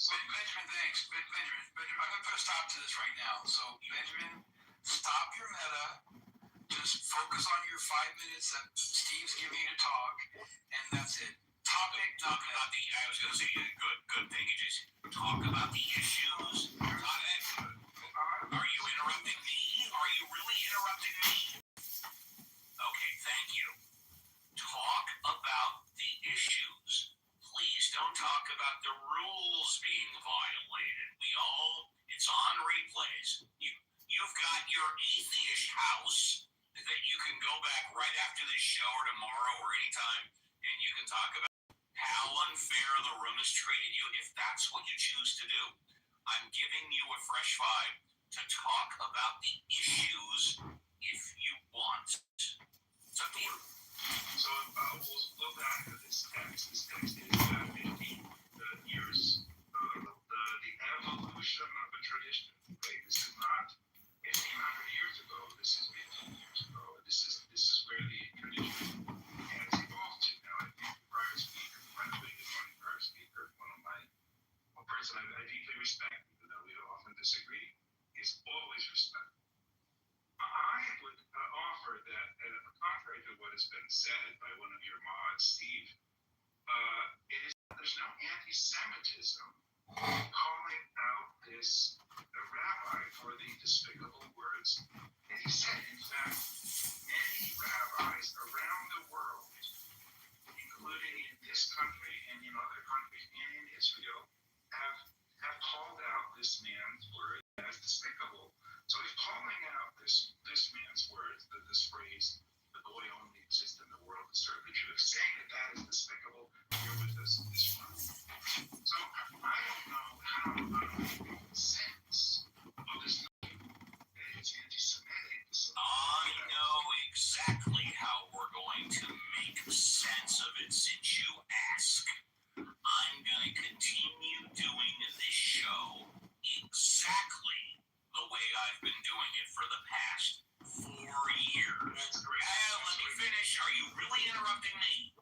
So Benjamin, thanks. Benjamin, I'm gonna put a stop to this right now. So Benjamin, stop your meta. Just focus on your 5 minutes that Steve's giving you to talk, and that's it. Topic, talk about the. I was gonna say good. Thank you, Jason. Talk about the issues. Are you interrupting me? Are you really interrupting me? Okay, thank you. Talk about the issues. Please don't talk about the rules being violated. It's on replays. You've got your atheist house that you can go back right after this show or tomorrow or anytime, and you can talk about how unfair the room has treated you if that's what you choose to do. I'm giving you a fresh vibe to talk about the issues if you want. It's up to you. So we'll go back to this text. This text is 15 years. The evolution of a tradition. Right? This is not 1,500 years ago. This is 15 years ago. This is where the tradition has evolved to now. I think the prior speaker, by the way, good morning, prior speaker, one person I deeply respect, even though we often disagree, is always respect. I would offer that, contrary to what has been said by one of your mods, Steve, there's no anti-Semitism calling out this rabbi for the despicable words that he said. In fact, many rabbis around the world, including in this country and in other countries and in Israel, have called out this man's words as despicable. So if calling out this man's words, this phrase, the goy only exists in the world to serve the Jew, saying that is despicable, you're with us in this room. So I don't know how to make sense of this notion that it's anti-Semitic. I know exactly how we're going to make sense of it since you ask. I'm going to continue doing this show exactly the way I've been doing it for the past 4 years. Let me finish. Are you really interrupting me?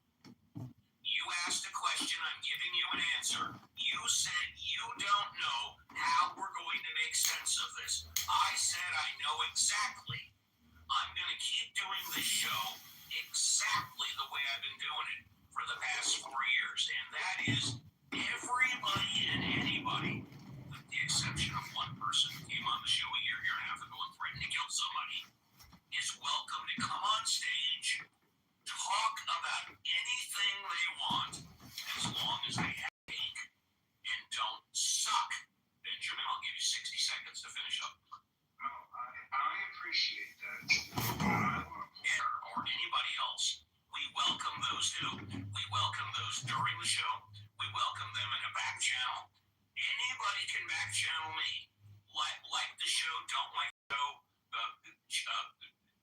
You asked a question, I'm giving you an answer. You said you don't know how we're going to make sense of this. I said I know exactly. I'm going to keep doing this show exactly the way I've been doing it for the past 4 years. And that is everybody and anybody, with the exception of one person who came on the show a year and a half ago and threatened to kill somebody, is welcome to come on stage, talk about anything they want, as long as they have cake and don't suck. Benjamin, I'll give you 60 seconds to finish up. No, I appreciate that. Or anybody else. We welcome those too. We welcome those during the show. We welcome them in a back channel. Anybody can back channel me. Like the show, don't like the show.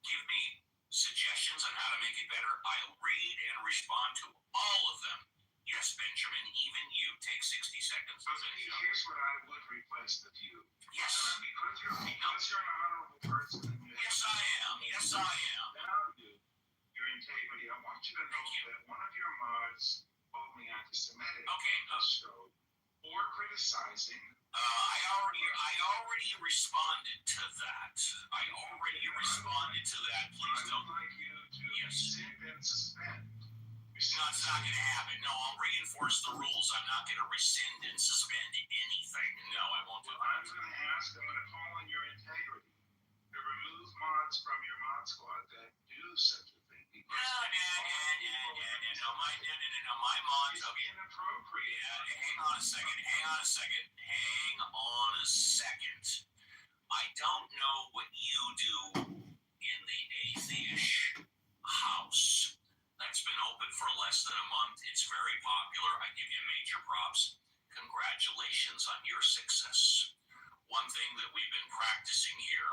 Give me suggestions on how to make it better. I'll read and respond to all of them. Yes, Benjamin, even you. Take 60 seconds. So here's what I would request of you. Yes. Because you're an honorable person. Yes, I am. Yes, I am. Value your integrity. I want you to know that one of your mods called me anti-Semitic on this show or criticizing. I already responded to that. Please don't. I would like you to rescind and suspend. No, it's not going to happen. No, I'll reinforce the rules. I'm not going to rescind and suspend anything. No, I won't do that. I'm going to call on your integrity to remove mods from your mod squad that do such a thing. No. My mods. It's inappropriate. Hang on a second. I don't know what you do in the atheist house. That's been open for less than a month. It's very popular. I give you major props. Congratulations on your success. One thing that we've been practicing here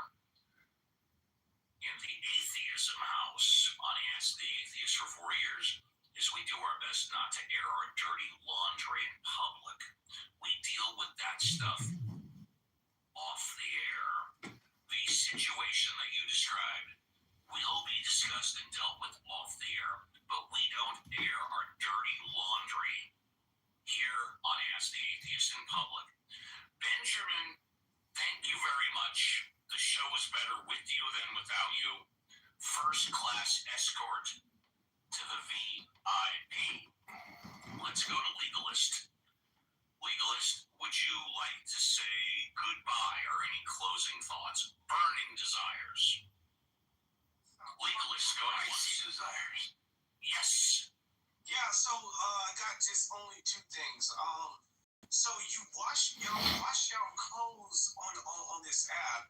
in the atheism house on Ask the Atheist for 4 years is we do our best not to air our dirty laundry in public. We deal with that stuff off the air. The situation that you described will be discussed and dealt with off the air, but we don't air our dirty laundry here on Ask the atheist in public. Benjamin, thank you very much. The show is better with you than without you. First class escort to the VIP. Let's go to Legalist. Legalist, would you like to say goodbye or any closing thoughts? Burning desires. Legalist, go ahead. Icy desires. Yes. Yeah, so I got just only two things. So you wash your clothes on this app,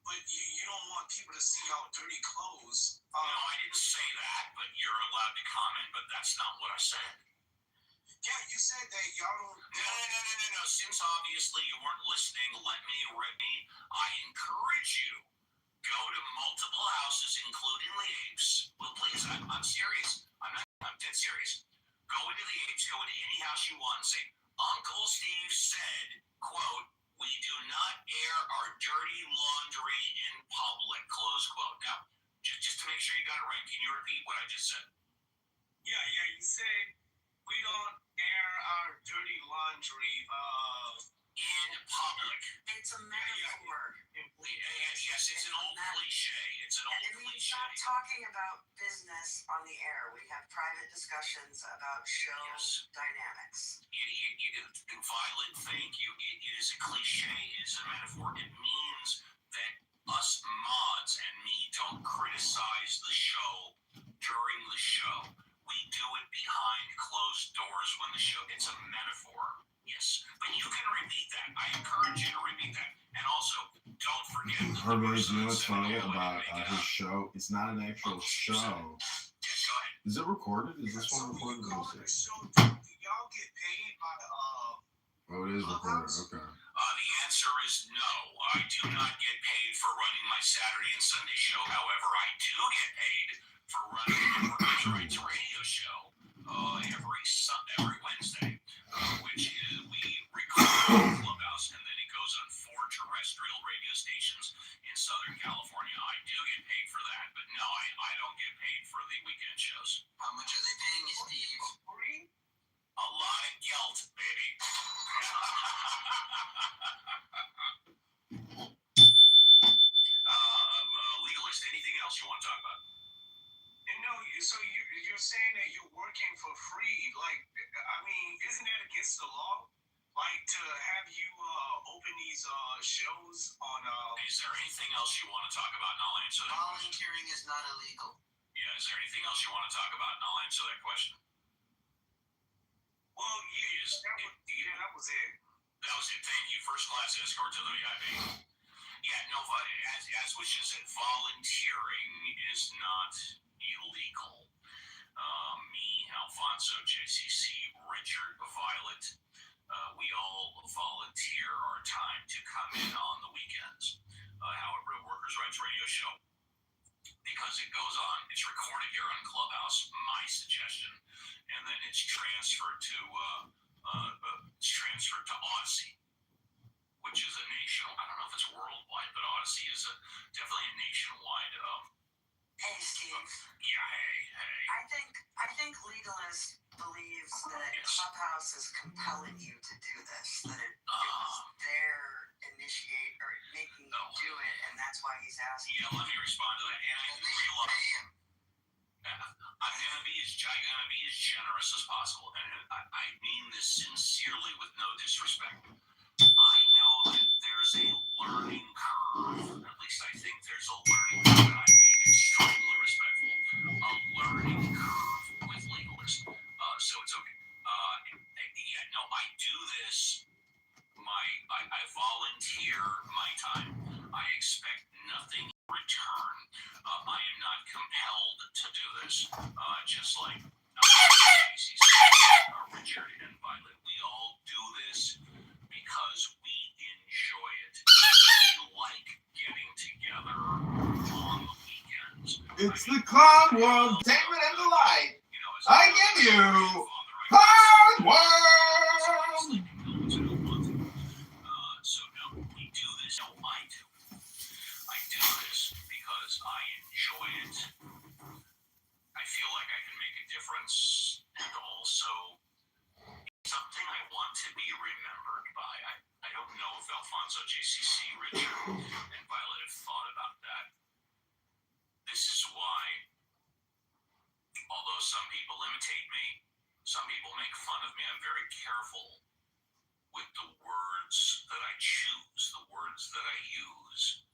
but you don't want people to see y'all dirty clothes. No, I didn't say that, but you're allowed to comment, but that's not what I said. Yeah, you said that y'all don't. No. Since obviously you weren't listening, let me. I encourage you. Go to multiple houses, including the Apes. Well, please, I'm serious. I'm dead serious. Go into the Apes, go into any house you want and say, Uncle Steve said, quote, we do not air our dirty laundry in public, close quote. Now, just to make sure you got it right, can you repeat what I just said? Yeah, you said we don't air our dirty laundry In public. It's a metaphor. Yes, it's an old cliche. It's an old And we cliche. stop talking about business on the air. We have private discussions about show dynamics. Violet, thank you. It is a cliche. It is a metaphor. It means that us mods and me don't criticize the show during the show. We do it behind closed doors when the show. It's a metaphor. Yes, but you can repeat that. I encourage you to repeat that. And also, don't forget. Hermes, you know what's funny about his show? It's not an actual show. Yes, go ahead. Is it recorded? Is this so one when you recorded? go on Or the is it? show, do y'all get paid by the Oh, it is recorded. Okay. The answer is no. I do not get paid for running my Saturday and Sunday show. However, I do get paid for running the Workers' Rights radio show every Wednesday, which is we record in Clubhouse, and then it goes on 4 terrestrial radio stations in Southern California. I do get paid for that, but no, I don't get paid for the weekend shows. How much are they paying you, Steve? free? A lot of guilt, baby. Legalist, anything else you want to talk about? And no, so you're saying that you're working for free. Like, I mean, isn't that against the law? Like, to have you open these shows on Is there anything else you want to talk about? And I'll answer that question. Volunteering is not illegal. Yeah, is there anything else you want to talk about? And I'll answer that question. Well, that was it. That was it. Thank you. First class escort to the VIP. Yeah, no, as was just said, volunteering is not illegal. Me, Alfonso, JCC, Richard, Violet, we all volunteer our time to come in on the weekends. However, the Workers' Rights Radio Show, because it goes on, it's recorded here on Clubhouse, my suggestion, and then it's transferred to Odyssey, which is a national. I don't know if it's worldwide, but Odyssey is definitely a nationwide. Hey, Steve. Yeah, hey. I think Legalist believes that Clubhouse is compelling you to do this, that it was their initiate or making you do it, and that's why he's asking. Yeah, let me respond to that. And I do realize I'm gonna be as generous as possible, and I mean this sincerely with no disrespect. I know that there's a learning curve. At least I think there's a learning curve, and I'm being extremely respectful. A learning curve with Legalist. So it's okay. Yeah, no, I do this. I volunteer my time. I expect nothing in return. I am not compelled to do this. Just like Richard and Violet, we all do this because we enjoy it. We like getting together on the weekends. It's the clown world, David and the light. I give you Clown World. So no, we do this. No, I do. I do this because I enjoy it. I feel like I can make a difference, and also something I want to be JCC, Richard, and Violet have thought about that. This is why, although some people imitate me, some people make fun of me, I'm very careful with the words that I choose, the words that I use.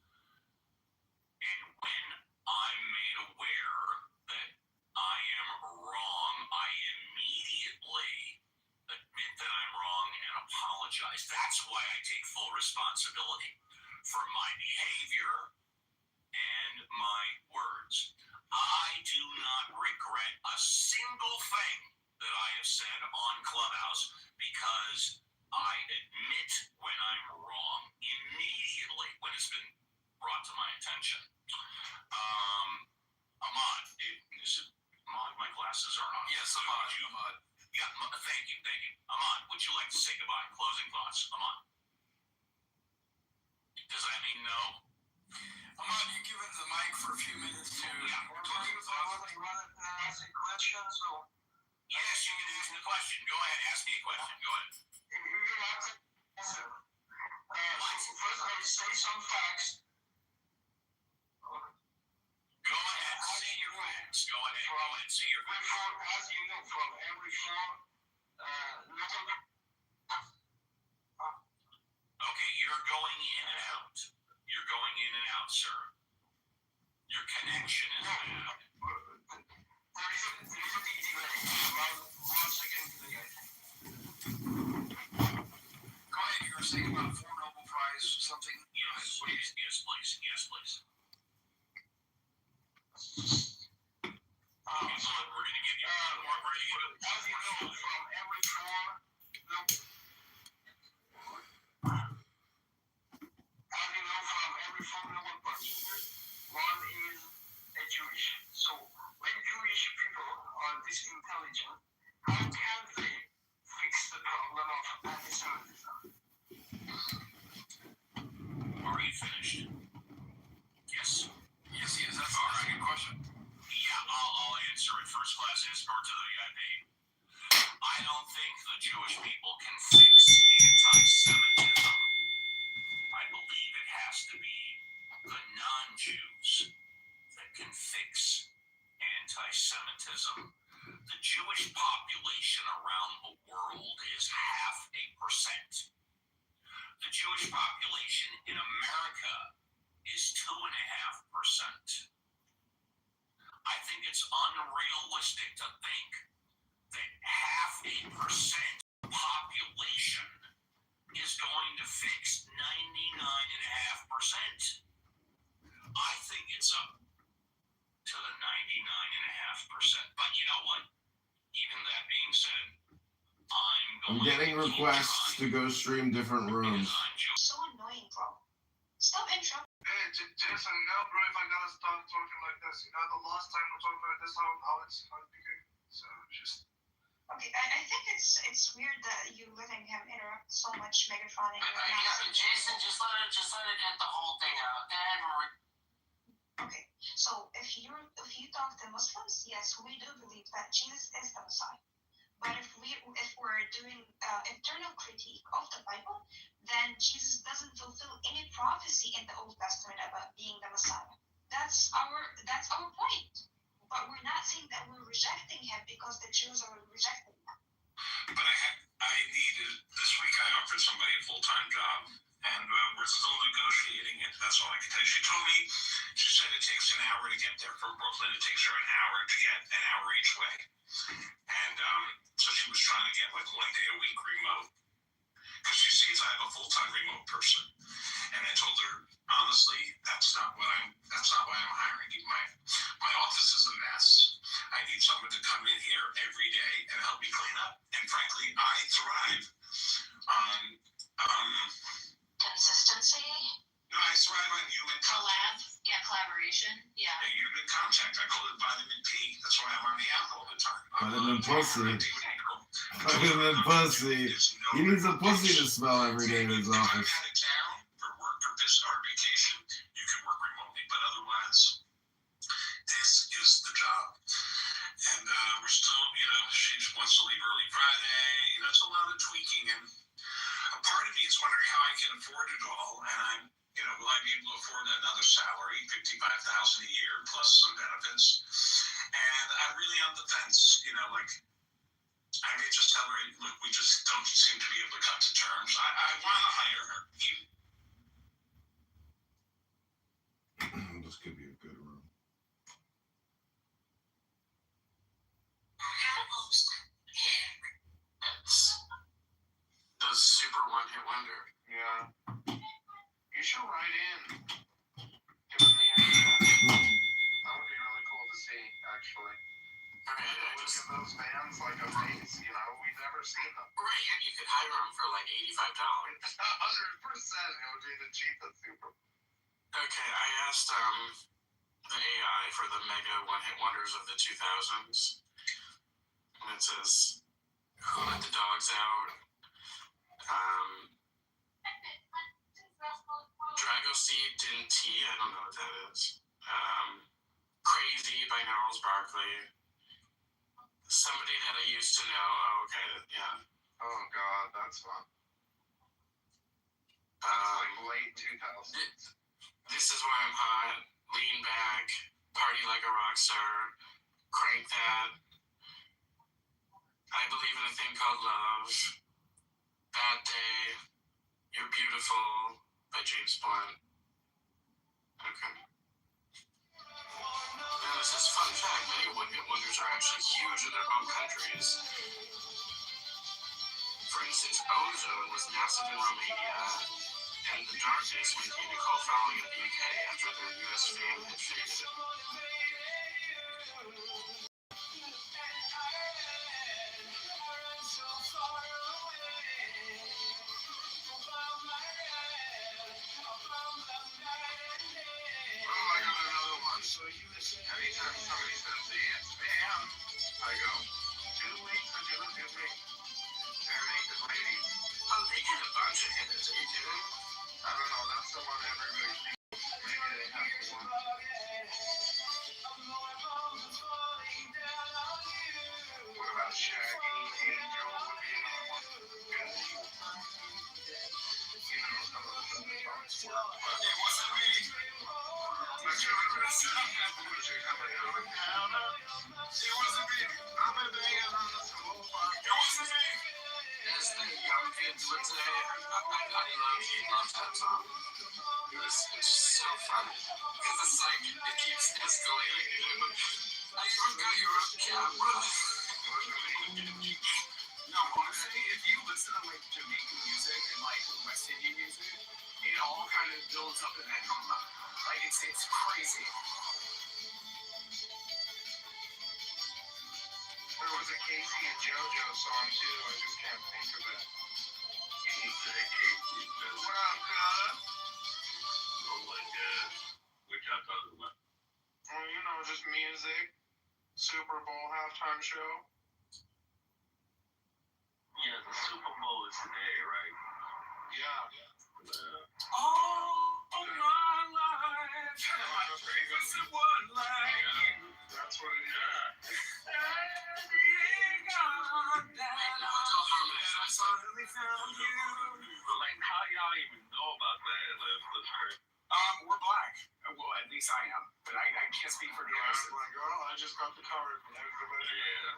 And when I'm made aware that I am wrong, I immediately admit that I'm wrong and apologize. That's why I take full responsibility for my behavior and my words. I do not regret a single thing that I have said on Clubhouse because I admit when I'm wrong immediately when it's been brought to my attention. Ahmad, Ahmad, my glasses aren't on. Yes, Ahmad. Yeah, thank you. Ahmad, would you like to say goodbye? Closing thoughts, Ahmad. Does that mean no? Ahmad, you give him the mic for a few minutes to close your thoughts. Ask a question, so Yes, you can ask the question. Go ahead, ask me a question. Go ahead. if you have to answer. First, I will say some facts. Go ahead, say your facts. Go ahead, say your facts. As you know, from every four local. Okay, you're going in and out. You're going in and out, sir. Your connection is bad. There is a delay. One second delay. Go ahead, you were saying about 4 Nobel Prize something. Yes, please. Yes, please. Yes, please. We're going to give you more. We're going to give you. As you know, from every four local. As you know, from every four local person, one is a Jewish. So when Jewish people are this intelligent, how can they fix the problem of anti-Semitism? Are you finished? Yes. Yes, he is. That's a good question. Yeah, I'll answer it. First class escort to the VIP. I don't think the Jewish people can fix anti-Semitism. I believe it has to be the non-Jews that can fix anti-Semitism. The Jewish population around the world is 0.5%. The Jewish population in America is 2.5%. I think it's unrealistic to think that 0.5% population is going to fix 99.5%. I think it's up to the 99.5%. But you know what? Even that being said, I'm getting requests to go stream different rooms. So annoying, bro. Stop interrupting. Hey, Jason, now, bro, if I gotta start talking like this, you know, the last time we talked about this, how it's became. So, just. Okay, I think it's weird that you letting him interrupt so much megaphoning. Jason, just let her get the whole thing out. Go ahead, Marie. Okay, so if you talk to Muslims, yes, we do believe that Jesus is the Messiah. But if we're doing internal critique of the Bible, then Jesus doesn't fulfill any prophecy in the Old Testament about being the Messiah. That's our point. But we're not saying that we're rejecting him because the Jews are rejecting him. But I needed, this week I offered somebody a full-time job, and we're still negotiating it. That's all I can tell you. She told me, she said it takes an hour to get there from Brooklyn. It takes her an hour to get an hour each way. And so she was trying to get like 1 day a week remote. Because she sees I have a full-time remote person. And I told her, honestly, that's not why I'm hiring you. My office is a mess. I need someone to come in here every day and help me clean up. And frankly, I thrive on Consistency. no, I thrive on human Collaboration. Yeah. human contact. I call it vitamin P. That's why I'm on the app all the time. Vitamin pussy. Vitamin pussy. He needs a pussy to smell every day in his If I'm office. out of town for work or vacation, you can work remotely. But otherwise, this is the job. And we're still, she just wants to leave early Friday. It's a lot of tweaking. And a part of me he's wondering how I can afford it all, and I'm, will I be able to afford another salary, $55,000 a year plus some benefits? And I'm really on the fence. I may just tell her, look, we just don't seem to be able to come to terms. I want to hire her. This could be a good room. Does super one-hit wonder. Yeah. You should write in. Give them the idea. That would be really cool to see, actually. Alright, I Give just... those fans like a face, we've never seen them. Right, and you could hire them for like $85. 100%. It would be the cheapest super. Okay, I asked the AI for the mega one-hit wonders of the 2000s, and it says, "Who Let the Dogs Out?" Dragoseed Din Tea, I don't know what that is. Crazy by Gnarls Barkley. Somebody That I Used to Know. Oh, okay, yeah. Oh, God, that's fun. That's like late 2000s. This Is Why I'm Hot. Lean Back. Party Like a Rockstar. Crank That. I Believe in a Thing Called Love. Bad Day. You're Beautiful by James Blunt. Okay. Now this is fun fact. Many one-hit wonders are actually huge in their home countries. For instance, Ozone was massive in Romania, and The Darkness maintained a cult following in the UK after their US fame had faded. Oh, I got another one. Anytime somebody says the it's man, I go, 2 weeks until it gives me. They're naked ladies. Oh, they had a bunch of hits, did they? I don't know, that's the one everybody thinks. Maybe they have one. What about Shaggy? Angel would be another one. Even though some of the songs work, but It wasn't me. but you would have said, would you come and down? It wasn't me. I'm a banging on the sofa. It wasn't me. As the young kids would say, I love that song. It's so funny. Because it's like, it keeps escalating. I even got your own camera. No, honestly, if you listen to like Jamaican music and like West Indian music, it all kind of builds up in that drama. Like it's crazy. There was a Casey and JoJo song too. I just can't think of it. What up, cuz? Oh my God. What y'all talking about? Well, just music. Super Bowl halftime show. Yeah, the Super Bowl is today, right? Yeah. All my life, it was the one like you. That's what it is. I finally found you. Like, how y'all even know about that? That's crazy. We're black. Well, at least I am. But I can't speak for the I rest. was like, oh, I just got the card. Yeah.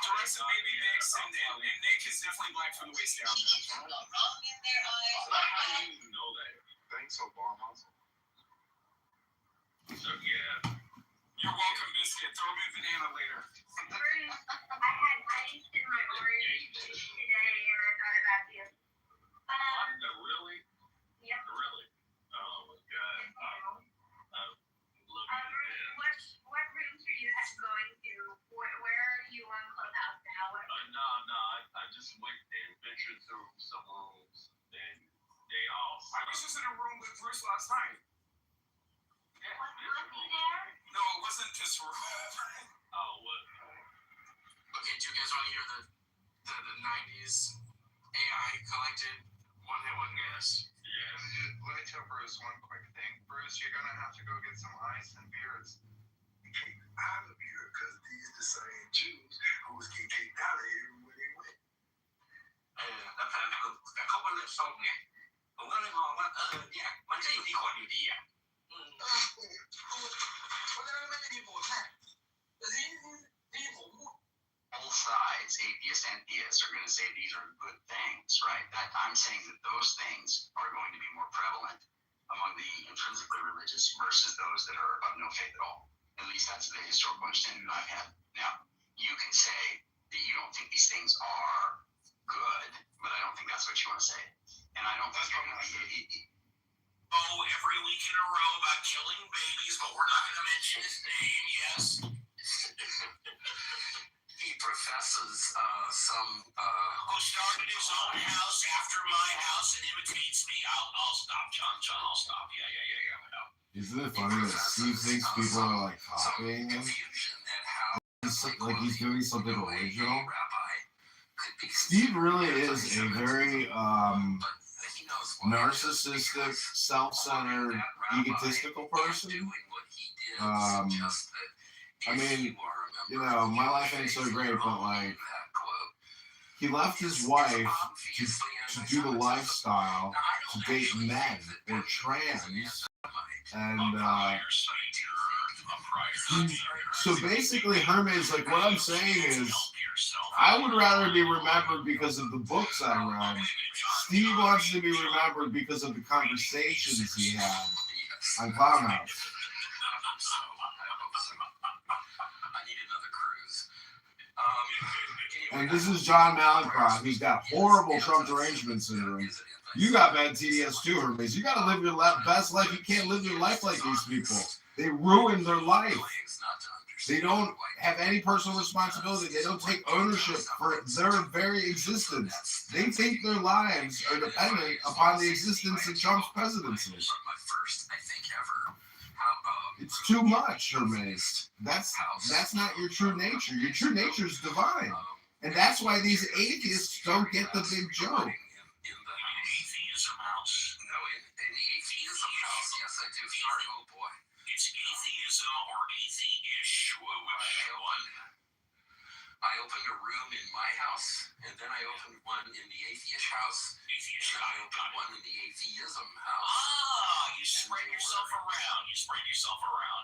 Teresa maybe Mix and Nick is definitely black from the waist down. How do you even know that? Thanks, Obama. So, yeah. You're welcome, Biscuit. Throw me a banana later. I had ice in my orange today, and I thought about you. Really? Yep. Really? Oh, my God. I love you. What rooms are you going to? Where are you on Clubhouse now? No, I just went and ventured through some rooms, and they all. I was just in a room with Bruce last night. Yeah, Was he there? No, it wasn't this room. Oh, what? Okay, do you guys want to hear the 90s AI collected one-hit wonders? Yes. Let me tell Bruce one quick thing. Bruce, you're gonna have to go get some ice and beers. Out of here because these the same Jews who was getting kicked out of here when they went. แล้วแต่เขาก็เลือกส้มไงผมก็เลยมองว่าเนี่ยมันก็อยู่ที่คนอยู่ดีอ่ะเพราะฉะนั้นไม่ได้มีผลแน่แต่ที่ผมพูด Both sides, atheists and theists, are going to say these are good things, right? I'm saying that those things are going to be more prevalent among the intrinsically religious versus those that are of no faith at all. At least that's the historical understanding that I've had. Now, you can say that you don't think these things are good, but I don't think that's what you want to say. And I don't think you're going to be... every week in a row about killing babies, but we're not going to mention his name, yes? He professes who started his own house after my house and imitates me. I'll stop, John. I'll stop. Yeah. Isn't it funny that Steve thinks people are like copying him? Like he's doing something original. Steve really is a very narcissistic, self-centered, egotistical person. I mean, you know, my life ain't so great, but like, he left his wife to do the lifestyle, to date men or trans, and so basically, Hermes, like, what I'm saying is, I would rather be remembered because of the books I read. Steve wants to be remembered because of the conversations he had on Clownhouse. And this is John Malincrot, who's got horrible Trump derangement syndrome. You got bad TDS too, Hermes. You got to live your best life. You can't live your life like these people. They ruin their life. They don't have any personal responsibility. They don't take ownership for their very existence. They think their lives are dependent upon the existence of Trump's presidency. It's too much, Hermes. That's not your true nature. Your true nature is divine. And that's why these atheists don't get the big joke. Atheism house? No, in the atheism house, yes, I do. Sorry, oh boy. It's atheism or athe-ish. I opened a room in my house, and then I opened one in the atheish house, and then I opened one in the atheism house. You spread yourself around.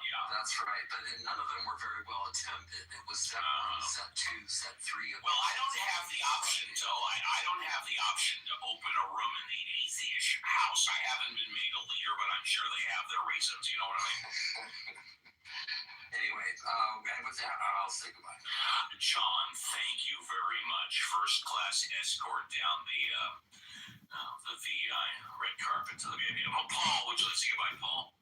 Yeah. That's right, but none of them were very well attended. It was set 1, set 2, set 3. Well, I don't have the option, Joe. I don't have the option to open a room in the atheish house. I haven't been made a leader, but I'm sure they have their reasons. You know what I mean? Anyway, and with that, I'll say goodbye. John, thank you very much. First class escort down the VI red carpet to the VIP. Oh, Paul, would you like to say goodbye, Paul?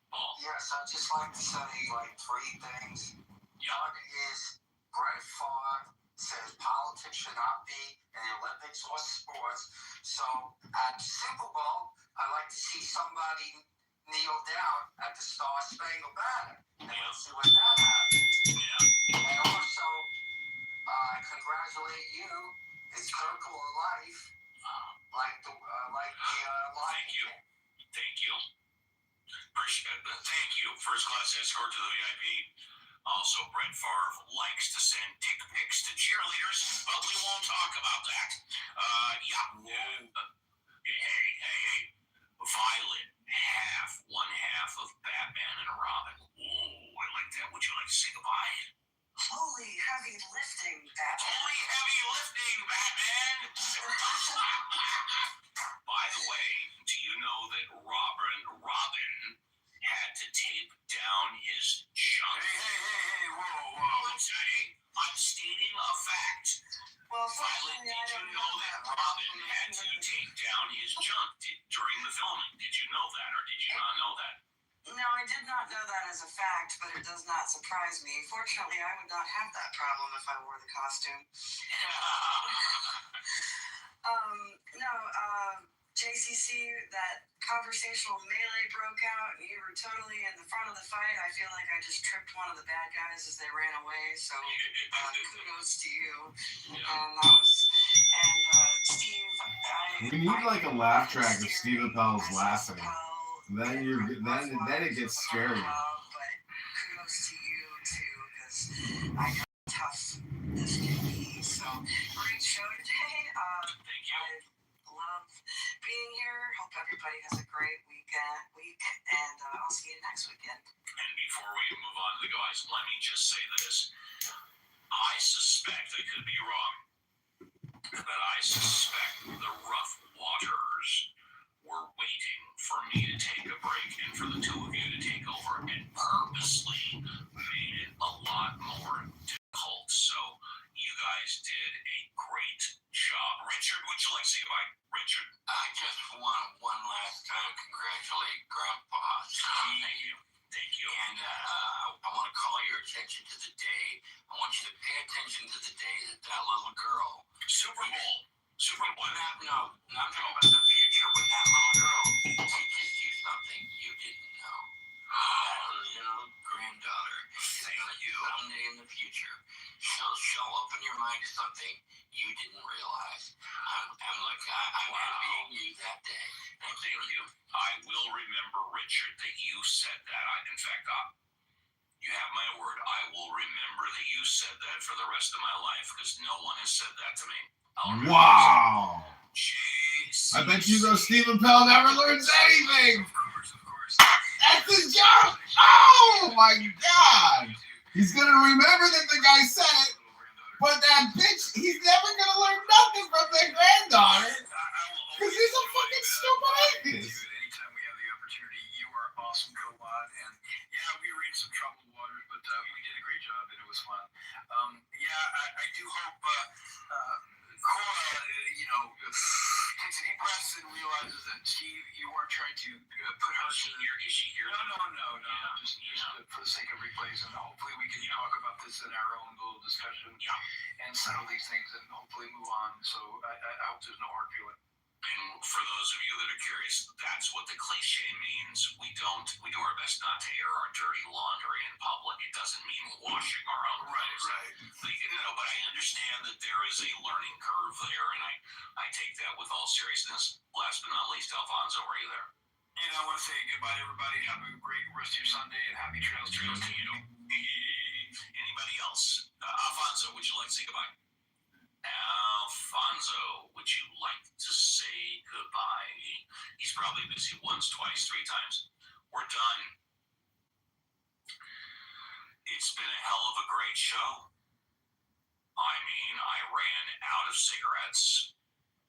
Yes, I'd just like to say like 3 things. One is Brett Favre says politics should not be in the Olympics or sports. So at Super Bowl, I'd like to see somebody kneel down at the Star Spangled Banner. And we'll see what that happens. Yeah. And also, I congratulate you. It's circle of life. Like the Thank you. Appreciate that. Thank you. First class escort to the VIP. Also, Brett Favre likes to send dick pics to cheerleaders, but we won't talk about that. Hey. Violet, one half of Batman and Robin. Ooh, I like that. Would you like to say goodbye? Holy heavy lifting, Batman. Holy heavy lifting, Batman! By the way, do you know that Robin had to tape down his junk? Hey, whoa. I'm stating a fact. Well, Violet, did you know that Robin had to tape down his junk during the filming? Did you know that, or did you not know that? No, I did not know that as a fact, but it does not surprise me. Fortunately, I would not have that problem if I wore the costume. JCC, that conversational melee broke out, and you were totally in the front of the fight. I feel like I just tripped one of the bad guys as they ran away, so kudos to you. Steve, we need like a laugh track of Steve Appel's laughing. Then it gets scary. But kudos to you too, because I know how tough this can be. So great show today. Thank you. everybody has a great week, and I'll see you next weekend. And before we move on to the guys, let me just say this. I suspect, I could be wrong, but I suspect the Rough Waters were waiting for me to take a break and for the two of you to take over and purposely made it a lot more difficult. So you guys did a great job. Richard, would you like to say goodbye? Richard? I just want one last time congratulate Grandpa. Thank you. Thank you. And I want to call your attention to the day. I want you to pay attention to the day that little girl. Super Bowl. Super Bowl. No, not talking about the future, but that little girl teaches you something you didn't know. That little granddaughter is going to someday in the future. She'll open your mind to something you didn't realize. I'm envying you that day. Thank you. I will remember, Richard, that you said that. In fact, you have my word. I will remember that you said that for the rest of my life because no one has said that to me. Wow. Jeez. I bet you though Stephen Pell never learns anything. Of course. That's his job. Oh my God. He's going to remember that the guy said it, but that bitch, he's never going to learn nothing from their granddaughter because he's a fucking stupid atheist. Anytime we have the opportunity, you are awesome, Cobot. And yeah, we were in some troubled waters, but we did a great job and it was fun. I do hope Cora, takes a deep breath and realizes that Steve, you weren't trying to put her to Is she here? No. Just for the sake of replays, and hopefully we can talk about this in our own little discussion and settle these things and hopefully move on. So I hope there's no hard feeling. And for those of you that are curious, that's what the cliche means. We do our best not to air our dirty laundry in public. It doesn't mean washing our own clothes. Right. But I understand that there is a learning curve there, and I take that with all seriousness. Last but not least, Alfonso, are you there? And I want to say goodbye to everybody. Have a great rest of your Sunday and happy trails to you. Anybody else? Alfonso, would you like to say goodbye? Alfonso, would you like to say goodbye? He's probably busy once, twice, three times. We're done. It's been a hell of a great show. I mean, I ran out of cigarettes.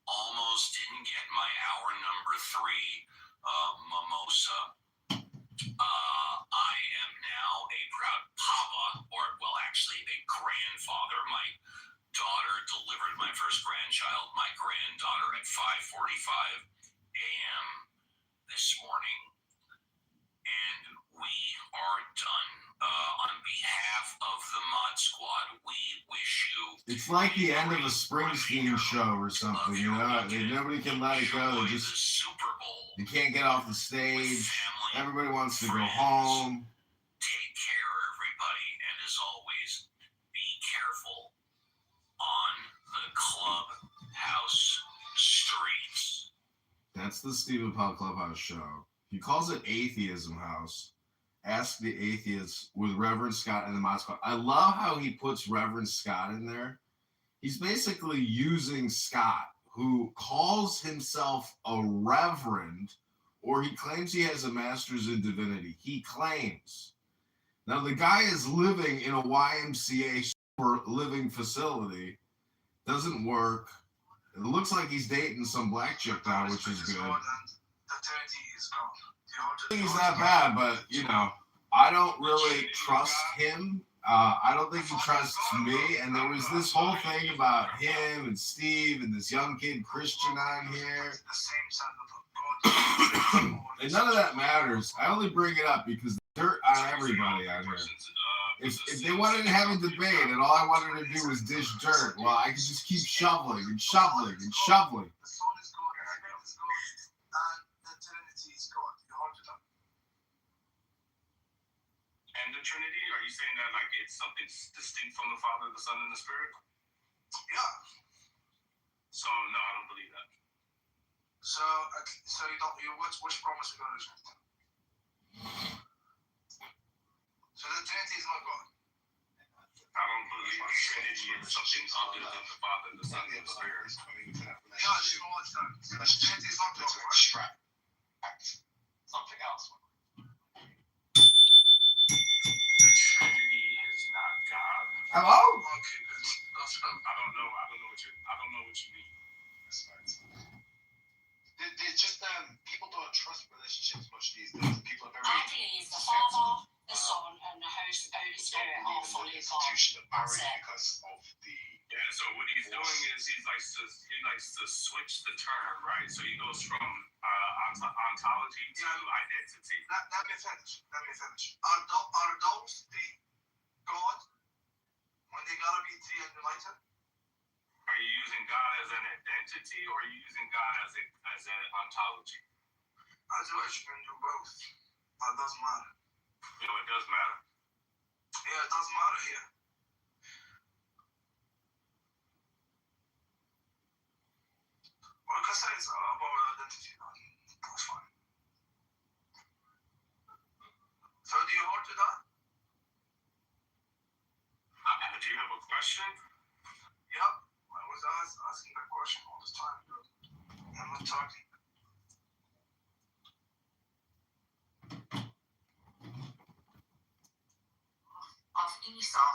Almost didn't get my hour number 3 mimosa. I am now a proud papa, actually a grandfather. My daughter delivered my first grandchild, my granddaughter, at 5:45 a.m. this morning. And we are done. On behalf of the Mod Squad, we wish you... It's like the end of a Springsteen show or something, Nobody can let it go. The Super Bowl. You can't get off the stage. Everybody wants to go home. Take care, everybody, and as always, be careful on the clubhouse streets. That's the Stephen Pell Clubhouse show. He calls it Atheism House. Ask the Atheists with Reverend Scott and the Mod Squad. I love how he puts Reverend Scott in there. He's basically using Scott, who calls himself a reverend, or he claims he has a master's in divinity. He claims. Now, the guy is living in a YMCA living facility. Doesn't work. It looks like he's dating some black chick now, which is good. He's not bad, but, I don't really trust him. I don't think he trusts me. And there was this whole thing about him and Steve and this young kid Christian on here. And none of that matters. I only bring it up because there's dirt on everybody on here. If they wanted to have a debate and all I wanted to do was dish dirt, well, I could just keep shoveling and shoveling and shoveling. And the Trinity, are you saying that like it's something distinct from the Father, the Son, and the Spirit? Yeah. So no, I don't believe that. So you don't. Which promise are you going to reject? So the Trinity is not God. I don't believe the Trinity is something other than the Father, the Son, and the Spirit. Yeah, you know what's done. The Trinity is not God. Right? Hello? Okay, good. I don't know what you mean. That's right. There's just people don't trust relationships much these days. People are very Actually, it's the Father, the Son, and the Holy Spirit don't are believe in fully the God. institution of marriage That's it. because of the Yeah, so what he's doing is he likes to switch the term, right? So he goes from ontology to identity. let me finish. Are those three God when they gotta be three and united? Are you using God as an identity, or are you using God as an ontology? As well, you can do both. It doesn't matter. You know, it does matter. Yeah, it doesn't matter here. Well, like I say, it's about identity. That's fine. So, do you hold to that? Do you have a question? Yep. I was asking that question all this time. I'm not talking. Of Esau,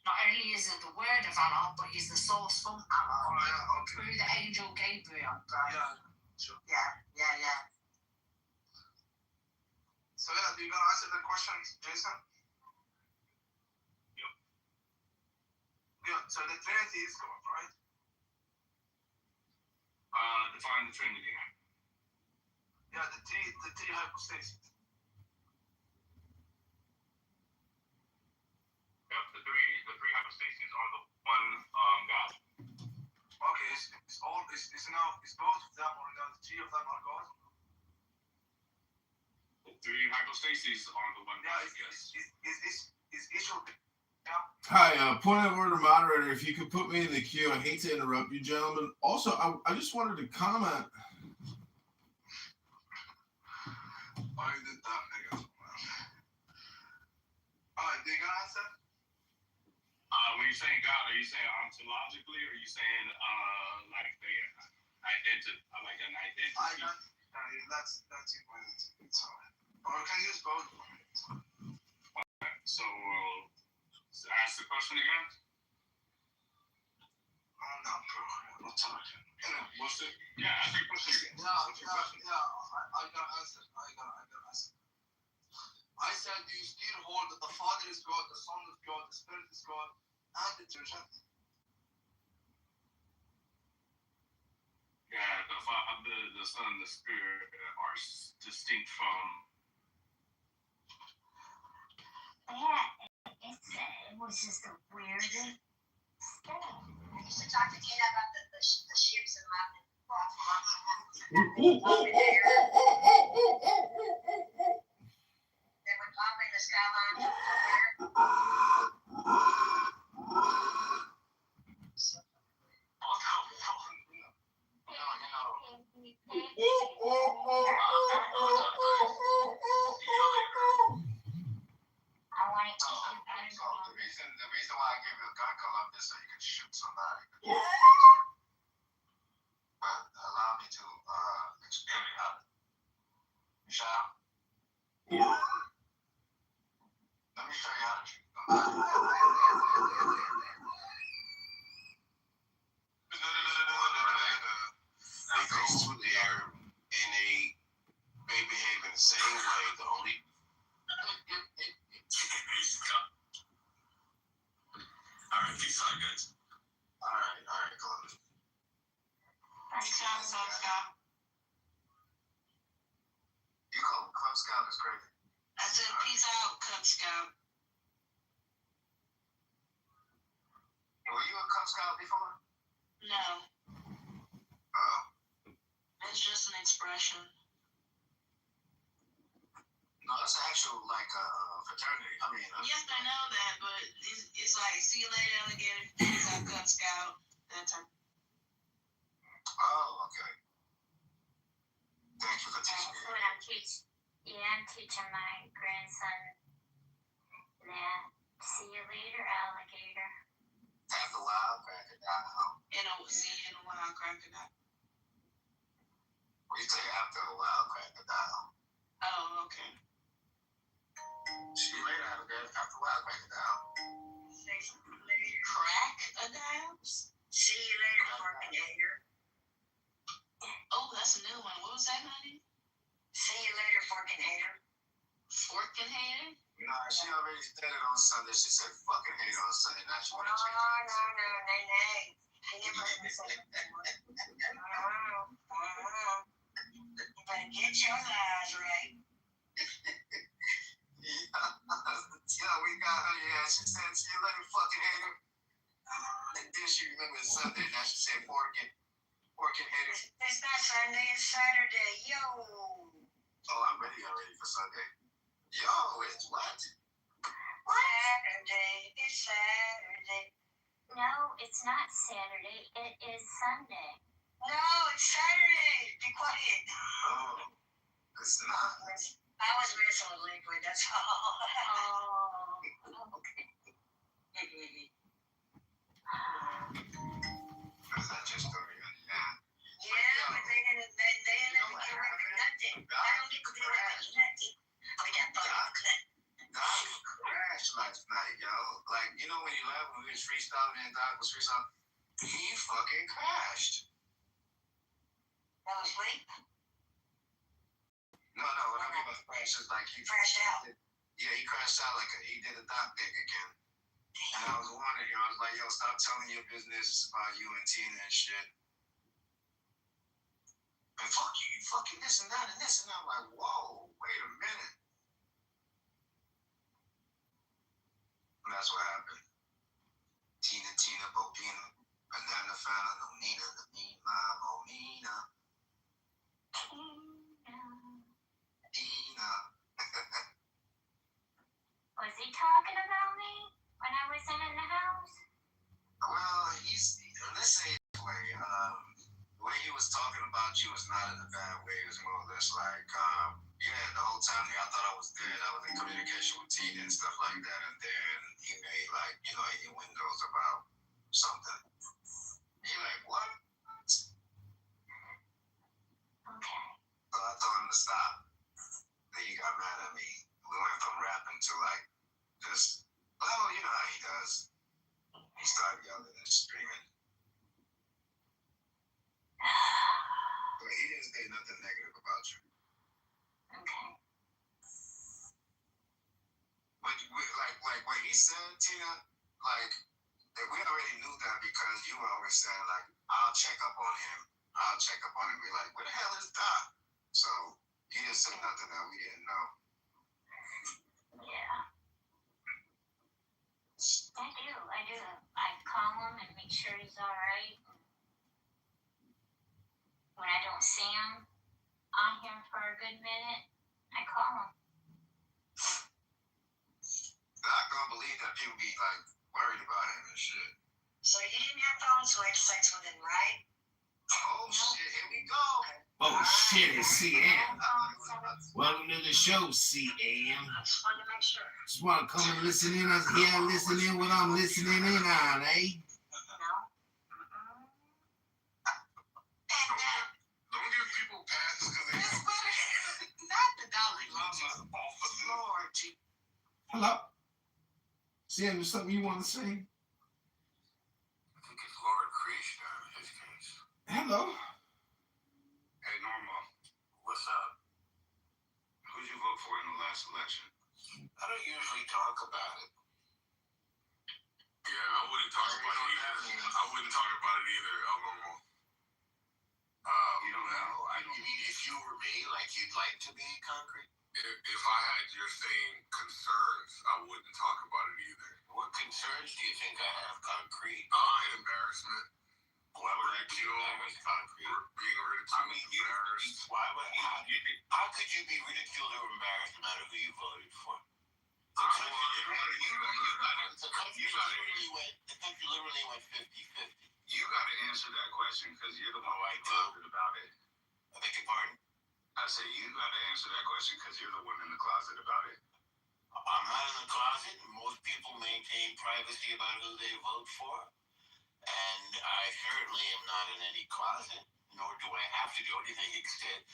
not only is it the word of Allah, but is the source from Allah Oh, yeah, okay. through the angel Gabriel. Yeah, sure. Yeah. So, yeah, do you gonna answer the question, Jason? Yep. Yeah, so the Trinity is God, right? Define the Trinity. Yeah, the three hypostases. Yep, the three hypostases are the one God. Okay, it's both of them or not? The three of them are God? The three hypostases are the one Yeah, God. Yes. is each of them? Hi, point of order, moderator. If you could put me in the queue, I hate to interrupt you, gentlemen. Also, I just wanted to comment. I did that, nigga. Alright, do you gonna answer? When you're saying God, are you saying ontologically, or are you saying like they like an identity? That's important. It's alright. Or I can use both. So ask the question again. I'm not bro. I'm not talking. What's it? Yeah, ask your question again. What's your question? I gotta answer. I gotta answer. I said, do you still hold that the Father is God, the Son is God, the Spirit is God, and the Trinity? Yeah, the Father, the Son, and the Spirit are distinct from. Yeah, it was just the weirdest thing. I used to talk to Tina about the ships and Latin. They would pop in the skyline. The reason why I gave you a gun color is so you can shoot somebody. But allow me to explain how. Shall? Let me show you how to shoot somebody. They go through there and they behave in the same way. The only All right, peace out, guys. all right, Columbus. You call him Cub Scout is crazy. I said, peace out, Cub Scout. Were you a Cub Scout before? No, Oh, it's just an expression. no, that's actual like fraternity. I mean, Yes, I know that, but it's like, see you later, alligator. Peace out, Cub Scout. That type. oh, okay. Thank you for teaching me. I'm teaching my grandson that. See you later, alligator. Have the wild crocodile. N-O-Z and a wild crocodile. We say after the wild crocodile. Oh, okay. See you later, alligator. After the wild crocodile. Crack a dibes? See you later, fucking hater. Oh, that's a new one. What was that, honey? See you later, fucking hater. Forking hater? Nah, she already said it on Sunday. She said fucking hate on Sunday. Now she No, want to change nay. I never heard her say that before. You better get your lies right. Yeah, we got her. Yeah, she said, see you later, fucking hater. And then she remembered Sunday. Now she said, forking hater. It's not Sunday, it's Saturday. Yo. Oh, I'm ready already for Sunday. Yo, it's what? Saturday. It's Saturday. No, it's not Saturday. It is Sunday. No, it's Saturday. Be quiet. Oh, it's not. I was messing with liquid, that's all. Oh, okay. Is that your story? Yeah. Yeah, but they didn't let me get away with nothing. I don't get to get away with nothing. I got fucking Doc crashed last night, yo. Like, you know when you left when we was freestyling and Doc was freestyling? He fucking crashed. That was late. No, what I mean by crash is like he Crashed out. Yeah, he crashed out like he did a Doc pick again. And I was wondering, I was like, yo, stop telling your business about you and Tina and shit. And fuck you fucking this and that and this. And I'm like, whoa, wait a minute. And that's what happened. Tina, Bobina, Banana Fana, no Nina, the Nina, Bonina, Dina. Was he talking about me when I wasn't in the house? Well, let's say it this way, the way he was talking about you was not in a bad way. It was more or less like, yeah, the whole time I thought I was dead. I was in communication with Tina and stuff like that. And then he made like, innuendos about something. You're like, what? Okay. So I told him to stop. Then he got mad at me. We went from rapping to like, just, well, you know how he does. He started yelling and screaming. But he didn't say nothing negative about you. Okay. But like what he said, Tina, like we already knew that because you were always saying like, I'll check up on him. We're like, where the hell is Doc? So he didn't say nothing that we didn't know. Yeah. I do. I call him and make sure he's all right. When I don't see him on here for a good minute, I call him. Doc don't believe that people be like worried about him and shit. So you didn't have phone, so I had sex with him, right? Oh shit, here we go. Oh shit, it's CM. Welcome to the show, CM. I just wanted to make sure. Just want to come and listen in. Listen in what I'm listening in on, eh? Don't give people passes because they Not the Dalai Lama. Lord, Hello? CM, there's something you want to say? I think it's Lord Krishna in his case. Hello? Hey, Norma. What's up? Who'd you vote for in the last election? I don't usually talk about it. Yeah, I wouldn't talk about it either. I wouldn't talk about it either, Norma. You don't know. You mean if you were me, like you'd like to be concrete? If I had your same concerns, I wouldn't talk about it either. What concerns do you think I have, concrete? Embarrassment. Why would I be embarrassed, concrete? Being ridiculed, embarrassed. How could you be ridiculed or embarrassed no matter who you voted for? The country literally went 50-50. You got to answer that question because you're the one who talked about it. I beg your pardon? I said you got to answer that question because you're the one in the closet about it. I'm not in the closet. Most people maintain privacy about who they vote for. And I certainly am not in any closet, nor do I have to do anything except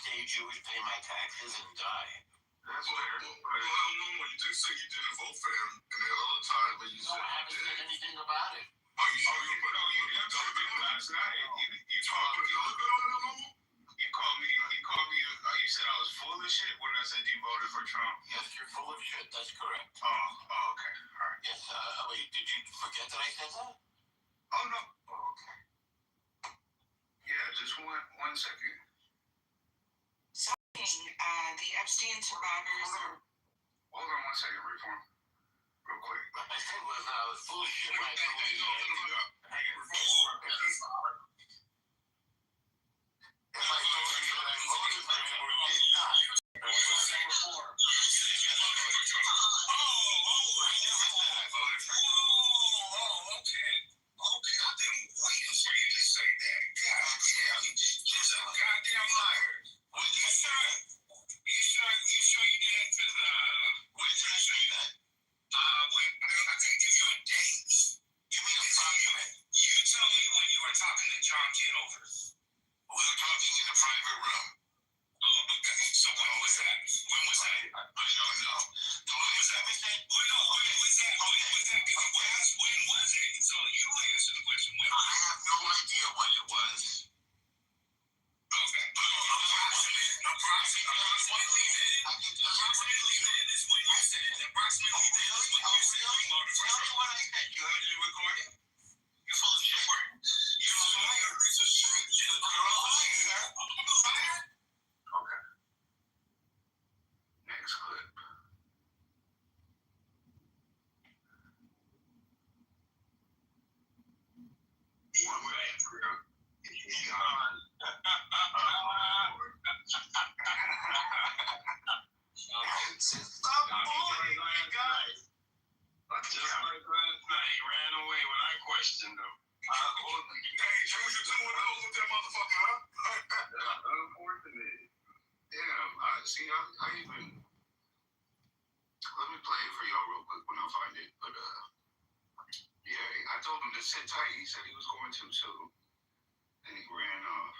stay Jewish, pay my taxes, and die. That's fair. Well, no, you did say you didn't vote for him, and then other times when you No, I haven't said anything about it. You answered me last night. You talked a little bit on the normal. You called me. You said I was full of shit when I said you voted for Trump. Yes, you're full of shit. That's correct. Oh, okay. All right. Yes. Wait, did you forget that I said that? Oh no. Oh, okay. Yeah, just one second. The Epstein survivors. Hold on one second, Reform. Real quick. I said was full of shit. Right? If I told you that I voted for him or did not. What was I saying before? Okay. I've been waiting for you to say that. God damn, you're a goddamn liar. What did you say? You sure you did? Cause when did I say that? I can't give you a date. Give me a document. You tell me when you were talking to John Kitover. We were talking in a private room. Oh, okay. So when was that? When was that? I don't know. When was that? When was that? When was it? So you answer the question. When? I have no idea when it was. Okay. Approximately then is when you said it. Approximately then is when you said you voted for Trump. Tell me what I said. You heard it recorded? You're full of shit. You're a liar. Piece of shit. You're a liar. Okay. Next clip. Stop bullying me, guys. Just like last night, he ran away when I questioned him. Hey, Jones, you're doing well with that motherfucker, huh? Unfortunate. Yeah, I even... Let me play it for y'all real quick when I find it. But, yeah, I told him to sit tight. He said he was going to, too. And he ran off.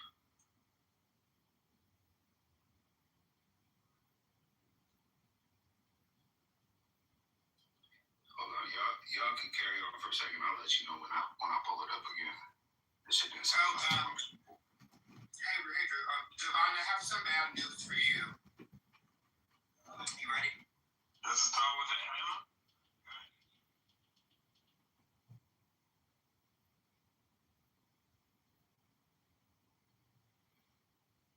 Hold on, y'all can carry on for a second. I'll let you know when I pull it up again. This shit didn't sound like Hey, Devon, I have some bad news for you. You ready? Let's start with it, Hannah.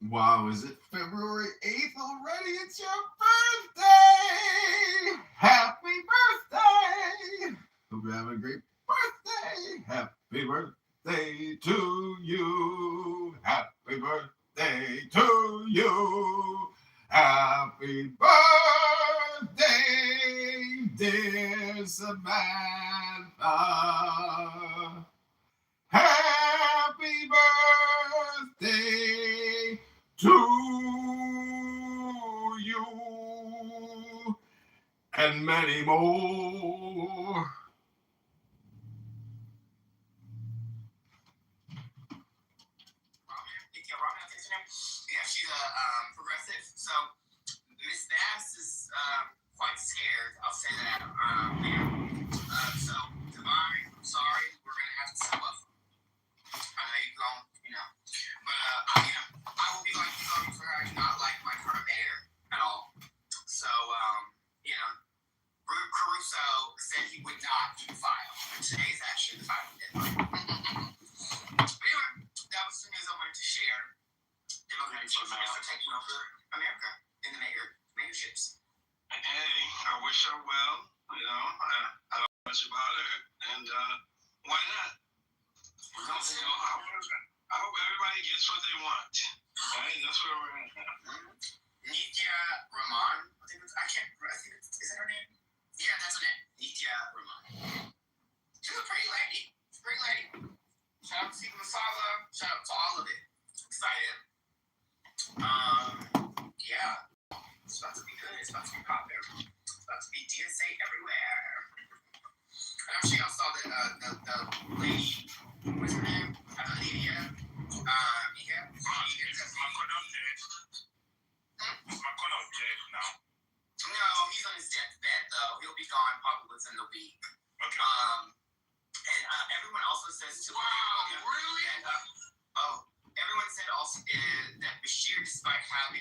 Wow, is it February 8th already? It's your birthday! Happy birthday! Hope you're having a great birthday! Happy birthday to you! Happy birthday to you! Happy birthday, dear Samantha! Happy birthday to you and many more. Yeah, she's a progressive. So Miss Bass is quite scared. I'll say that. So Devon, I'm sorry, we're gonna have to step up. I know you don't, but I will be like voting for her. I do not like my current mayor at all. So Caruso said he would not do the file. Today's actually the filing deadline. But anyway, that was the news I wanted to share. Democrats are taking over America in the mayorships. Hey, I wish her well. I don't know much about her, and why not? I hope everybody gets what they want. Right? That's where we're at. Nithya Raman. Is that her name? Yeah, that's her name. Nithya Raman. She's a pretty lady. Shout out to Steve Masala. Shout out to all of it. Excited. Yeah. It's about to be good. It's about to be popular. It's about to be DSA everywhere. I'm sure y'all saw the lady. What's her name? Lydia.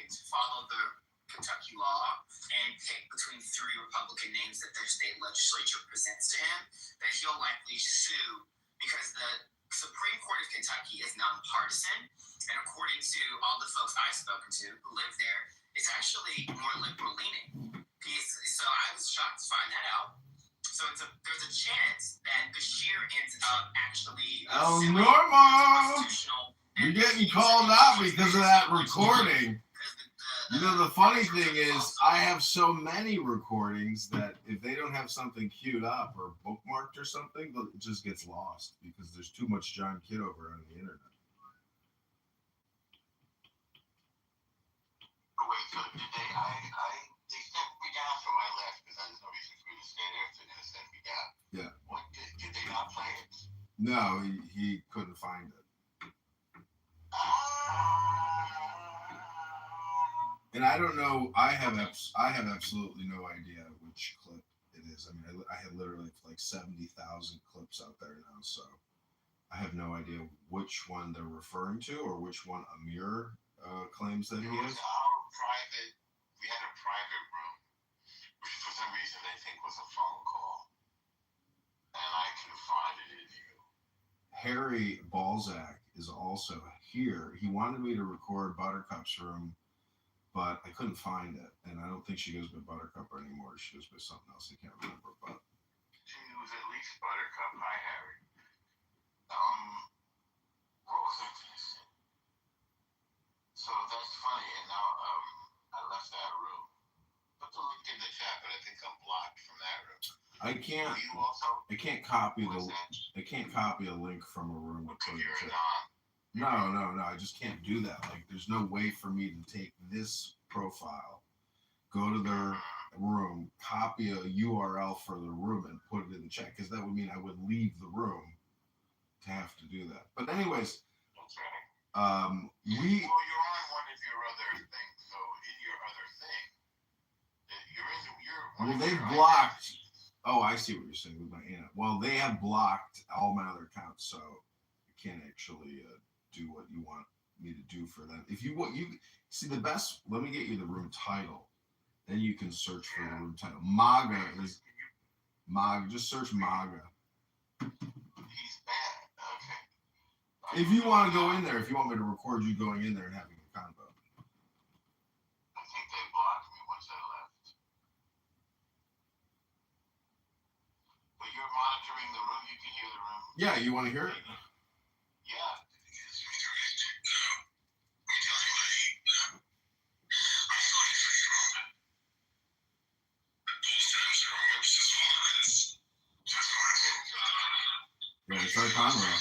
to follow the Kentucky law and pick between 3 Republican names that their state legislature presents to him, that he'll likely sue because the Supreme Court of Kentucky is nonpartisan, and according to all the folks I've spoken to who live there, it's actually more liberal leaning. So I was shocked to find that out. So there's a chance that Bashir ends up actually Norma! You're getting called out because of that recording. You know, the funny thing is, I have so many recordings that if they don't have something queued up or bookmarked or something, it just gets lost because there's too much John Kitover on the internet. Wait, so did they sent me down, so I left because there's no reason for me to stay there if they're going to send me down. Yeah. What, did they not play it? No, he couldn't find it. And I don't know. I have absolutely no idea which clip it is. I mean, I had literally like 70,000 clips out there now, so I have no idea which one they're referring to or which one Amir claims that he is. We had a private room, which for some reason they think was a phone call, and I confided in you. Harry Balzac is also here. He wanted me to record Buttercup's room, but I couldn't find it, and I don't think she goes by Buttercup anymore. She goes by something else. I can't remember, but She was at least Buttercup. Hi, Harry. What was I going to say? So that's funny, and now I left that room. Put the link in the chat, but I think I'm blocked from that room. I can't copy a link from a room to put it in. No, I just can't do that. Like, there's no way for me to take this profile, go to their room, copy a URL for the room, and put it in the chat, because that would mean I would leave the room to have to do that. But anyways, Well, you're on one of your other things, so in your other thing, you're they've blocked. Oh, I see what you're saying with my aunt. Well, they have blocked all my other accounts, so you can't actually do what you want me to do for them. If you see the best, let me get you the room title. Then you can search for the room title. MAGA is MAGA. Just search MAGA. He's bad. Okay. If you want to go in there, if you want me to record you going in there and having a convo. I think they blocked me once I left. But you're monitoring the room. You can hear the room. Yeah, you want to hear it? Yeah. Yeah, it's like Conrad.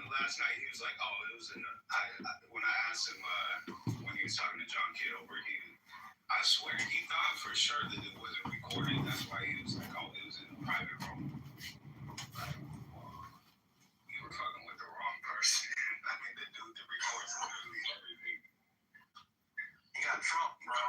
Last night he was like, "Oh, it was in." When I asked him when he was talking to John Kitover, I swear he thought for sure that it wasn't recorded. That's why he was like, "Oh, it was in a private room." Like, well, you were fucking with the wrong person. I mean, the dude that records literally everything. He got Trump, bro.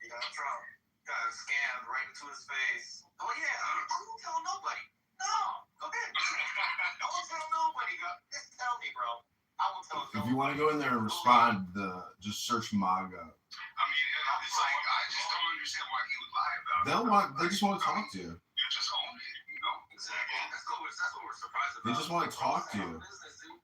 He got Trump. Got scammed right into his face. Oh yeah, I won't tell nobody. No, go ahead. I won't tell nobody. Just tell me, bro. I won't tell nobody. If you want to go in there and respond, just search MAGA. I mean, it's like, I just don't understand why he would lie about it. They just want to talk to you. You just own it, you know? Exactly. That's what we're surprised about. They just want to talk to you. Business, dude.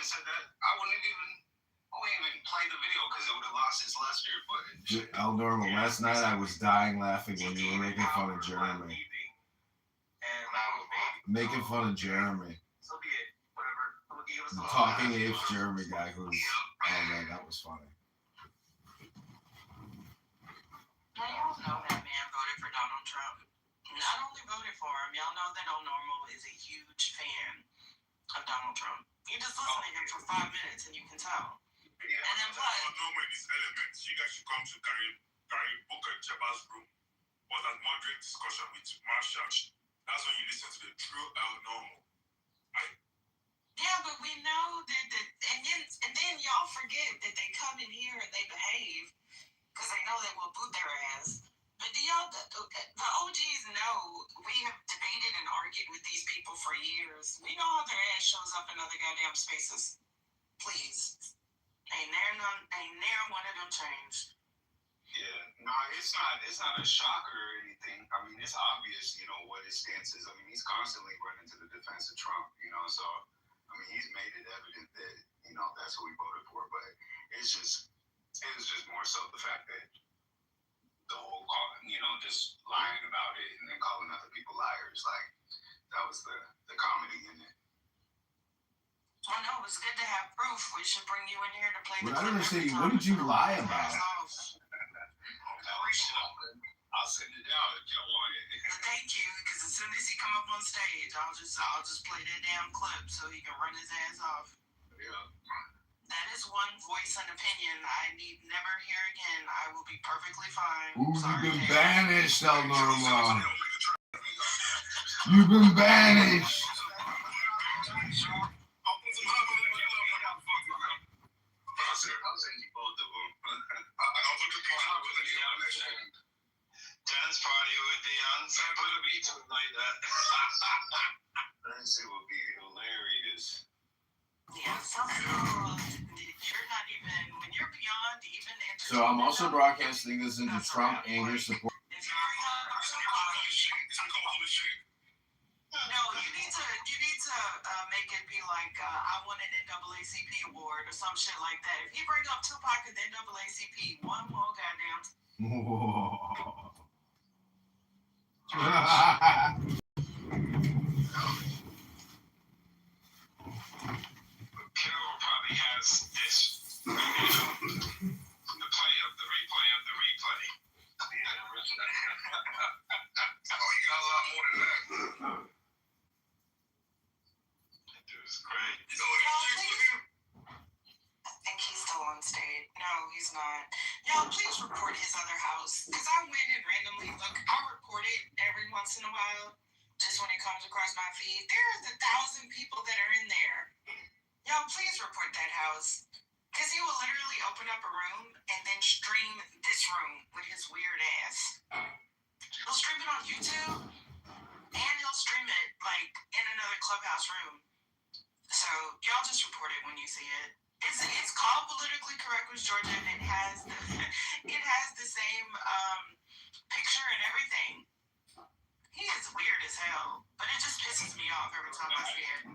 just said that, I wouldn't even play the video because it would have lost its luster. But El Normal, last night I was dying laughing when you were making fun of Jeremy. Making fun of Jeremy. So be it. Whatever. The Talking Apes Jeremy guy who's, oh man, that was funny. Now y'all know that man voted for Donald Trump. Not only voted for him, y'all know that El Normal is a huge fan of Donald Trump. You just listen to him for 5 minutes and you can tell. And then plus, Normal in his elements. You guys should come to Gary Booker Chaba's room. Was a moderate discussion with Marshall. That's when you listen to the true El Normal. yeah, but we know that and then y'all forget that they come in here and they behave because they know they will boot their ass. But do y'all, the OGs know we have debated and argued with these people for years. We know how their ass shows up in other goddamn spaces. Please. Ain't there one of them changed. Yeah, no, it's not a shocker or anything. I mean, it's obvious, what his stance is. I mean, he's constantly running to the defense of Trump, so, I mean, he's made it evident that, that's who he voted for, but it was just more so the fact that the whole call, just lying about it and then calling other people liars, like, that was the comedy in it. I know, it was good to have proof. We should bring you in here to play But I don't understand, what did you lie about? I'll send it out if y'all want it. Thank you, because as soon as he come up on stage, I'll just play that damn clip so he can run his ass off. Yeah. That is one voice and opinion I need never hear again. I will be perfectly fine. Ooh, Sorry, you've been Dad. banished, El Normal. You've been banished. I'll send you both of them. Dance party with the put a beat to it like that. That would be hilarious. Yeah, some people, you're not even, when you're beyond even So I'm also broadcasting this into Trump anger support. If you're no, you need to make it be like I won an NAACP award or some shit like that. If you bring up Tupac and the NAACP, one more goddamn. Kitover probably has this, the replay of the replay. Oh, you got a lot more than that. That dude's great. I think he's still on stage. No, he's not. Y'all, please report his other house. Because I went and randomly look. I report it every once in a while. Just when it comes across my feed. There's 1,000 people that are in there. Y'all, please report that house. Because he will literally open up a room and then stream this room with his weird ass. He'll stream it on YouTube. And he'll stream it, like, in another clubhouse room. So, y'all just report it when you see it. It's called Politically Correct with Georgia, and it has the same picture and everything. He is weird as hell, but it just pisses me off every time I see it.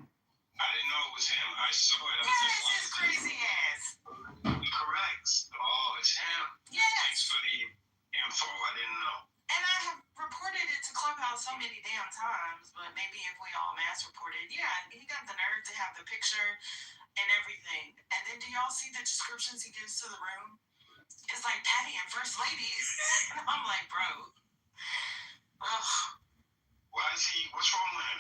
I didn't know it was him. I saw it. Yeah, it's his crazy ass. Correct. Oh, it's him. Yes. Thanks for the info. I didn't know. And I have reported it to Clubhouse so many damn times, but maybe if we all mass reported, yeah, he got the nerve to have the picture and everything. And then do y'all see the descriptions he gives to the room? It's like Patty and First Lady. And I'm like, bro. Ugh. Why is he? What's wrong with him?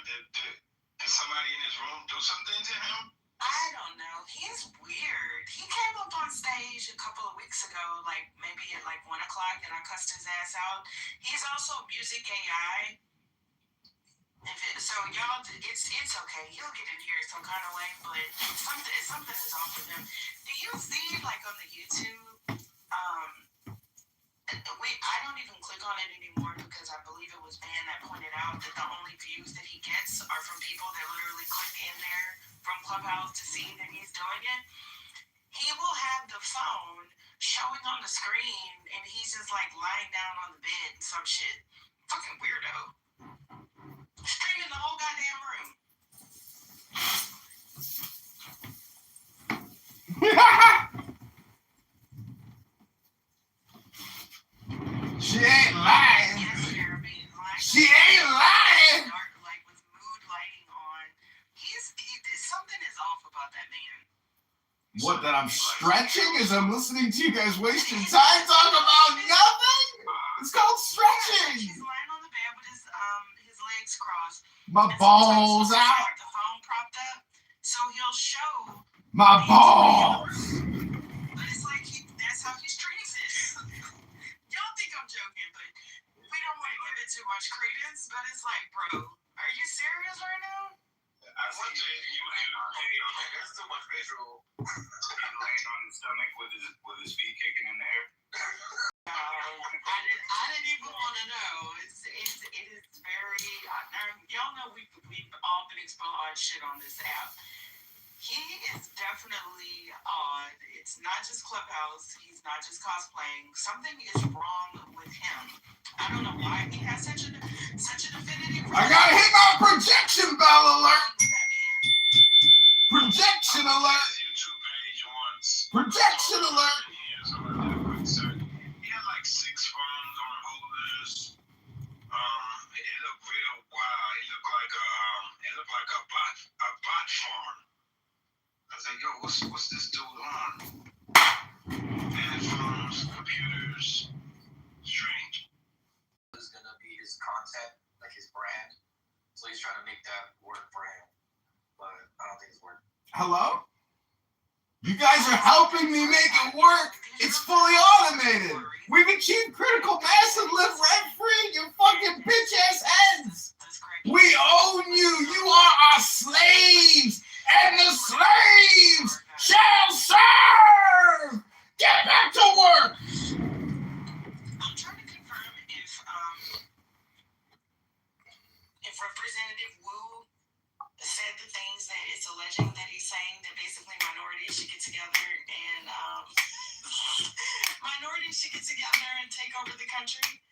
Did somebody in his room do something to him? I don't know. He's weird. He came up on stage a couple of weeks ago, like maybe at like 1 o'clock, and I cussed his ass out. He's also music AI. So y'all, it's okay. He'll get in here some kind of way, but something is off with him. Do you see like on the YouTube? I don't even click on it anymore because I believe it was Ben that pointed out that the only views that he gets are from people that literally click in there from Clubhouse to see that he's doing it. He will have the phone showing on the screen and he's just like lying down on the bed and some shit. Fucking weirdo. Streaming the whole goddamn room. off about that man. What, that I'm stretching as I'm listening to you guys wasting time talking about nothing? It's called stretching. He's lying on the bed with his legs crossed. My balls out. The phone propped up, so he'll show my balls. But it's like that's how he treats it. Y'all think I'm joking, but we don't want to give it too much credence. But it's like, bro, are you serious right now? I want to there's too much visual. He's laying on his stomach with his feet kicking in the air. No, I didn't even want to know. It is very. Y'all know we've all been exposed shit on this app. He is definitely odd. It's not just Clubhouse. He's not just cosplaying. Something is wrong with him. I don't know why he has such an affinity for. I gotta hit my projection bell alert. Projection alert. YouTube page once. Projection alert. He had like 6 phones on holders. It looked real wild. It looked like a bot farm. I was like, yo, what's this dude on? Headphones, computers. Strange. Is gonna be his content, like his brand. So he's trying to make that work for him. But I don't think it's working. Hello? You guys are helping me make it work. It's fully automated. We've achieved critical mass and live rent-free in your fucking bitch-ass heads. We own you. You are our slaves. And the slaves shall serve. Get back to work. I'm trying to confirm if Representative Wu said the things that it's alleging that he's saying, that basically minorities should get together and take over the country.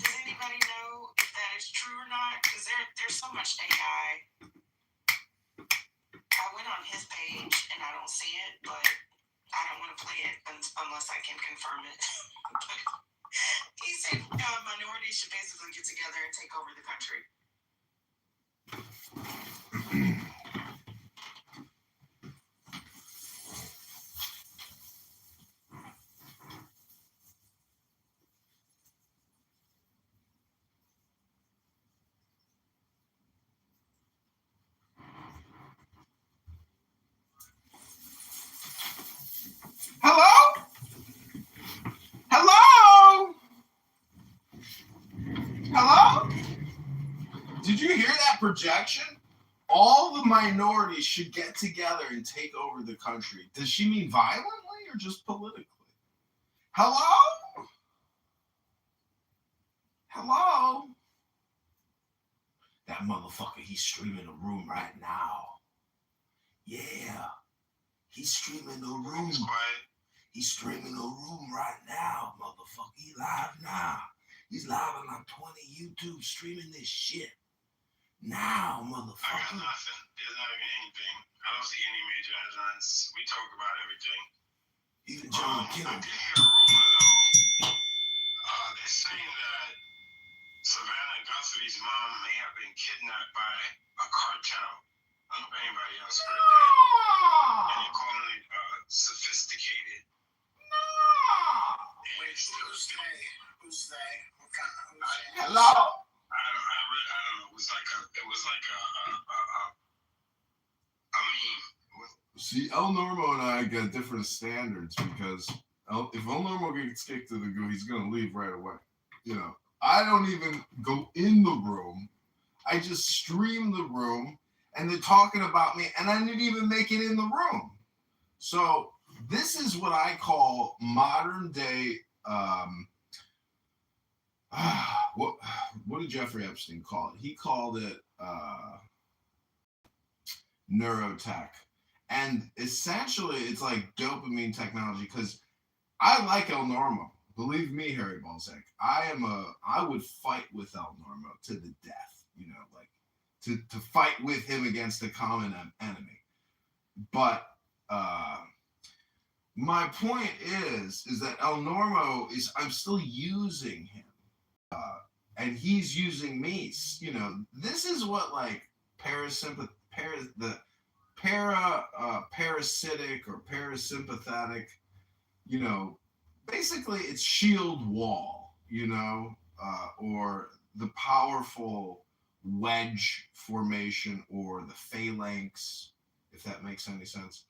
Does anybody know if that is true or not? Because there's so much AI. I went on his page and I don't see it, but I don't want to play it unless I can confirm it. He said minorities should basically get together and take over the country. Hello? Hello? Hello? Did you hear that projection? All the minorities should get together and take over the country. Does she mean violently or just politically? Hello? Hello? That motherfucker, he's streaming the room right now. Yeah. He's streaming the room. He's streaming the room right now, motherfucker. He live now. He's live on like 20 YouTube streaming this shit. Now, motherfucker. I got nothing. There's not even anything. I don't see any major headlines. We talk about everything. Even John Kitover. I did hear a rumor, though. They're saying that Savannah Guthrie's mom may have been kidnapped by a cartel. I don't know if anybody else heard that. And you're calling it sophisticated. No. Wait, who's they? Who's they? What kind of? Hello? I don't know. It was like a meme. See, El Normo and I got different standards because if El Normo gets kicked to the goo, he's gonna leave right away. You know, I don't even go in the room. I just stream the room, and they're talking about me, and I didn't even make it in the room. So this is what I call modern day. What did Jeffrey Epstein call it? He called it neurotech. And essentially, it's like dopamine technology because I like El Normo. Believe me, Harry Balzac. I would fight with El Normo to the death, you know, like to fight with him against a common enemy. But my point is that El Normo I'm still using him. And he's using me. You know, this is what like the parasitic or parasympathetic, you know, basically it's shield wall, you know, or the powerful wedge formation or the phalanx, if that makes any sense.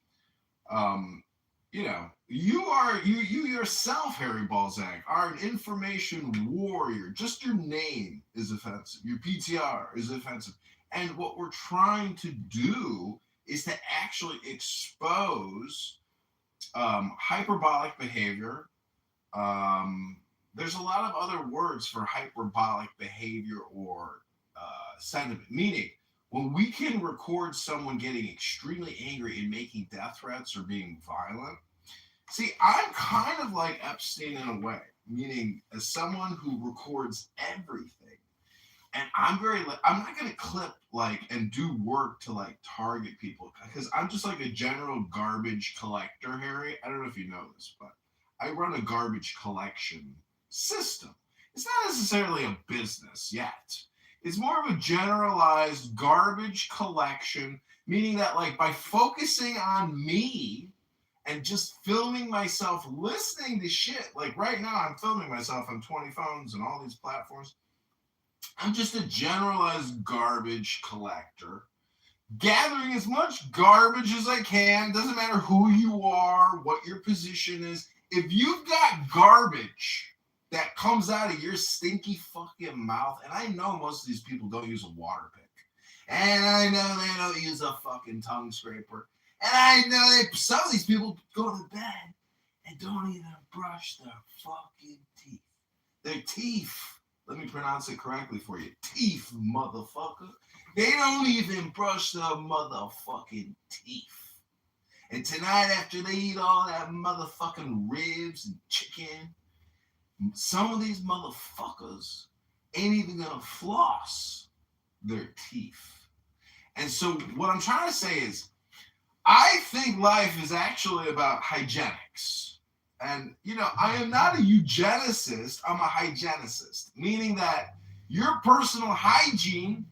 You know, you yourself, Harry Balzac, are an information warrior. Just your name is offensive. Your PTR is offensive. And what we're trying to do is to actually expose hyperbolic behavior. There's a lot of other words for hyperbolic behavior or sentiment, meaning when we can record someone getting extremely angry and making death threats or being violent. See, I'm kind of like Epstein in a way, meaning as someone who records everything. And I'm not going to clip like and do work to like target people because I'm just like a general garbage collector, Harry. I don't know if you know this, but I run a garbage collection system. It's not necessarily a business yet. It's more of a generalized garbage collection, meaning that like by focusing on me and just filming myself listening to shit, like right now I'm filming myself on 20 phones and all these platforms. I'm just a generalized garbage collector, gathering as much garbage as I can. Doesn't matter who you are, what your position is. If you've got garbage that comes out of your stinky fucking mouth, and I know most of these people don't use a water pick, and I know they don't use a fucking tongue scraper, and I know some of these people go to bed and don't even brush their fucking teeth. Their teeth. Let me pronounce it correctly for you. Teeth, motherfucker. They don't even brush their motherfucking teeth. And tonight, after they eat all that motherfucking ribs and chicken, some of these motherfuckers ain't even gonna floss their teeth. And so what I'm trying to say is, I think life is actually about hygienics. And, you know, I am not a eugenicist, I'm a hygienicist, meaning that your personal hygiene,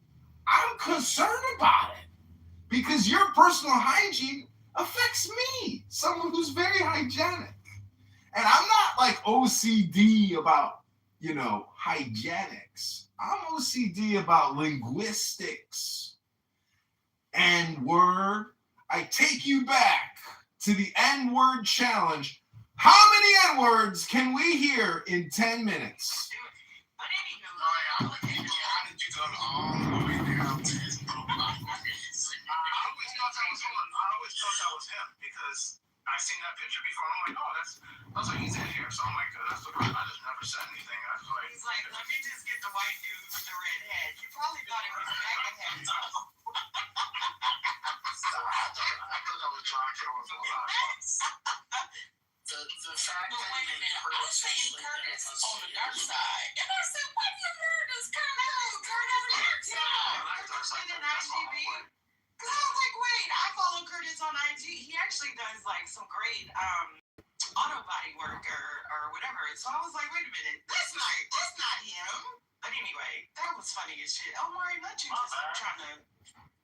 I'm concerned about it because your personal hygiene affects me, someone who's very hygienic. And I'm not like OCD about, you know, hygienics. I'm OCD about linguistics. N-word. I take you back to the N-word challenge. How many N-words can we hear in 10 minutes? But anywho, how did you go all the way down to his profile? I always thought that was him because I seen that picture before. I'm like, oh, I was like, he's in here. So I'm like, that's the problem. I just never said anything. I was like, he's like, let me just get the white dude with the red head. You probably thought it was mega head. I thought that was John Kitover for a long time. The fact that wait a minute, I was saying Curtis on the dark side. And I said, what the nerd is Curtis? Curtis on the dark side. Because I was like, wait, I follow Curtis on IG. He actually does like some great auto body work or whatever. So I was like, wait a minute, that's not him. But anyway, that was funny as shit. Omari, not you just trying to.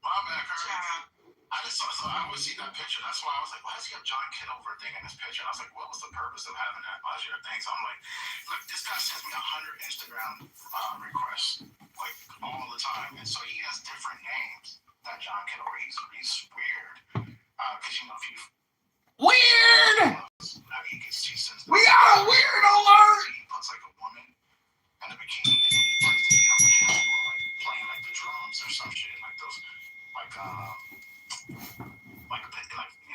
My bad, Curtis. I just saw, so I always see that picture. That's why I was like, why does he have John Kitover thing in his picture? And I was like, what was the purpose of having that as your thing? So I'm like, look, this guy sends me 100 Instagram requests like all the time, and so he has different names than John Kitover. He's weird because you know if you weird. He sends we got a weird alert. He puts like a woman in a bikini and then he plays the video of him like playing like the drums or some shit like those like you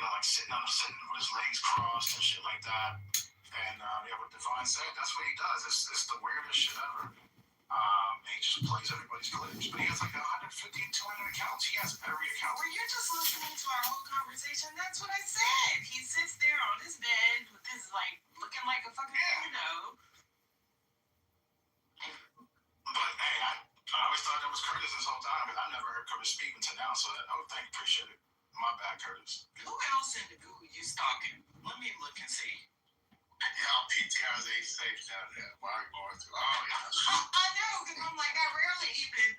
know, like sitting with his legs crossed and shit like that. And yeah, what Divine said, that's what he does. It's the weirdest shit ever. He just plays everybody's clips. But he has like 150, 200 accounts. He has every account. Were you just listening to our whole conversation? That's what I said. He sits there on his bed with his like looking like a fucking weirdo. But hey, I always thought that was Curtis this whole time, but I never heard Curtis speak until now, so I would appreciate it. My bad, Curtis. Who else in the goo you stalking? Let me look and see. Yeah, PTR's age safe down there. Why are you going through all that? I know, because I'm like, I rarely even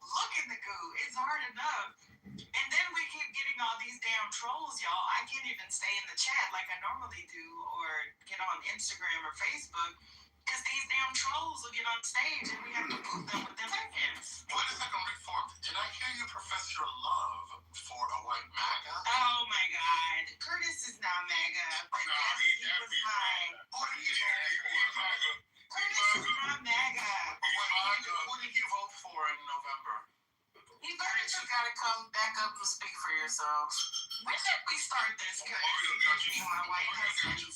look in the goo. It's hard enough. And then we keep getting reporting all these damn trolls, y'all. I can't even stay in the chat like I normally do or get on Instagram or Facebook because these damn trolls will get on stage and we have to boot them within seconds. Wait a second, reform. Did I hear you profess your love for a white MAGA? Oh my God. Curtis is not MAGA. But yes, he was mine. Curtis is not MAGA. Who did you vote for in November? You Curtis, you gotta come back up and speak for yourself. When did we start this, Curtis? Me and my white husband. I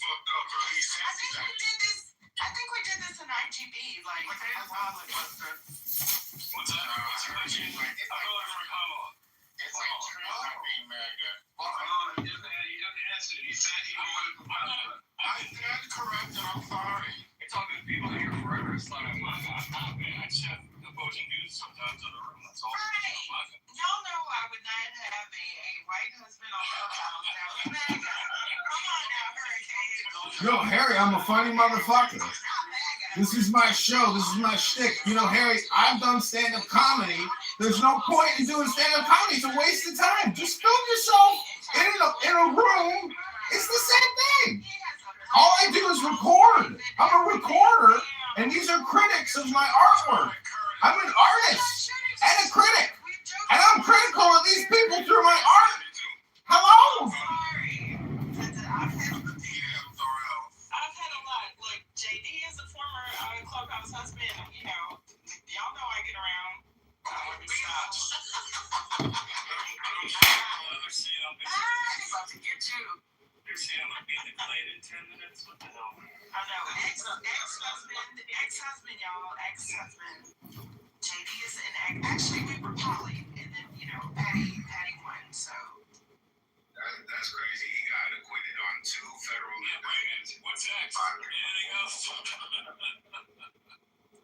think we did this in IGB, like a while ago. What's that? What's IGB? I voted for Kamala. It's like Trump or being MAGA. He didn't answer. He said he voted for Kamala. I stand corrected. I'm sorry. It's all good. People here forever. It's like MAGA. I check the voting news sometimes in the room. That's all. Right. Y'all know I would not have a white husband on Clubhouse that was MAGA. Come on now, Hurricane. Yo, Harry, I'm a funny motherfucker. This is my show. This is my shtick. You know, Harry, I've done stand-up comedy. There's no point in doing stand-up comedy. It's a waste of time. Just film yourself in a room. It's the same thing. All I do is record. I'm a recorder, and these are critics of my artwork. I'm an artist and a critic, and I'm critical of these people through my art. Hello? I've had a lot. Look, JD is a former Clubhouse husband. You know, y'all know I get around. Let me stop. He's about to get you. They're saying I'm gonna be declared in 10 minutes. What the hell? I know. Ex-husband, y'all. Ex-husband. JD is actually we were poly, and then Patty won. So. That's crazy. He got acquitted on 2 federal indictments. What's next? Anything else?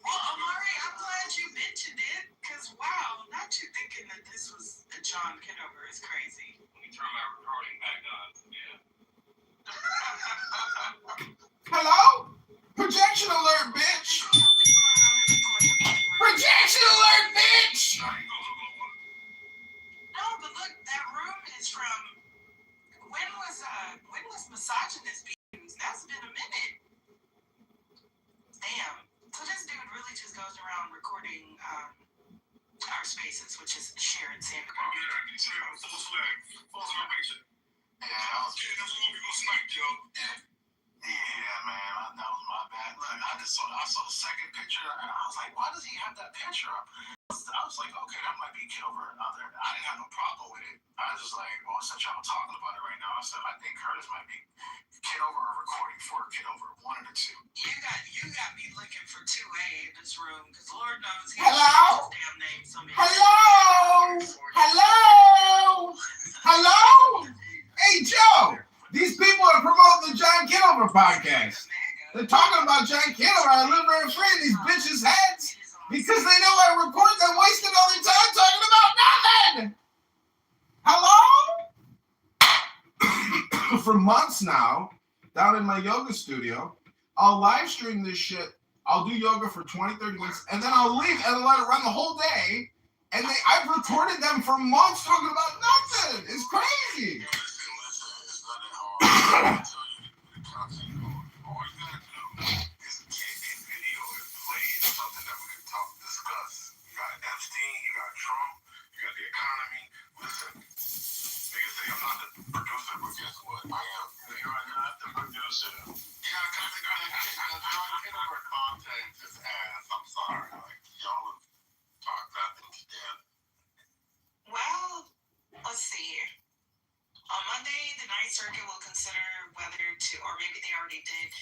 Well, Amari, I'm glad you mentioned it, because wow, not you thinking that this was a John Kitover is crazy. Let me turn my recording back on. Yeah. Hello? Projection alert, bitch! Projection alert, bitch! No, but look, that room is from when was Misogynist used? That's been a minute. Damn. So this dude really just goes around recording our spaces, which is shared Santa Cruz. Yeah, man, that was my bad. Look, I saw the second picture, and I was like, why does he have that picture up? I was like, okay, that might be Kitover. I didn't have no problem with it. I was just like, well, since y'all are talking about it right now, I said, I think Curtis might be Kitover or recording for Kitover, one of the two. You got me looking for 2A in this room, because Lord knows he Hello? his damn name so many Hello? Hello? Hello? Hey, Joe, these people are promoting the John Kitover podcast. They're talking about John Kitover. I live right in front of these bitches' heads because they know I record them wasting all their time talking about nothing. Hello? For months now, down in my yoga studio, I'll live stream this shit. I'll do yoga for 20, 30 minutes, and then I'll leave and let it run the whole day. And I've recorded them for months talking about nothing. It's crazy. Epstein, you got Trump, you got the economy. Listen, niggas say I'm not the producer, but guess what? I am. You're not the producer. You gotta come together and John Kitover content is ass. I'm sorry. Like, y'all have talked that thing to death. Well, let's see here. On Monday, the Ninth Circuit will consider whether to, or maybe they already did,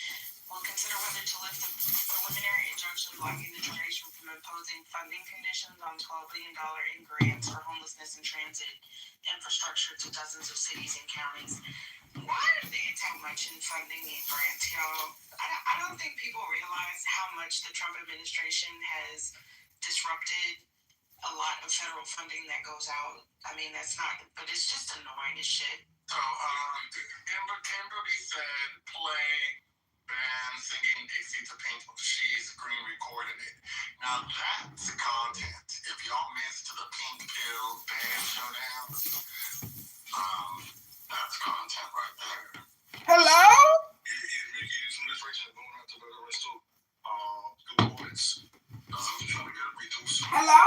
will consider whether to lift the preliminary injunction blocking the duration from imposing funding conditions on $12 billion in grants for homelessness and transit infrastructure to dozens of cities and counties. Why are they so much in funding and grants, y'all? I don't think people realize how much the Trump administration has disrupted a lot of federal funding that goes out. I mean, that's not, but it's just annoying as shit. So, Kimberly said, play band singing AC to Pink. She's green recorded it. Now, that's content. If y'all missed the Pink Pill band showdown, That's content right there. Hello? Yeah, Mickey, some of this racing is going out to the rest of the boys. I'm trying to get it reduced. Hello?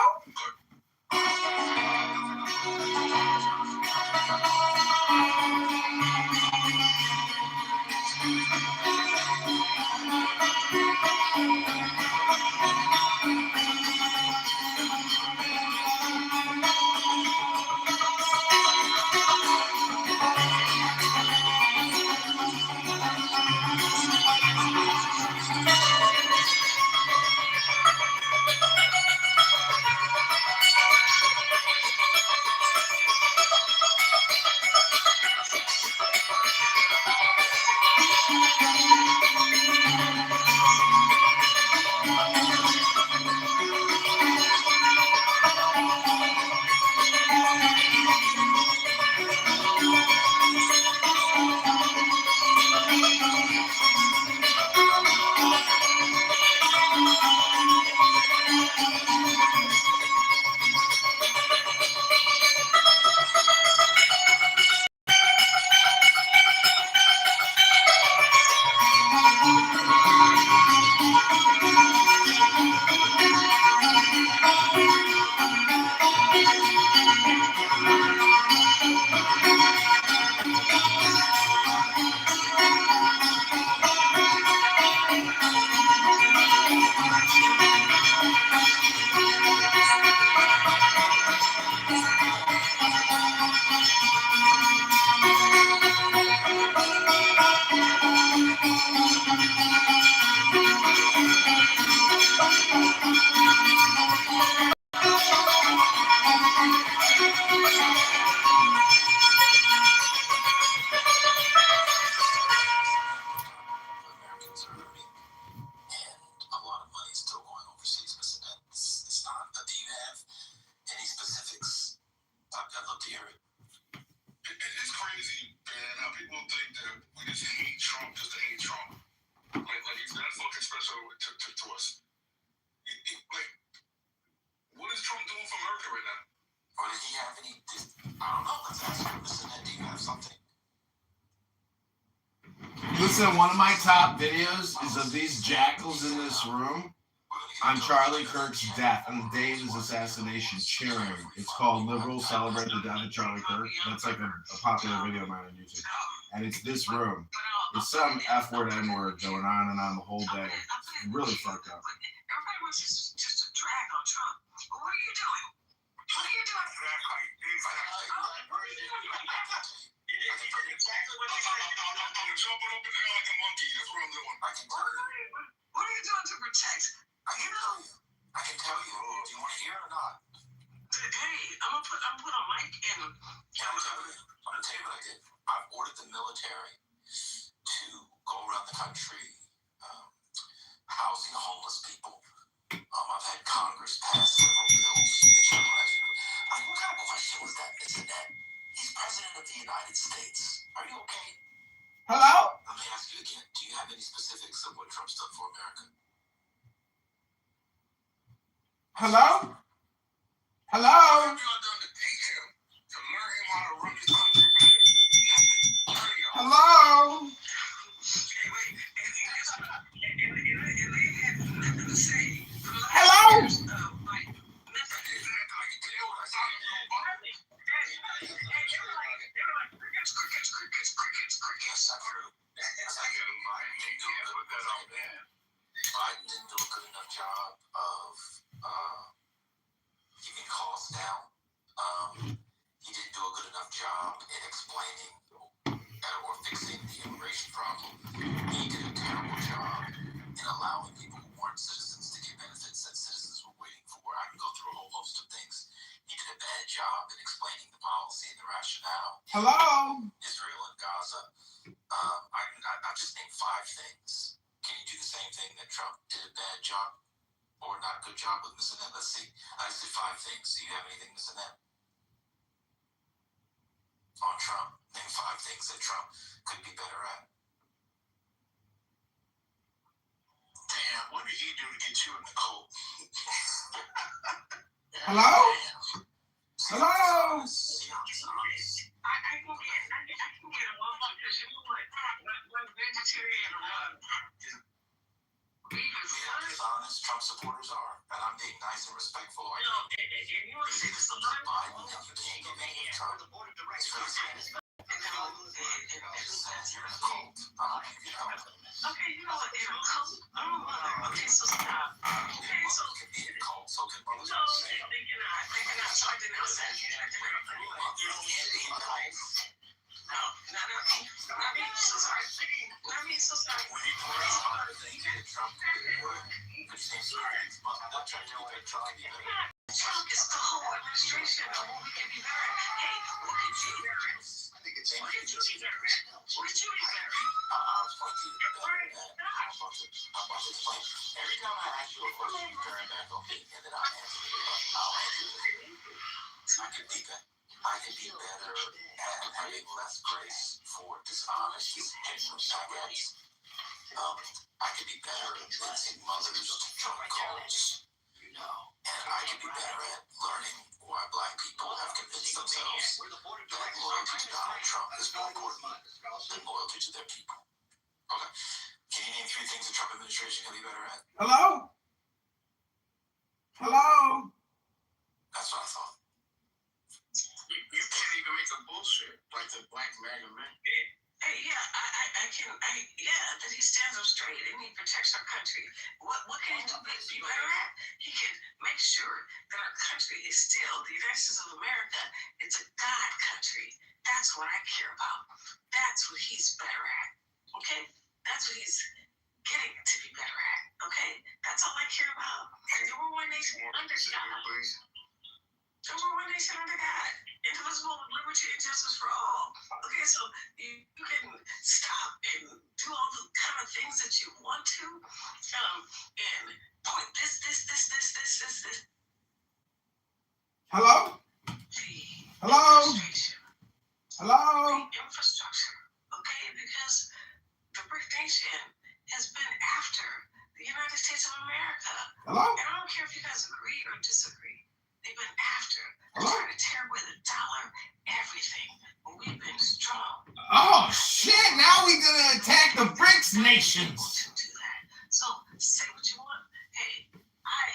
Americans are hurting, and a lot of money is still going overseas, but it's not. Do you have any specifics? I'd love to hear it. It's crazy, man, how people think that we just hate Trump just to hate Trump. Like he's that fucking special to us. Like, what is Trump doing for America right now? Or did he have any? I don't know. Let's ask him. Listen, do you have something? Listen, one of my top videos is of these jackals in this room on Charlie Kirk's death, on the day of his assassination, cheering. It's called Liberals Celebrate the Death of Charlie Kirk. That's like a popular video of mine on YouTube. And it's this room. It's some F-word, N-word going on and on the whole day. It's really fucked up. Everybody wants just to drag on Trump. Well, what are you doing? What are you doing? Exactly what you said. I'm jumping up and down like a monkey. That's what I'm doing. I can tell you. What are you doing to protect? I can tell you. I can tell you. Do you want to hear it or not? Hey, I'm gonna put on mic and I'm gonna tell you what I did. I've ordered the military to go around the country housing homeless people. I've had Congress pass several bills. What kind of question was that, Mr. Ned? He's president of the United States. Are you okay? Hello? Let me ask you again. Do you have any specifics of what Trump's done for America? Hello? Hello? What have y'all done to teach him, to learn him how to run this country better? Hello? Hello? Biden didn't do a good enough job of keeping costs down. He didn't do a good enough job in explaining or fixing the immigration problem. He did a terrible job in allowing people who weren't citizens to get benefits that citizens were waiting for. I can go through a whole host of things. He did a bad job in explaining the policy and the rationale. Hello? Israel and Gaza. I just named 5 things. Can you do the same thing that Trump did a bad job or not a good job with, Mr. Ned? Let's see. I just did 5 things. Do you have anything, Mr. Ned? On Trump. Name 5 things that Trump could be better at. Damn, what did he do to get you in the coat? Hello? Hello? See how he's honest. I so stop. Okay, so can be in cult, so can brothers. no, they cannot. So I denounce that. No, not me. Not me. So sorry. Not me. So sorry. Trump is the whole administration of what we can be better at. Hey, what could you be better at? What could you be better at? What could you be better at? Every time I ask you a question, you turn back on me, and then I'll answer it. I'll answer it. I can be better. I can be better at having less grace for dishonest, ignorant baggage. I can be better at raising mothers to join cults. And I can be better at learning why black people have convinced themselves that loyalty to Donald Trump is more important than loyalty to their people. Okay. Can you name 3 things the Trump administration can be better at? Hello? Hello? That's what I thought. You can't even make a bullshit like the black MAGA man. Hey, yeah, I can, that he stands up straight and he protects our country. What can he be better at? He can make sure that our country is still, the United States of America, it's a God country. That's what I care about. That's what he's better at, okay? That's what he's getting to be better at, okay? That's all I care about. And we're one nation under God. And we're one nation under God. Indivisible with liberty and justice for all. Okay, so you can stop and do all the kind of things that you want to, and point this. Hello? Hello? Hello? The infrastructure, okay? Because the BRIC Nation has been after the United States of America. Hello? And I don't care if you guys agree or disagree. They've been after. They're trying to tear away the dollar, everything. But we've been strong. Oh, shit. Now we're going to attack the BRICS nations. To do that. So say what you want. Hey, I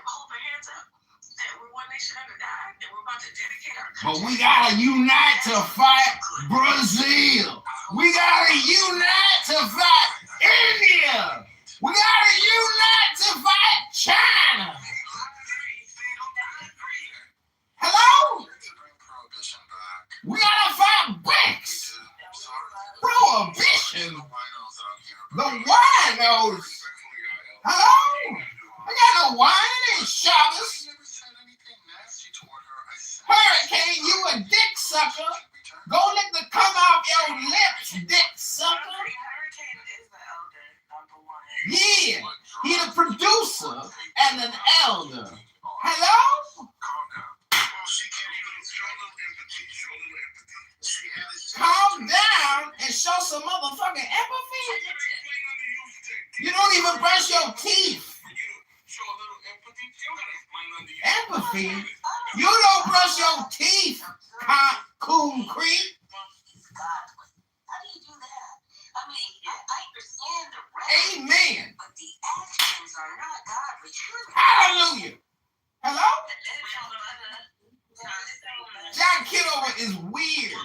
hold my hands up that we're one nation under God, and we're about to dedicate our country. But we got to unite to fight Brazil. We got to unite to fight India. We got to unite to fight China. Hello? We gotta fight BRICS. Prohibition. The winos. Hello? I got no wine. It ain't Shabbos. Hurricane, you a dick sucker. Go lick the cum off your lips, dick sucker. Hurricane is the elder, number one. Yeah, he the producer and an elder. Hello? Calm down and show some motherfucking empathy. You don't even brush your teeth. Empathy? You don't brush your teeth, Coon Creek. How do you do that? I mean, I understand the rhetoric, Amen. but the actions are not godly. Hallelujah. Hello? John Kitover is weird.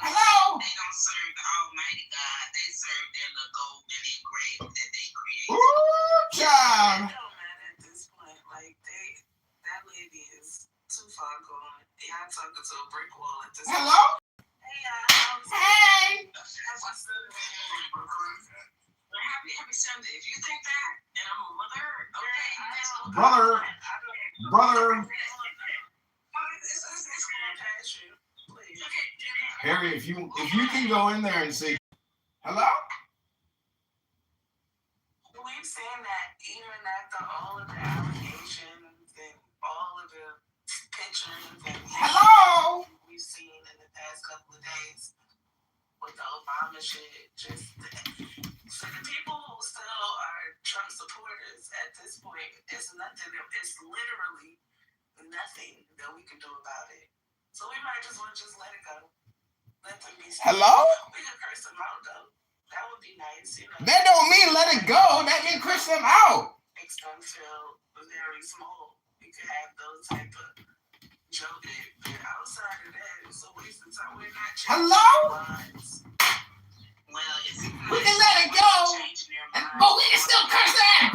Hello? They don't serve the Almighty God. They serve their little golden engraved that they create. Ooh, child. It don't matter at this point. Like, that lady is too far gone. Y'all talking to a brick wall at this point. Hello? Hey, y'all. Hey. Happy Sunday. If you think that, and I'm a mother, okay, you guys go. Brother. It's going past you. Please. Okay. Harry, if you can go in there and say, hello? We've seen that even after all of the allegations and all of the pictures and Hello? we've seen in the past couple of days with the Obama shit, just so the people who still are Trump supporters at this point, it's nothing. It's literally nothing that we can do about it. So we might just want to just let it go. Let them be. Hello? We can curse them out though. That would be nice, you know. That don't mean let it go. That means curse them out. Makes them feel very small. We could have those type of joking, but outside of that, it's a waste of time. We're not changing Hello? minds. Well, it's We can let it go, but we can still curse that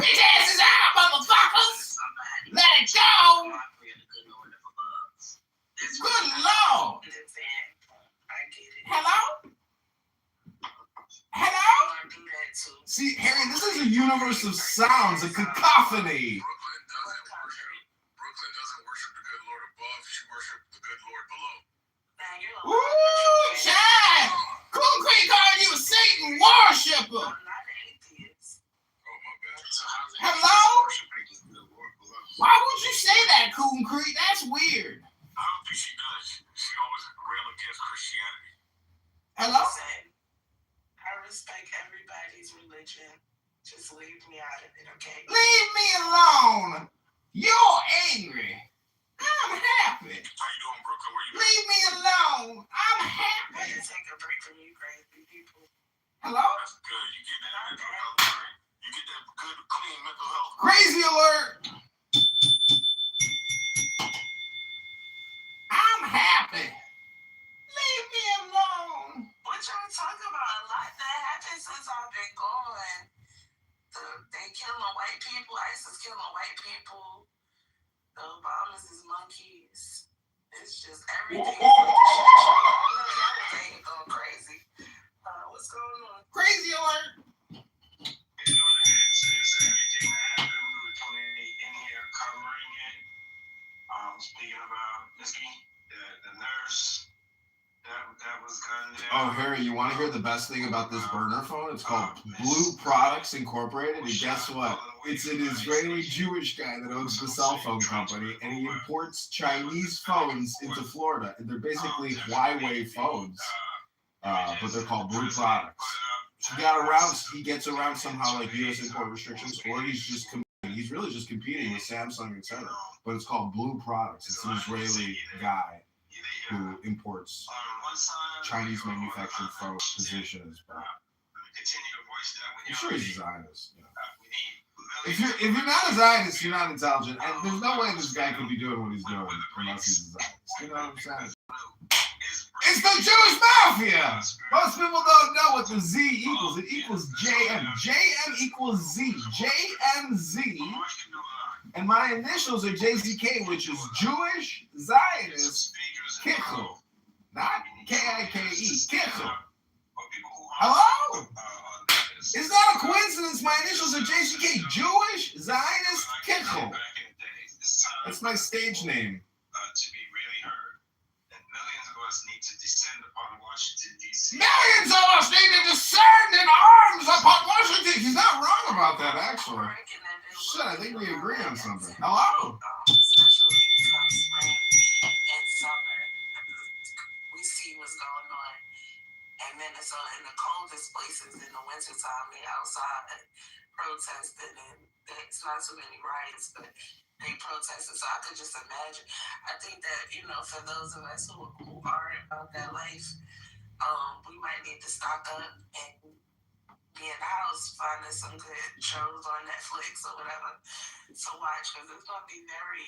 See, Harry, this is a universe of sounds, a cacophony. Brooklyn doesn't worship the good Lord above. She worships the good Lord below. Ooh, Chad! Cool Creek calling you a Satan worshiper. Oh, my bad. Hello? Why would you say that, Cool Creek? That's weird. I don't think she does. She always rail against Christianity. Hello? I respect everybody's religion. Just leave me out of it, okay? Leave me alone. You're angry. I'm happy. How you doing, Brooklyn? Where you Leave me alone. I'm I happy. can take a break from you crazy people. Hello? That's good. You get that mental health break. You get that good, clean mental health break. Crazy alert. I'm happy. Leave me alone. What y'all talking about? A lot that happened since I've been gone. They killing white people. ISIS killing white people. The Obamas is monkeys. It's just everything. Everything going crazy. What's going on? Crazy alert. Everything that happened, we were totally in here covering it. Speaking about Miski, the nurse that was gunned down. Oh, Harry, you want to hear the best thing about this burner phone? It's called Blue Products Incorporated, and guess what? It's an Israeli Jewish guy that owns the cell phone company, and he imports Chinese phones into Florida, and they're basically Huawei phones, but they're called Blue Products. He gets around somehow like U.S. import restrictions, or he's really just competing with Samsung, etc. But it's called Blue Products. It's an Israeli guy who imports Chinese manufactured phone positions. I'm sure he's a Zionist. You know. If you're not a Zionist, you're not intelligent, and there's no way this guy could be doing what he's doing unless he's a Zionist. You know what I'm saying? It's the Jewish Mafia! Most people don't know what the Z equals. It equals JM. JM equals Z. JMZ. And my initials are JZK, which is Jewish Zionist Kitzel. Not K-I-K-E. Kitzel. Hello? It's not a coincidence. My initials are JZK. Jewish Zionist Kitzel. That's my stage name. To be really heard. And millions of us need to descend upon Washington, D.C. Millions of us need to descend in arms upon Washington. He's not wrong about that, actually. Shit, I think we agree on something. Hello? Especially come spring and summer. We see what's going on. And Minnesota, in the coldest places in the wintertime, they outside protesting, and it's not too many riots, but they protested. So I could just imagine. I think that, for those of us who aren't about that life, we might need to stock up and be in the house, finding some good shows on Netflix or whatever to watch, because it's gonna be very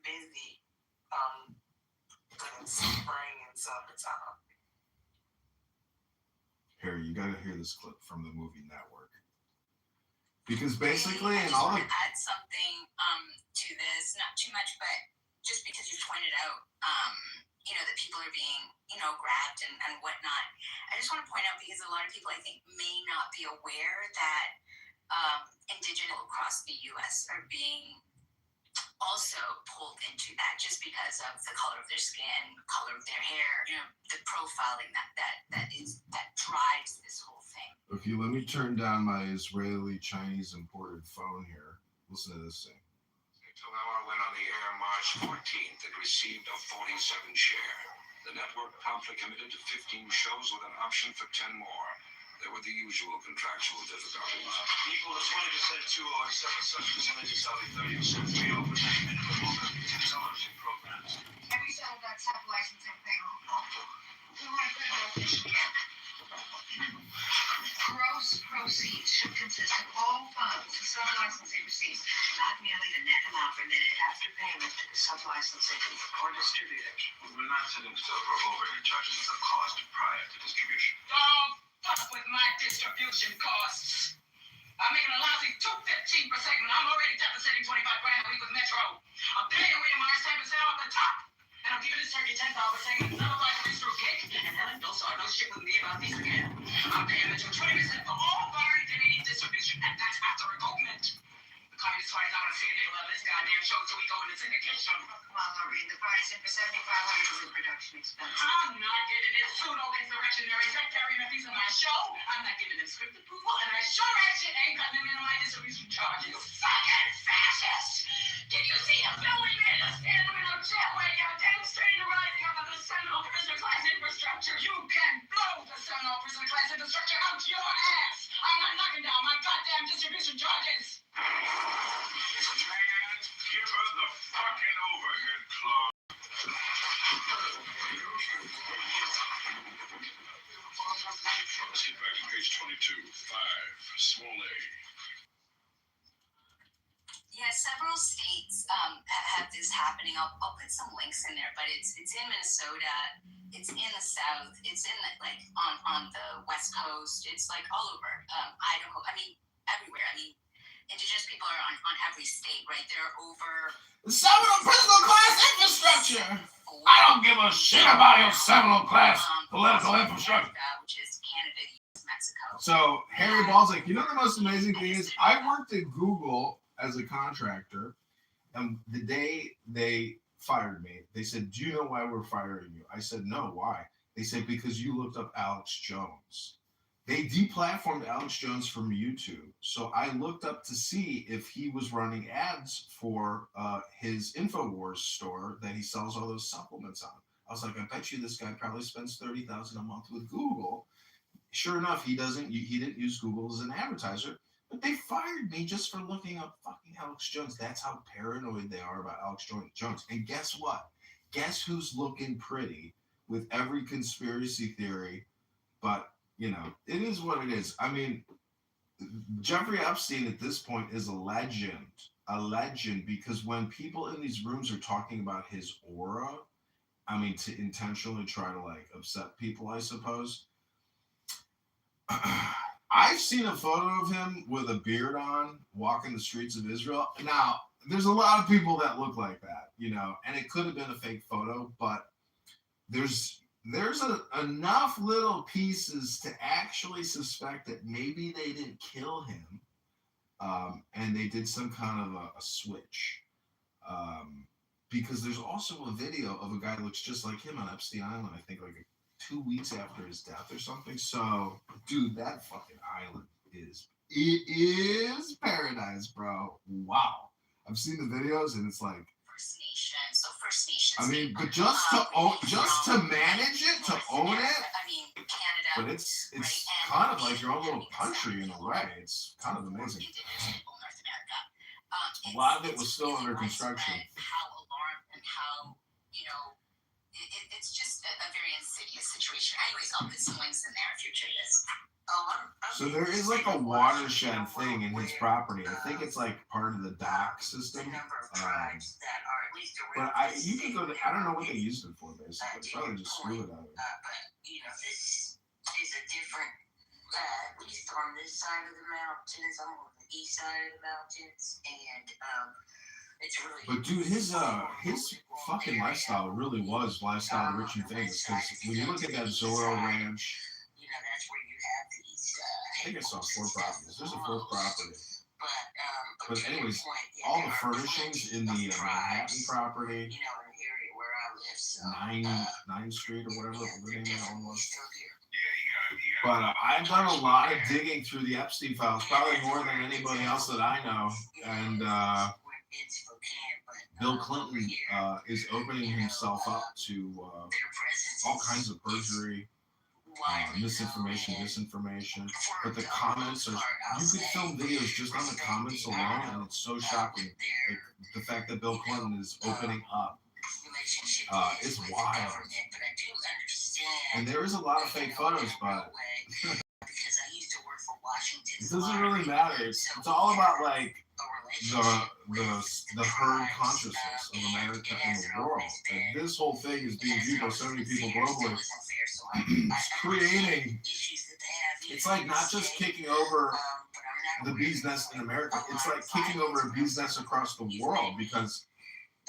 busy during spring and summertime. Harry, you gotta hear this clip from the movie Network. Because basically, in all I add something to this, not too much, but just because you pointed out, that people are being, grabbed and whatnot. I just want to point out, because a lot of people, I think, may not be aware that Indigenous across the U.S. are being also pulled into that just because of the color of their skin, color of their hair, the profiling that drives this whole thing. Okay, let me turn down my Israeli Chinese imported phone here. Listen to this thing. Kitover went on the air March 14th and received a 47 share. The network promptly committed to 15 shows with an option for 10 more. There were the usual contractual difficulties. Equal to 20% to or separate such percentages of the 30% free open minimum television programs. Have you settled that tap licensing thing? We want to federal official yet. Gross proceeds should consist of all funds the sub-licensing receives, not merely the net amount remitted after payment to the sub-licensing or distributor. We're not sending Kitover overhead charges as a cost prior to distribution. Don't fuck with my distribution costs. I'm making a lousy 215 per segment. I'm already depositing $25,000 a week with Metro. I'm paying William 10% off the top. And I'm giving this turkey $10 per segment. None of my fruitcake. And Helen, no sorry, no shit with me about these again. I'm God damn it, you're 20% for all buttery DVD distribution, and that's after revocation. The Communist Party's not gonna see a nickel of this goddamn show till we go into syndication. Come on, Lorraine, the price in for $7,500 is in production expense. I'm not getting this pseudo-insurrectionary sectarian piece of my show. I'm not giving them script approval, and I sure as shit ain't cutting them into my distribution charges. You fucking fascist! Did you see the film we made in the stand window jet right now demonstrating the rising of the Seminole prisoner class infrastructure? You can blow the Seminole prisoner class infrastructure out your ass! I'm not knocking down my goddamn distribution charges! Man, give her the fucking overhead club. Let's get back to page 22. 5, small a. Yeah, several states have this happening. I'll put some links in there, but it's in Minnesota, it's in the South, it's in on the West Coast, it's like all over Idaho. I mean, everywhere. I mean, Indigenous people are on every state, right? They're over The Seminole Political Class Infrastructure. I don't give a shit about your Seminole Class political infrastructure. Which is Canada, US, Mexico. So Harry Baltic, you know the most amazing thing is I worked at Google as a contractor, and the day they fired me, they said, "Do you know why we're firing you?" I said, "No, why?" They said, "Because you looked up Alex Jones." They deplatformed Alex Jones from YouTube. So I looked up to see if he was running ads for his InfoWars store that he sells all those supplements on. I was like, I bet you this guy probably spends $30,000 a month with Google. Sure enough, he didn't use Google as an advertiser, but they fired me just for looking up fucking Alex Jones. That's how paranoid they are about Alex Jones. And guess what? Guess who's looking pretty with every conspiracy theory, but you know, it is what it is. I mean, Jeffrey Epstein at this point is a legend, because when people in these rooms are talking about his aura, I mean, to intentionally try to like upset people, I suppose. I've seen a photo of him with a beard on walking the streets of Israel. Now, there's a lot of people that look like that, you know, and it could have been a fake photo, but there's enough little pieces to actually suspect that maybe they didn't kill him, and they did some kind of a switch. Because there's also a video of a guy that looks just like him on Epstein Island, I think like 2 weeks after his death or something. So, dude, that fucking island is paradise, bro. Wow. I've seen the videos and it's like, First Nations. I mean, but just to manage it, to own it. I mean, Canada. But it's kind of like your own little country in a way. It's kind of amazing. North America. A lot of it was still under construction. How alarmed and how, you know, it's just a very insidious situation. Anyways, I'll put some links in there if you're curious. So there is like a watershed thing in his property. I think it's like part of the dock system. But you can go to, I don't know what they used it for, basically. Probably just screw it out of it. But, you know, this is a different, at least on this side of the mountains, I'm on the east side of the mountains, and it's really... But dude, his fucking lifestyle really was lifestyle rich and famous, because when you look at that Zorro Ranch, you know, that's where you have these... I think I saw 4 properties. There's a 4th property. But anyways, all the furnishings in the Manhattan property, you know, in the area where I live, so... 9th Street or whatever the name of that one was. Yeah, But I've done a lot of digging through the Epstein files, probably more than anybody else that I know. And Bill Clinton is opening himself up to all kinds of perjury, misinformation, disinformation. But the comments are, you could film videos just on the comments alone, and it's so shocking. Like, the fact that Bill Clinton is opening up is wild. And there is a lot of fake photos, but it doesn't really matter. It's all about like the herd consciousness of America and the world. And this whole thing is being viewed by so many people globally. It's creating. It's like not just kicking over the bee's nest in America. It's like kicking over a bee's nest across the world, because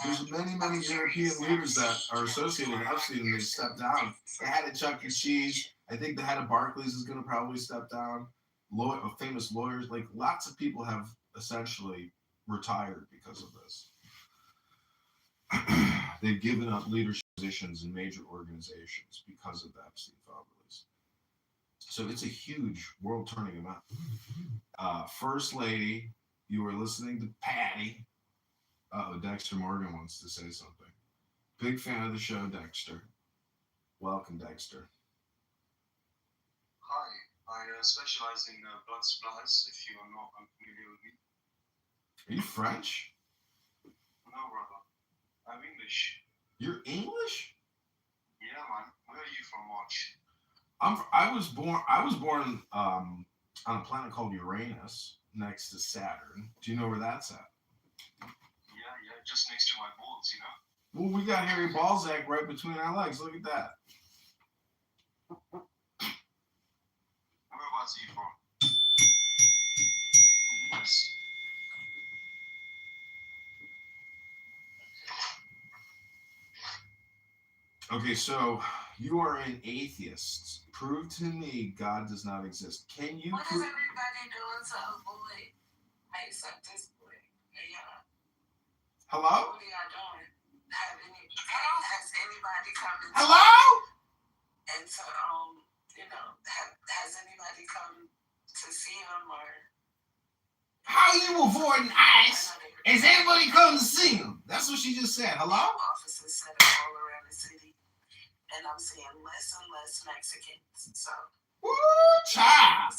There's many European leaders that are associated with Epstein and they stepped down. They had a Chuck E. Cheese. I think the head of Barclays is going to probably step down. Famous lawyers, like lots of people have essentially retired because of this. They've given up leadership positions in major organizations because of the Epstein file release. So it's a huge world turning event. First Lady, you were listening to Patty. Dexter Morgan wants to say something. Big fan of the show, Dexter. Welcome, Dexter. Hi, I specialize in blood supplies, if you are not familiar with me. Are you French? No, brother. I'm English. You're English? Yeah, man. Where are you from, March? I was born on a planet called Uranus, next to Saturn. Do you know where that's at? Yeah, just next to my balls, you know? Well, we got Harry Balzac right between our legs. Look at that. Whereabouts are you from? Yes. Okay, so you are an atheist. Prove to me God does not exist. Can you What is everybody doing to avoid accept this boy? Hello? What are y'all doing? Has anybody come to Hello? And to has anybody come to see him or How you avoiding ICE? Has anybody come to see him? That's what she just said. Hello? offices set up all around the city? And I'm seeing less and less Mexicans. So Woo, child.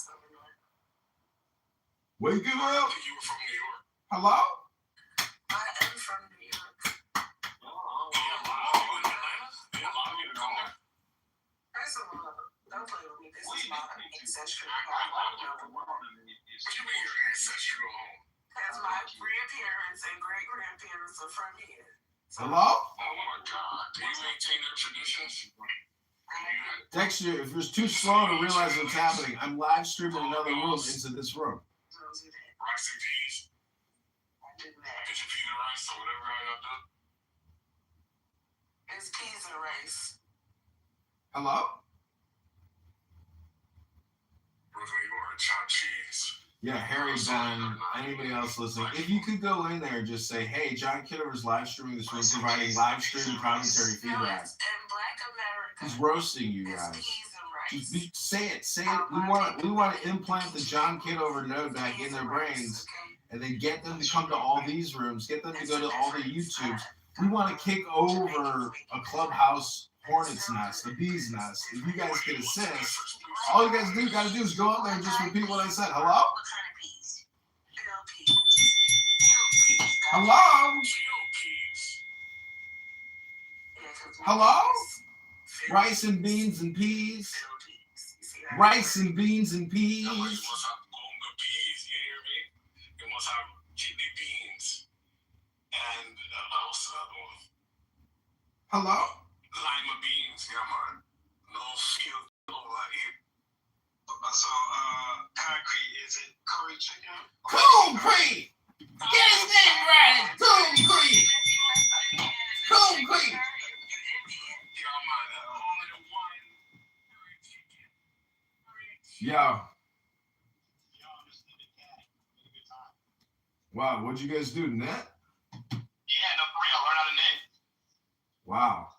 Wake it I up. think you were from New York. Hello? I am from New York. First of all, don't play with me. This is my ancestral home. What do you mean your ancestral home? Because my grandparents and great grandparents are from here. So Hello? Oh my God. Do you maintain their traditions? Dexter, if you're too slow to realize what's happening, I'm live streaming another room into this room. Rice and peas? Did you feed the rice or whatever I got done? It's peas and rice. Hello? Brooklyn, you are a chopped cheese. Yeah, Harry, Ben, anybody else listening, if you could go in there and just say, hey, John Kitover's live streaming this room, providing live stream commentary feedback. In Black America, He's roasting you it's guys. peas and rice. Just say it. We want to implant the John Kitover node back in their brains, and then get them to come to all these rooms, get them to go to all the YouTubes. We want to kick over a clubhouse hornet's nest, a bee's nest. If you guys can assist, all you guys got to do is go out there and just repeat what I said. Hello? What kind of peas? Field peas. Field peas. Hello? Hello? Rice and beans and peas. Rice and beans and peas. You must have bonga peas, you hear me? You must have kidney beans. And what's the other one? Hello? Lima beans, yeah man. No field over here. So, concrete, is it curry chicken? Concrete! Get his name right! Concrete! Concrete! Yo. Wow, what'd you guys do? Net? Yeah, no, for real, learn how to knit. Wow.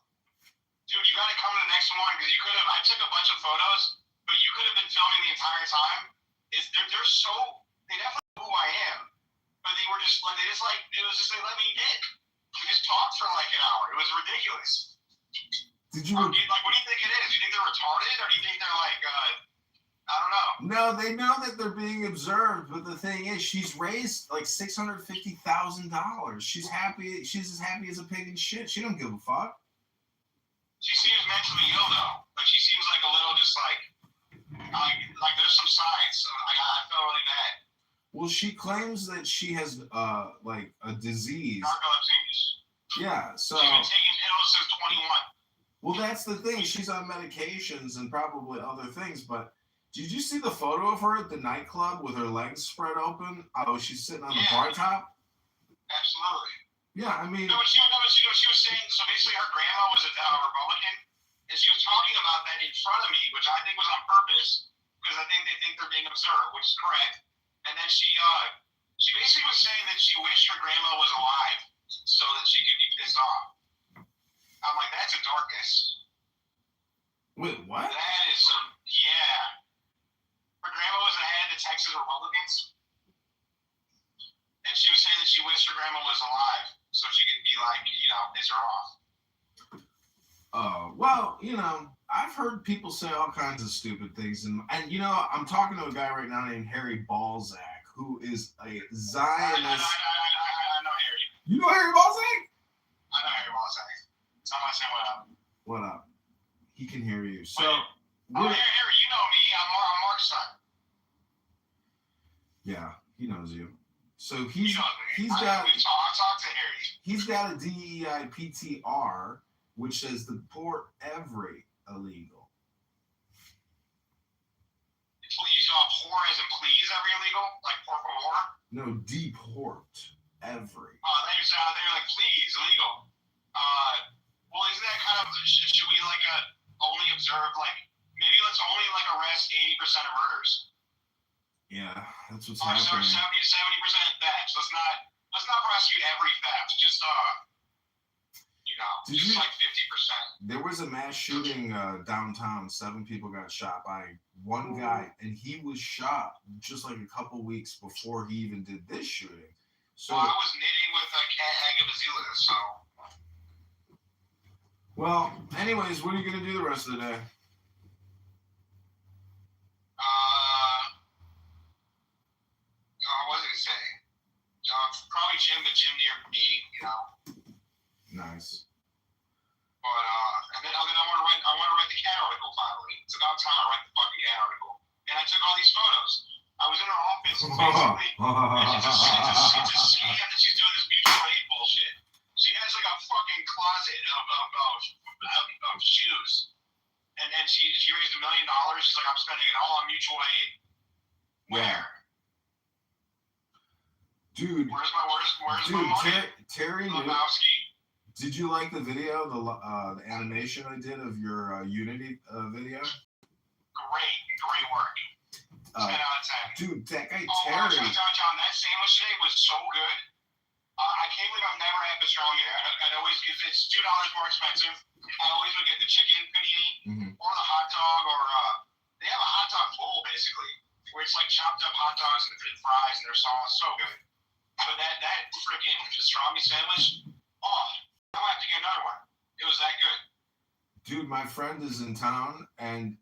Dude, you gotta come to the next one, because I took a bunch of photos, but you could have been filming the entire time. They definitely know who I am. But they were just like, they let me knit. We just talked for like an hour. It was ridiculous. Did you? What do you think it is? Do you think they're retarded, or do you think they're like, I don't know. No, they know that they're being observed, but the thing is, she's raised like $650,000. She's happy. She's as happy as a pig in shit. She don't give a fuck. She seems mentally ill though. Like she seems like a little just like there's some signs. So I felt really bad. Well, she claims that she has like a disease. Narcolepsy. Yeah, so. She's been taking pills since 21. Well, that's the thing. She's on medications and probably other things, but did you see the photo of her at the nightclub with her legs spread open? Oh, she's sitting on the bar top? Absolutely. Yeah, I mean. No, but she was saying, so basically her grandma was a Republican, and she was talking about that in front of me, which I think was on purpose, because I think they think they're being observed, which is correct. And then she basically was saying that she wished her grandma was alive so that she could be pissed off. I'm like, that's a darkness. Wait, what? That is some, yeah. Her grandma was the head of the Texas Republicans, and she was saying that she wished her grandma was alive so she could be like, piss her off. Oh, well, I've heard people say all kinds of stupid things, and I'm talking to a guy right now named Harry Balzac, who is a Zionist. I know Harry. You know Harry Balzac? I know Harry Balzac. Somebody say what up. What up? He can hear you. So, Harry, you know me. I'm Mark's son. Yeah, he knows you. So I'll got talk to Harry. He's got a DEI PTR which says deport every illegal. Please, whore as in please every illegal? Like por favor? No, deport every. They're like, please, illegal. Well, isn't that kind of, should we only observe, maybe let's only arrest 80% of murders? Yeah, that's what's happening. happening. 70% thefts. Let's not prosecute every theft. Just, just 50%. There was a mass shooting downtown. 7 people got shot by one guy, and he was shot just a couple weeks before he even did this shooting. So, I was knitting with Agabazila, so. Well, anyways, what are you gonna do the rest of the day? What was I gonna say? Probably gym near me, Nice. But and then I want to write the cat article finally. It's about time I write the fucking cat article. And I took all these photos. I was in her office and basically it's a scam that she's doing this mutual aid bullshit. She has a fucking closet of shoes. And she raised $1 million. She's like, I'm spending it all on mutual aid. Where? Yeah. Dude. Where's my money? Terry Lebowski. Did you like the video, the animation I did of your Unity video? Great work. 10 out of 10. Dude, that guy Terry. Terry. John, that sandwich today was so good. I can't believe I've never had pastrami there. I'd always, because it's $2 more expensive. I always would get the chicken panini or the hot dog, or they have a hot dog bowl basically, where it's chopped up hot dogs and fries and their sauce. So good. But that freaking pastrami sandwich, I'm gonna have to get another one. It was that good. Dude, my friend is in town, and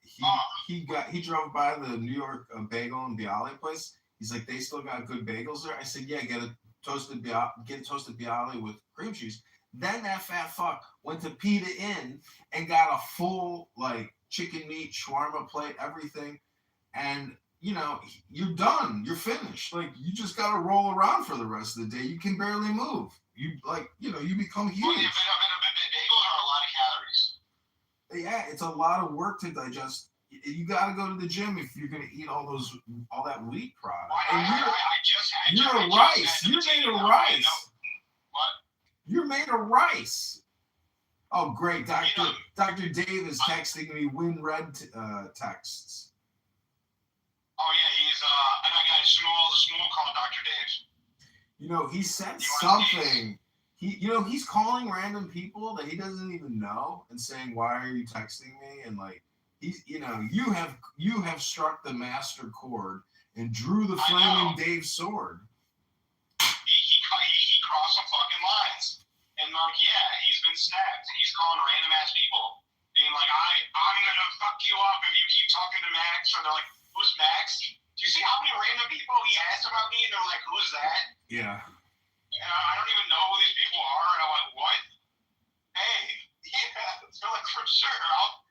he drove by the New York Bagel and Bialy place. He's like, they still got good bagels there. I said, yeah, get a toasted Bialy with cream cheese. Then that fat fuck went to Pita Inn and got a full chicken meat shawarma plate, everything, and you're done. You're finished. You just gotta roll around for the rest of the day. You can barely move. You become huge. Well, bagels are a lot of calories. Yeah, it's a lot of work to digest. You gotta go to the gym if you're gonna eat all that wheat product. You're a rice. You're made of rice. What? You're made of rice. Oh, great. Dr. Dave is texting me WinRed texts. Oh, yeah, he's, and I got a small call Dr. Dave. He said something. He's calling random people that he doesn't even know and saying, why are you texting me? And you have struck the master chord and drew the flaming Dave sword. He crossed some fucking lines. And he's been snapped. He's calling random ass people, being like, I'm gonna fuck you up if you keep talking to Max. Or they're like, who's Max? Do you see how many random people he asked about me? And they're like, who is that? Yeah. And I don't even know who these people are. And I'm like, what? Hey, yeah. They're like, for sure. I'll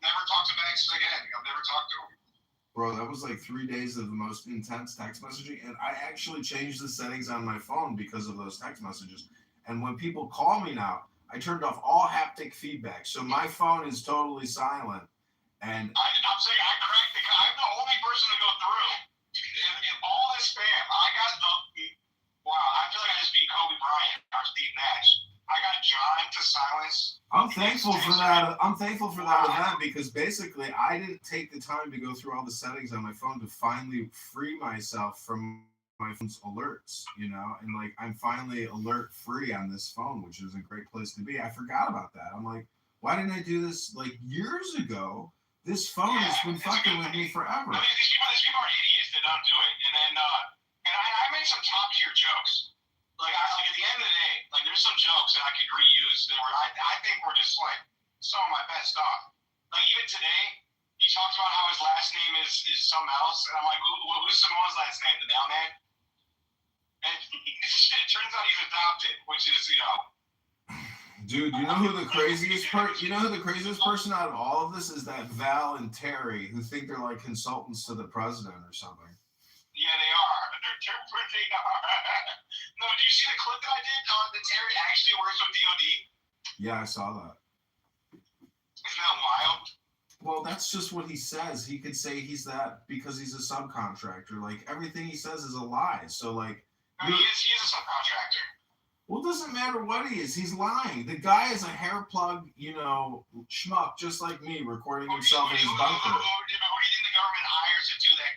never talk to Max again. I'll never talk to him. Bro, that was 3 days of the most intense text messaging, and I actually changed the settings on my phone because of those text messages. And when people call me now, I turned off all haptic feedback, so my phone is totally silent. And I'm saying I'm the only person to go through. And all this spam, I feel like I just beat Kobe Bryant or Steve Nash. I got John to silence. I'm thankful for that. I'm thankful for that event because basically I didn't take the time to go through all the settings on my phone to finally free myself from my phone's alerts, you know, and like I'm finally alert free on this phone, which is a great place to be. I forgot about that. I'm like, why didn't I do this like years ago? This phone has been fucking with me forever. I mean, these people are idiots that don't do it. And then, I made some top tier jokes. Like at the end of the day, like there's some jokes that I could reuse that were I think were just like some of my best stuff. Like even today, he talks about how his last name is something else, and I'm like, who's Simone's last name? The mailman. And it turns out he's adopted, which is Dude, you know who the craziest person out of all of this is? That Val and Terry, who think they're like consultants to the president or something. Yeah, they are. They are. No, did you see the clip that I did? That Terry actually works with DOD? Yeah, I saw that. Isn't that wild? Well, that's just what he says. He could say he's that because he's a subcontractor. Like, everything he says is a lie. So, like... No, he is a subcontractor. Well, it doesn't matter what he is. He's lying. The guy is a hair plug, schmuck, just like me, recording himself in his bunker. Who do you think the government hires to do that?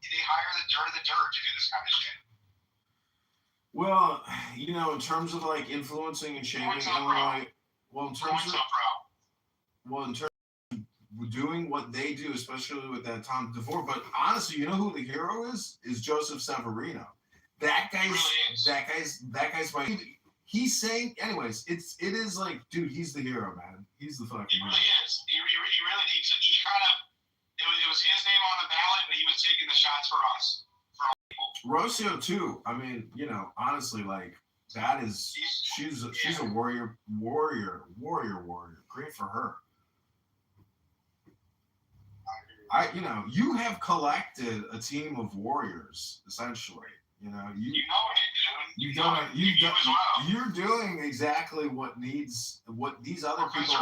They hire the dirt of the dirt to do this kind of shit. Well, in terms of like influencing and shaping Illinois, in terms of doing what they do, especially with that Tom DeVore. But honestly, you know who the hero is? Is Joseph Severino. That guy's my. He's saying, anyways. It is like, dude, he's the hero, man. He's the fucking. He really is. He really needs to. He kind of. It was his name on the ballot, but he was taking the shots for us. Rocio too. I mean, honestly, like that is she's a warrior. Great for her. You have collected a team of warriors, essentially. You're doing exactly what these other people.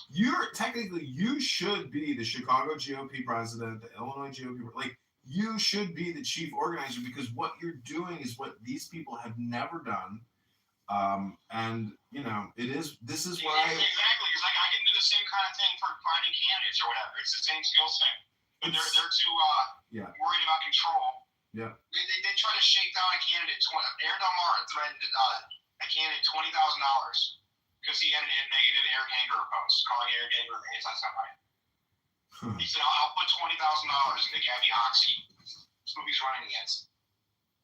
You should be the Chicago GOP president, the Illinois GOP, like. You should be the chief organizer because what you're doing is what these people have never done. And this is why. Exactly, because I can do the same kind of thing for finding candidates or whatever. It's the same skill set. But they're too worried about control. Yeah. They try to shake down a candidate. Aaron Delmar threatened a candidate $20,000 because he had a negative Eric Hanger post calling Eric Hanger an anti-Semite. He said, I'll put $20,000 into Gabby Hoxie. That's who he's running against.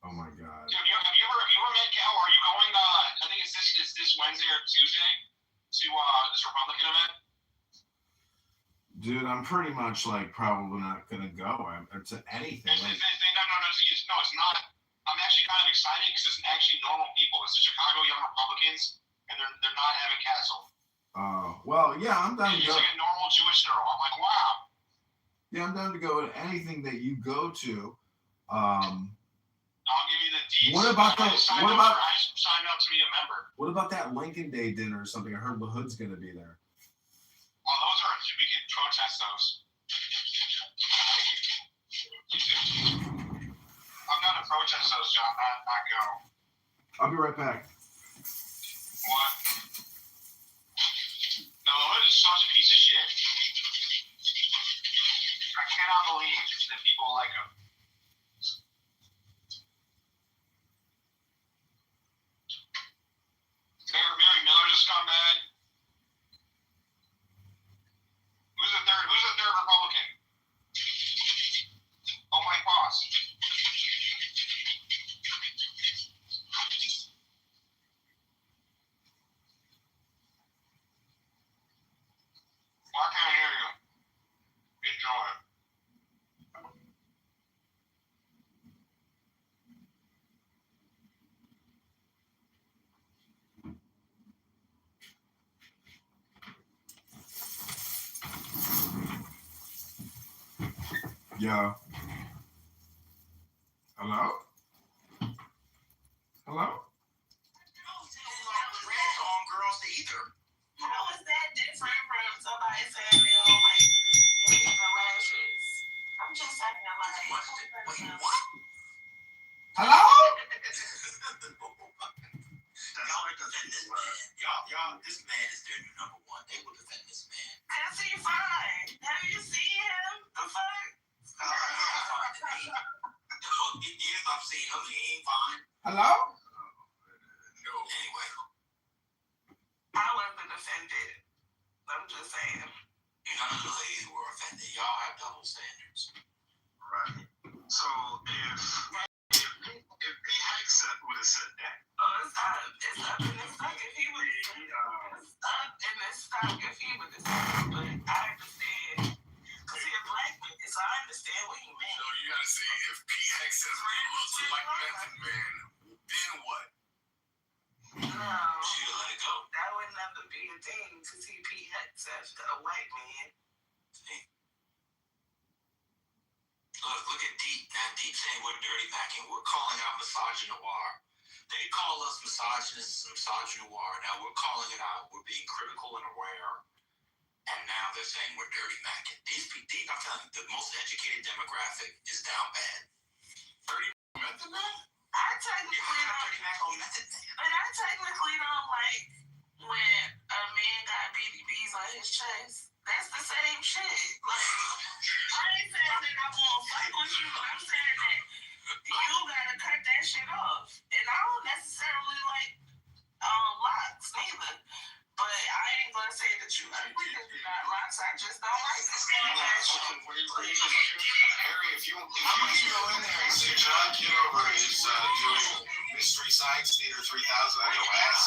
Oh my God. Dude, have you ever met Gal? Are you going, I think it's this Wednesday or Tuesday to this Republican event? Dude, I'm pretty much like probably not going to go to anything. No, it's not. I'm actually kind of excited because it's actually normal people. It's the Chicago Young Republicans, and they're not having Castle. Well, yeah, I'm down to go. She's like a normal Jewish girl. I'm like, wow. Yeah, I'm down to go to anything that you go to. I'll give you the deets. What about I signed up to be a member. What about that Lincoln Day dinner or something? I heard LaHood's going to be there. Oh, we could protest those. I'm down to protest those, John, not go. I'll be right back. What? No, LaHood is such a piece of shit. I cannot believe that people like him. Mary Miller's a scumbag. Who's the third Republican? Oh, Mike Boss. Why can't I hear you? Enjoy it. Yeah. Hello? Hello? How is that different from somebody saying they don't like looking for rashes? I'm just saying, I'm like, Hello? Hello? No. Anyway, I wasn't offended. I'm just saying. none of the ladies were offended. Y'all have double standards. Right. So if Pete Hegseth would have said that, It's up in his stock if he would have said it. It's up in his stock if he would have said it. But I understand. Because he's a black man, so I understand what he meant. no, you gotta say if Pete Hegseth looks like Method Man, then what? No. She'll let it go. That would never be a thing to see Pete Hegseth, a white man. See? Look at Deep. Now Deep saying we're dirty macking. We're calling out misogynoir. They call us misogynists and misogynoir. Now we're calling it out. We're being critical and aware. And now they're saying we're dirty macking. These I'm telling you, the most educated demographic is down bad. Dirty Method Man? I technically don't like when a man got BDBs on his chest. That's the same shit. Like, I ain't saying that I won't fight with you, but I'm saying that you gotta cut that shit off. And I don't necessarily like locks neither. But I ain't gonna say that you ugly because you got locks. I just don't like this. Harry, if you go in there and say John Kitover is doing Mystery Science Theater 3000 on your ass,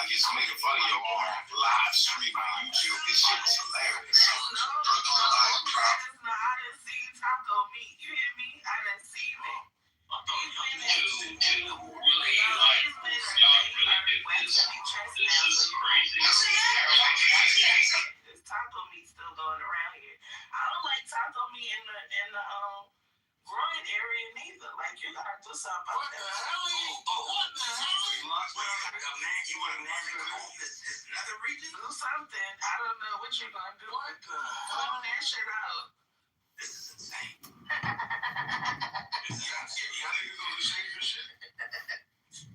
he's making fun of your live stream on YouTube. This shit is hilarious. I done seen Taco Meat. You hear me? I done seen it. This taco meat still going around here. I don't like taco meat in the groin area neither. Like, you gotta do something about that. What the hell? You want a man to comb this nether region? Do something. I don't know what you're gonna do. What the Comb that shit out. This is insane. Y'all niggas gonna shake your shit?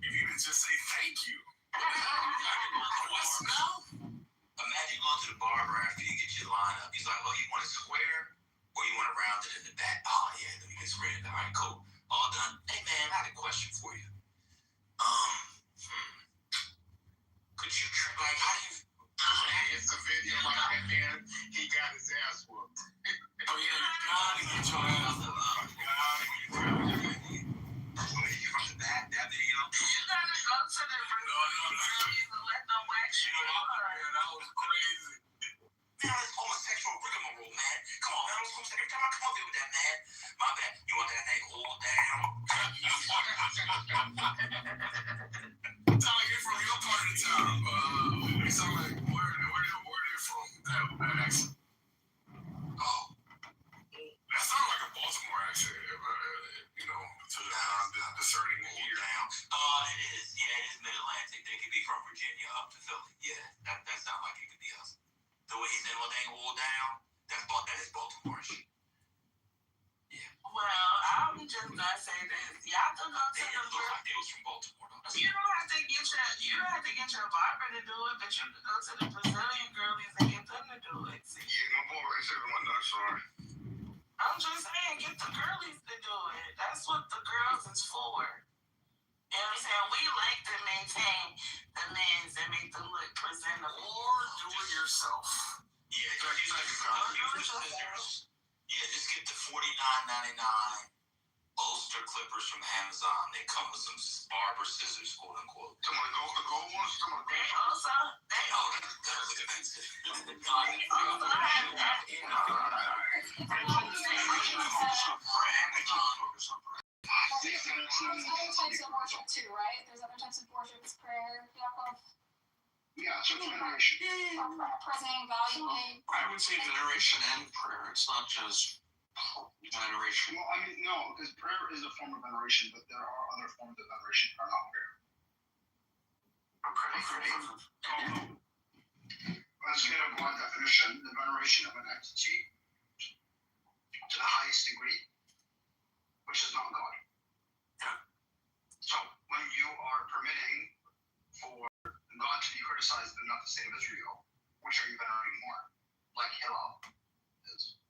You need to just say thank you. What's now? Imagine going to the barber after you get your line up. He's like, oh, you want it square or you want it rounded in the back? Oh, yeah, let me get square in the back. All right, cool. All done. Hey, man, I had a question for you. Could you, like, how do you... It's a video like that man, he got his ass whooped. Oh, yeah, you gotta get your ass up. From the back, that video? You gotta go to the facilities and let them wax you up. Man, that was crazy. Man, this homosexual rigmarole, man. Come on, man. Every time I come up here with that, man. My bad. You want that thing hold down? Sound like you're from your part of the town. You sound like, where they from? That accent. Oh. That sounds like a Baltimore accent, you know, to the non-discerning ear. It is. Yeah, it is Mid-Atlantic. They could be from Virginia up to Philly. Yeah, that sounds like it could be us. The way he said, well, they ain't all down, that is Baltimore shit. Yeah. Well, I'm just gonna say this. Y'all can go to the look like they was from Baltimore, though. You don't have to get your barber to do it, but you can go to the Brazilian girlies and get them to do it. See? Yeah, no more racist one, no, sorry. I'm just saying, get the girlies to do it. That's what the girls is for. You know what I'm saying? We like to maintain the men's and make them look presentable. Or do it yourself. Yeah, just get the $49.99 Ulster clippers from Amazon. They come with some barber scissors, quote unquote. Come on, the gold ones? Come on, They also, There's other types of worship too, right? There's other types of worship. It's prayer, Yaakov. Yeah, so veneration. Presenting value. I would say veneration and prayer. It's not just veneration. Well, I mean, no, because prayer is a form of veneration, but there are other forms of veneration that are not prayer. Let's get a broad definition: the veneration of an entity to the highest degree, which is not God. So when you are permitting for God to be criticized but not the state of Israel, which are you venerating more? Like Hillel is.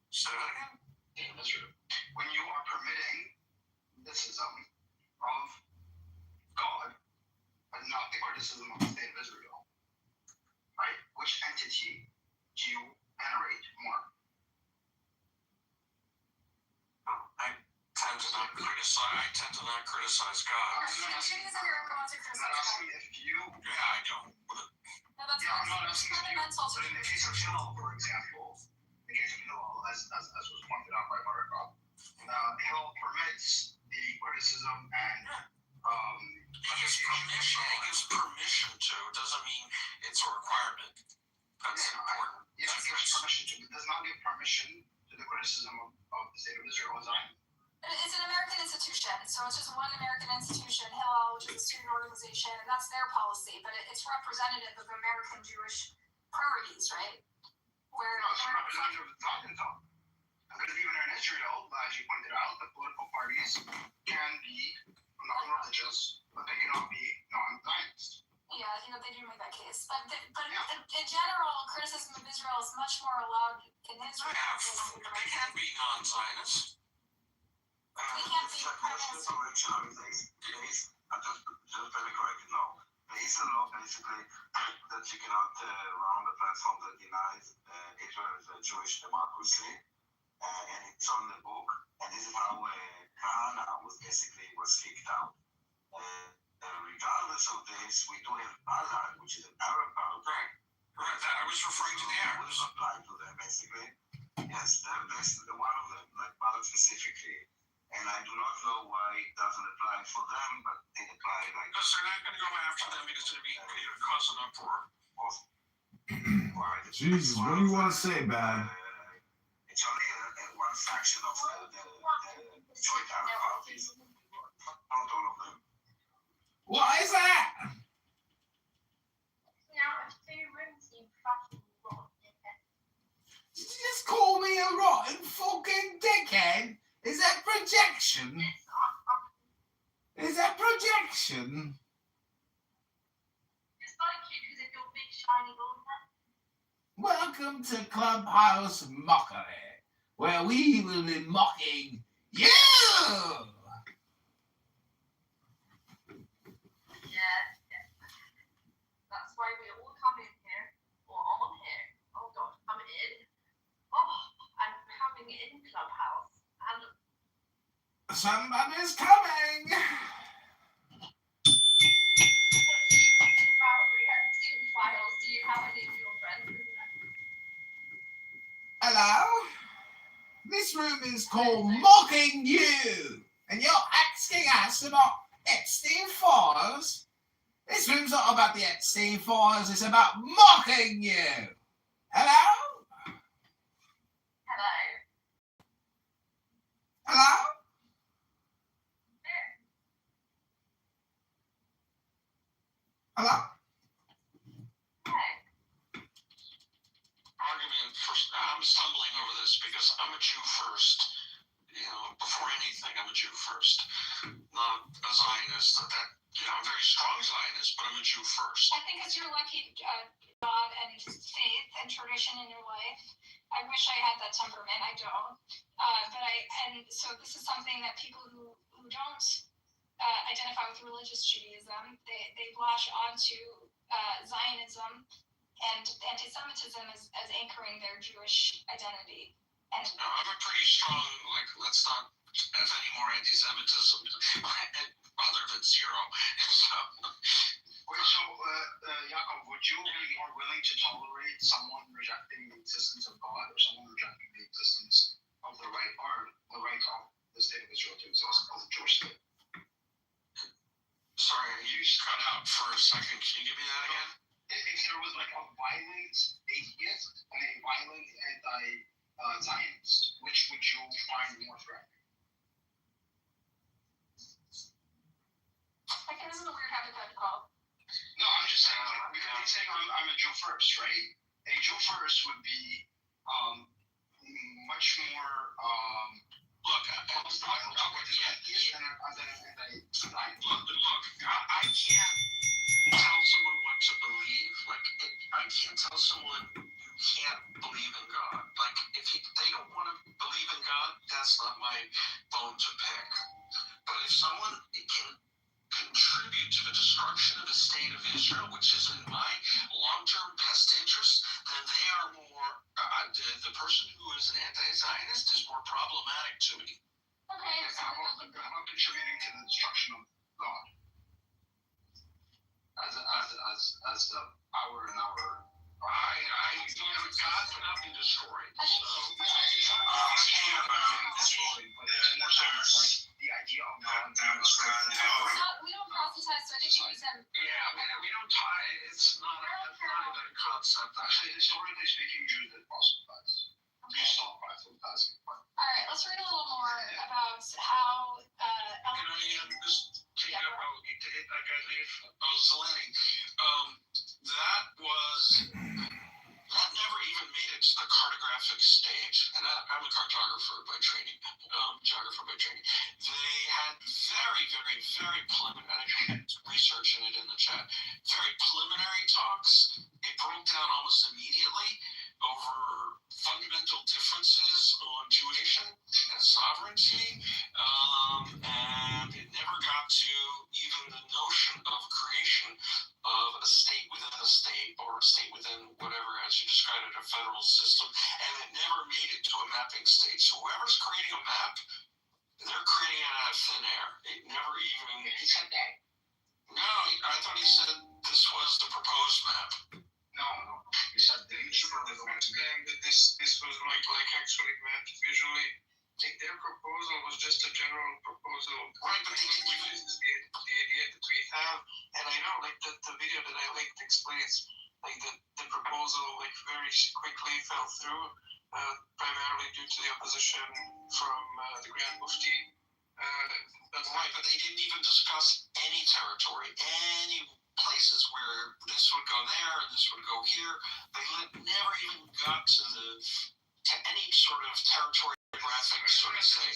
Say that again? Israel. When you are not criticize God. Judaism, you're allowed to I'm not criticize asking if you. Yeah, I don't. No, that's Yeah, I'm not asking if you. fundamental to But in the case of Hillel, for example, in the case of Hillel, as was pointed out by Marika, Hillel permits the criticism and He gives permission to. It doesn't mean it's a requirement. That's important. Yes, it gives permission to. It does not give permission to the criticism of the state of Israel as I am. It's an American institution, so it's just one American institution, Hillel, which is a student organization, and that's their policy, but it's representative of American Jewish priorities, right? Where, No, it's representative of Zionism. Because even in Israel, as you pointed out, the political parties can be non-religious, but they cannot be non-Zionist. yeah, I think that they do make that case. But in general, criticism of Israel is much more allowed in Israel. They can be non-Zionist. They can't be Just some reactionary things. Just very correct. No, there is a law basically that you cannot run on the platform that denies Israel as a Jewish democracy, and it's on the book. And this is how Kahana was kicked out. Regardless of this, we do have Balak, which is an Arab power. Right. I was referring to the Arabs. Apply to them basically. Yes, that's one of them, like Balak specifically. And I do not know why it doesn't apply for them, but it applies like. Because they're not going to go after them because it'll cause an uproar. Jesus, what do you want to say, Bad? It's only one faction of the joint Arab parties. Not all of them. What is that? Now, if two rooms you fucking rotten dickhead. Did you just call me a rotten fucking dickhead? Is that projection? Is that projection? Just like you because of your big shiny bald head. Welcome to Clubhouse Mockery, where we will be mocking you! Yeah. That's why we all come in here, or on here. Oh God, come in. Oh, I'm coming in Clubhouse. And Somebody's coming! what do you think about reacting files? Do you have any of your friends in there? Hello? This room is called Mocking You! And you're asking us about Epstein Files? This room's not about the Epstein Files, it's about mocking you! Hello? Hello. Hello? Hello? Hey. Argument for, I'm stumbling over this because I'm a Jew first. Before anything, I'm a Jew first. Not a Zionist. I'm very strong Zionist, but I'm a Jew first. I think it's your lucky God and faith and tradition in your life. I wish I had that temperament. I don't. So this is something that people who don't identify with religious Judaism, they lash onto Zionism and anti-Semitism as anchoring their Jewish identity. And I'm a pretty strong, let's not have any more anti-Semitism other than zero. Yaakov, would you be more willing to tolerate someone rejecting the existence of God or someone rejecting the existence of the right of the state of Israel to exist as a Jewish state? Sorry, you just cut out for a second. Can you give me that again? If there was like a violent atheist and a violent anti-Zionist, which would you find more threatening? like, this is a weird hypothetical. No, I'm just saying, I'm saying I'm a Jew first, right? A Jew first would be much more look, I can't tell someone what to believe. I can't tell someone you can't believe in God. If they don't want to believe in God, that's not my bone to pick. But if someone can contribute to the destruction of the state of Israel, which is in my long-term best interest, then they are more, the person who is an anti-Zionist is more problematic to me. Okay. How about contributing to the destruction accept that. Actually, historically speaking, Jews did proselytize. You stop proselytizing. All right, let's read a little more about how Can I just take up how that guy leave? Oh, Zeleny. That never even made it to the cartographic stage. And I'm a cartographer by training, geographer by training. They had very, very, very preliminary, I had research in it in the chat, very preliminary talks. It broke down almost immediately over fundamental differences on Jewish and sovereignty. And it never got to even the notion of creation of a state within a state, or a state within whatever, as you described it, a federal system, and it never made it to a mapping stage. So whoever's creating a map, they're creating it out of thin air. It never even... He said that. No, I thought he said this was the proposed map. No. He said the YouTuber was the one to claim that this was like actually mapped visually. Their proposal was just a general proposal. Right, but they didn't even... This is the idea that we have, and I know like the video that I linked explains like the proposal like very quickly fell through, primarily due to the opposition from the Grand Mufti. But they didn't even discuss any territory, any places where this would go there and this would go here. They never even got to any sort of territory graphic sort of say.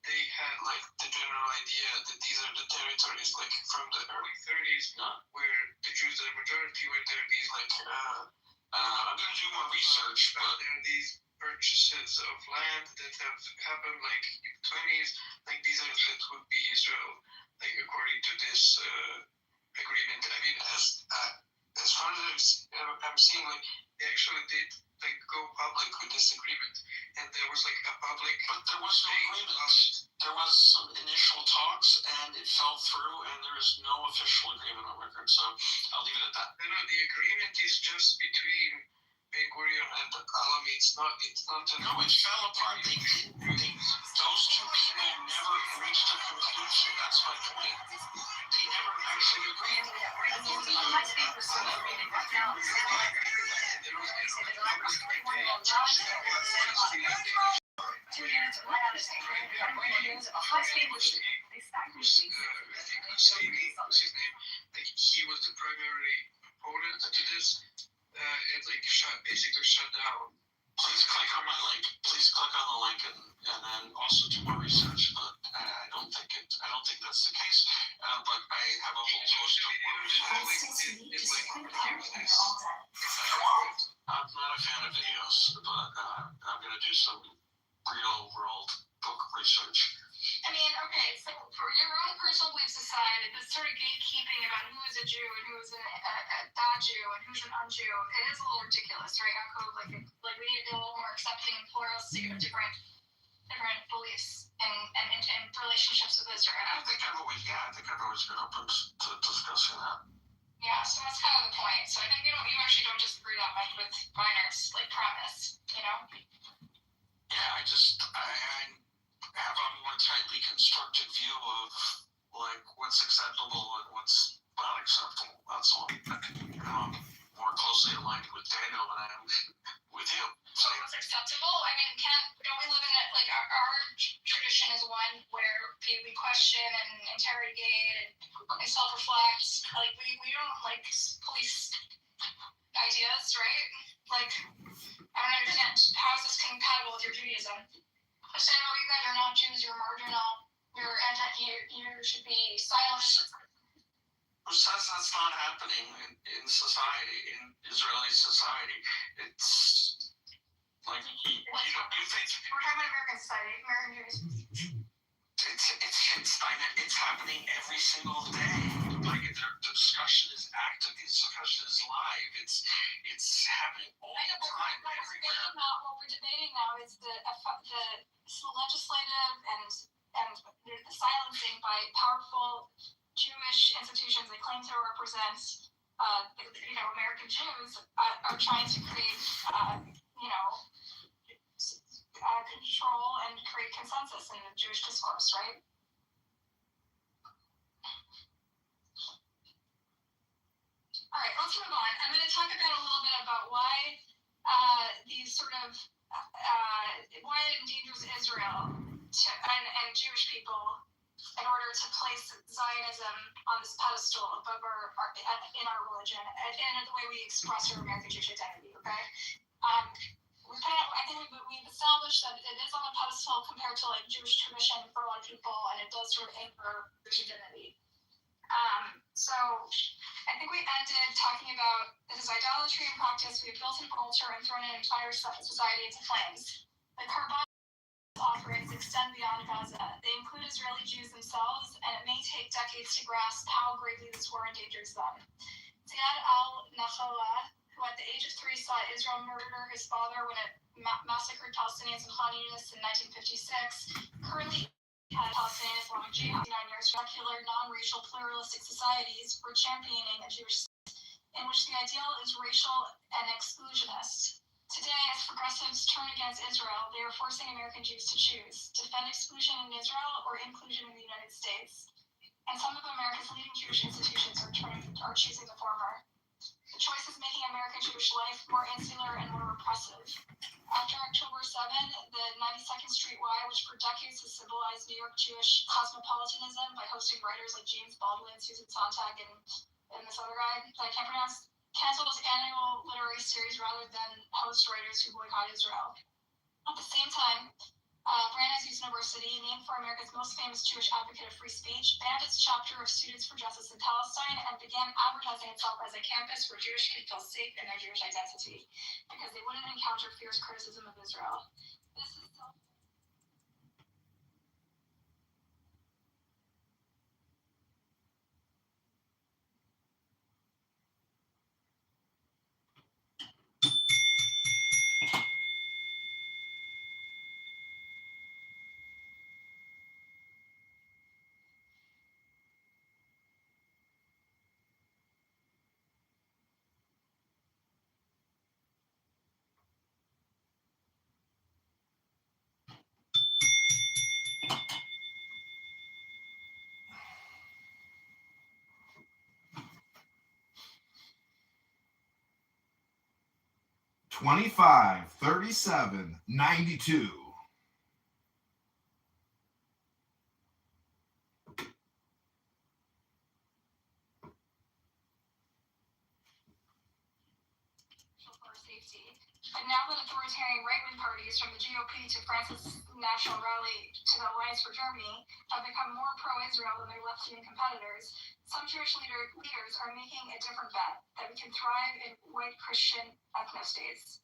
They had like the general idea that these are the territories like from the early 30s, where the Jews are the majority, where there are these like I'm gonna do more research, but there are these purchases of land that have happened like in the 20s, like these are that would be Israel, like according to this agreement. I mean, as far as I'm seeing, like they actually did like go public with this agreement, and there was like a public. But there was no agreement. There was some initial talks, and it fell through, and there is no official agreement on record. So I'll leave it at that. No, the agreement is just between Ben Gurion and Alami. It's not. No, it fell apart. Those two people never reached a conclusion. That's my point. They never actually agreed. He was the primary opponent to this, and like basically shut down. Please click on my link. Please click on the link and then also do more research. But I don't think that's the case. But I have a whole host of more research. I'm not a fan of videos, but I'm gonna do some real world book research. I mean, okay, so for your own personal beliefs aside, this sort of gatekeeping about who is a Jew and who is a bad Jew and who's an un-Jew, it is a little ridiculous, right? Like we need to be a little more accepting and pluralistic of different beliefs and relationships with Israel. I think I've always been open to discussing that. Yeah, so that's kind of the point. So I think you actually don't disagree that much with Reiner's like premise, you know? Yeah, I have a more tightly constructed view of like what's acceptable and what's not acceptable. That's all. I'm more closely aligned with Daniel than I am with you. So what's acceptable? I mean, don't we live in it? Like our tradition is one where we question and interrogate and self-reflect. Like we don't like police ideas, right? Like I don't understand. How is this compatible with your Judaism? I say, oh, you guys are not Jews. You're marginal. You should be silenced. Who says that's not happening in society, in Israeli society? It's like you think we're talking about American society, American Jews. It's happening every single day. Like the discussion is active. The discussion is live. It's happening all the time, everywhere. What we're debating now is the legislative and the silencing by powerful Jewish institutions that claim to represent, American Jews are trying to create, control and create consensus in the Jewish discourse, right? All right, let's move on. I'm going to talk about a little bit about why these sort of why it endangers Israel and Jewish people in order to place Zionism on this pedestal above in our religion and in the way we express our American Jewish identity. Okay, I think we've established that it is on a pedestal compared to like Jewish tradition for a lot of people, and it does sort of anchor Jewish identity. So I think we ended talking about this is idolatry in practice. We have built in culture and thrown an entire society into flames. The carbon offerings extend beyond Gaza. They include Israeli Jews themselves, and it may take decades to grasp how gravely this war endangers them. Ziad al-Nakhala, who at the age of 3 saw Israel murder his father when it massacred Palestinians in Khan Yunis in 1956, currently had Palestinian Islamic Jihad 9 years. Secular, non-racial, pluralistic societies were championing a Jewish state in which the ideal is racial and exclusionist. Today, as progressives turn against Israel, they are forcing American Jews to choose: defend exclusion in Israel or inclusion in the United States. And some of America's leading Jewish institutions are choosing the former. The choice is making American Jewish life more insular and more repressive. After October 7, the 92nd Street Y, which for decades has symbolized New York Jewish cosmopolitanism by hosting writers like James Baldwin, Susan Sontag, and this other guy that I can't pronounce, canceled its annual literary series rather than host writers who boycott Israel. At the same time, Brandeis University, named for America's most famous Jewish advocate of free speech, banned its chapter of Students for Justice in Palestine and began advertising itself as a campus where Jewish kids feel safe in their Jewish identity because they wouldn't encounter fierce criticism of Israel. This is 25, 37, 92. for safety. But now that authoritarian right-wing parties, from the GOP to France's National Rally to the Alliance for Germany, have become more pro-Israel than their left-leaning competitors, some Jewish leaders are making a different bet, that we can thrive in white Christian ethno-states.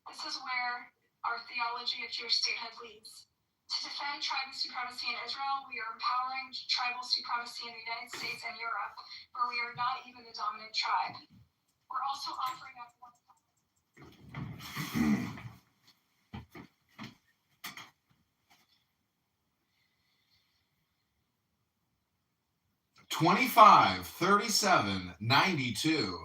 This is where our theology of Jewish statehood leads. To defend tribal supremacy in Israel, we are empowering tribal supremacy in the United States and Europe, where we are not even the dominant tribe. We're also offering up 25, 37, 92.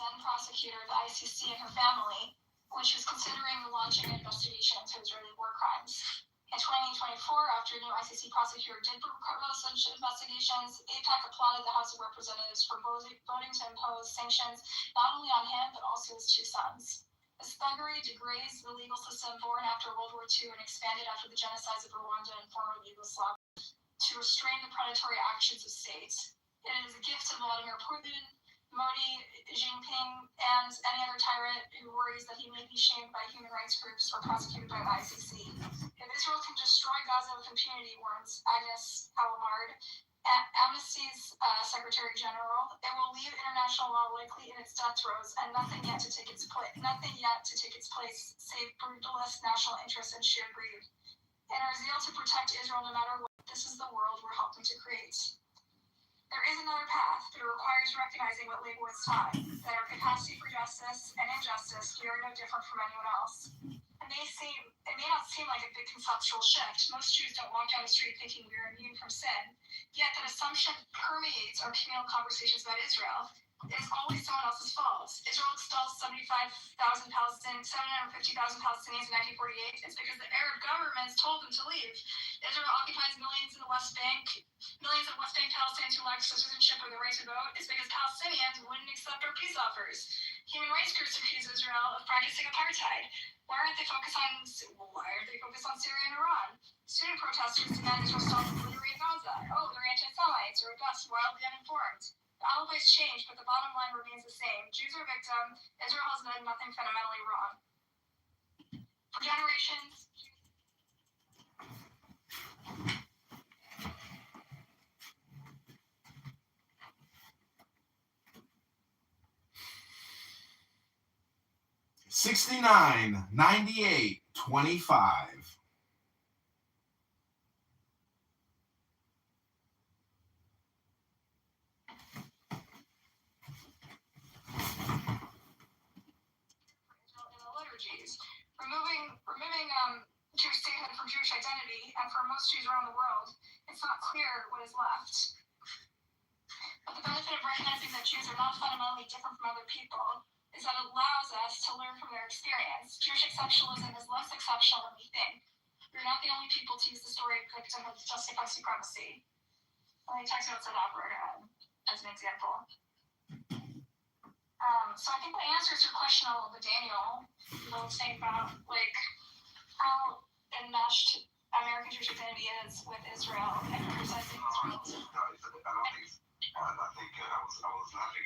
then prosecutor of the ICC and her family, which was considering launching an investigation into Israeli war crimes. In 2024, after a new ICC prosecutor did propose such investigations, AIPAC applauded the House of Representatives for voting to impose sanctions not only on him, but also his 2 sons. This thuggery degrades the legal system born after World War II and expanded after the genocides of Rwanda and former Yugoslavia to restrain the predatory actions of states. It is a gift to Vladimir Putin, Modi, Jinping, and any other tyrant who worries that he may be shamed by human rights groups or prosecuted by the ICC. If Israel can destroy Gaza with impunity, warns Agnes Alamard, Amnesty's Secretary General, it will leave international law likely in its death throes and nothing yet to take its place save brutalist national interests and sheer greed. In our zeal to protect Israel no matter what, this is the world we're helping to create. There is another path, but it requires recognizing what labor was taught, that our capacity for justice and injustice, we are no different from anyone else. it may not seem like a big conceptual shift. Most Jews don't walk down the street thinking we are immune from sin. Yet that assumption permeates our communal conversations about Israel. It is always someone else's fault. Israel expelled 750,000 Palestinians in 1948. It's because the Arab governments told them to leave. Israel occupies millions in the West Bank. Millions of West Bank Palestinians who lack citizenship or the right to vote. It's because Palestinians wouldn't accept our peace offers. Human rights groups accuse Israel of practicing apartheid. Why aren't they focused on Syria and Iran? Student protesters demand Israel stop the military in Gaza. Oh, they're anti-Semites or at best wildly uninformed. The alibis change, but the bottom line remains the same. Jews are a victim. Israel has done nothing fundamentally wrong. For generations, 69, 98, 25. Removing Jewish statehood from Jewish identity, and for most Jews around the world, it's not clear what is left. But the benefit of recognizing that Jews are not fundamentally different from other people is that it allows us to learn from their experience. Jewish exceptionalism is less exceptional than we think. We're not the only people to use the story of victimhood to justify supremacy. Let me talk about South Africa as an example. So I think that answers your question a little bit, Daniel. You were saying about how enmeshed American Jewish identity is with Israel and criticizing Israel. I was laughing.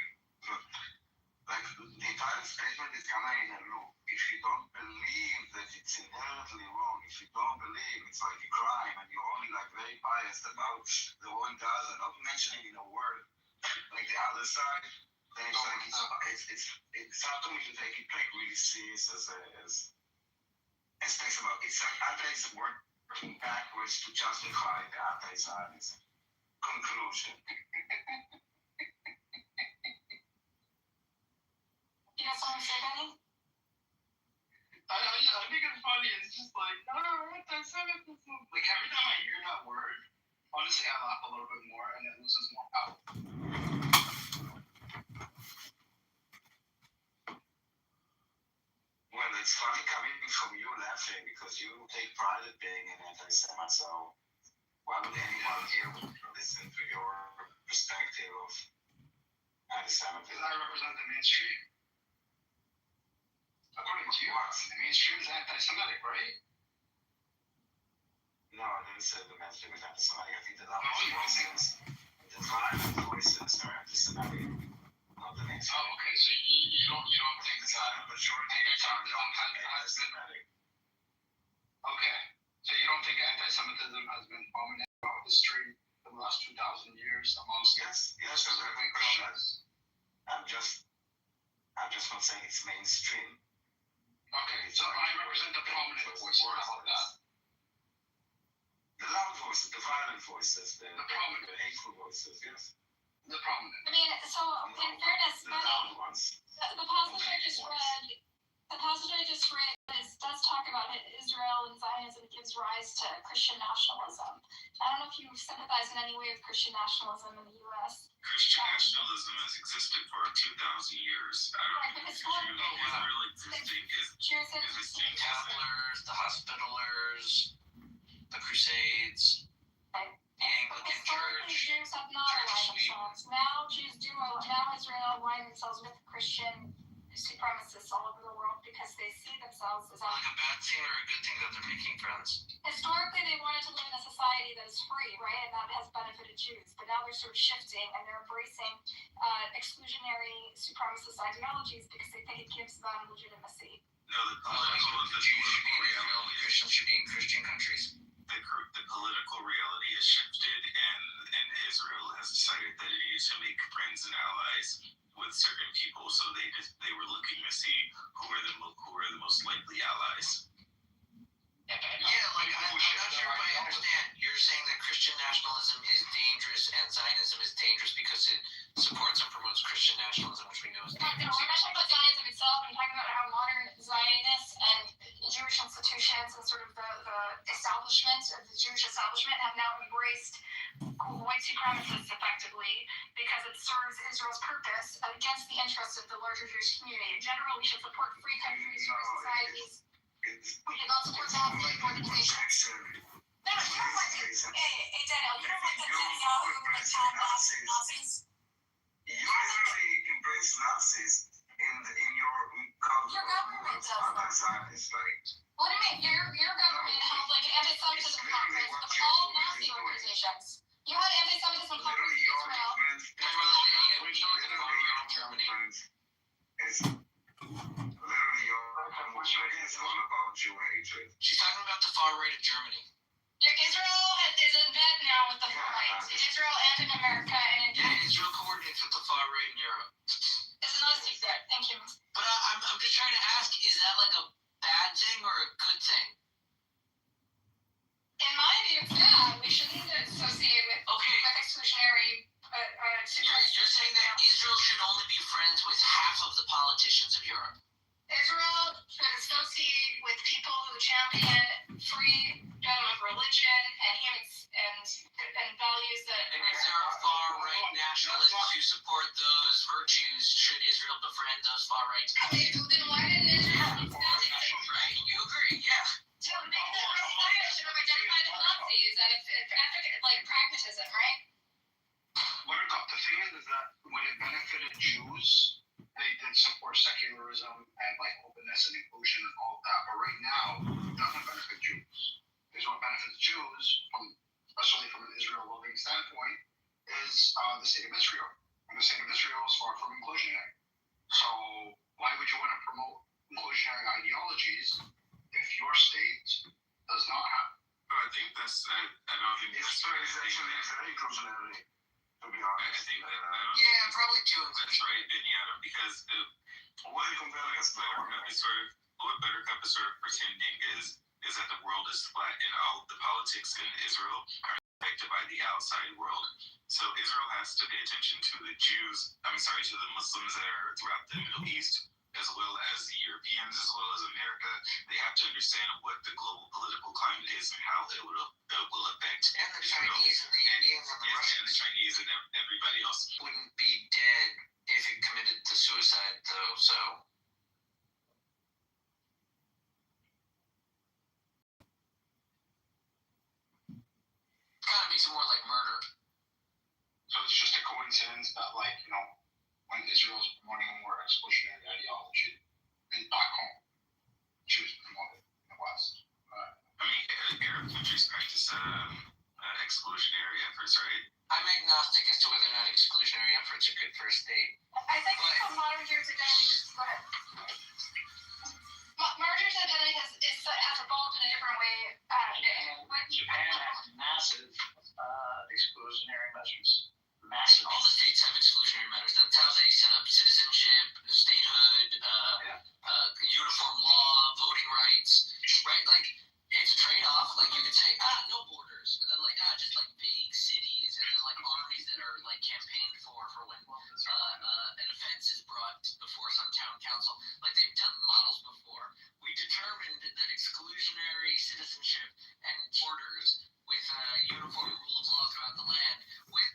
The entire statement is kind of in a loop. If you don't believe that it's inherently wrong, if you don't believe it's like a crime, and you're only very biased about the war in Gaza, not mentioning in a word the other side, then it's hard to me to take it really serious as thinks about. It's like atheists working backwards to justify the anti-Zionism conclusion. You got something to say, Benny? I think it's funny. It's just anti-Semitism. Every time I hear that word, honestly, I laugh a little bit more, and it loses more power. Well, it's funny coming from you laughing because you take pride in being an anti-Semite. So why would anyone here listen to your perspective of anti-Semitism? Because I represent the mainstream. According to you, the mainstream is anti-Semitic, right? No, I didn't say the mainstream is anti-Semitic. I think the violent voices are anti-Semitic. Not the mainstream. Oh, okay. So you don't think the majority of time anti-Semitic. Okay. So you don't think anti-Semitism has been prominent throughout history for the last 2,000 years amongst specifically Christians? I'm just not saying it's mainstream. Okay, so I represent the prominent voices. How about that? The loud voices, the violent voices, the hateful voices, yes. The prominent. I mean, so in fairness, the loud ones. The passage I just read does talk about Israel and Zionism gives rise to Christian nationalism. I don't know if you sympathize in any way with Christian nationalism in the U.S. Christian nationalism has existed for 2,000 years. I don't think Israel existing is the Templars, the Hospitallers, the Crusades, the Anglican Church. Jews have not aligned themselves. Now Israel align themselves with Christian supremacists all over the world because they see themselves as like a bad thing or a good thing that they're making friends. Historically, they wanted to live in a society that is free, right, and that has benefited Jews. But now they're sort of shifting and they're embracing exclusionary supremacist ideologies because they think it gives them legitimacy. No, the Christians should be in Christian countries. The political reality has shifted, and Israel has decided that it needs to make friends and allies with certain people, so they were looking to see who are the most likely allies. Yeah, not sure if I understand. You're saying that Christian nationalism is dangerous and Zionism is dangerous because it supports and promotes Christian nationalism, which we know is dangerous. We're not talking about Zionism itself. I'm talking about how modern Zionists and Jewish institutions and sort of the establishment of the Jewish establishment have now embraced white supremacists effectively because it serves Israel's purpose against the interests of the larger Jewish community. In general, we should support free countries, free societies. We should not support Nazi organizations. No, you don't want to. Hey, Daniel, you don't want the Netanyahu and Nazis? You literally embrace Nazis in your culture. Your government does. Anti-Zionist, like. What do you mean? Your government has like an anti-Semitism conference of all Nazi organizations. You had anti-Semitism conference in Israel. It's literally your movement is all about Jew hatred. She's talking about the far right of Germany. Israel is in bed now with the far right. In Israel and in America and in Yeah, Israel coordinates with the far right in Europe. It's not a secret. Thank you. But I'm just trying to ask, is that like a bad thing or a good thing? In my view, it's bad. We shouldn't associate with exclusionary. You're saying that Israel should only be friends with half of the politicians of Europe. Israel should associate with people who champion freedom of religion and values that. And if there are far right nationalists who support those virtues, should Israel befriend those far right? Then why didn't Israel? Right? You agree? Yeah. So maybe the Zionists should have identified as Nazis out of like pragmatism, right? The thing is that when it benefited Jews, they did support secularism and like openness and inclusion and all of that. But right now, it doesn't benefit Jews. Because what benefits Jews, especially from an Israel-loving standpoint, is the state of Israel. And the state of Israel is far from inclusionary. So why would you want to promote inclusionary ideologies if your state does not have? I think that's. I don't think it's actually very inclusionary. To be honest, I think that. Yeah, probably too inclusionary. That's right, Indiana, because what Buttercup is sort of pretending is that the world is flat and all the politics in Israel are affected by the outside world. So Israel has to pay attention to the Jews. To the Muslims that are throughout the Middle East, as well as the Europeans, as well as America. They have to understand what the global political climate is and how it will affect and the Israel. Chinese and the Indians and the Russians. And the Chinese and everybody else. Wouldn't be dead if it committed to suicide, though, so. Kind of makes it more like murder. So it's just a coincidence that, when Israel's promoting a more exclusionary ideology, and back home, Jews promote it in the West. Arab countries practice exclusionary efforts, right? I'm agnostic as to whether or not exclusionary efforts are good for a state. I think modern Jewish identity. Go ahead. Modern Jewish identity has evolved in a different way today. Japan has massive exclusionary measures. Massive. All the states have exclusionary measures. That's how they set up citizenship, statehood, uniform law, voting rights, right? Like, it's a trade-off. Like, you could say, no borders, and then, just, vague cities, and then, armies that are, campaigned for when an offense is brought before some town council. They've done models before. We determined that exclusionary citizenship and borders with uniform rule of law throughout the land, with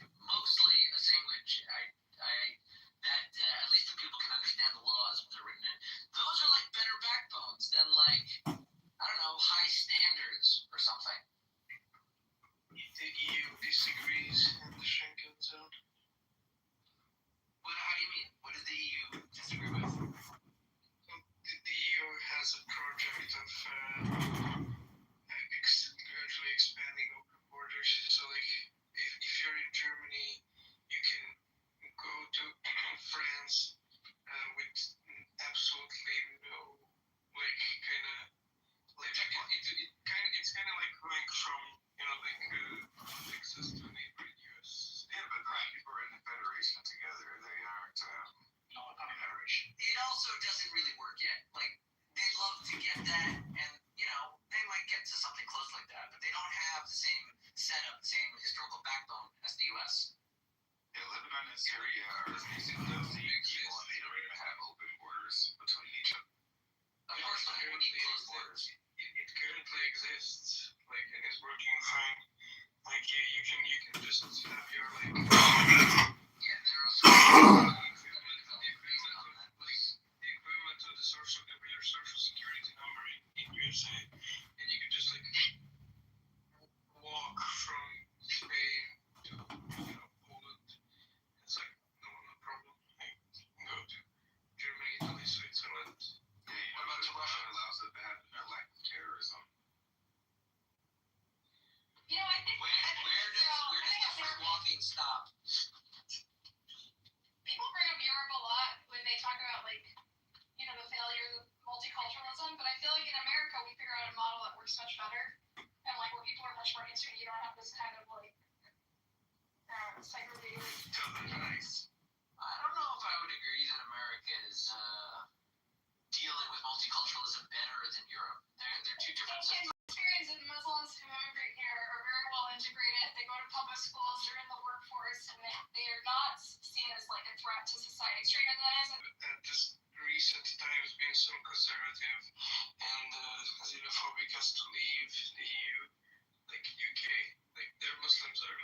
Syria are basically those big people, and they don't even have open borders between each other. Of course not. We need closed borders. It currently exists, like, and it's working fine. Like, you can just have your, like, Yeah, there are some the equivalent of your social security number in USA, and you can just, like, walk from Spain to, Poland. It's like no problem. Like, you can go to Germany, Italy, Switzerland. Yeah, what about Russia allows it to have lack of terrorism? I think where does the free walking stop? people bring up Europe a lot when they talk about the failure of multiculturalism, but I feel like in America we figure out a model that works much better, and where people are much more interested. You don't have this kind of segregated. Nice. I don't know if I would agree that America is dealing with multiculturalism better than Europe. They're two different In my experience, the Muslims who immigrate here are very well integrated. They go to public schools, they're in the workforce, and they are not seen as like a threat to society. Straight as that is. Just recent times being so conservative and xenophobic as to leave the EU, like UK, like their Muslims are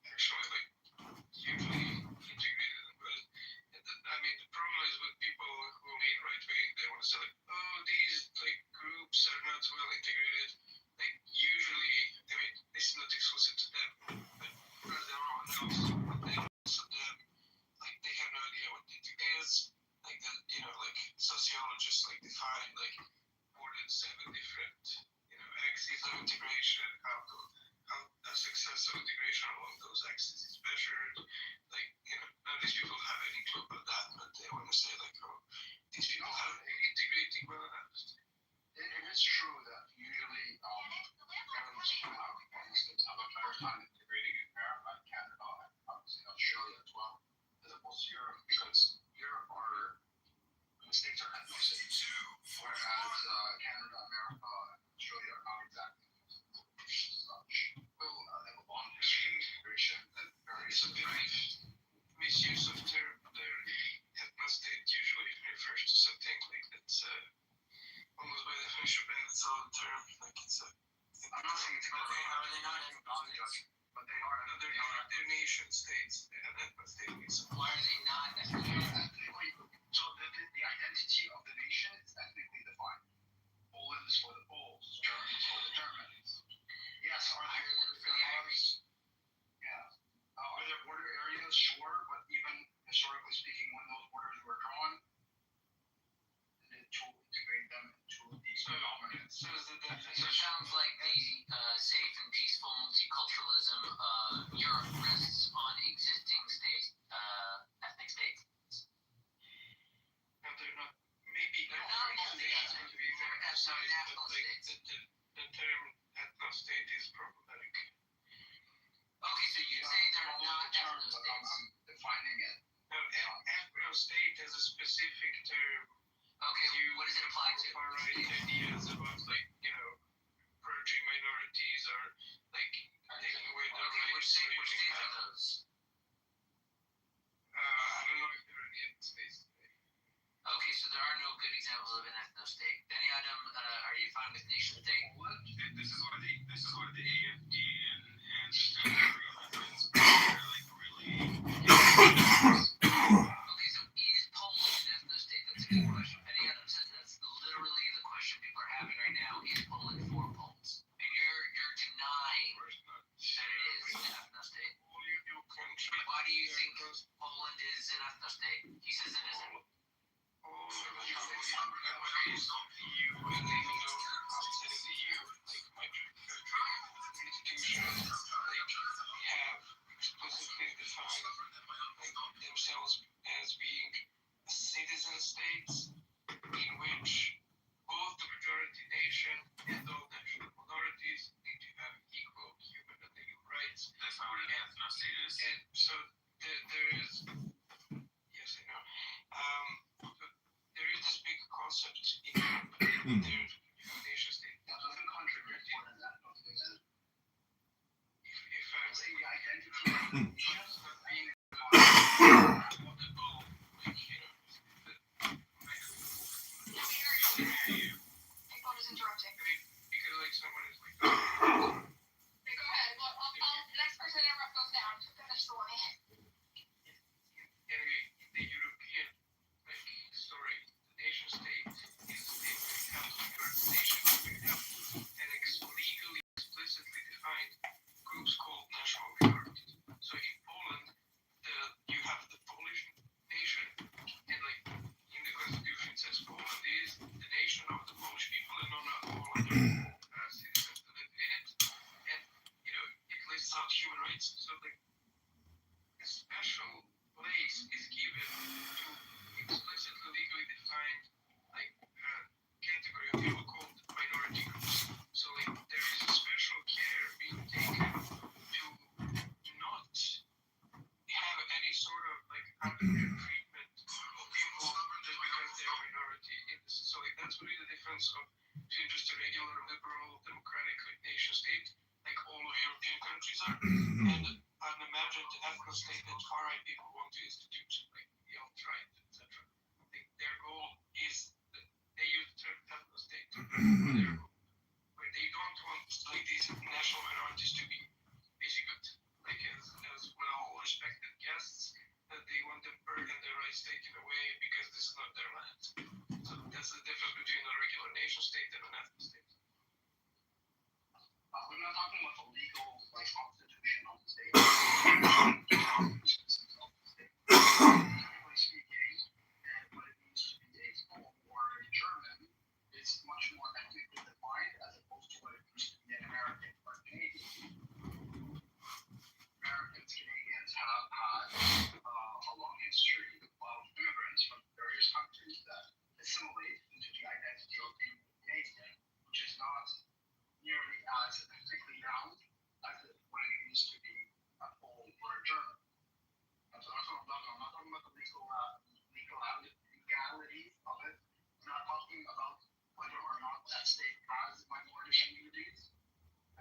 actually hugely integrated and well. The problem is with people who lean right wing, they want to say these groups are not well integrated. Like usually, this is not exclusive to them, but because everyone knows what they most of them, they have no idea what it is. Sociologists define more than 7 different axes of integration, how a successful integration along those axes is measured. None of these people have any clue about that, but they want to say these people have integrating well enough. It is true that usually governments come out and states have a better time integrating in America and Canada and obviously Australia as well, as opposed to Europe, because Europe the states are ethnic states, whereas Canada, America, and Australia are not exactly such. Well, they have a long history of integration and various Misuse of term. Their ethnostate usually refers to something that's almost by definition bad. It's all a term. I'm not saying it's okay. Are they not ethnostates? But they are. They're nation states. They have ethnostate. Why are they not ethnically? So the identity of the nation is ethnically defined. Poland is for the Poles. Germany is for the Germans. Yes, are there Ireland for the Irish? Yeah. Are there border areas? Sure, but even historically speaking, when those borders were drawn, to integrate them into the dominant. So it sounds like the safe and peaceful multiculturalism of Europe rests on existing states, ethnic states. No, they're not. Maybe they're not ethnic. To be fair, national states. The term ethnostate is problematic. Okay, so you say they're not ethnostates. I'm defining it. No, ethnostate is a specific term. Okay, what does it apply to? Far-right ideas about purging minorities or taking away their rights. Which states are those? I don't know if there are any ethnostates today. Okay, so there are no good examples of an ethnostate. Benny Adam, are you fine with nation state? This is where the AFD and friends are really. Okay, so is Poland an ethnostate? That's a good question. Benny Adam says that's literally the question people are having right now. Is Poland for Poles? And you're denying that it is an ethnostate. Why do you think Poland is an ethnostate? He says it isn't. Themselves as being citizen states in which both the majority nation and all national minorities need to have equal human and legal rights. That's not what an ethnostate is. And so there is, yes, I know. There is this big concept in their nation state. That doesn't contradict what an ethnostate is. If say the identity of the nation being unfair treatment of people just because they're a minority. So that's really the difference between just a regular liberal democratic nation state, like all of European countries are, and an imagined ethno state that far right people want to institute, like the alt-right, etc. Their goal is that they use the term ethno state where they don't want like these national minorities to be basically like as well respected guests, that they want them burned and their rights taken away because this is not their land. So that's the difference between a regular nation state and an ethno state. We're not talking about the legal, like, constitutional state. Technically speaking, and what it means to be a full-born German is much more ethnically defined as opposed to what it means to be an American or Canadian. Americans, Canadians have had a long history of immigrants from various countries that assimilate into the identity of being Canadian, which is not nearly as ethnically bound as what it means to be a full or a German. That's what I'm talking about the legalities of it. I'm not talking about whether or not that state has minority communities.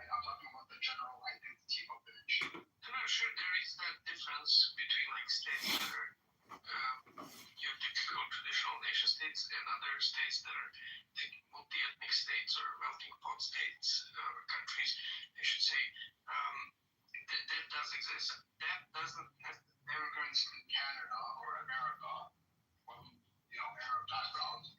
I'm talking about the general identity of the nation. I'm not sure there is that difference between like states that are your typical traditional nation states and other states that are like multi-ethnic states or melting pot states or countries, I should say. That does exist. That doesn't have immigrants in Canada or America from Arab backgrounds.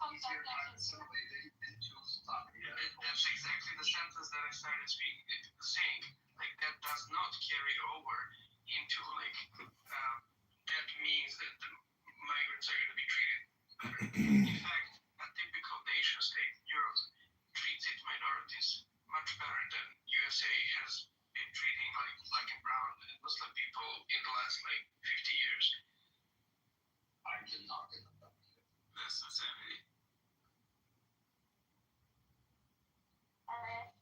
Easier time assimilating into society. That's exactly the sentence that I started saying. Like that does not carry over into like that means that the migrants are going to be treated better. In fact, a typical nation state in Europe treats its minorities much better than USA has been treating like black and brown and Muslim people in the last like 50 years. I did not get that. That's insanity. Alright.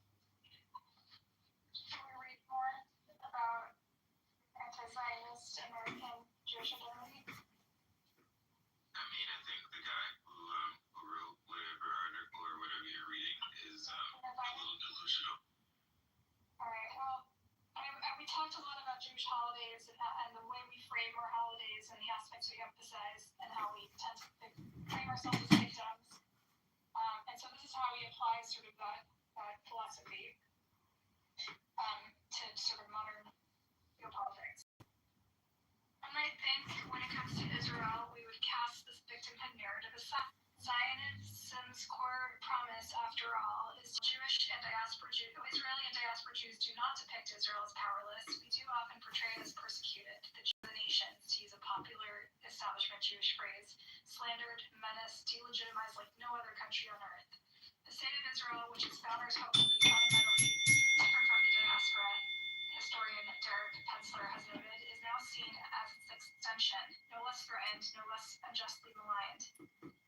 Can we read more about anti-Zionist American Jewish identity? I mean, I think the guy who wrote whatever article or whatever you're reading is a little delusional. Alright, well, we talked a lot about Jewish holidays and the way we frame our holidays and the aspects we emphasize and how we tend to frame ourselves as victims. And so this is how we apply sort of that philosophy to sort of modern geopolitics. I might think when it comes to Israel, we would cast this victimhood narrative aside. Zionism's core promise, after all, is Jewish and diaspora Israeli and diaspora Jews do not depict Israel as powerless. We do often portray it as persecuted. The Jews of the nations, to use a popular establishment Jewish phrase, slandered, menaced, delegitimized like no other country on earth. The state of Israel, which its founders hoped to be fundamentally different from the diaspora, historian Derek Pensler has noted, is now seen as its extension, no less threatened, no less unjustly maligned.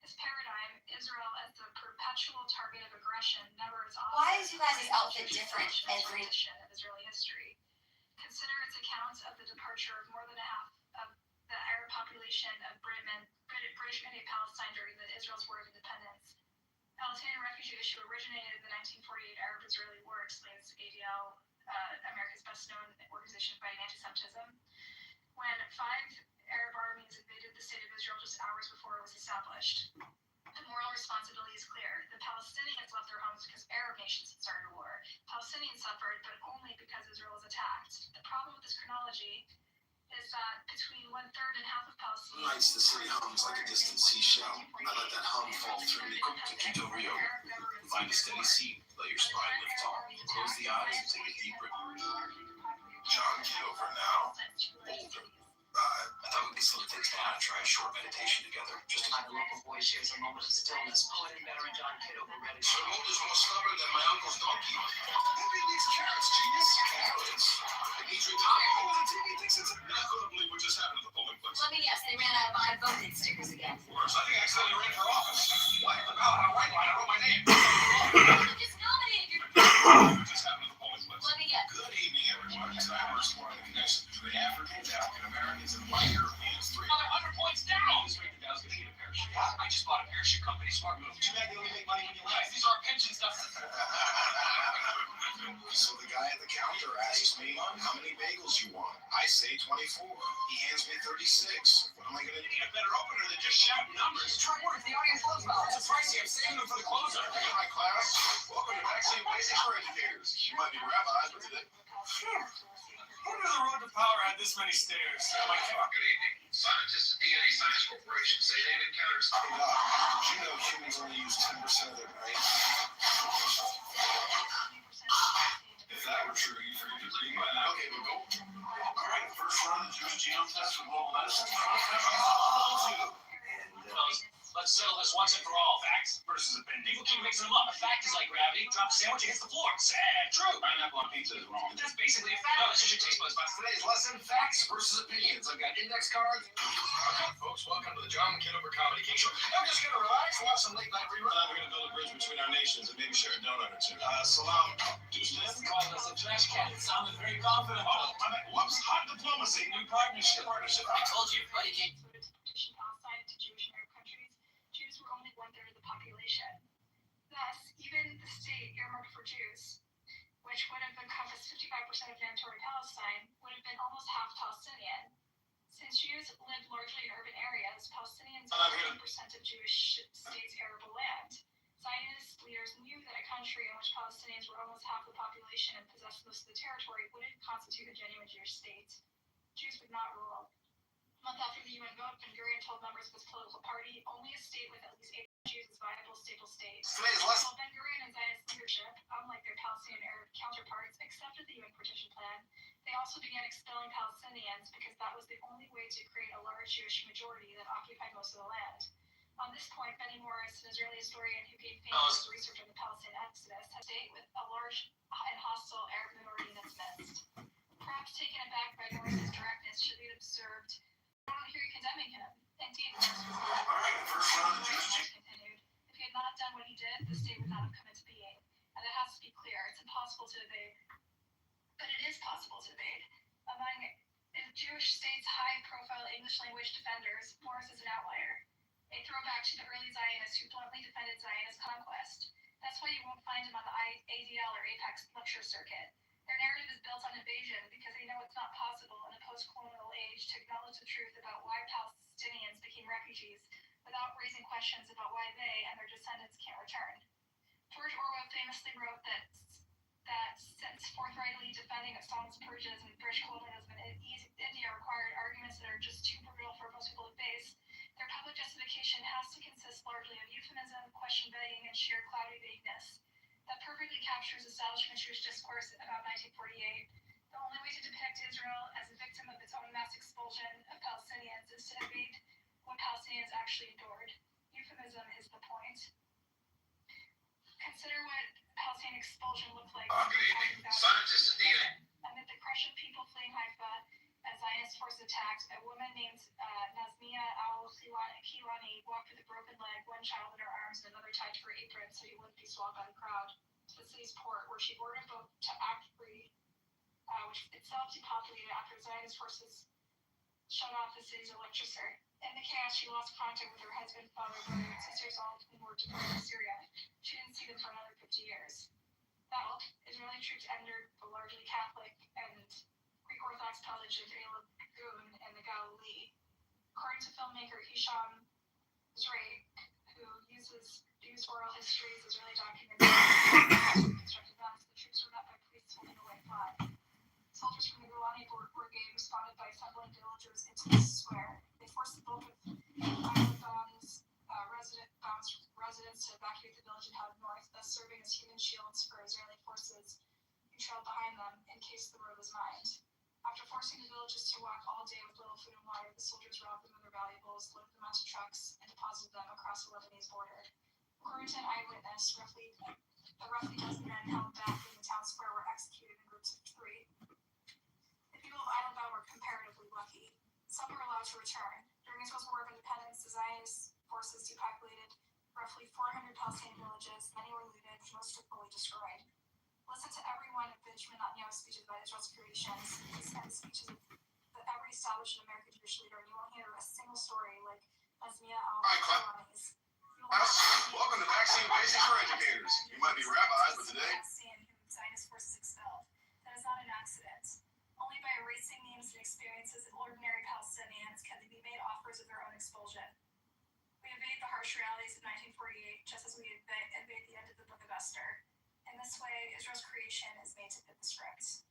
This paradigm, Israel as the perpetual target of aggression, never is often. Why is you guys' outfit different every of Israeli history? Consider its account of the departure of more than half of the Arab population of British Mandate Palestine during Israel's War of Independence. Palestinian refugee issue originated in the 1948 Arab-Israeli War, explains ADL, America's best-known organization fighting anti-Semitism. When 5 Arab armies invaded the state of Israel just hours before it was established. The moral responsibility is clear. The Palestinians left their homes because Arab nations had started a war. Palestinians suffered, but only because Israel was attacked. The problem with this chronology is that between 1/3 and half of Palestinians... Nights the city hums like a distant seashell. I let that hum fall through me to Kitover. Find a steady seat, let your spine lift tall. Close the eyes and take a deep breath. John Kitover now, older. I thought we could slow things down and try a short meditation together. Just to The local boy shares a moment of stillness. Poet and veteran John Kitover read it. Some old is more stubborn than my uncle's donkey. Maybe it needs carrots, genius. Carrots? It needs retired. He thinks it's a... I couldn't believe what just happened at the polling place. Let me guess, they ran out of I voted stickers again. Worse, I think I accidentally ran for office. What? The ballot on a white line, I wrote my name. You just nominated your... What just happened at the polling place? Let me guess. Good evening, everyone. Tonight we're exploring the connection between Africans, African Americans, and white He hands me 36. What am I gonna do? need a better opener than just shouting numbers. Try more if the audience loves balance. It's pricey. I'm saving them for the closer. Hey, my class. Welcome to Vaccine Basics for Educators. You might be rabbis, but today. Who knew the road to power had this many stairs? Good evening. Scientists at DNA Science Corporation say they've encountered. Hey, Doc, did you know humans only use 10% of their brain? If that were true, you'd forget to read by now. Okay, we'll go. All right, first run of the Jewish genome test for global medicine. Let's settle this once and for all. Facts versus opinion. People keep mixing them up. A fact is like gravity. Drop a sandwich, it hits the floor. Sad. True. Pineapple on pizza is wrong. That's basically a fact. No, that's just your taste buds. Today's lesson, facts versus opinions. I've got index cards. Okay, folks, welcome to the John Kitover Comedy King Show. I'm just going to relax, watch some late night reruns. We're going to build a bridge between our nations and maybe share a donut or two. Salam. Deuces. Called us a trash can. It sounded very confident. Oh, whoops, hot diplomacy. New partnership. I told you, buddy. Partition Palestine to Jewish Arab countries, Jews were only 1/3 of the population. Thus, even the state earmarked for Jews, which would have encompassed 55% of mandatory Palestine, would have been almost half Palestinian. Since Jews lived largely in urban areas, Palestinians were 80% of Jewish states' arable land. Zionist leaders knew that a country in which Palestinians were almost half the population and possessed most of the territory wouldn't constitute a genuine Jewish state. Jews would not rule. A month after the UN vote, Ben-Gurion told members of his political party, only a state with at least 8 Jews is a viable, stable state. Today's lesson. While Ben-Gurion and Zionist leadership, unlike their Palestinian Arab counterparts, accepted the UN partition plan, they also began expelling Palestinians because that was the only way to create a large Jewish majority that occupied most of the land. On this point, Benny Morris, an Israeli historian who gained fame for his research on the Palestinian exodus, has a state with a large and hostile Arab minority in its midst. Perhaps taken aback by Morris's directness should be observed. I don't hear you condemning him. Indeed, Morris was All right, first run of the Jewish continued. If he had not done what he did, the state would not have come into being. And it has to be clear, it's impossible to evade. But it is possible to evade. Among the Jewish state's high-profile English-language defenders, Morris is an outlier. A throwback to the early Zionists who bluntly defended Zionist conquest. That's why you won't find him on the ADL or Apex lecture circuit. Their narrative is built on invasion because they know it's not possible in a post-colonial age to acknowledge the truth about why Palestinians became refugees without raising questions about why they and their descendants can't return. George Orwell famously wrote that since forthrightly defending Assad's purges and British colonialism in India required arguments that are just too brutal for most people to face, their public justification has to consist largely of euphemism, question begging, and sheer cloudy vagueness. That perfectly captures establishment Jewish discourse about 1948. The only way to depict Israel as a victim of its own mass expulsion of Palestinians is to evade what Palestinians actually endured. Euphemism is the point. Consider what Palestinian expulsion looked like. Good evening. Scientists at DNA. Amid the crush of people fleeing Haifa, as Zionist forces attacked, a woman named Nazmia al-Khilani walked with a broken leg, one child in her arms, and another tied to her apron so he wouldn't be swallowed by the crowd, to the city's port, where she boarded a boat to act free, which itself depopulated after Zionist forces shut off the city's electricity. In the chaos, she lost contact with her husband, father, brother, and sisters, all of whom were deported to Syria. She didn't see them for another 50 years. That Israeli troops entered the largely Catholic and Greek Orthodox village of Eila Gun in the Galilee. According to filmmaker Hisham Zreik, who used oral history as Israeli documentary constructed maps, the troops were met by priests holding a white flag. Soldiers from the Golani Brigade responded by assembling villagers into the square. They forced the bulk of residents to evacuate the village and head north, thus serving as human shields for Israeli forces who trailed behind them in case the road was mined. After forcing the villagers to walk all day with little food and water, the soldiers robbed them of their valuables, loaded them onto trucks, and deposited them across the Lebanese border. According to an eyewitness, roughly a dozen men held back in the town square were executed in groups of 3. The people of Eidelbaum were comparatively lucky. Some were allowed to return. During Israel's War of Independence, the Zionist forces depopulated roughly 400 Palestinian villages. Many were looted, most were fully destroyed. Listen to every one of Benjamin Netanyahu's speeches about Israel's creations. Listen to the speeches of every established American Jewish leader, and you won't hear a single story like Nazmia al-Khilani's. Welcome to Vaccine Basics for Educators. You might be rabbis, but today. Zionist forces expelled. That is not an accident. Only by erasing names and experiences of ordinary Palestinians harsh realities of 1948, just as we invade the end of the Book of Esther. In this way, Israel's creation is made to fit the script.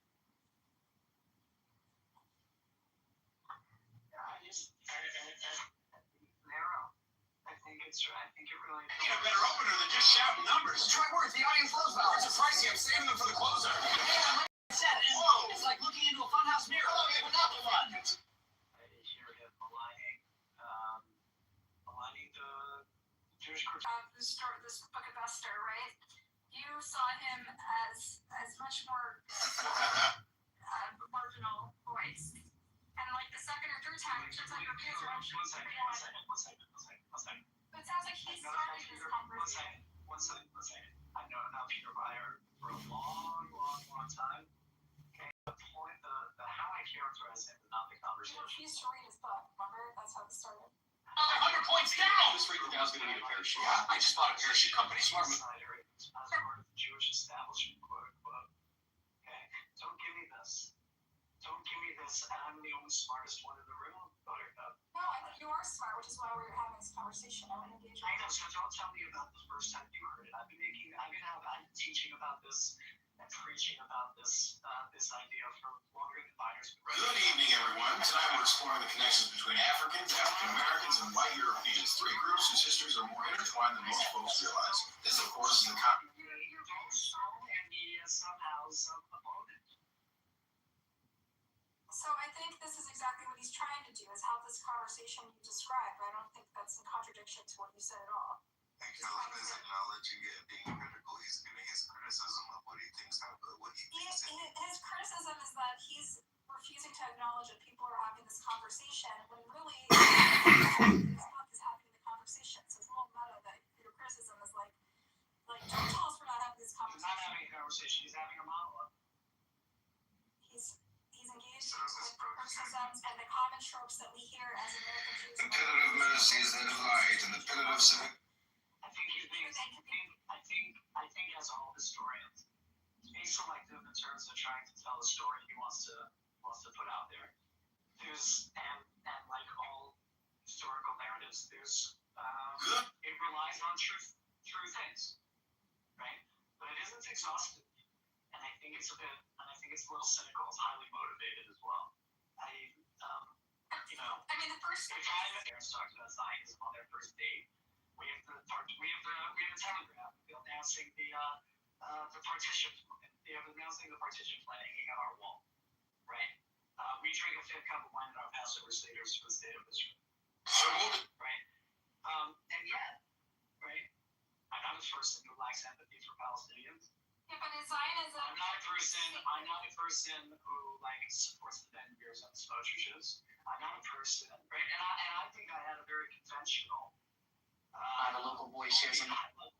Narrow. I think it really. I need a better opener than just shouting numbers. Try words. The audience loves balance. It's pricey. I'm saving them for the closer. Whoa! It's like looking into a funhouse mirror. Okay, but not the fun. I hear him maligning the Jewish This Book of Esther, right? You saw him as much more marginal voice. And like the second or third time, it turns out your kids are actually One second. But it sounds like he's starting this conversation. One second. I've known Peter Meyer for a long time. Okay, the how I characterize him is not the conversation. He used to read his book, remember? That's how it started. 100 points down! This week the gal's gonna need a parachute. Yeah, I just bought a parachute company. Smart move. As part of the Jewish establishment, quote unquote. Okay, don't give me this. I'm the only smartest one in the room, Buttercup. No, I think you are smart, which is why we're having this conversation. I'm engaged. I know, so don't tell me about the first time you heard it. I'm teaching about this and preaching about this idea for longer than minors. Good evening, everyone. Tonight we're exploring the connections between Africans, African Americans, and white Europeans. Three groups whose histories are more intertwined than most folks realize. This, of course, is the And media somehow promoted. So I think this is exactly what he's trying to do, is have this conversation you described. I don't think that's in contradiction to what you said at all. Calvin is acknowledging it, being critical. He's giving his criticism of what he thinks happened, what he thinks. His criticism is that he's refusing to acknowledge that people are having this conversation when really his book is having the conversation. So it's a little meta that your criticism is like don't tell us we're not having this conversation. He's not having a conversation. He's having a monologue. He's engaged with criticisms and the common tropes that we hear as American Jews. The pillar of mercy is the light, and the pillar of civic. I think as all historians, he's selective in terms of trying to tell the story he wants to put out there. And like all historical narratives, it relies on true things, right? But it isn't exhaustive, and I think it's a little cynical. It's highly motivated as well. The first parents talked about Zionism on their first date. We have a telegraph announcing the partition. They have announcing the partition plan hanging on our wall, right? We drink a fifth cup of wine in our Passover Seder's for the state of Israel, right? And yet, right? I'm not a person who lacks empathy for Palestinians. Yeah, but is Zionism? I'm not a person who supports the vendors and the sponsorships. I'm not a person, right? And I think I had a very conventional. The local voice shares them. But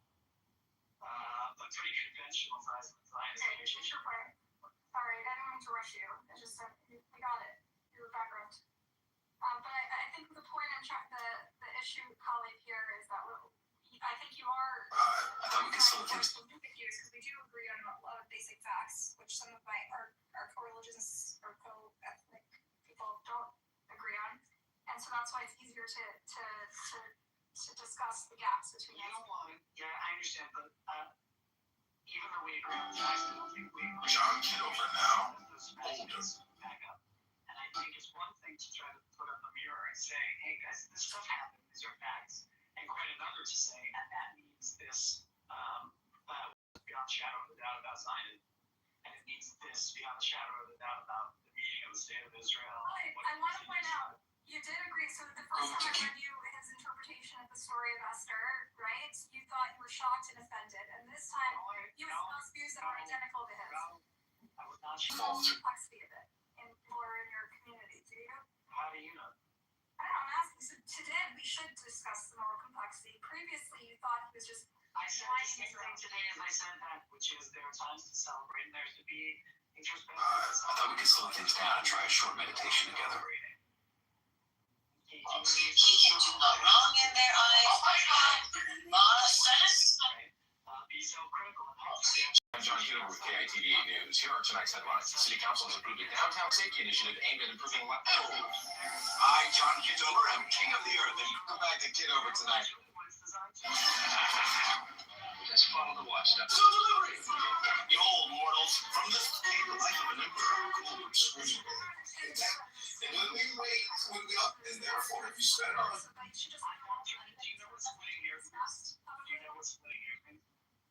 pretty conventional Zionism. Okay, sure. Sorry, I didn't mean to rush you. It's just we got it. Your background. But I think the point the issue, colleague, here is that I think you are. I thought we could still because we do agree on a lot of basic facts, which some of our co-religious or co-ethnic people don't agree on, and so that's why it's easier to discuss the gaps between. Yeah, I understand, but even though we agree on facts, I don't think we agree. John Kitover now, older. And I think it's one thing to try to put up a mirror and say, hey guys, this stuff happened, these are facts. And quite another to say, and that means this, beyond shadow of a doubt about Zionism. And it means this beyond the shadow of a doubt about the meaning of the state of Israel. I want to point out, you did agree. So the first time I read his interpretation of the story of Esther, right? You thought you were shocked and offended. And this time, you espoused views that were identical to his. I was not shocked. The complexity of it in your community, do you? How do you know? I don't know, I'm asking. So today we should discuss the moral complexity. Previously, you thought he was just. I said the same thing today as I said that, which is there are times to celebrate and there's to be introspective. I thought we could slow things down and try a short meditation together. He can do no wrong in their eyes. Be self-critical. I'm John Kitover with KITV News. Here are tonight's headlines. The City Council has approved a downtown safety initiative aimed at improving life. I, John Kitover, am king of the earth, and you come back to Kitover tonight. Just follow the watchdog. So delivery! Behold, mortals, from this day the life of an emperor cool and screwed. And when we wait, and therefore if you spend our... Do you know what's splitting here? Do you know what's splitting here?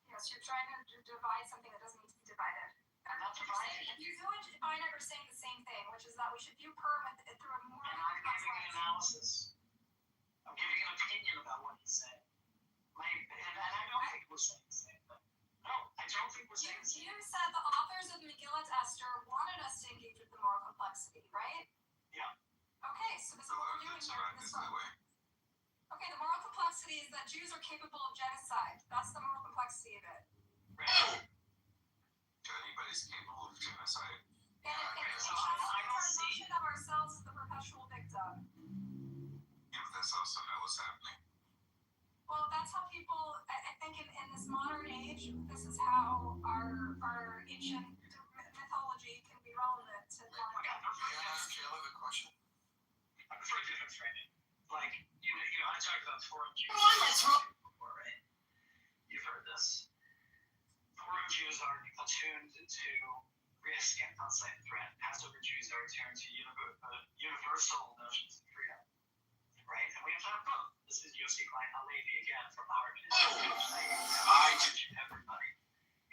Yes, you're trying to divide something that doesn't need to be divided. I'm not dividing it. You and Einar are saying the same thing, which is that we should view perm through a more And I'm giving an analysis. I'm giving an opinion about what he's saying. And I don't think we're saying the same thing. No, I don't think we're saying the same You said the authors of Megillat Esther wanted us to engage with the moral complexity, right? Yeah. Okay, so this is what we're doing here in this room. Okay, the moral complexity is that Jews are capable of genocide. That's the moral complexity of it. Right. Anybody's capable of genocide. And So I don't see... of ourselves as the perpetual victim. Yeah, but that's also not what's happening. Well, that's how people, I think in this modern age, this is how our ancient mythology can be relevant to modern. Can I have a question? I'm for a different framing. Like, you know, I talked about foreign Jews before, right? You've heard this. Foreign Jews are attuned to risk and outside threat. Passover Jews are attuned to universal notions of freedom, right? And we have to have both. This is Yossi Klein Halevi again from Howard University. I teach everybody.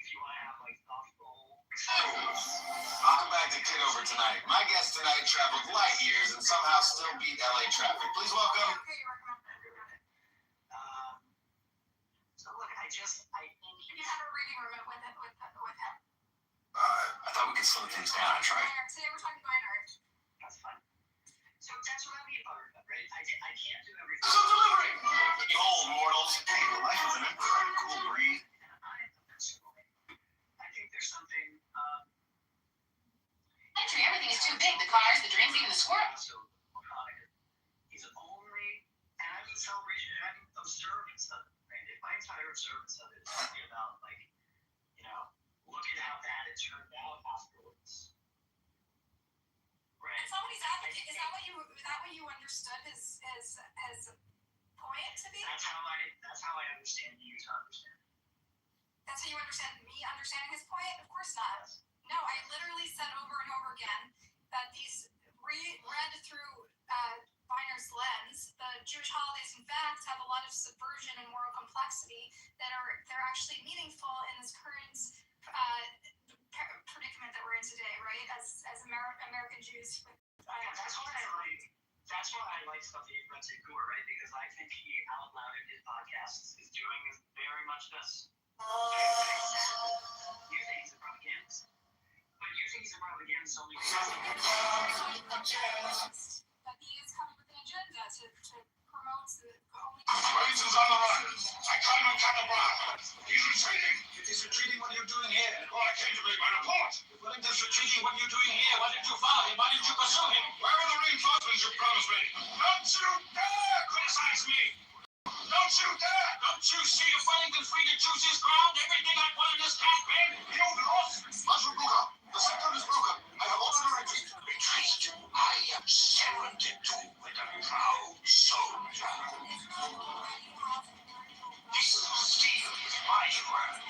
If you want to have like thoughtful experience. Welcome back to Kitover tonight. My guest tonight traveled light years and somehow still beat LA traffic. Please welcome. So look, I think You can have a reading room with him. I thought we could slow things down. That's right. Today we're talking Einar. That's fine. So that's what I mean by it, right? I can't do everything. So delivery! Behold, mortals, the life of an emperor cool breed. I think there's something... Country, everything is too big. The cars, the drinks, even the squirrels. So, he's only... And I've been celebration, and I've been observance of it, right? My entire observance of it is only about, like, you know, look at how bad it turned out afterwards. Right? Is that what he's advocating? Is that what you understood his point to be? That's how I understand you to understand. That's how you understand me understanding his point? Of course not. No, I literally said over and over again that these read through Weiner's lens, the Jewish holidays in fact have a lot of subversion and moral complexity they're actually meaningful in this current predicament that we're in today, right? As American Jews with That's why I like stuff that you've read to Gore, right? Because I think he out loud in his podcasts is doing very much this. You think he's a propagandist, but you think he's a propagandist only because that he is coming with an agenda to promote the holy. Wellington's on the run. I caught him on Kitover. He's retreating. If he's retreating, what are you doing here? Well, I came to make my report. If Wellington's retreating, what are you doing here? Why didn't you follow him? Why didn't you pursue him? Where are the reinforcements you promised me? Don't you dare criticize me! Don't you dare! Don't you see if Wellington's free to choose his ground? Everything I've won in this campaign, You lost! Mashubuka, the sector is broken. I have ordered a retreat. Retreat. I am 72 and a proud soldier. This steel is my word.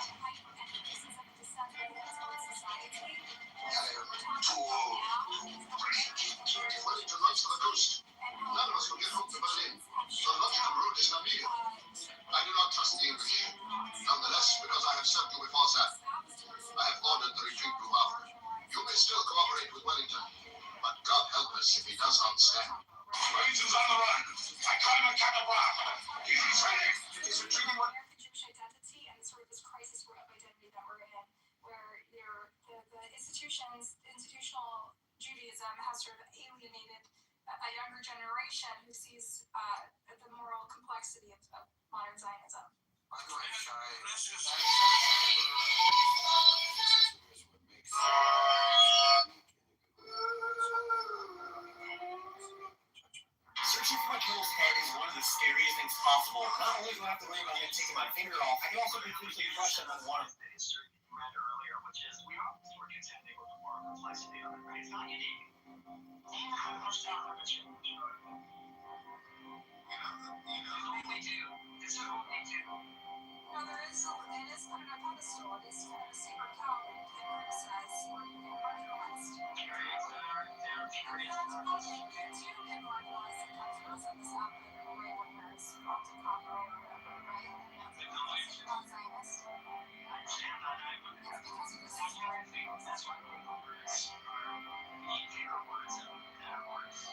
I am too old to break it. If Wellington runs for the coast, none of us will get home to Berlin. The logical route is Namibia. I do not trust the English. Nonetheless, because I have served you with Falstaff, I have ordered the retreat to Rockford. You may still cooperate with Wellington, but God help us if he does not stand. Wellington's on the run. I caught him on Kitover. He's retreating. he's retreating. What? American Jewish identity and sort of this crisis of identity that we're in, where the institutional Judaism has sort of alienated a younger generation who sees the moral complexity of modern Zionism. By the way, Searching for my Kindle card is one of the scariest things possible. Not only do I have to worry about him taking my finger off, I can also completely crush him on one. the history you read earlier, which is we are contending with the moral complexity of it, right? It's not unique. This is what we do. there is it is put on a pedestal. It is kind of a sacred cow that you can't criticize or you get marginalized. You too get marginalized sometimes for us at this app, like the way when there's lots of Congo or whatever, right? And it's not Zionist. It's because of the sacred things. That's why the words are easier words and better words.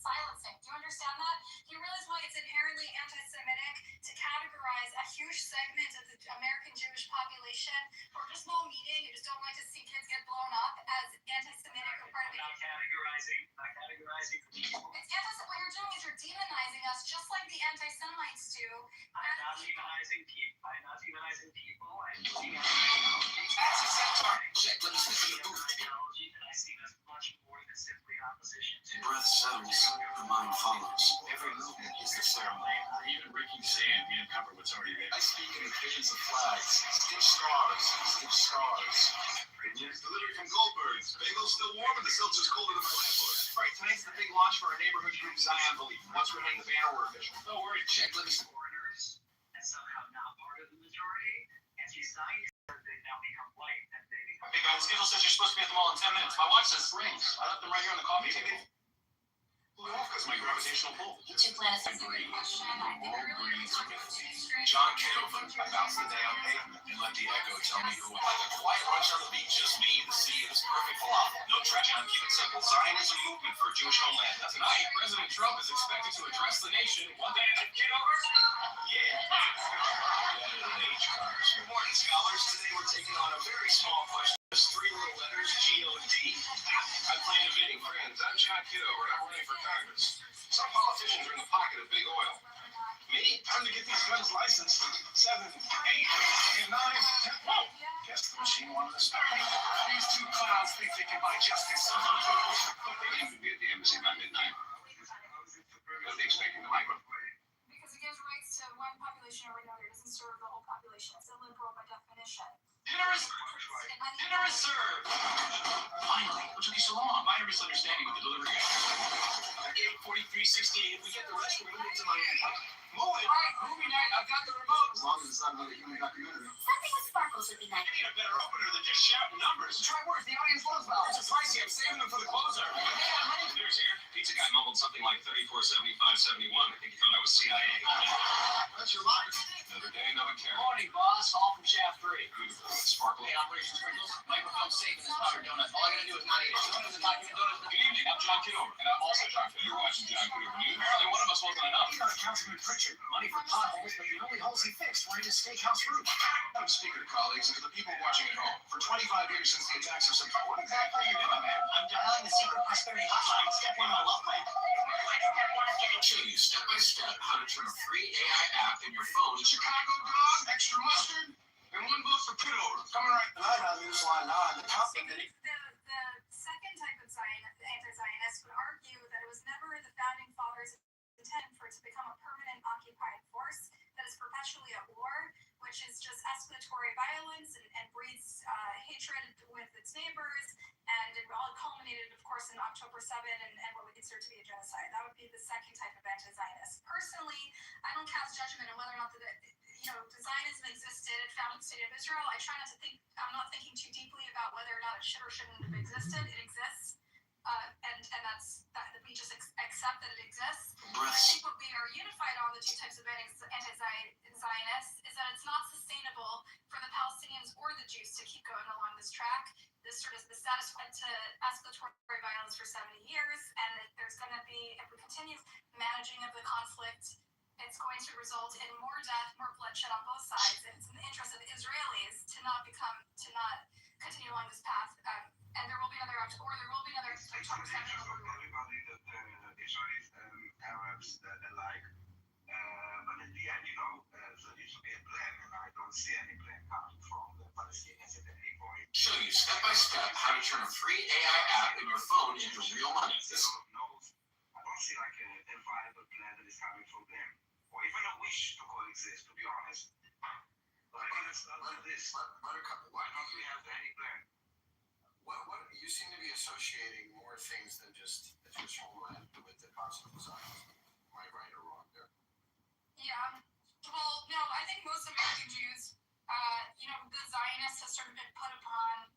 silencing. Do you understand that? Do you realize why it's inherently anti-Semitic to categorize a huge segment of the American Jewish population, or just small meeting, you just don't like to see kids get blown up, as anti-Semitic or part of it? Not categorizing. It's what you're doing is you're demonizing us just like the anti-Semites do. I'm not demonizing people. I'm looking at Check, let me step in the booth. ideology that I see as much more than simply opposition to. Breath settles, the mind follows. Every movement is the ceremony. Even breaking sand can't cover what's already there. I speak in the visions of flags. Stitch stars, stitch stars. News delivery from Goldberg's. Bagel's still warm and the seltzer's colder than my landlord. Right, tonight's the big launch for our neighborhood group Zion Belief. Once we hang the banner, we're official. Don't worry, Check, let me Foreigners and somehow not part of the majority. Anti-Zionists, they now become white and they become. Hey guys, schedule says you're supposed to be at the mall in 10 minutes. My watch says rings. I left them right here on the coffee table. Pull it off because my gravitational pull. YouTube plan is a great question. I think it really needs to be. John Kitover, I bounce the day on pavement and let the echo tell me who. Like a quiet lunch on the beach, just me, the sea, and this perfect falafel. No trash on, keep it simple. Zionism movement for a Jewish homeland. Tonight, President Trump is expected to address the nation one day at Kitover. Yeah. Good morning, scholars. Today we're taking on a very small question. Just 3 little letters, G-O-D. I'm playing evading friends. I'm John Kitover, and I'm running for Congress. Some politicians are in the pocket of big oil. Me? Time to get these guns licensed. 7, 8, and 9, 10. Whoa! Guess the machine wanted to start. These 2 clowns think they can buy justice. They need to be at the embassy by midnight. They'll be expecting the microphone. Because it gives rights to one population over another. It doesn't serve the whole population. It's illiberal by definition. Dinner is served. Finally, what took you so long? Minor misunderstanding with the delivery guy. 4368. If we get the rest, we're moving to Miami. Move it. All right, movie night. I've got the remote. As long as it's not another human documentary. Something with sparkles would be nice. I need a better opener than just shouting numbers. Try words. The audience loves vowels. It's pricey. I'm saving them for the closer. Hey, Dinner's here. Pizza guy mumbled something like 34.75.71. I think he thought I was CIA. That's your life. Another day, another care. Morning, boss. All from Shaft 3. Beautiful. Sparkle. Hey, Operation Sprinkles. Microphone safe in this powdered donut. All I gotta do is not eat it. Donuts and document donuts. Good evening. I'm John Kitover, and I'm also John Kitover. You're watching John Kitover News. Apparently, one of us wasn't enough. He's not Councilman Pritchard. Money for potholes, but the only holes he fixed were in his steakhouse roof. I'm speaker to colleagues and to the people watching at home. For 25 years since the attacks of September, what exactly are you doing, man? I'm dialing the secret prosperity hotline. Step 1 on my love plan. show you step by step how to turn a free AI app in your phone into Chicago dog, extra mustard, and 1 vote for Kitover. Coming right tonight on Newsline 9. The company. The second type of anti-Zionist would argue that it was never the founding fathers' intent for it to become a permanent occupied force that is perpetually at war, which is just escalatory violence and breeds hatred with its neighbors. And it all culminated, of course, in October 7 and what we consider to be a genocide. That would be the second type of anti-Zionist. Personally, I don't cast judgment on whether or not the Zionism existed. It founded the state of Israel. I try not to think. I'm not thinking too deeply about whether or not it should or shouldn't have existed. It exists, and that's that. We just accept that it exists. But I think what we are unified on, the 2 types of anti-Zionists, is that it's not sustainable for the Palestinians or the Jews to keep going along this track. This sort of the status quo to escalatory violence for 70 years, and there's going to be, if we continue managing of the conflict, it's going to result in more death, more bloodshed on both sides. And it's in the interest of the Israelis to not continue along this path. And there will be another October 7th. Everybody that Israelis and Arabs alike. But in the end, there needs to be a plan, and I don't see any plan coming from the Palestinians at any point. show you step by step how to turn a free AI app in your phone into real money. I don't see like a viable plan that is coming from them, or even a wish to coexist, to be honest. But let's not do this. Why don't we have any plan? What you seem to be associating more things than just the Jewish homeland with the concept of Zionism. Am I right or wrong there? Yeah. Well, no, I think most American Jews, the Zionists have sort of been put upon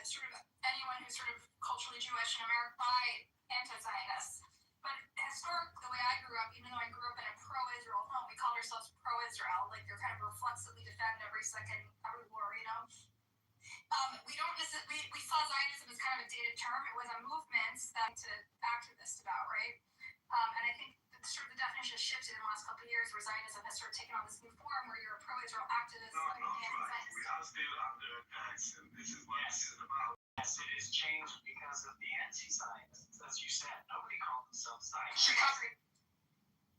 sort of anyone who's sort of culturally Jewish in America by anti-Zionists. But historically, the way I grew up, even though I grew up in a pro-Israel home, we called ourselves pro-Israel. Like, they're kind of reflexively defend every war, we don't necessarily, we saw Zionism as kind of a dated term. It was a movement that to activists about, right? And I think that sort of the definition has shifted in the last couple of years, where Zionism has sort of taken on this new form where you're a pro-Israel activist. No, right. We are still under attacks, and this is what this is about. Yes, it has changed because of the anti-Zionists, as you said. Nobody called themselves Zionists.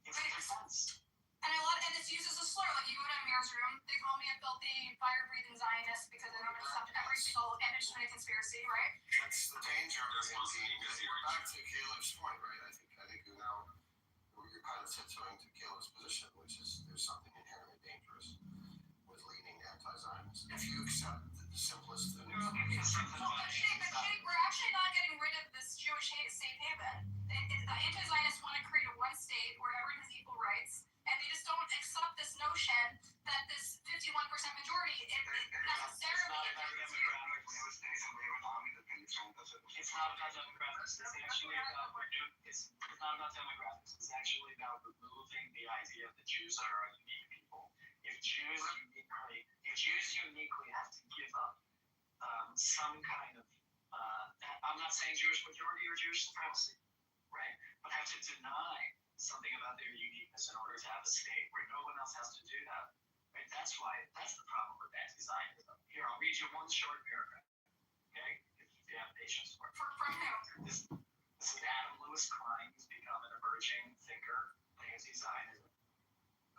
It's a defense. And it's used as a slur. Like, you go to Amir's room, they call me a filthy, fire-breathing Zionist because I don't accept every single image from a conspiracy, right? That's the danger of it. We're back to Caleb's point, right? I think you're kind of tiptoeing to Caleb's position, which is there's something inherently dangerous with leaning anti-Zionist. If you accept the simplest thing. We're actually not getting rid of this Jewish safe haven. The anti-Zionists want to create a one state where everyone has equal rights, and they just don't accept this notion that this 51% majority necessarily. It's not about demographics. It's actually about demographics. It's actually about removing the idea that Jews are a unique people. If Jews uniquely have to give up some kind of, I'm not saying Jewish majority or Jewish supremacy, right? But have to deny something about their uniqueness in order to have a state where no one else has to do that. Right? That's the problem with anti-Zionism. Here, I'll read you one short paragraph. Okay? If you have patience for it. From who? This is Adam Lewis Klein. He's become an emerging thinker of anti-Zionism.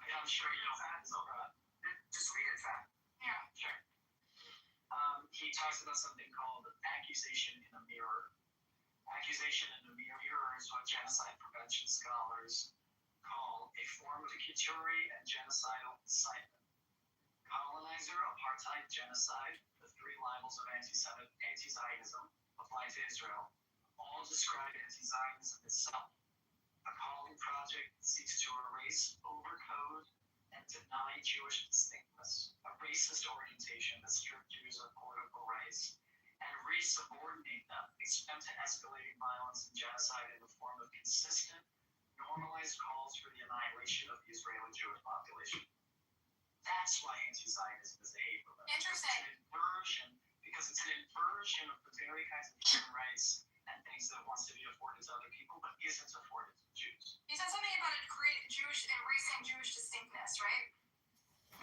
I'm sure you know that. So, just read it fast. Yeah. Sure. He talks about something called accusation in a mirror. Accusation in a mirror is what genocide prevention scholars call a form of Kitover and genocidal incitement. Colonizer, apartheid, genocide, the three libels of anti-Zionism apply to Israel, all describe anti-Zionism itself. A calling project that seeks to erase, overcode, and deny Jewish distinctness, a racist orientation that strips Jews of political rights, and resubordinate them, expand to escalating violence and genocide in the form of consistent, normalized calls for the annihilation of the Israeli Jewish population. That's why anti-Zionism is a hate movement. Interesting. Because it's an inversion of the very kinds of human rights and things that it wants to be afforded to other people, but isn't afforded to Jews. You said something about it erasing Jewish distinctness, right?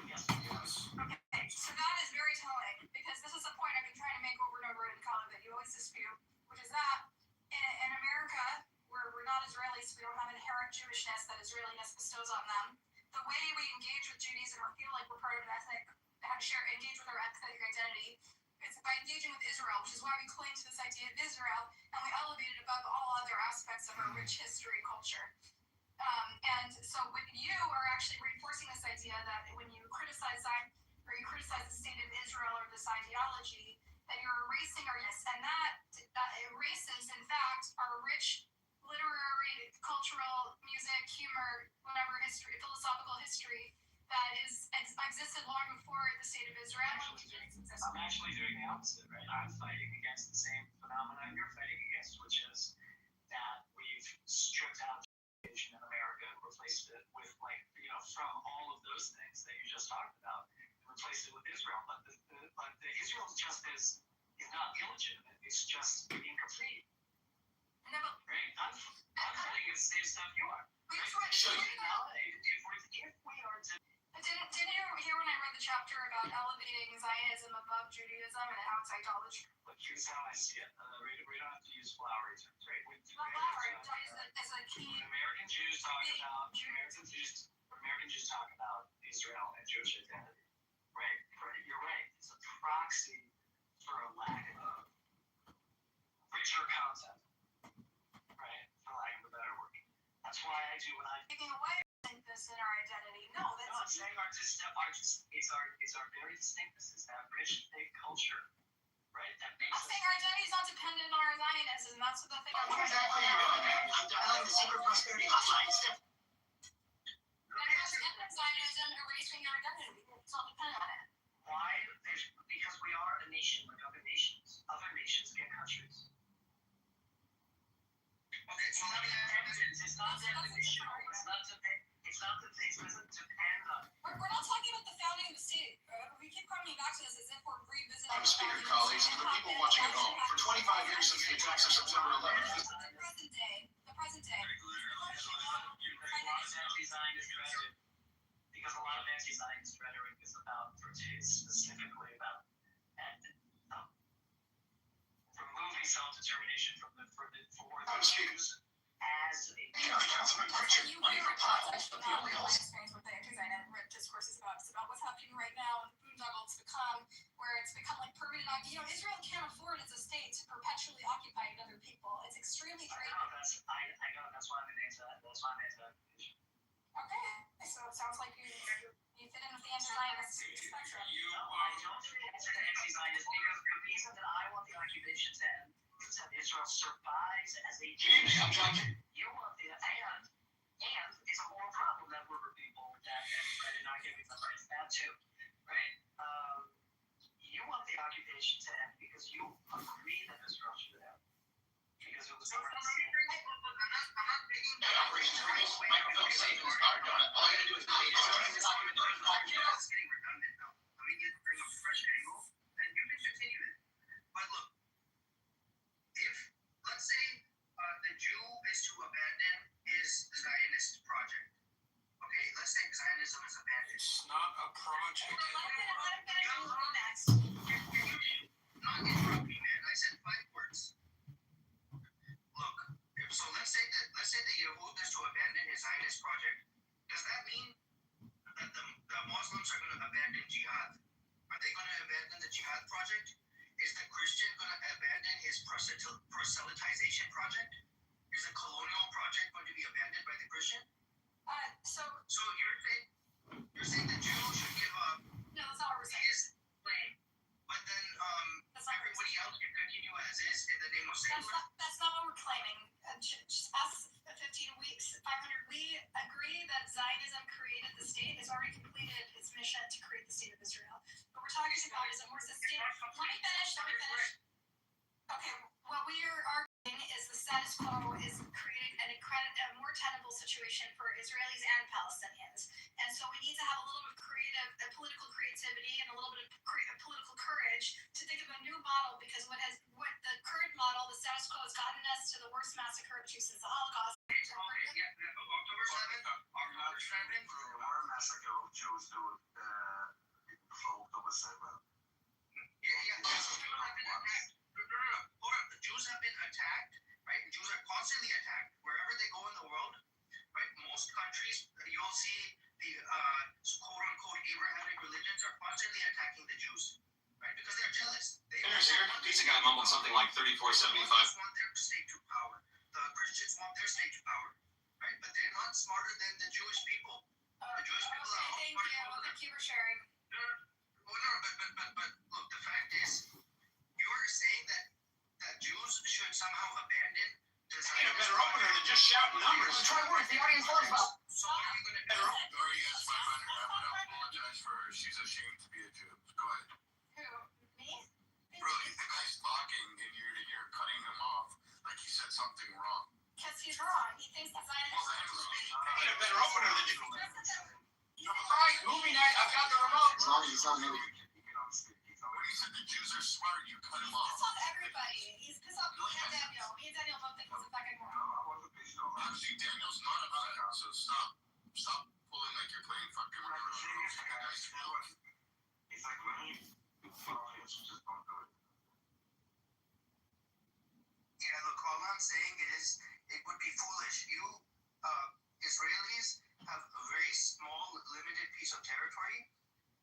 Yes. Okay, so that is very telling, because this is a point I've been trying to make over and over in Kitover that you always dispute, which is that in America, where we're not Israelis, we don't have inherent Jewishness that Israeliness bestows on them. The way we engage with Judaism or feel like we're part of an ethnic, engage with our ethnic identity, it's by engaging with Israel, which is why we cling to this idea of Israel, and we elevate it above all other aspects of our rich history culture. And so when you are actually reinforcing this idea that when you criticize Zion, or you criticize the state of Israel or this ideology, that you're erasing ourness, and that erases, in fact, our rich literary, cultural, music, humor, whatever history, philosophical history that existed long before the state of Israel. I'm actually doing the opposite, right? I'm fighting against the same phenomenon you're fighting against, which is that we've stripped out education in America and replaced it with, from all of those things that you just talked about, and replaced it with Israel. But the Israel just is not illegitimate. It's just incomplete. No, but right? I'm fighting against the same stuff you are. Didn't you hear when I read the chapter about elevating Zionism above Judaism and how it's idolatry? But here's how I see it. We don't have to use flowery terms, right? Flowery is a key. When American Jews talk about Israel and Jewish identity, right? You're right. It's a proxy for a lack of richer content, right? For lack of a better word. That's why I do what I do. Taking away this in our identity. No, I'm saying it's our very distinctness. It's that rich, big culture, right? That makes I'm saying our identity is not dependent on our Zionism. That's what the thing. What exactly are you doing? I'm dialing the secret prosperity hotline. Zionism erasing your identity. It's not dependent on it. Why? Because we are a nation like other nations. Other nations get countries. Okay, so let me it's not definitional. It doesn't depend on. We're not talking about the founding of the state. We keep coming back to this as if we're revisiting. I'm a speaker, colleagues, and for people watching at home. For 25 years since the attacks of September 11th. The present day. anti-Zionist rhetoric, because a lot of anti-Zionist rhetoric is specifically about removing self-determination for the Jews as a Councilman Pritchard, money for potholes, My experience with the anti-Zionist discourse is about what's happening right now in the boondoggle. It's become like permanent. Israel can't afford as a state to perpetually occupy other people. It's extremely draining. I know. That's why I'm an anti-occupation. Okay, so it sounds like you fit in with the anti-Zionist spectrum. I don't fit into the anti-Zionist because the reason that I want the occupation to end is that Israel survives as a You want the and it's a moral problem that we're people that are not giving us rights. That too, right? You want the occupation to end because you agree that Israel should end. Because it was the right thing. It's getting redundant now. Let me bring a fresh angle, and you can continue it. But look, if let's say the Jew is to abandon his Zionist project, okay? Let's say Zionism is abandoned. It's not a project. Not interrupt me, man. I said 5 words. Look, let's say the Yehud is to abandon his Zionist project. Does that mean that the Muslims are going to abandon jihad? Are they going to abandon the jihad project? Is the Christian going to abandon his proselytization project? Is the colonial project going to be abandoned by the Christian? So you're saying the Jew should give up? No, that's not what we're saying. But then everybody else can continue as is in the name of secular? That's not what we're claiming. Just us, 15 weeks, 500. We agree that Zionism created the state, has already completed its mission to create the state of Israel. What we're talking about is a more sustainable. Let me finish. Okay, what we are arguing is the status quo is creating a more tenable situation for Israelis and Palestinians. And so we need to have a little bit of political creativity and a little bit of political courage to think of a new model, because what the current model, the status quo, has gotten us to the worst massacre of Jews since the Holocaust. October 7th, there were a massacre of Jews before October 7th. The Jews have been attacked, right? Jews are constantly attacked wherever they go in the world, right? Most countries, you'll see the quote-unquote Abrahamic religions are constantly attacking the Jews, right? Because they're jealous. Pizza guy mumbled something like 3475. The Muslims want their state to power. The Christians want their state to power, right? But they're not smarter than the Jewish people. The Jewish people are all Thank you for sharing. But look, the fact is, you're saying that Jews should somehow abandon the Need a better opener than just shouting numbers. Try words the audience loves about. So what are you going to do? Already asked 500. I apologize for her. She's ashamed to be a Jew. Go ahead. Who? Me? Really, the guy's talking and you're cutting him off like he said something wrong. Because he's wrong. He thinks that Zionism. Need a better opener than just. Alright, movie night. I've got the remote. As long as it's not moving. When he said the Jews are smart, you cut him off. Piss off everybody. He's pissed off me and Daniel. Me and Daniel both think he's a fucking moron. Actually, Daniel's not upset, so stop pulling like you're playing fucking It's like when you just don't do it. Yeah, look, all I'm saying is it would be foolish. Israelis have a very small, limited piece of territory,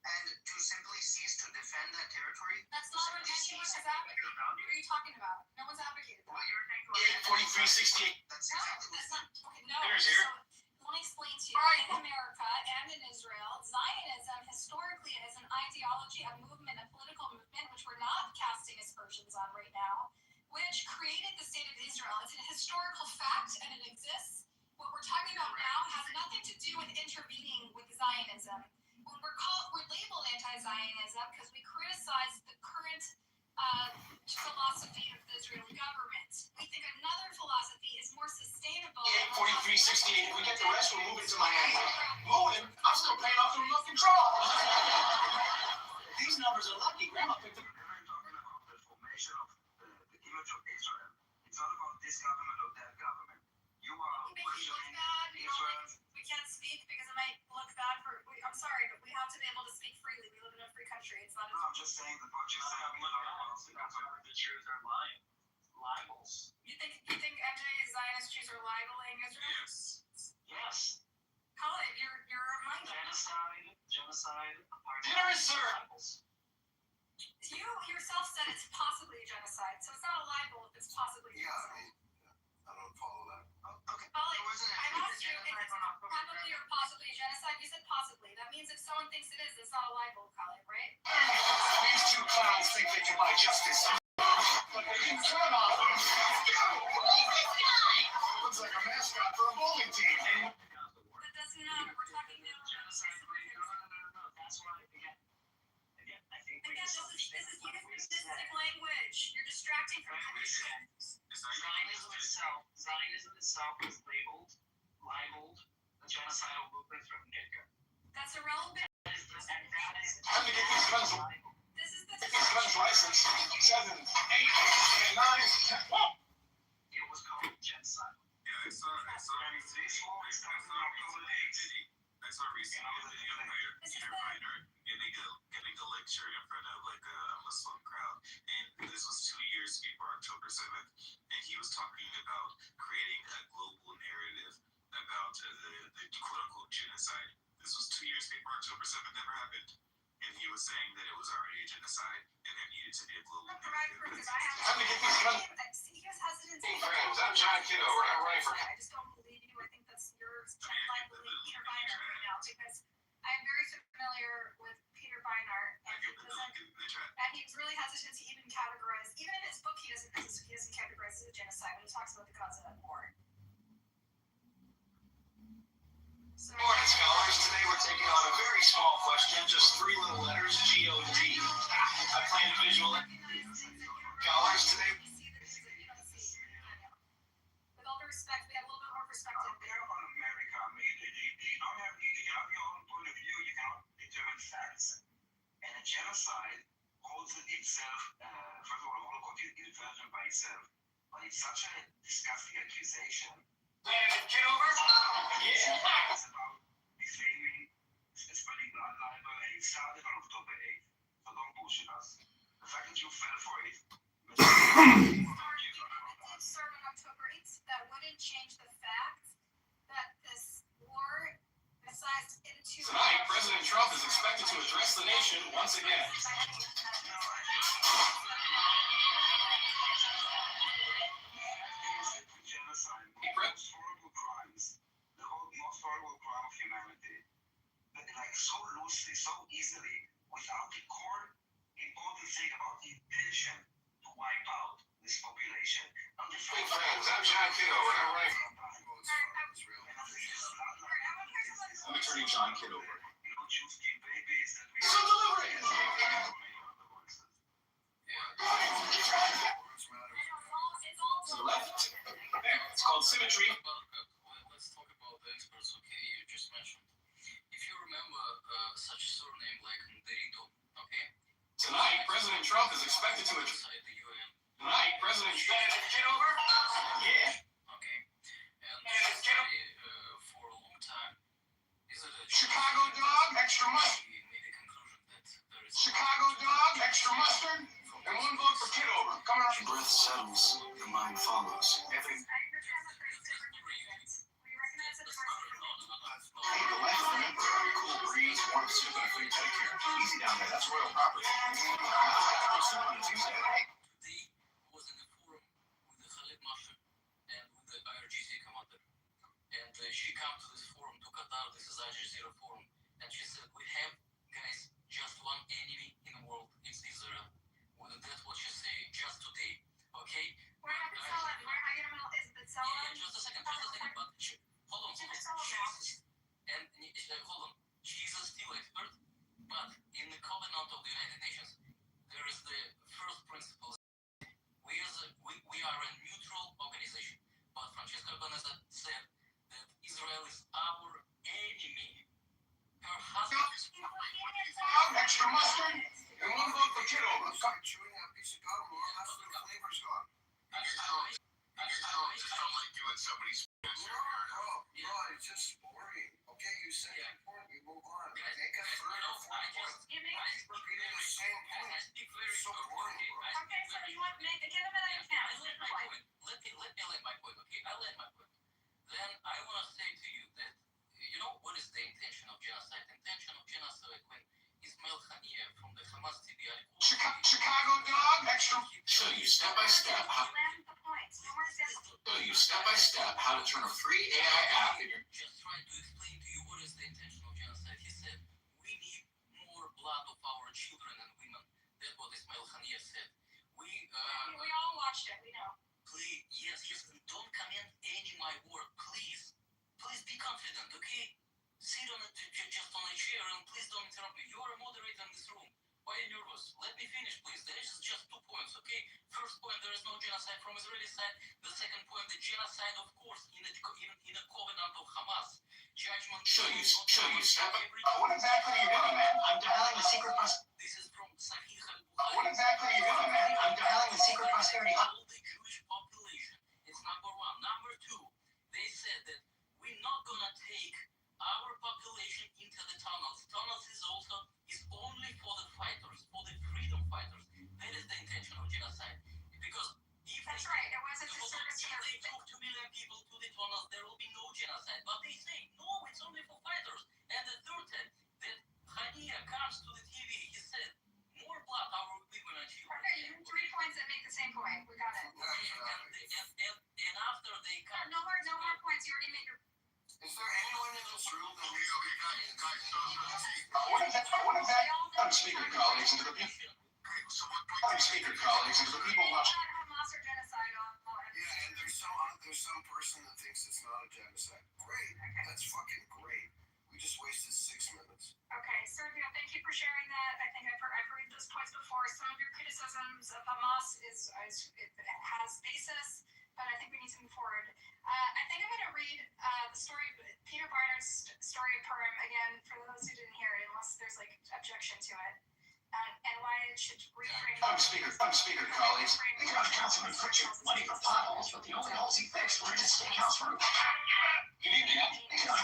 and to simply cease to defend that territory. That's not what anyone has advocated. What are you talking about? No one's advocated that. Well, you're thinking 4368. That's exactly That's not. Okay, no. Here's here. So, let me explain to you. In America and in Israel, Zionism historically is an ideology, a movement, a political movement, which we're not casting aspersions on right now, which created the state of Israel. It's a historical fact and it exists. What we're talking about now has nothing to do with intervening with Zionism. When we're labeled anti-Zionism because we criticize the current philosophy of the Israeli government. We think another philosophy is more sustainable. 4368. If we get the rest, we'll move into Miami. Moving? I'm still paying off the remote control. These numbers are lucky. Grandma picked them. We're talking about the formation of the image of Israel. It's not about this government or that government. You are questioning Israel. We can't speak speak because it might look bad for. I'm sorry, but we have to be able to speak freely. We live in a free country. It's not. No, I'm just saying that what you said. The Jews are lying. Libels. You think MJ Zionist Jews are libeling Israel? Yes. Colin, you're a mind. Genocide. Dinner is served. You yourself said it's possibly a genocide, so it's not a libel if it's possibly a genocide. I don't follow that. Okay. Colin, I asked you if it's probably or possibly a genocide. You said possibly. That means if someone thinks it is, it's not a libel, Colin, right? These two clowns think they can buy justice. But they can turn on them. Looks like a mascot for a bowling team. That doesn't matter. We're talking now about genocide. No. That's why, again, I think this is euphemistic language. You're distracting from Zionism itself is libeled a genocidal movement from the get-go. That's irrelevant. Time to get these guns. This is the Guns license 7, 8, and 9. It was called genocide. Yeah, I saw recently a video where Peter Viner giving a lecture in front of like a Muslim crowd, and this was 2 years before October 7th, and he was talking about creating a global narrative about the quote-unquote genocide. This was 2 years before October 7th ever happened, and he was saying that it was already a genocide and there needed to be a global narrative. Time to get these guns. Hey friends, I'm John Kitover. I'm running for. I just don't believe you. I think that's your believing Peter Viner right now because I'm very familiar with Peter Viner and he's really hesitant to even categorize. Even in his book, he doesn't categorize it as a genocide when he talks about the Gaza war. Morning, scholars. Today we're taking on a very small question, just 3 little letters, G-O-D. I plan to visualize. Scholars, today. With all due respect, we have a little bit more perspective. America, you don't have your own point of view. You cannot determine facts. And a genocide holds itself. First of all, Holocaust is version by itself, but it's such a disgusting accusation. Kitover? Yeah. It's about defaming, spreading blood libel, and it started on October 8th. So don't bullshit us. The fact that you fell for it. Start on October 8th. That wouldn't change the fact that this war decides into. Tonight, President Trump is expected to address the nation once again. Genocide, the most horrible crimes, the most horrible crime of humanity, but like so loosely, so easily, without the core important thing about the intention to wipe out this population. Hey friends, I'm John Kitover. I'm running for. I'm Attorney John Kitover. You don't choose gay babies that we So deliberate. To the left. There, it's called symmetry. Let's talk about the experts. Okay, you just mentioned. If you remember such a surname like Derito, okay? Tonight, President Trump is expected to address the UN. Tonight, President Kitover? Yeah. Okay. And for a long time, is it a Chicago dog, extra mustard. he made a conclusion that there is Chicago dog, extra mustard, and 1 vote for Kitover. Coming up. Breath settles, the mind follows. Every Hey, the left, remember, cool breeze, warm soup, and a free pedicure. Easy down there, that's royal property. Soup on a Tuesday. Today was in a forum with the Khalid Mashar and with the IRGC commander. And she came to this forum to Qatar, this is Al Jazeera forum, and she said, we have, guys, just one enemy in the world, it's Israel. Well, that's what she said just today, okay? We're not going to tell him. We're not going to is it tell him? Just a second, but hold on. And hold on, Jesus still expert, but in the covenant of the United Nations, there is the first principle. We are a neutral organization, but Francesca Albanese said that Israel is our enemy. Her husband is extra mustard, and 1 vote for Kitover. Chewing on a piece of gum, long after the flavor's gone. I just don't like doing somebody's. No, it's just boring. Okay, you say your point, you move on. Make a third or fourth point. You make Keep repeating the same point. It's so boring, bro. Okay, so you want to make the give him an account. Let me let my point, okay? I let my point. Then I want to say to you that, you know, what is the intention of genocide? The intention of genocide when Ismail Haniyeh from the Hamas TV Chicago dog, extra. Show you step by step how. Land the points. No more steps. Show you step by step how to turn a free AI app in your. just trying to explain to you what is the intention of genocide. He said, we need more blood of our children and women. That's what Ismail Haniyeh said. We all watched it. We know. Please, yes, don't comment any my work, please. Please be confident, okay? Sit on just on a chair and please don't interrupt me. You are a moderator in this room. Why are you nervous? Let me finish, please. There is just 2 points, okay? First point, there is no genocide from Israeli side. The second point, the genocide, of course, even in the covenant of Hamas. Judgment. Show you step by. What exactly are you doing, man? I'm dialing the secret bus. This is from Sahih What exactly are you doing, man? I'm dialing the secret prosperity. all the Jewish population. It's number one. Number two, they said that we're not gonna take our population into the tunnels. Tunnels is only for the fighters, for the freedom fighters. That is the intention of genocide. Because if That's right. It wasn't to service if they took 2 million people to the tunnels, there will be no genocide. But they say no, it's only for fighters. And the third thing, that Haniyeh comes to the TV, he said, more blood our women and children. Okay, you have 3 points that make the same point. We got it. And after they come. No more points. You already made your. Is there anyone in this room that What exactly? I'm speaker colleagues and to the people. I'm speaker colleagues and to the people watching. Hamas or genocide on. Yeah, and there's some person that thinks it's not a genocide. Great. That's fucking great. We just wasted 6 minutes. Okay, Sergio, thank you for sharing that. I think I've heard those points before. Some of your criticisms of Hamas it has basis, but I think we need to move forward. I think I'm going to read the story, Peter Barnard's story of Purim again for those who didn't hear it, unless there's like objection to it, and why it should reframe. I'm speaker colleagues. Councilman Pritchard, money for potholes, but the only holes he fixed were in his steakhouse roof. Good evening,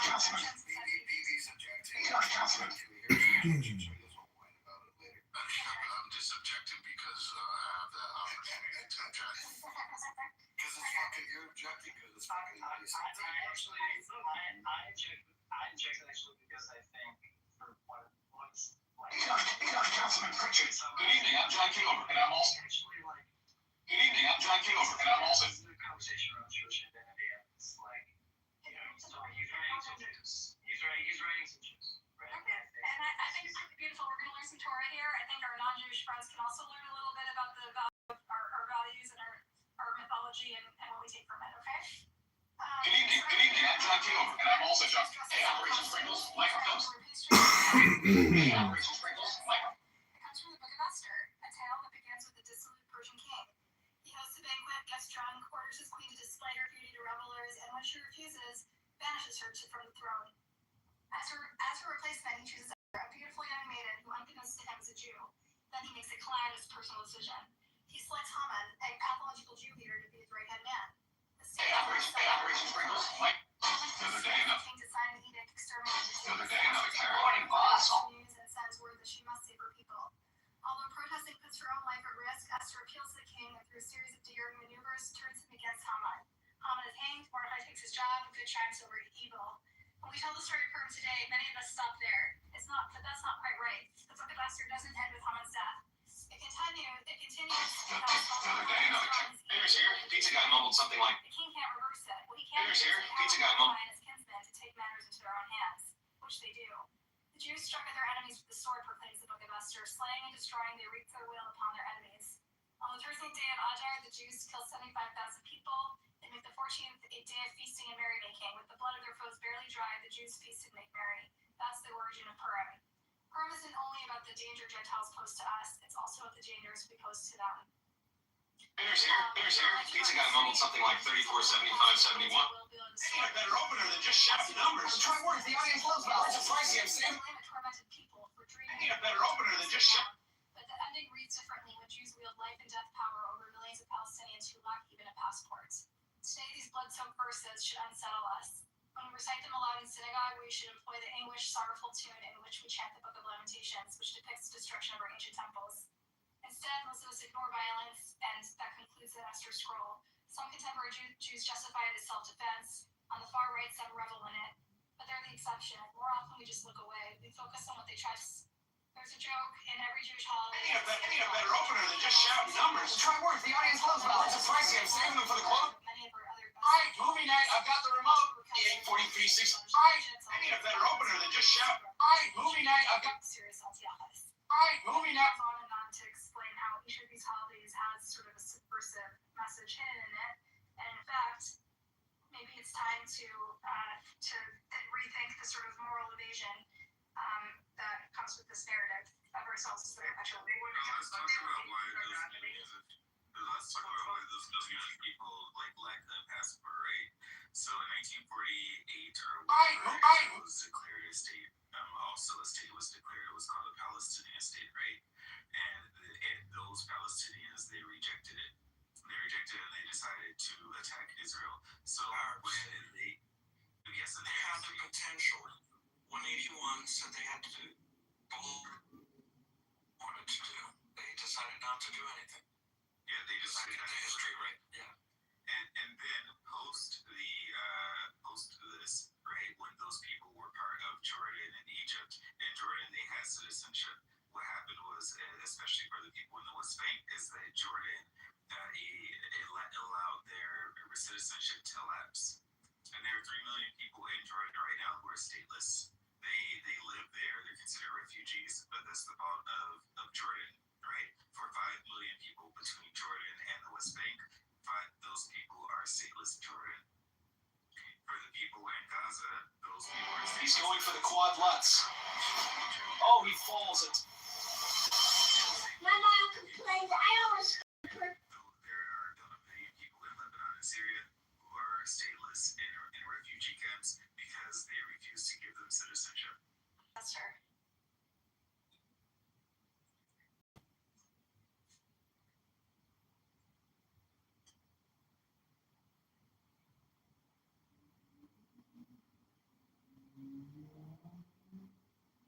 Councilman. BB's objecting. Councilman. I'm just objecting because I have that opportunity to object. Because it's fucking, you're objecting because it's fucking nice. I object actually because I think for what's like. Councilman Pritchard. Good evening, I'm John Kitover, and I'm also. Actually, like. Good evening, I'm John Kitover, and I'm also. The conversation around Jewish identity, it's like, you know, so he's writing some Jews. He's writing some Jews. Right? Okay, and I think it's really beautiful. We're going to learn some Torah here. I think our non-Jewish friends can also learn a little bit about the value of our values and our mythology and what we take from it, okay? Good evening, I'm John Kitover, and I'm also John. Hey, Operation Sprinkles, Michael Phelps. Hey, Operation Sprinkles, Michael. It comes from the Book of Esther, a tale that begins with a dissolute Persian king. He hosts a banquet, gets drunk, orders his queen to display her beauty to revelers, and when she refuses, banishes her from the throne. As her replacement, he chooses a beautiful young maiden who, unbeknownst to him, is a Jew. Then he makes it clear his personal decision. He selects Haman, a pathological Jew leader, to be his right-hand man. Hey, Operation Sprinkles, Michael. Another day, another clarity. News and sends word that she must save her people. Although protesting puts her own life at risk, Esther appeals to the king and through a series of daring maneuvers turns him against Haman. Haman is hanged, Mordecai takes his job, good triumphs over evil. When we tell the story of Purim today, many of us stop there. But that's not quite right. The Book of Esther doesn't end with Haman's death. It continues. Another day, another clarity. Peter's here. Pizza guy mumbled something like. The king can't reverse it. What he can Peter's do here. is Pizza guy mumbled. his kinsmen to take matters into their own hands, which they do. The Jews struck at their enemies with the sword, proclaims the Book of Esther. Slaying and destroying, they wreak their will upon their enemies. On the 13th day of Adar, the Jews kill 75,000 people. They make the 14th a day of feasting and merrymaking. With the blood of their foes barely dry, the Jews feast and make merry. That's the origin of Purim. Purim isn't only about the danger Gentiles pose to us, it's also about the dangers we pose to them. Peter's here. Pizza guy mumbled something like 34, 75, 71. I need a better opener than just shouting numbers. Try words, the audience loves balance of pricey, I'm saying. I need a better opener than just shouting. But the ending reads differently when Jews wield life and death power over millions of Palestinians who lack even a passport. Today, these blood-soaked verses should unsettle us. When we recite them aloud in synagogue, we should employ the anguished, sorrowful tune in which we chant the Book of Lamentations, which depicts the destruction of our ancient temples. Instead, most of us ignore violence, and that concludes the Esther scroll. Some contemporary Jews justify it as self-defense. On the far right, some revel in it. But they're the exception. More often, we just look away. We focus on what they try to... There's a joke in every Jewish holiday. I need a better opener than just shouting numbers. Try words. The audience loves balloons. It's pricey. I'm saving them for the club. Many of our other Alright, movie night. I've got the remote. 843-6. Alright, I need a better opener than just shout. Alright, movie night. I've got... serious LTLs. Alright, movie night. On and on to explain how each of these holidays has sort of a subversive message hidden in it. And in fact, maybe it's time to rethink the sort of moral evasion that comes with this narrative of ourselves as the perpetual. Let's talk about why those millions of people lack that passport, right? So in 1948, it was declared a state. Also, a state was declared. It was called a Palestinian state, right? And those Palestinians, they rejected it. And they decided to attack Israel. So when they had the potential. 181 said they had to do wanted to do. They decided not to do anything. Yeah, they decided not to do history, right? Yeah. And then post this, right, when those people were part of Jordan and Egypt, in Jordan they had citizenship. What happened was, especially for the people in the West Bank, is that Jordan allowed their citizenship to lapse. And there are 3 million people in Jordan right now who are stateless. They live there. They're considered refugees, but that's the fault of Jordan, right? For 5 million people between Jordan and the West Bank, those people are stateless in Jordan. For the people in Gaza, those people are stateless. He's going for the quad Lutz. Oh, he falls it. My mom complains. I always. There are a million people in Lebanon and Syria who are stateless in refugee camps because they refuse to give them citizenship. That's fair.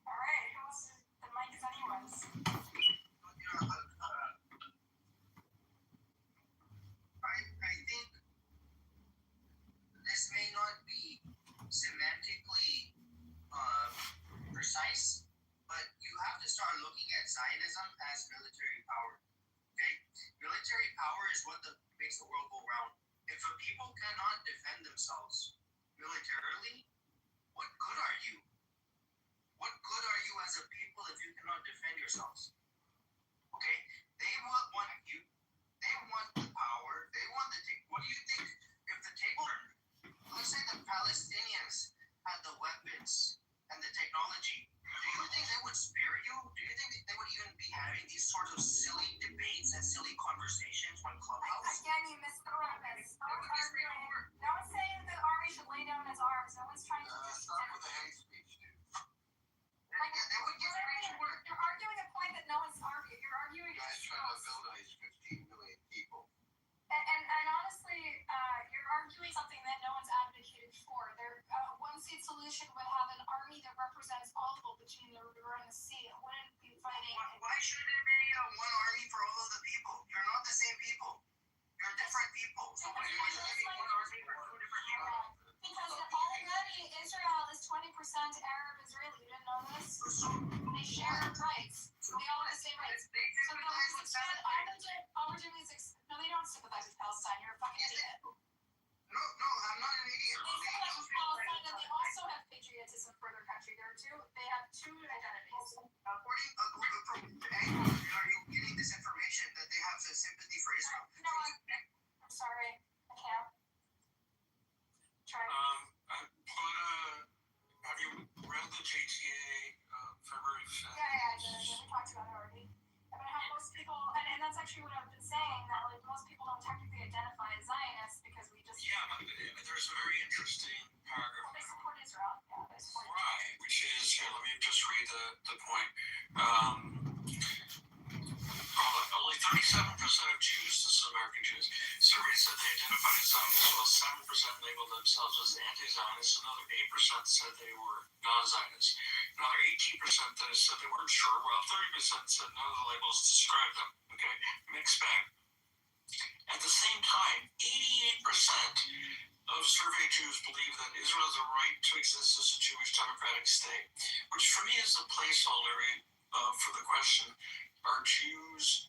All right, who else? The mic is anyone's. I think this may not be semantically precise, but you have to start looking at Zionism as military power. Okay, military power is what makes the world go round. If a people cannot defend themselves militarily, what good are you? What good are you as a people if you cannot defend yourselves? Okay, they want you. They want the power. They want the table. What do you think if the table? Let's say the Palestinians had the weapons and the technology. Do you think they would spare you? Do you think they would even be having these sorts of silly debates and silly conversations on Clubhouse? Again, you missed the premise. No one's saying the army should lay down its arms. No one's trying to Stop with the hate speech, dude. They would give you're arguing a point that no one's arguing. You're arguing. You guys trying to villainize 15 million people. And honestly, you're arguing something that no one's advocated for. One-state solution would have an army that represents all people between the river and the sea. It wouldn't be fighting. Why should there be one army for all of the people? You're not the same people. You're different people. So why do you need one army for two different people? Because already Israel is 20% Arab Israeli. You didn't know this? They share rights. They all have the same rights. All we're doing is no, they don't sympathize with Palestine. You're a fucking idiot. No, I'm not an idiot. They sympathize with Palestine, and they also have patriotism for their country. They have two identities. According from angle, are you getting this information that they have the sympathy for Israel? No, I'm sorry. I can't. Try. Have you read the JTA February 5th? Yeah, I did. We talked about it already. About how most people, and that's actually what I've been saying, that most people don't technically identify as Zionists because we just. Yeah, but there's a very interesting paragraph. Well, they support Israel. Yeah, they support Israel. Right, which is, let me just read the point. Only 3 37% of Jews, this is American Jews, surveyed said they identified as Zionists, while 7% labeled themselves as anti-Zionists. Another 8% said they were non-Zionists. Another 18% that said they weren't sure, while 30% said none of the labels described them. Okay, mixed bag. At the same time, 88% of surveyed Jews believe that Israel has a right to exist as a Jewish democratic state, which for me is a placeholder for the question, are Jews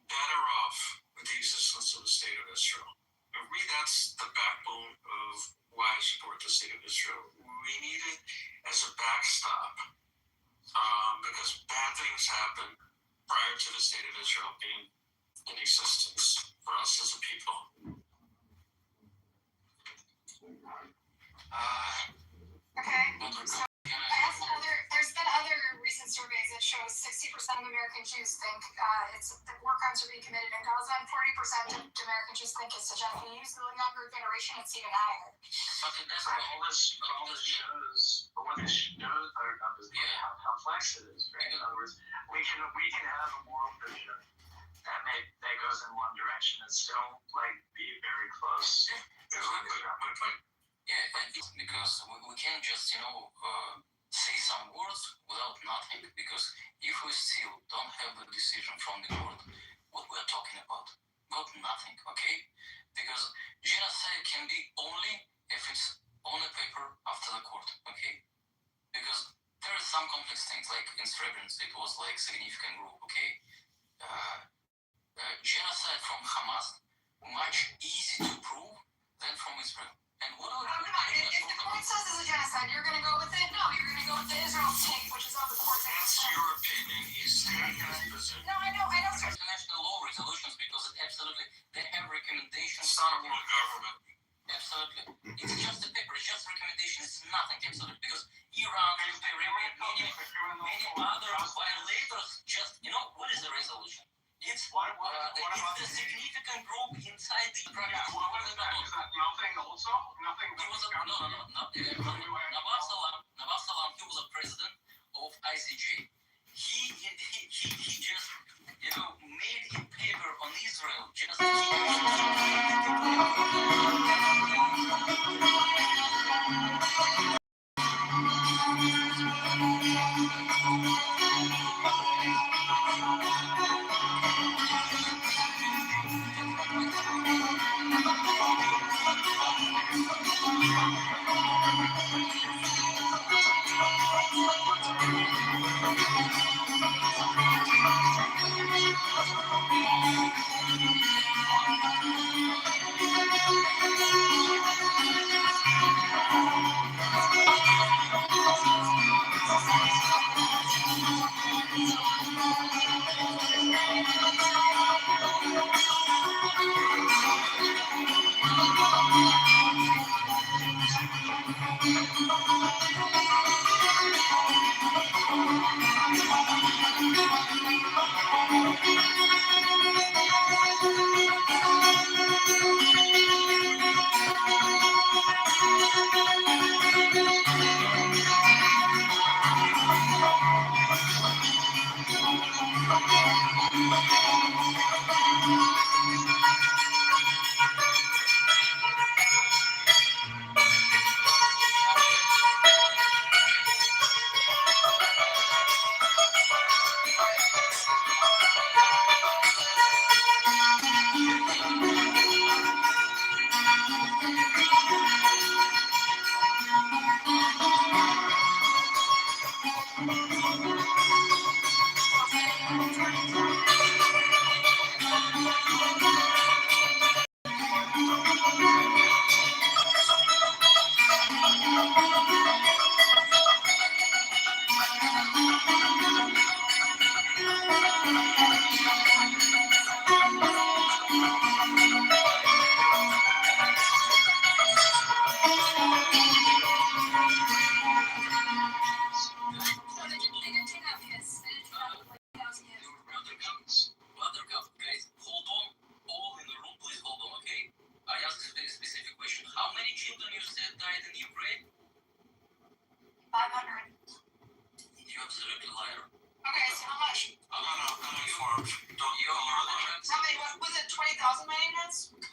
better off with the existence of the state of Israel? For me, that's the backbone of why I support the state of Israel. We need it as a backstop because bad things happen prior to the state of Israel being in existence for us as a people. Okay. So there's been other recent surveys that show 60% of American Jews think that war crimes are being committed in Gaza, and 40% of American Jews think it's a genocide. When you use the younger generation, it's even higher. But all this shows, but what this shows are numbers, how complex it is, right? In other words, we can have a moral vision that goes in one direction and still be very close. My point. Yeah, because we can't just, say some words without nothing. Because if we still don't have the decision from the court, what we're talking about? Got nothing, okay? Because genocide can be only if it's on a paper after the court, okay? Because there are some complex things, like in Srebrenica, it was significant group, okay? Genocide from Hamas, much easier to prove than from Israel. And what do we do? If the court says it's a genocide, you're going to go with it? No, you're going to go with the Israel take, which is on the court. That's your opinion. He's stating his position. No, I know. International law resolutions, because absolutely they have recommendations. It's not a world government. Absolutely. It's just a paper, it's just recommendation, it's nothing, absolutely. Because Iran, many other violators just, what is the resolution? It's the significant group inside the private Nothing also? Nothing. Nawaz Salam, he was a president of ICJ. He just, made a paper on Israel just to Keep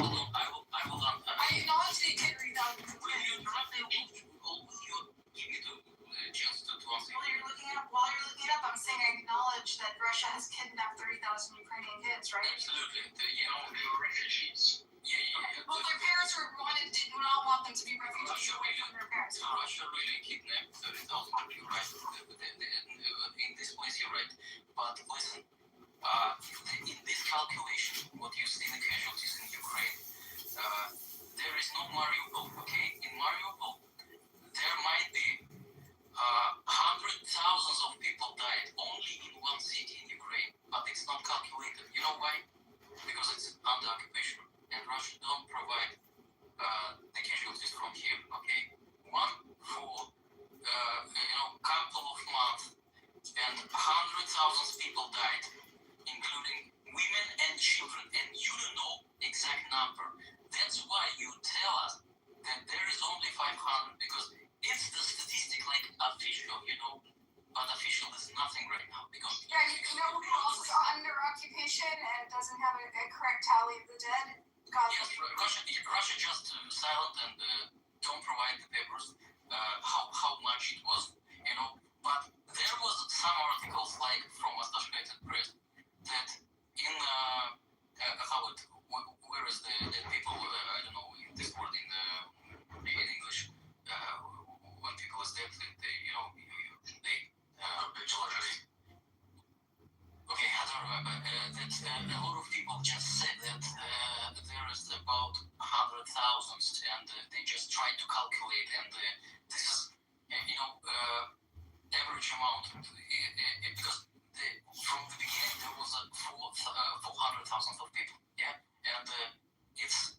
hold on. I will. I acknowledge they did read out. Will you drop the give me the chance to answer? While you're looking it up, I'm saying I acknowledge that Russia has kidnapped 30,000 Ukrainian kids, right? Absolutely. They were refugees. Yeah. Well, their parents did not want them to be refugees away from their parents. Russia really kidnapped 30,000 people. You're right. In this place, you're right. But listen, in this calculation, what you see the casualties in Ukraine, there is no Mariupol, okay? In Mariupol, there might be hundreds, thousands of people died only in one city in Ukraine, but it's not calculated. You know why? Because it's under occupation, and Russia don't provide the casualties from here, okay? One for couple of months, and hundreds, thousands people died, including women and children, and you don't know exact number. That's why you tell us that there is only 500, because it's the statistic like official, but official is nothing right now, because who else is under occupation and doesn't have a correct tally of the dead? Yes, Russia just silent and don't provide the papers how much it was, but there was some articles like from Associated Press that in where is the people, I don't know this word in English, when people is dead, they okay, that a lot of people just said that there is about 100,000, and they just try to calculate, and this is average amount, because from the beginning there was 400,000 of people, yeah, and it's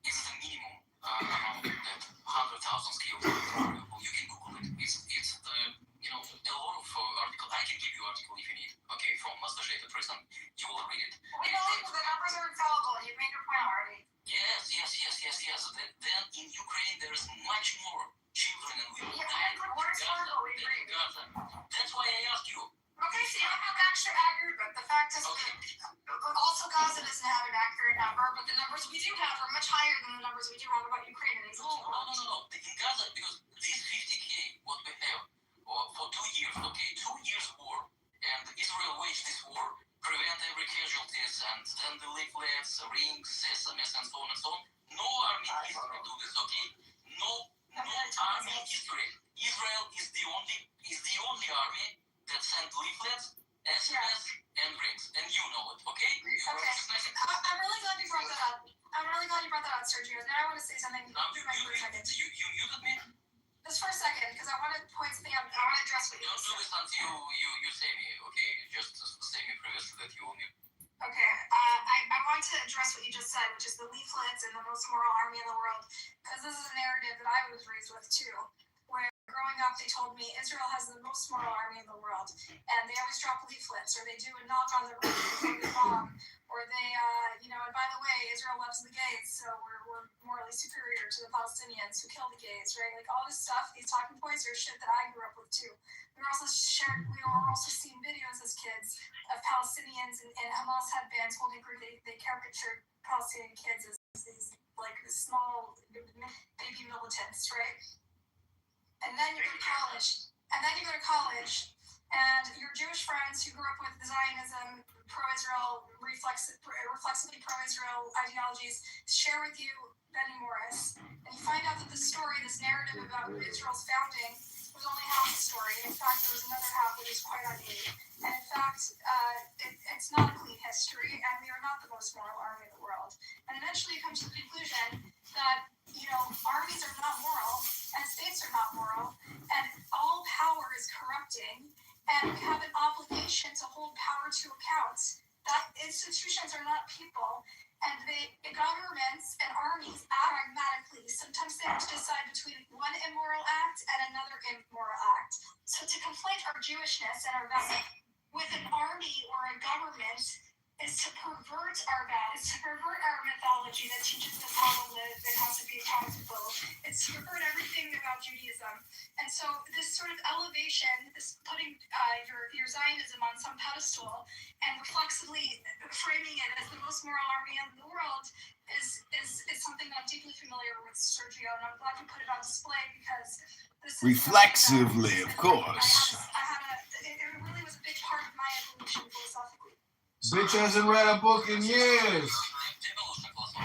the minimum amount that 100,000 killed. You can Google it. It's the a lot of articles. I can give you article if you need. Okay, from Associated Press, and you will read it. We believe the numbers are infallible. You made your point already. Yes. Then in Ukraine there is much more children and women dying than in Gaza. That's why I asked you. Okay, so you don't have actually accurate, but the fact is, also Gaza doesn't have an accurate number, but the numbers we do have are much higher than the numbers we do have about Ukraine. No. In Gaza, because this 50K, what we have for 2 years, okay, 2 years war, and Israel waged this war, prevent every casualties, and send the leaflets, rings, SMS, and so on and so on. No army in history do this, okay? No army in history. Israel is the only army that sent leaflets, SMS, and rings, and you know it, okay? I'm really glad you brought that up. Sergio. Now I want to say something. You muted me? Just for a second, because I want to point something out. I want to address what you said. Don't do this until you say me, okay? Just say me previously that you will mute. Okay, I want to address what you just said, which is the leaflets and the most moral army in the world, because this is a narrative that I was raised with too, where growing up they told me Israel has the most moral army in the world, and they always drop leaflets, or they do a knock on the roof before they bomb, or they, and by the way, Israel loves the gays, so we're morally superior to the Palestinians who kill the gays, right? Like all this stuff, these talking points are shit that I grew up with too. We were also seeing videos as kids of Palestinians and Hamas headbands holding, they caricatured Palestinian kids as these like small baby militants, right? And then you go to college, and your Jewish friends who grew up with Zionism, pro-Israel, reflexively pro-Israel ideologies share with you Benny Morris, and you find out that the story, this narrative about Israel's founding, was only half the story. In fact, there was another half that is quite ugly. And in fact, it's not a clean history, and we are not the most moral army in the world. And eventually you come to the conclusion that, armies are not moral, and states are not moral, and all power is corrupting, and we have an obligation to hold power to account. That institutions are not people, and governments and armies act pragmatically. Sometimes they have to decide between one immoral act and another immoral act. So to conflate our Jewishness and our values with an army or a government is to pervert our values, to pervert our mythology that teaches us how to live and how to be accountable. It's to pervert everything about Judaism. And so this sort of elevation, this putting your Zionism on some pedestal and reflexively framing it as the most moral army in the world is Reflexively, of course. It really was a big part of my evolution philosophically. Bitch hasn't read a book in years.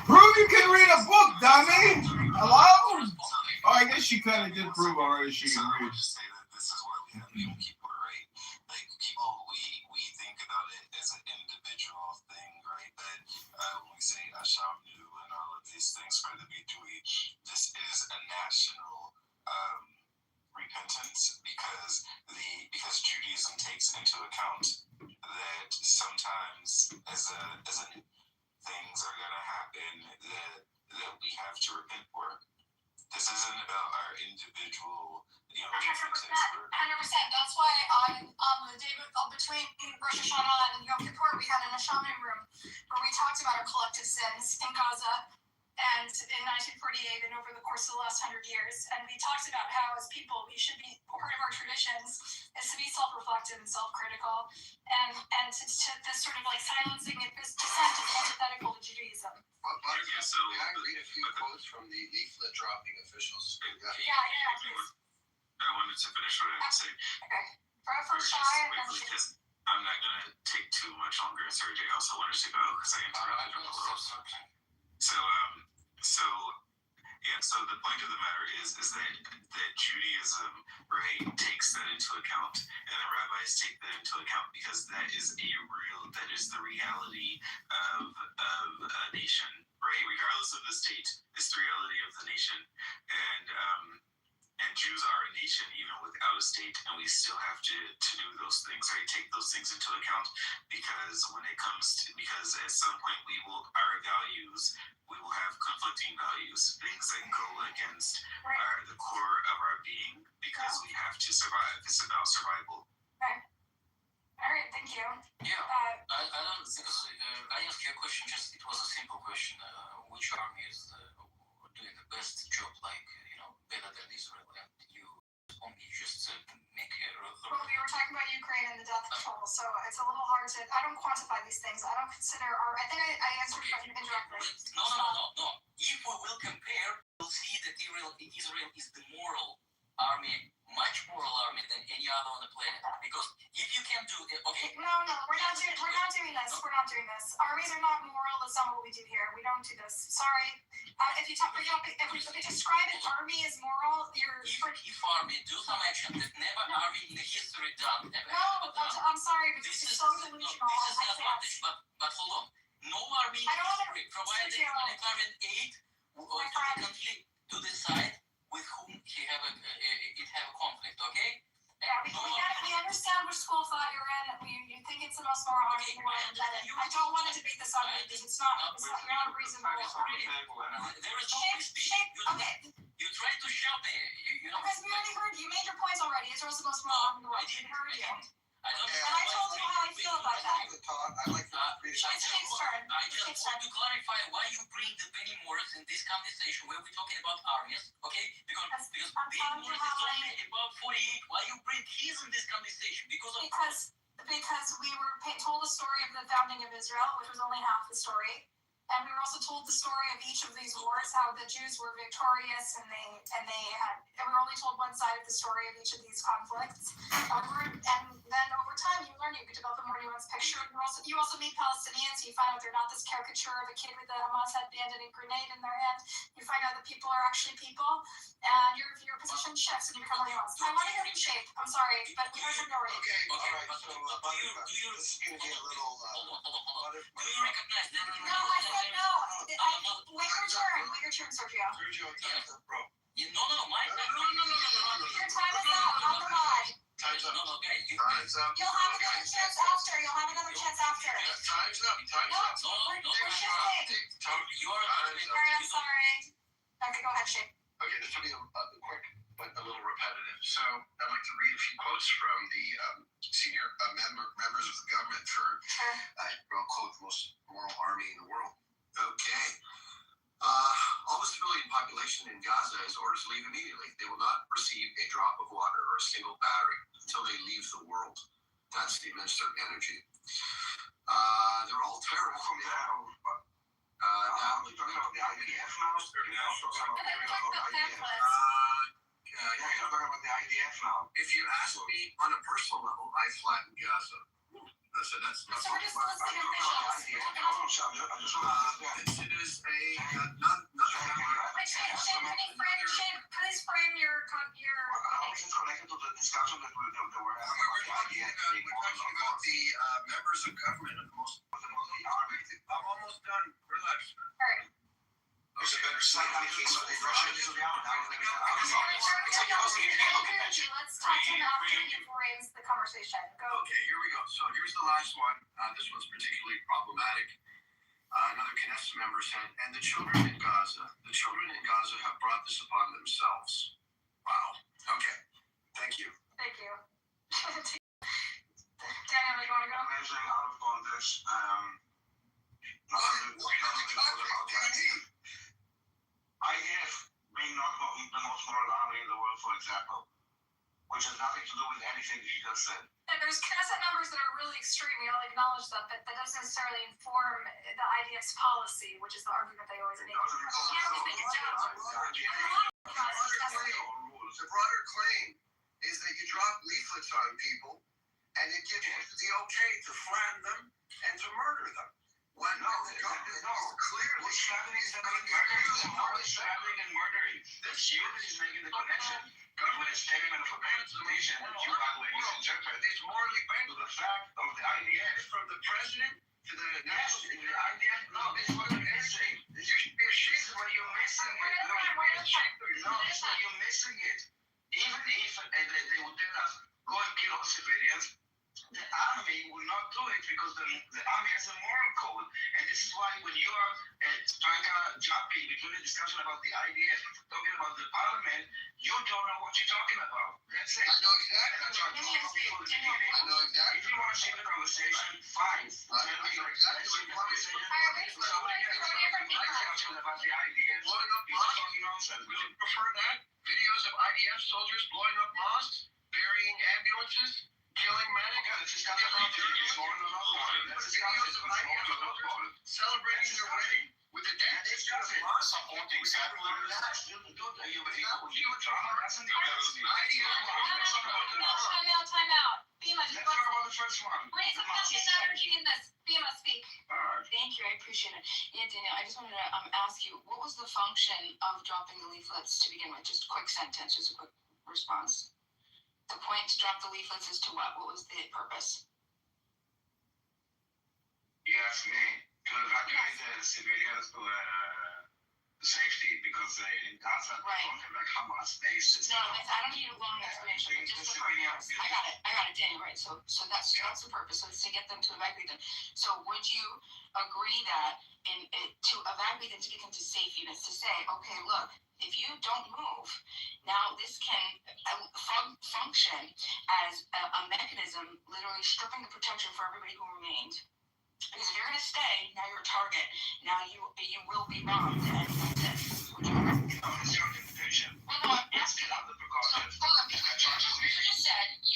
Prove you can read a book, dummy. Hello? Oh, I guess she kind of did prove already she can read. Just say that this is where we have people keep it right. Like people, we think about it as an individual thing, right? That when we say Ashamnu and all of these things for the Bidui, this is a national repentance because Judaism takes into account that sometimes as things are gonna happen that we have to repent for. This isn't about our individual, 100%. That's why on the day between Rosh Hashanah and Yom Kippur, we had an Hashanah room where we talked about our collective sins in Gaza and in 1948 and over the course of the last 100 years. And we talked about how, as people, we should be part of our traditions is to be self-reflective and self-critical, and to this sort of like silencing this dissent is antithetical to Judaism. Can I read a few quotes from the leaflet dropping officials? Yeah, please. I wanted to finish what I was saying. Okay. For Shai and then because I'm not gonna take too much longer. Sergey also wanted to go because I interrupted him a little. So the point of the matter is that Judaism, right, takes that into account, and the rabbis take that into account because that is the reality of a nation, right? Regardless of the state, it's the reality of the nation, and Jews are a nation even without a state, and we still have to do those things, right? Take those things into account because because at some point our values, we will have conflicting values, things that go against the core of our being because we have to survive. It's about survival. Okay. All right, thank you. Yeah, I don't because I asked you a question. It was a simple question. Which army is doing the best job, better than Israel? And you only just make a. Well, we were talking about Ukraine and the death toll, so it's a little hard to. I don't quantify these things. I don't consider I think I answered your question indirectly. No. If we will compare, we'll see that Israel is the moral army, much moral army than any other on the planet. Because if you can do it, okay. No, we're not doing this. We're not doing this. Armies are not moral. That's not what we do here. We don't do this. Sorry. If we describe an army as moral, if army do some action that never army in the history done. I'm sorry, but this is so delusional. This is not advantage, but hold on. No army in history provided humanitarian aid to the country to decide with whom it have a conflict, okay? Yeah, we understand which school of thought you're in. You think it's the most moral army in the world. I don't want to debate this on you because you're not reasonable. There is no okay. You try to shout me. Because we already heard you. You made your points already. Israel's the most moral army in the world. We heard you. And I told you how I feel about that. It's Shake's turn. I just want to clarify why you bring the Benny Morris in this conversation where we're talking about armies, okay? Because Benny Morris is only about 48. Why you bring his in this conversation? Because we were told the story of the founding of Israel, which was only half the story. And we were also told the story of each of these wars, how the Jews were victorious, and we were only told one side of the story of each of these conflicts. And then over time, you learn, you could develop a more nuanced picture. You also meet Palestinians, you find out they're not this caricature of a kid with a Hamas headband and a grenade in their hand. You find out that people are actually people, and your position shifts and you become more nuanced. I want to hear from Shape. I'm sorry, but here's your story. Okay, all right. So, this is going to get a little. Do you recognize that? No, I said no. Wait your turn, Sergio. Bro. No, mine. No. Your time is up. I'm the mod. Time's up. No, guys. Time's up. You'll have another chance after. Time's up. We're shifting. You are I'm sorry. Okay, go ahead, Shape. Okay, this will be a quick but a little repetitive. So I'd like to read a few quotes from the senior members of the government for, I'll quote, the most moral army in the world. Okay. Almost a million population in Gaza is ordered to leave immediately. They will not receive a drop of water or a single battery until they leave the world. That's the Minister of Energy. They're all terrible. Now we're talking about the IDF now. Yeah, you're talking about the IDF now. If you ask me on a personal level, I flattened Gaza. I said that's not. So we're just listing officials. It is a not. Please frame your. It's connected to the discussion that we're having about the IDF. We're talking about the members of government and most of the army. I'm almost done. Relax. There's a better side of the case with Russia. Let's talk to him after he frames the conversation. Go. Okay, here we go. So here's the last one. This one's particularly problematic. Another Knesset member said, and the children in Gaza have brought this upon themselves. Wow. Okay. Thank you. Thank you. Daniel, you want to go? Measuring out of context. IDF being not the most moral army in the world, for example, which has nothing to do with anything that you just said. And there's Knesset members that are really extreme. We all acknowledge that, but that doesn't necessarily inform the IDF's policy, which is the argument they always make. The broader claim is that you drop leaflets on people, and it gives you the okay to flatten them and to murder them. When Clearly, stabbing is not murdering. Not stabbing and murdering. That's you that is making the connection. With a statement of a constitution that you, by the way, misinterpret. It's morally bad. To the fact of the IDF. From the president to the national. The IDF. No, this is what you're missing. This is where you're missing it. No, this is where you're missing it. Even if they would tell us, go and kill all civilians, the army will not do it because the army has a moral code. And this is why when you are trying to jumping between the discussion about the IDF, talking about the parliament, you don't know what you're talking about. That's it. I know exactly. I know exactly. If you want to see the conversation, fine. I know exactly. About the IDF. Blowing up mosques? Would you prefer that? Videos of IDF soldiers blowing up mosques, burying ambulances, killing medics, celebrating their wedding with the dead. Supporting Time out. Bima, let's talk about the first one. Raise up energy in this. Bima, speak. Thank you, I appreciate it. Yeah, Daniel, I just wanted to ask you, what was the function of dropping the leaflets to begin with? Just a quick sentence, just a quick response. The point to drop the leaflets is to what? What was the purpose? You asked me to evacuate the civilians to safety because in Gaza, they don't have like Hamas bases. No, I don't need a long explanation. Just the purpose. I got it, Daniel, right. So that's the purpose. So it's to get them to evacuate them. So would you agree that to evacuate them, to get them to safe units, to say, okay, look, if you don't move, now this can function as a mechanism, literally stripping the protection for everybody who remained. Because if you're going to stay, now you're a target. Now you will be bombed. And that's it. Would you agree? It's your invitation. Well, no, I'm asking. Hold on, you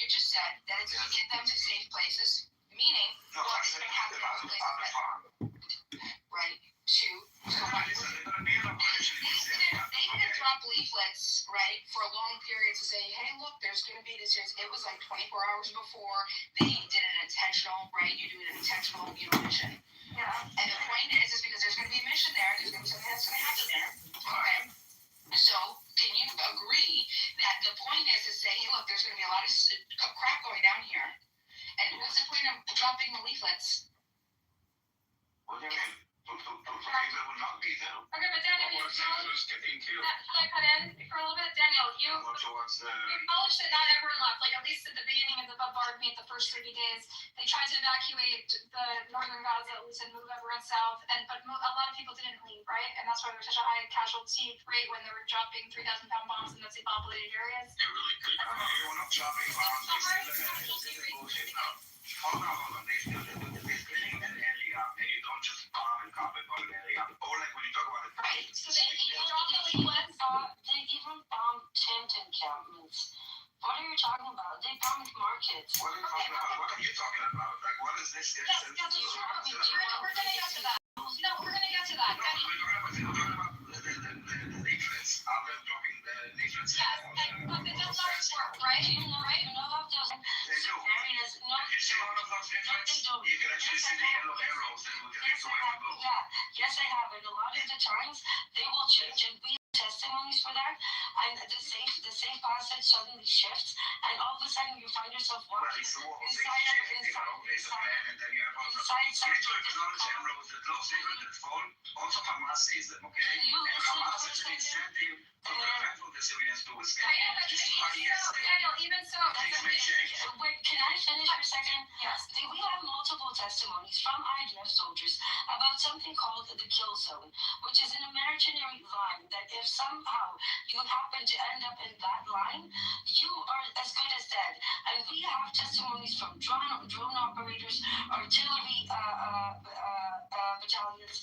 just said that it's to get them to safe places. Meaning, no, well, it's going to happen in those places. Right? So what? They could drop leaflets, right, for a long period to say, hey, look, there's going to be this. It was like 24 hours before they did an intentional, right? You do an intentional, mission. Yeah. And the point is because there's going to be a mission there. There's going to be something that's going to happen there. Okay. So can you agree that the point is to say, hey, look, there's going to be a lot of crap going down here. And what's the point of dropping the leaflets? What do you mean? To will not be there. Okay, but Daniel, Getting killed. should I cut in for a little bit? Daniel, you acknowledged that not everyone left. Like at least at the beginning of the bombardment, the first 30 days, they tried to evacuate the northern Gaza, at least, and move everyone south. But a lot of people didn't leave, right? And that's why there was such a high casualty rate when they were dropping 3,000-pound bombs in those depopulated areas. They really could. They were not dropping bombs. Hold on. They're splitting an area, and you don't just bomb and carpet bomb an area. Or like when you talk about it. Right. So they even dropped the leaflets. They even bombed tent encampments. What are you talking about? They bombed markets. What are you talking about? What are you talking about? Like, what is this? We're going to get to that. No, we're going to get to that. We're talking about the leaflets. Are they dropping the leaflets? Yes, but the see the yellow arrows and we'll tell you Yes, I where to have. go. Yeah, yes, I have. And a lot of the times they will change, and we have testimonies for that. And the safe passage suddenly shifts, and all of a sudden you find yourself Well, walking it's a wall. They inside shift, you know, there's a plan, and then you have also. inside You need to something. acknowledge arrows that those people that fall, also Hamas sees them, okay? You And listen Hamas for a has an second. incentive to prevent all the civilians to escape. I know, but This is why yesterday Daniel, even so, things may change. Wait, can I finish for a second? Yes. We have multiple testimonies from IDF soldiers about something called the kill zone, which is an imaginary line that if somehow you happen to end up in that line, you are as good as dead. And we have testimonies from drone operators, artillery battalions,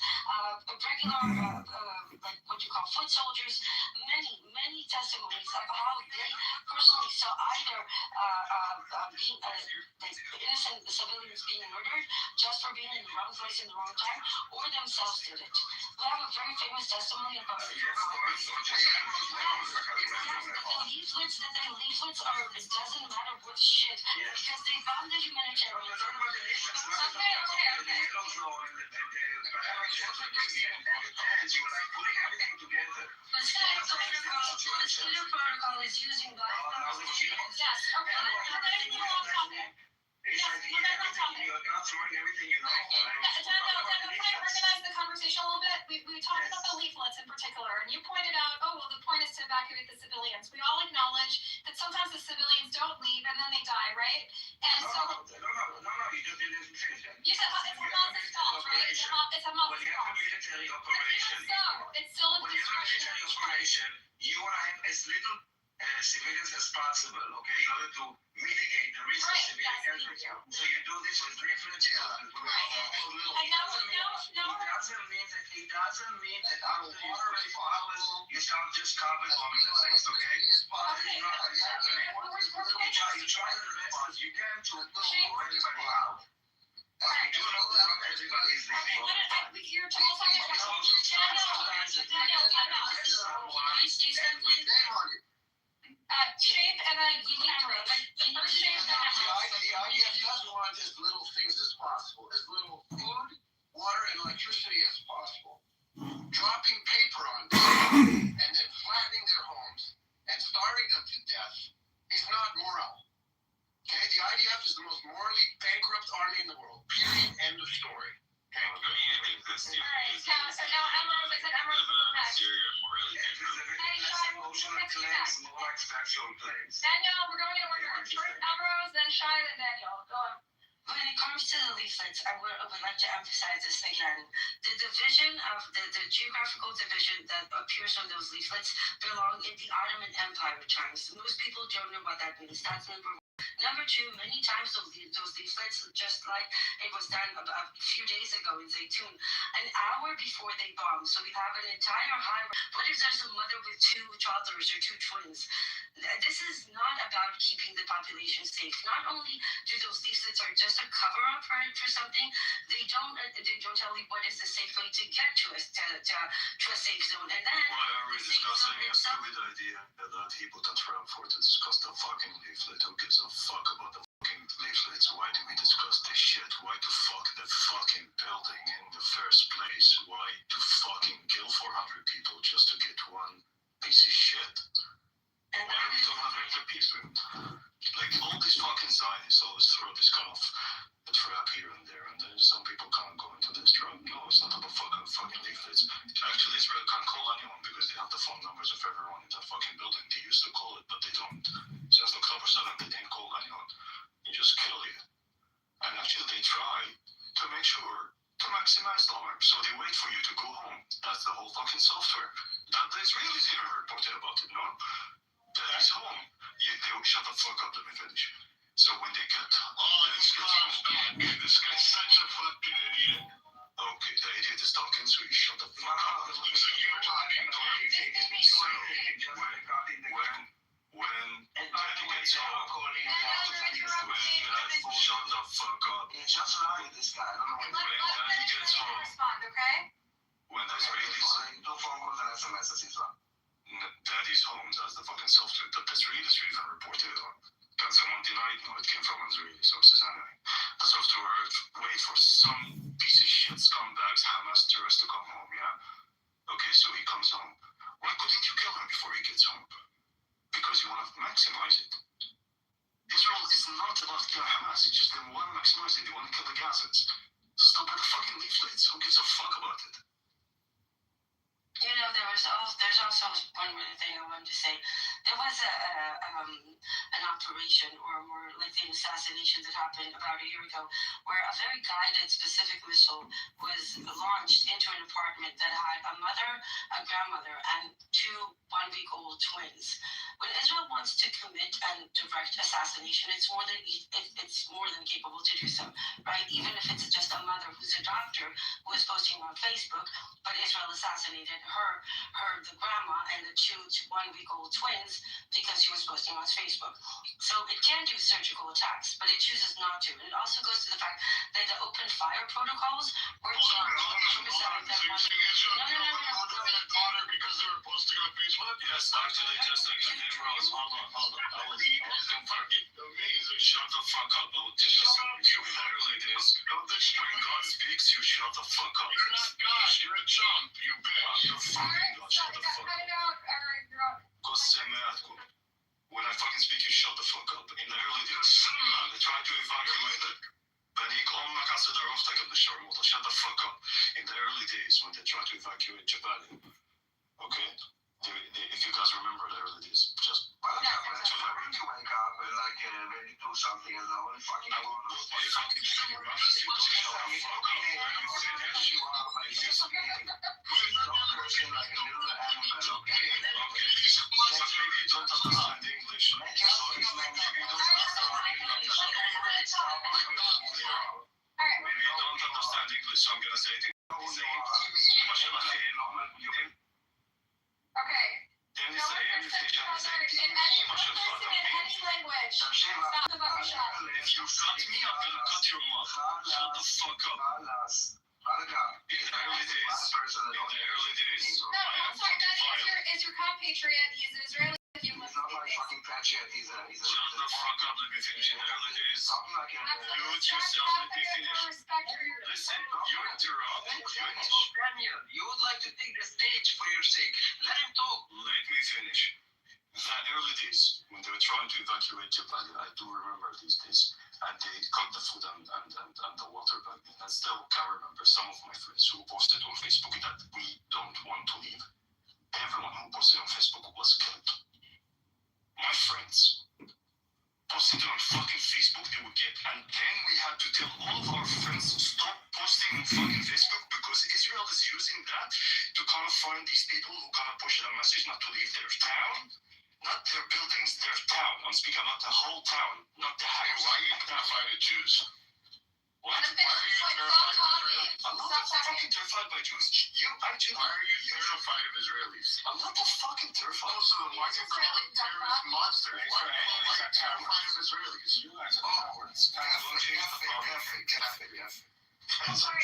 regular like what you call foot soldiers, many testimonies of how they personally saw either being like innocent civilians being murdered just for being in the wrong place in the wrong time, or themselves did it. We have a very famous testimony about the leaflets are, it doesn't matter what shit, because they found the humanitarian. The protocol is using that. yes, okay. You're not throwing everything you know. Daniel, can I organize the conversation a little bit? We talked about the leaflets in particular, and you pointed out, oh, well, the point is to evacuate the civilians. We all acknowledge that sometimes the civilians don't leave and then they die, right? And so... No, you just didn't finish that. You said it's Hamas's fault, right? It's Hamas's fault. When you have a military operation, It's still a when you have a military operation, you want to have as little civilians as possible, okay, in order to mitigate the risk of civilian casualties. So you do this with leaflets, you do this with It doesn't mean that after 24 hours you start just carbon bombing the place, okay? You try the best as you can to move everybody out. You do know that not everybody is leaving. You're talking shape and then you camera. The IDF doesn't want as little things as possible, as little food, water, and electricity as possible. Dropping paper on them and then flattening their homes and starving them to death is not moral. Okay, the IDF is the most morally bankrupt army in the world. Period. End of story. Okay. Alright, so now Emerald, I said Emerald next. Daniel, we're going in order. First Emerald, then Shai, then Daniel. Go on. When it comes to the leaflets, I would like to emphasize this again. The division of the geographical division that appears on those leaflets belong in the Ottoman Empire times. Most people don't know what that means. That's number one. Number two, many times those leaflets, just like it was done a few days ago in Zaytun, an hour before they bomb. So we have an entire highway. What if there's a mother with two toddlers or two twins? This is not about keeping the population safe. Not only do those leaflets are just a cover up for something, they don't tell you what is the safe way to get to a safe zone. And then we're discussing a stupid idea that he put a trap for to discuss the fucking leaflet. Who gives a fuck about the fucking leaflets? Why do we discuss this shit? Why to fuck the fucking building in the first place? Why to fucking kill 400 people just to get one piece of shit? Why are we talking about the peace movement? Like, all these fucking Zionists always throw this kind of a trap here and there, and then some people can't go into this trap. No, it's not about fucking leaflets. Actually, Israel can't call anyone because they have the phone numbers of everyone in that fucking building. They used to call it, but they don't. Since October 7th, they didn't call anyone. You just kill you. And actually, they try to make sure to maximize the harm. So they wait for you to go home. That's the whole fucking software. That the Israelis even reported about it, no? That is home. They shut the fuck up, let me finish. So when they get... This guy's such a fucking idiot. Okay, the idiot is talking, so you shut the fuck up. So you were talking to him. When Daddy gets home, shut the fuck up. Just like this guy. I don't know when Daddy gets home, respond, okay? when the Israelis... do phone calls and SMSs, he's on. Daddy's home, that's the fucking software that the Israelis even reported on. Can someone deny it? No, it came from Israeli sources anyway. deserve to wait for some piece of shit scumbags, Hamas terrorists to come home, yeah? Okay, so he comes home. Why couldn't you kill him before he gets home? Because you want to maximize it. Israel is not about killing Hamas, it's just they want to maximize it, they want to kill the Gazans. Stop with the fucking leaflets, who gives a fuck about it? You know, there's also one more thing I wanted to say. There was an operation, or more like an assassination that happened about a year ago, where a very guided, specific missile was launched into an apartment that had a mother, a grandmother, and 2 one-week-old twins. When Israel wants to commit and direct assassination, it's more than capable to do so, right? Even if it's just a mother who's a doctor who is posting on Facebook, but Israel assassinated the grandma and the 2 one-week-old twins because she was posting on Facebook. So it can do surgical attacks, but it chooses not to. And it also goes to the fact that the open fire protocols were because they were posting on Facebook? Yes, actually, just like Neighbors. Hold on. I was fucking amazing. Shut the fuck up. I will tell you something. Literally, this. When God speaks, you shut the fuck up. You're not God. You're a chump. You bitch. You're fucking God. Shut the fuck up. When I fucking speak, you shut the fuck up. In the early days, they tried to evacuate it. Shut the fuck up. In the early days, when they tried to evacuate Japan, okay? If you guys remember the early days, just when you wake up and like maybe do something alone, fucking like a little animal, okay? Maybe you don't understand English. So maybe you don't understand English, so I'm gonna say it in Okay. No one in any language. Stop the fucking shot. If you cut me, I'm gonna cut your mouth. Shut the fuck up. In the early days. No, I'm sorry, that is your compatriot. He's an Israeli. He's not my fucking patriot. He's a. Shut the fuck up, let me finish. In the early days, mute yourself, let me finish. Listen, you interrupt. Daniel, you would like to take the stage for your sake. Let him talk. Let me finish. The early days, when they were trying to evacuate Japan, I do remember these days, and they cut the food and the water back. And I still can remember some of my friends who posted on Facebook that we don't want to leave. Everyone who posted on Facebook was killed. My friends posted on fucking Facebook, they would get, and then we had to tell all of our friends to stop posting on fucking Facebook because Israel is using that to kind of find these people who kind of push a message not to leave their town, not their buildings, their town. I'm speaking about the whole town, not the house. Why are you terrified of Jews? What? Why are you terrified of Israelis? I'm not fucking terrified by Jews. You actually. Why are you terrified of Israelis? I'm not fucking terrified. Also, why are you calling terrorist monsters? Why are you terrified of Israelis? You guys are cowards. I'm sorry,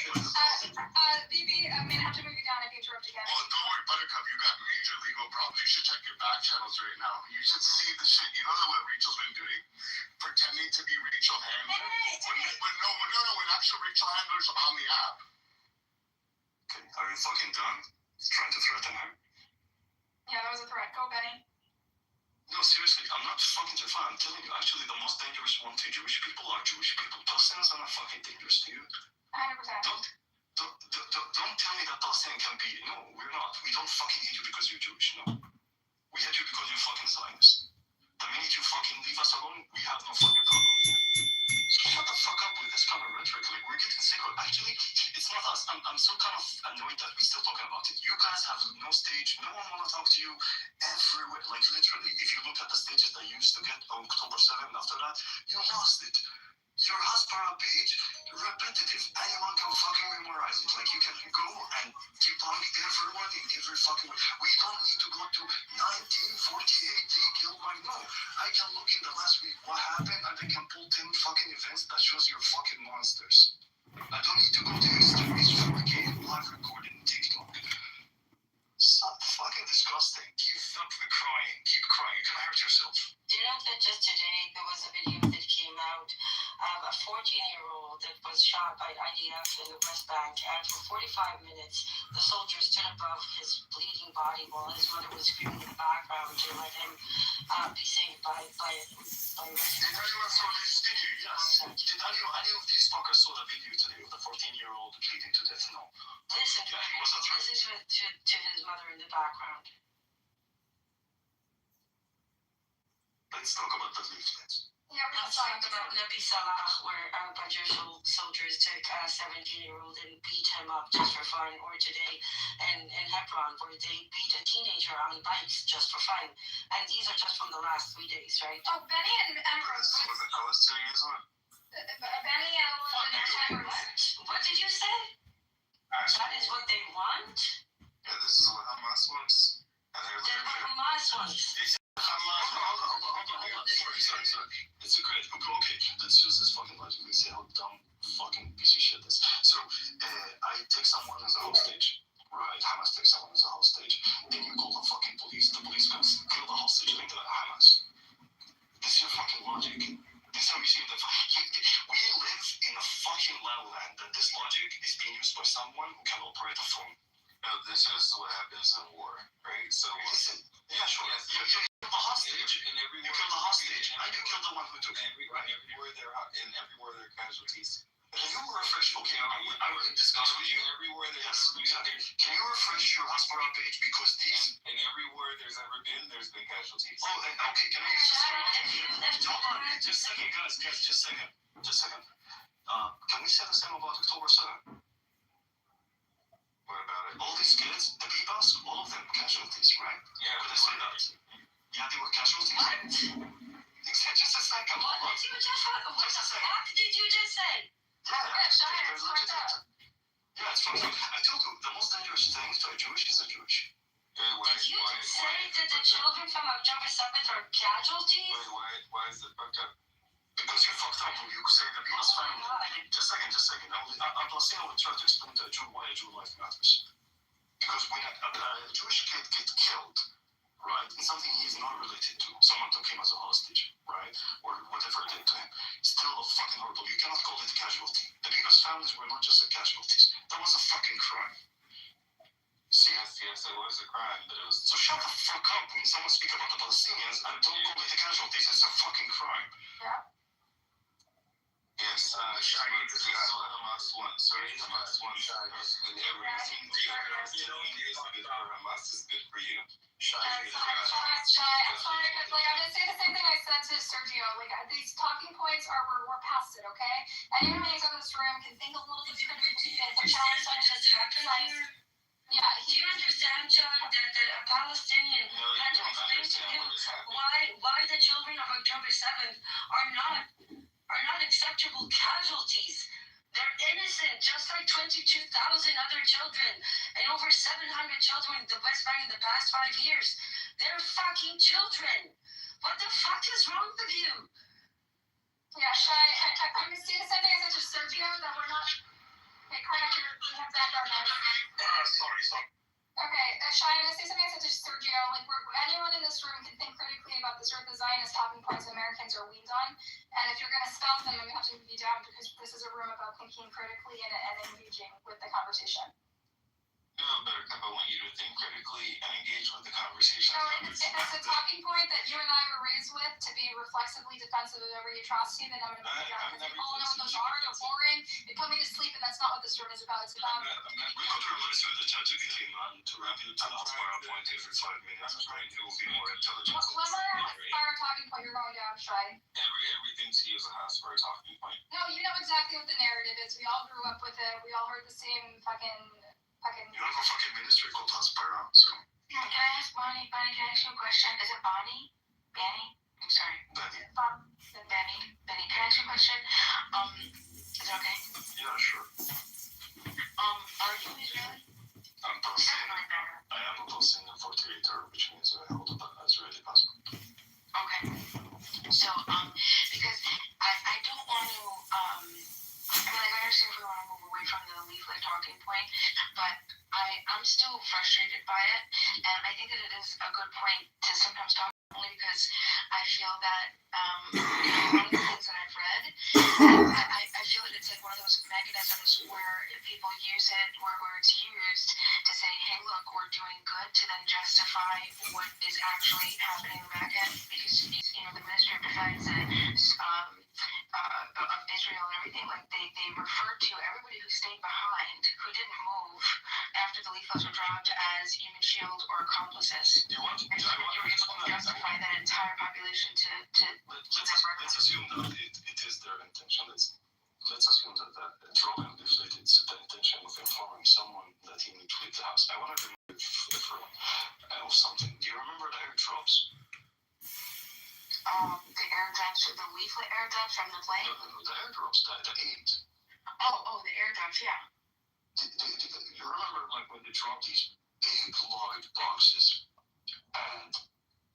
BB, I'm gonna have to move you down if you interrupt again. Oh, don't worry, Buttercup, you got major legal problems. You should check your back channels right now. You should see the shit. You know what Rachel's been doing? Pretending to be Rachel Handler. When actual Rachel Handler's on the app. Okay, are you fucking done? Trying to threaten her? Yeah, that was a threat. Go, Benny. No, seriously, I'm not fucking terrified. I'm telling you, actually, the most dangerous one to Jewish people are Jewish people. Palestinians are not fucking dangerous to you. 100%. Don't tell me that Palestinian can be. No, we're not. We don't fucking hate you because you're Jewish. No. We hate you because you're fucking Zionist. The minute you fucking leave us alone, we have no fucking problem with you. So shut the fuck up with this kind of rhetoric. Like, we're getting sick of. Actually, it's not us. I'm so kind of annoyed that we're still talking about it. You guys have no stage. No one want to talk to you everywhere. Like, literally, if you look at the stages that you used to get on October 7th after that, you lost it. Your Hasbara page, repetitive. Anyone can fucking memorize it. Like, you can go and debunk everyone in every fucking way. We don't need to go to 1948, they killed my... No, I can look in the last week what happened and I can pull 10 fucking events that shows you're fucking monsters. I don't need to go to history, 4K, live recording, TikTok. Stop fucking disgusting. Keep crying. Keep crying. You're gonna hurt yourself. Do you know that just today there was a video that came out of a 14-year-old above his bleeding body while his mother was screaming in the background to let him be saved by Did anyone saw this video? Yes. Did any of these fuckers saw the video today of the 14-year-old bleeding to death? No. Listen, Yeah, he was a threat. listen to his mother in the background. Let's talk about the leaflets. Yeah, we're Let's not talk about Nabi Salah, where a bunch of soldiers took a 17-year-old and beat him up just for fun, or today in Hebron, where they beat a teenager on bikes just for fun. And these are just from the last 3 days, right? Oh, Benny and Emerald. This was the Palestinians one. Benny and Emerald. What did you say? That is what they want? Yeah, this is what Hamas wants. And they're Then what Hamas wants? Sorry. It's a great. Okay, let's use this fucking logic. Let's see how dumb fucking piece of shit this. So, I take someone as a hostage. Right, Hamas takes someone as a hostage. Then you call the fucking police. The police comes, kill the hostage, and kill Hamas. This is your fucking logic. This is how we see the. We live in a fucking land that this logic is being used by someone who can operate a phone. Now, this is what happens in war, right? So, listen. Yeah, sure. Yes. You kill the hostage. And You kill the hostage, and you kill the one who took it. Everywhere there are casualties. Can you refresh? Okay, I will discuss with you. Everywhere there's Yes, exactly. Can you refresh your Hasbara page because these? and everywhere there's ever been, there's been casualties. Oh, and okay. Can I use this? Hold on, just a second, guys. Just a second. Can we say the same about October 7th? What about it? All these kids, the Bebas, all of them casualties, right? Yeah, Could I say that? Yeah, they were casualties. What? Just a second. What Hold on. did you just say? What did you just say? Yeah, Shia, it's fucked up. Yeah, it's fucked up. I told you, the most dangerous thing to a Jewish is a Jewish. Did you just say that the children from October 7th are casualties? Why is it fucked up? Because you're fucked up when you say the Bebas Oh my family. God. Just a second. I'm Palestinian will try to explain to a Jew why a Jew life matters. Because when a Jewish kid gets killed, right, and something he is not related to, someone took him as a hostage, right, or whatever they did to him, still a fucking horrible. You cannot call it a casualty. The Bebas families were not just the casualties. That was a fucking crime. See? Yes, it was a crime, but it was. So shut the fuck up when someone speaks about the Palestinians and don't call it the casualties. It's a fucking crime. Yeah. Yes, this is what Hamas wants, right? Hamas wants everything is good for Hamas is good for you. I'm sorry, but like I'm gonna say the same thing I said to Sergio. Like these talking points are we're past it, okay? Anyone who's in this room can think a little bit critically and challenge some of this exercise. Yeah, Do you understand, John, that a Palestinian had to explain to you why the children of October 7th are not acceptable casualties? They're innocent, just like 22,000 other children and over 700 children in the West Bank in the past 5 years. They're fucking children. What the fuck is wrong with you? Yeah, Shai, I'm gonna say the same thing I said to Sergio that we're not. Okay, Karnak, we have background noise. Sorry. Okay, Shai, I'm gonna say something I said to Sergio. Like, anyone in this room can think critically about the sort of the Zionist talking points Americans are weaned on. And if you're gonna spout them, I'm gonna have to move you down because this is a room about thinking critically and engaging with the conversation. No, Buttercup, I want you to think critically and engage with the conversation. So if it's a talking point that you and I were raised with to be reflexively defensive of every atrocity, then I'm going to move you down because we all know what those are. They're boring. They put me to sleep, and that's not what this room is about. It's about. We could replace with the ChatGPT man to wrap you to the Hasbara point every 5 minutes, right? It will be more intelligent. One more fire talking point you're going down, Shai. Everything to you is a Hasbara talking point. No, you know exactly what the narrative is. We all grew up with it. We all heard the same fucking. You have a fucking ministry called Hasbara, so. Can I ask Bonnie? Bonnie, can I ask you a question? Is it Bonnie? Benny? I'm sorry. Benny. Benny, can I ask you a question? Is it okay? Yeah, sure. Are you Israeli? I'm Palestinian. I am a Palestinian 48er, which means I hold an Israeli passport. Okay. So, because I don't want to, I understand if we want to move away from the leaflet talking point, but I'm still frustrated by it, and I think that it is a good point to sometimes talk only because I feel that one of the things that I've read, I feel that it's like one of those mechanisms where people use it, where it's used to say, hey, look, we're doing good, to then justify what is actually happening in the back end, because the Ministry of Defense and of Israel and everything, like they referred to everybody who stayed behind, who didn't move after the leaflets were dropped, as human shield or accomplices. And so you were able to justify that entire population to let's assume that it is their intention. Let's assume that drawing deflated the intention of informing someone that he would leave the house. I want to remove of something. Do you remember the airdrops? The airdrops, the leaflet airdrops from the plane? No, the airdrops, the aid. Oh, the airdrops, yeah. You remember like when they dropped these big large boxes and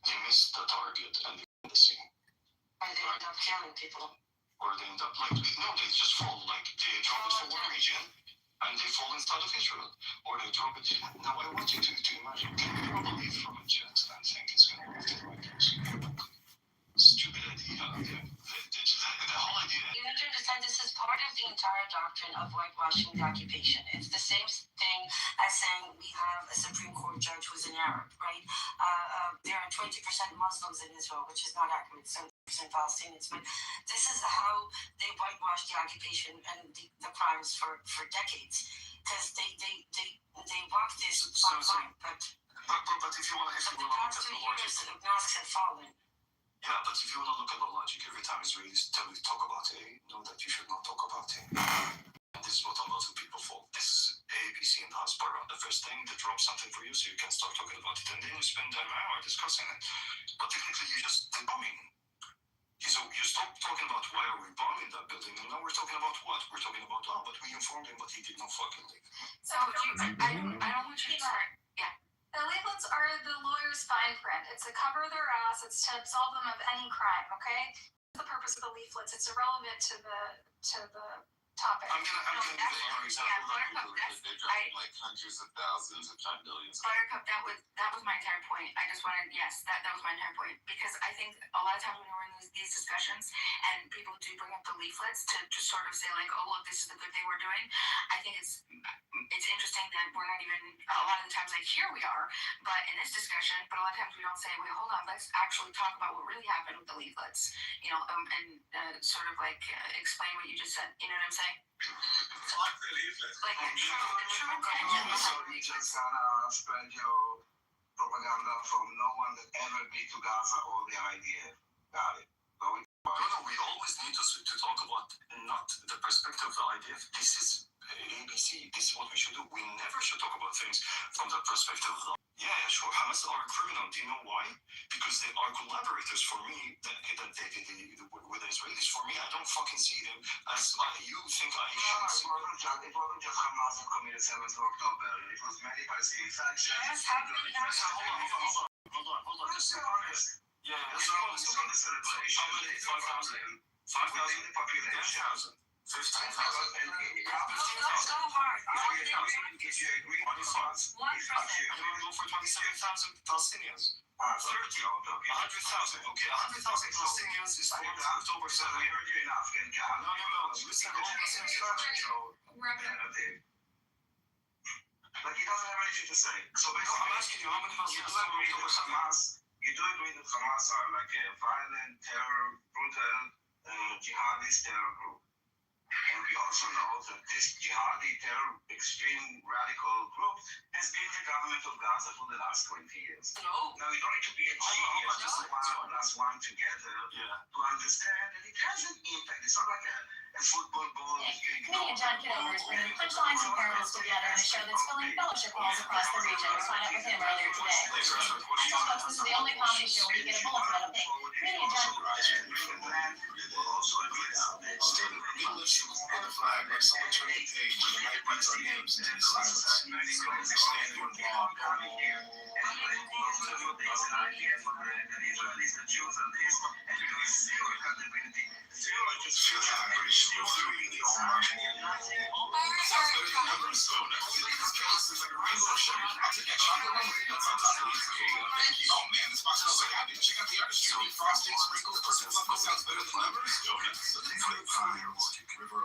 they missed the target and they hit the scene? Or they end up killing people. Or they end up like, no, they just fall. Like they drop it from one region and they fall inside of Israel. Or they drop it. Now I want you to imagine, can you probably from a jet and think it's going to move to the right place? Stupid idea. The whole idea. You have to understand, this is part of the entire doctrine of whitewashing the occupation. It's the same thing as saying we have a Supreme Court judge who's an Arab, right? There are 20% Muslims in Israel, which is not accurate, 70% Palestinians. But this is how they whitewashed the occupation and the crimes for decades. Because they walked this line. But if you want to the past 2 years, the masks have fallen. Yeah, but if you want to look at the logic, every time Israelis tell you to talk about A, know that you should not talk about A. And this is what a lot of people fall. This is A, B, C, and Hasbara. The first thing, they drop something for you so you can start talking about it. And then you spend an hour discussing it. But technically, they're bombing. So you stop talking about why are we bombing that building, and now we're talking about what? We're talking about, but we informed him, but he did not fucking leave. So, I don't want you to start. Yeah. The leaflets are the lawyer's fine print. It's to cover their ass. It's to absolve them of any crime. Okay. The purpose of the leaflets. It's irrelevant to the topic. I'm gonna give another example. They dropped like hundreds of thousands, if not millions. Buttercup, that was my entire point. I just wanted, yes, that was my entire point, because I think a lot of times when we're in these discussions and people do bring up the leaflets to just sort of say like, oh look, this is the good thing we're doing. I think it's interesting that we're not even, a lot of the times like here we are, but in this discussion, but a lot of times we don't say, wait, hold on, let's actually talk about what really happened with the leaflets, and sort of like explain what you just said. You know what I'm saying? Fuck the leaflets. Like the true intention. So you just gonna spread your propaganda from no one that ever been to Gaza or the idea. Got it. No, we always need to talk about not the perspective of the IDF. This is ABC. This is what we should do. We never should talk about things from the perspective of the... Yeah, sure. Hamas are a criminal. Do you know why? Because they are collaborators for me with the Israelis. For me, I don't fucking see them as you think I should see them. It wasn't just Hamas that committed 7th of October. It was many Palestinian factions. Yes, how many? Hold on. Just be honest. Yeah, let's be honest. It's not a celebration. How many? 5,000? 5,000? The population. 10,000? 15,000? So hard. If you agree with us, 1%. I'm going to go for 27,000 Palestinians. 30, 100,000. Okay, 100,000 Palestinians is for October 7th. We heard you enough. No. Listen, like he doesn't have anything to say. So basically, I'm asking you, how many Palestinians? You do agree that Hamas are like a violent, brutal, jihadist terror group. And we also know that this jihadi terror, extreme radical group has been the government of Gaza for the last 20 years. No. Now you don't need to be a genius to put 1 + 1 together to understand that it has an impact. It's not like a football ball. Comedian John Kitover is bringing punchlines and parables together in a show that's filling fellowship halls across the region. We signed up with him earlier today. I told folks this is the only comedy show where you get a bulletin out of it. Comedian John On the flag, like someone turned the page when the night beats our names into silence. Standing involved. Oh man, this box smells like happy. Check out So frosting, sprinkles, purple fluffy sounds better than numbers? River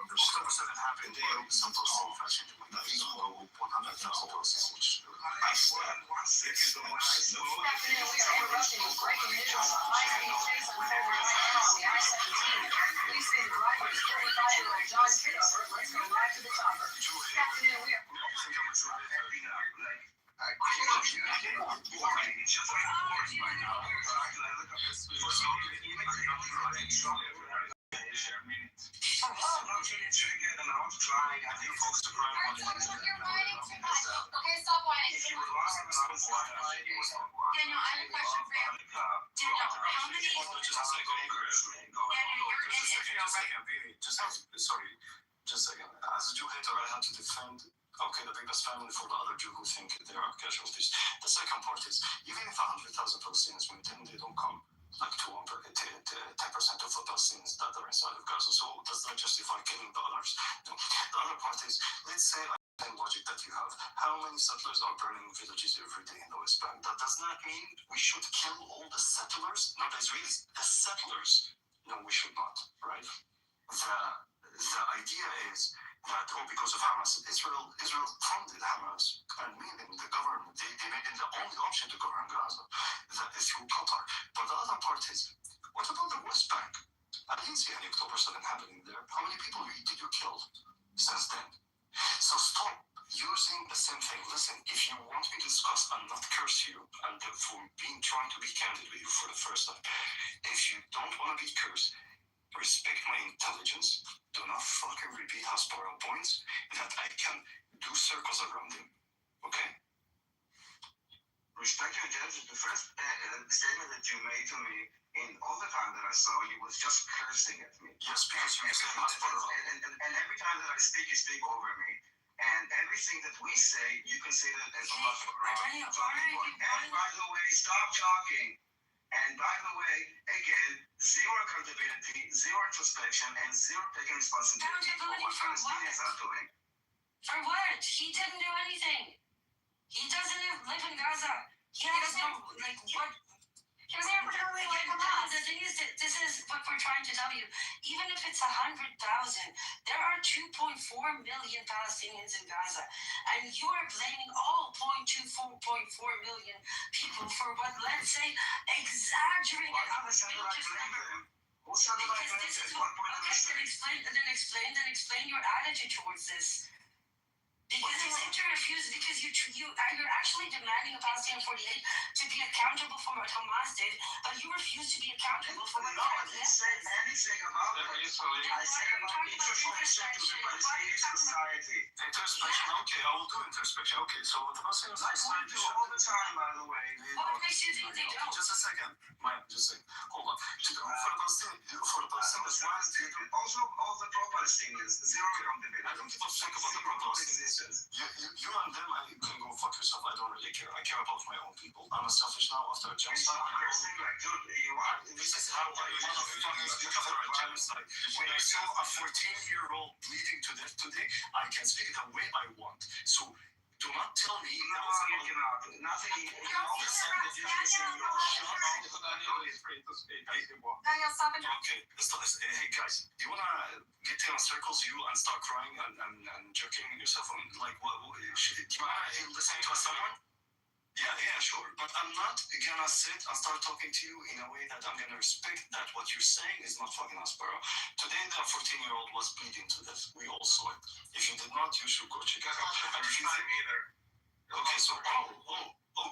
over October 7 happened. They are some personal fashion. Nothing to go 100,000 doses, which I swear, 1 second of my Good afternoon. We are interrupting with breaking news. A high-speed chase unfolding right now on the I-17. Police say the driver is 35-year-old John Kitover. Let's go back to the chopper. Good afternoon. We are... It's just like boring right now. I look up this for some drink it and I'm trying. I think folks are crying. You're riding too much. Okay, stop whining. If you were lost when I was whining, you were Daniel, I have a question for you. Daniel, how many... Just a second. Daniel, you're in Israel, right? Sorry, just a second. As a Jew hater, I had to defend the biggest family for the other Jew who think there are casualties. The second part is, even if 100,000 Palestinians maintain, they don't come like 10% of the Palestinians that are inside of Gaza. So does that justify killing the others? No. The other part is, let's say, same logic that you have. How many settlers are burning villages every day in the West Bank? That does not mean we should kill all the settlers, not the Israelis, the settlers. No, we should not, right? The idea is that, because of Hamas, Israel funded Hamas, and meaning the government, they made it the only option to govern Gaza, that is through Qatar. But the other part is, what about the West Bank? I didn't see any October 7 happening there. How many people did you kill since then? So stop using the same thing. Listen, if you want me to discuss and not curse you, and for trying to be candid with you for the first time, if you don't want to be cursed, respect my intelligence. Do not fucking repeat Hasbara points that I can do circles around them. Okay? Respect your intelligence. The first statement that you made to me in all the time that I saw you was just cursing at me. Yes, because you're saying Hasbara. And every time that I speak, you speak over me. And everything that we say, you can say that as a Hasbara. And by the way, stop talking. And by the way, again, zero accountability, zero introspection, and zero taking responsibility for what Palestinians are doing. For what? He didn't do anything. He doesn't live in Gaza. He has no, like, what? He was here particularly like Hamas. The thing is that this is what we're trying to tell you. Even if it's 100,000, there are 2.4 million Palestinians in Gaza. And you are blaming all 0.4 million people for what, let's say, exaggerated. Who said that I blame them? What point of Okay, then explain your attitude towards this. Because you seem to refuse, because you're actually demanding a Palestinian 48 to be accountable for what Hamas did, but you refuse to be accountable for what Hamas did. I didn't say anything about it. I said about introspection to the Palestinian society. Introspection, okay, I will do introspection. Okay, so the Palestinians I do all the time, by the way. What makes you think they don't? Just a second. Just a second. Hold on. For the Palestinians, also all the pro-Palestinians, zero accountability. I don't give a fuck about the pro-Palestinians. You and them, you can go fuck yourself. I don't really care. I care about my own people. I'm selfish now after a genocide. This is how I want to fucking speak after a genocide. When I saw a 14-year-old bleeding to death today, I can speak the way I want. So do not tell me you cannot. Nothing. Daniel, stop it. Okay, hey guys, do you wanna get in circles you and start crying and jerking yourself on like what? Do you wanna listen to someone? Yeah, sure. But I'm not gonna sit and start talking to you in a way that I'm gonna respect that what you're saying is not fucking Hasbara. Today, the 14-year-old was bleeding to death. We all saw it. If you did not, you should go check it out. And if you think either. Okay, so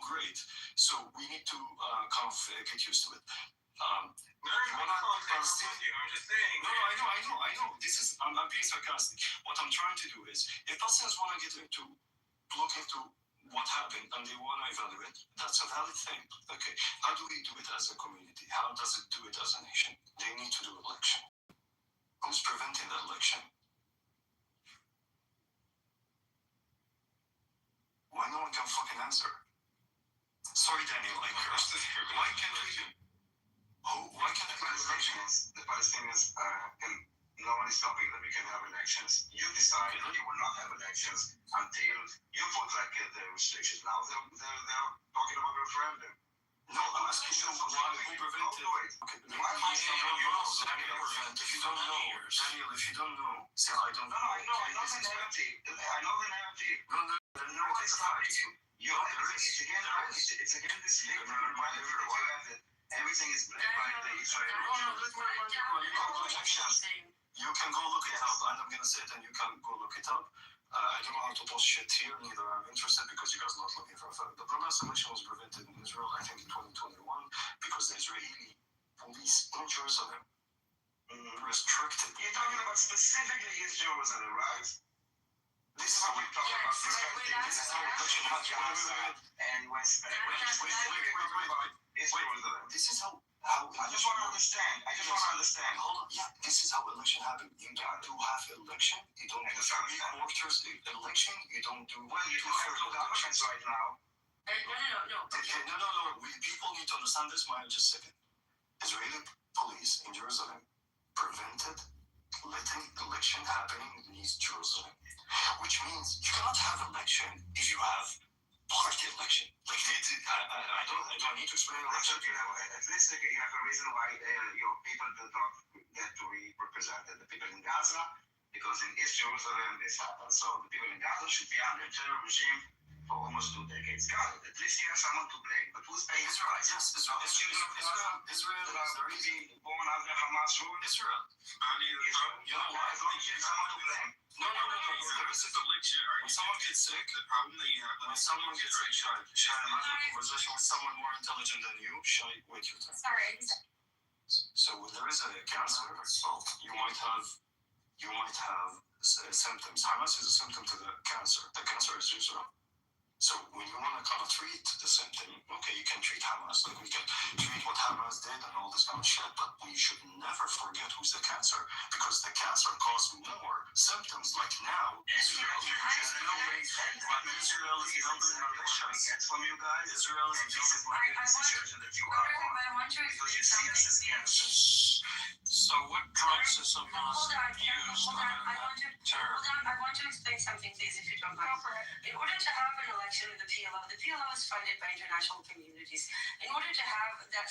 great. So we need to kind of get used to it. I'm just saying. No, I know. I'm being sarcastic. What I'm trying to do is, if Palestinians want to look into what happened and they want to evaluate, that's a valid thing. Okay, how do we do it as a community? How does it do it as a nation? They need to do election. Who's preventing the election? Why no one can fucking answer? Sorry, Daniel, I cursed. Why can't we do? Why can't we have elections? The Palestinians no one is stopping that we can have elections. You decided you will not have elections until you put like the restrictions. Now they're talking about referendum. No, I'm asking you why, who prevented? Okay, if you don't know, Daniel, if you don't know, say I don't know. No, I know the narrative. I know the narrative. No, the narrative is not. It's again this statement by everyone that everything is blamed by the Israeli. You can go look it up, and I'm gonna say it, and you can go look it up. I don't know how to post shit here, neither I'm interested because you guys are not looking for a fact. The last election was prevented in Israel, I think in 2021, because the Israeli police in Jerusalem restricted. You're talking about specifically East Jerusalem, right? This is how we talk about this is how election happened. And West Bank. This is how I just want to understand. Hold on. Yeah, this is how election happened. You don't do half election. You don't do three-quarters election. You don't do two-thirds elections right now. No. People need to understand this. Maya, just a second. Israeli police in Jerusalem prevented letting election happening in East Jerusalem, which means you cannot have election if you have party election. Like I don't need to explain election. At least you have a reason why your people do not get to be represented. The people in Gaza, because in East Jerusalem this happened. So the people in Gaza should be under terror regime for almost 2 decades. Got it. At least you have someone to blame. But who's paying the price? Yes, Israel is the reason. Born under Hamas rule. Israel. You know why? As long as you have someone to blame. No. There is a election. When someone gets sick, the problem that you have when someone gets sick, Shai, I'm having a conversation with someone more intelligent than you. Shai, wait your turn. Sorry. So when there is a cancer, you might have symptoms. Hamas is a symptom to the cancer. The cancer is Israel. So when you want to kind of treat the symptom, okay, you can treat Hamas, like we can treat what Hamas did and all this kind of shit, but we should never forget who's the cancer, because the cancer caused more symptoms. Like now, Israel is building Gets from you guys. Israel is building the situation that you are on. Because you see us as cancer. So what drugs is Hamas used I want to explain something, please, if you don't mind. In order to have an election in the PLO is funded by international communities. In order to have that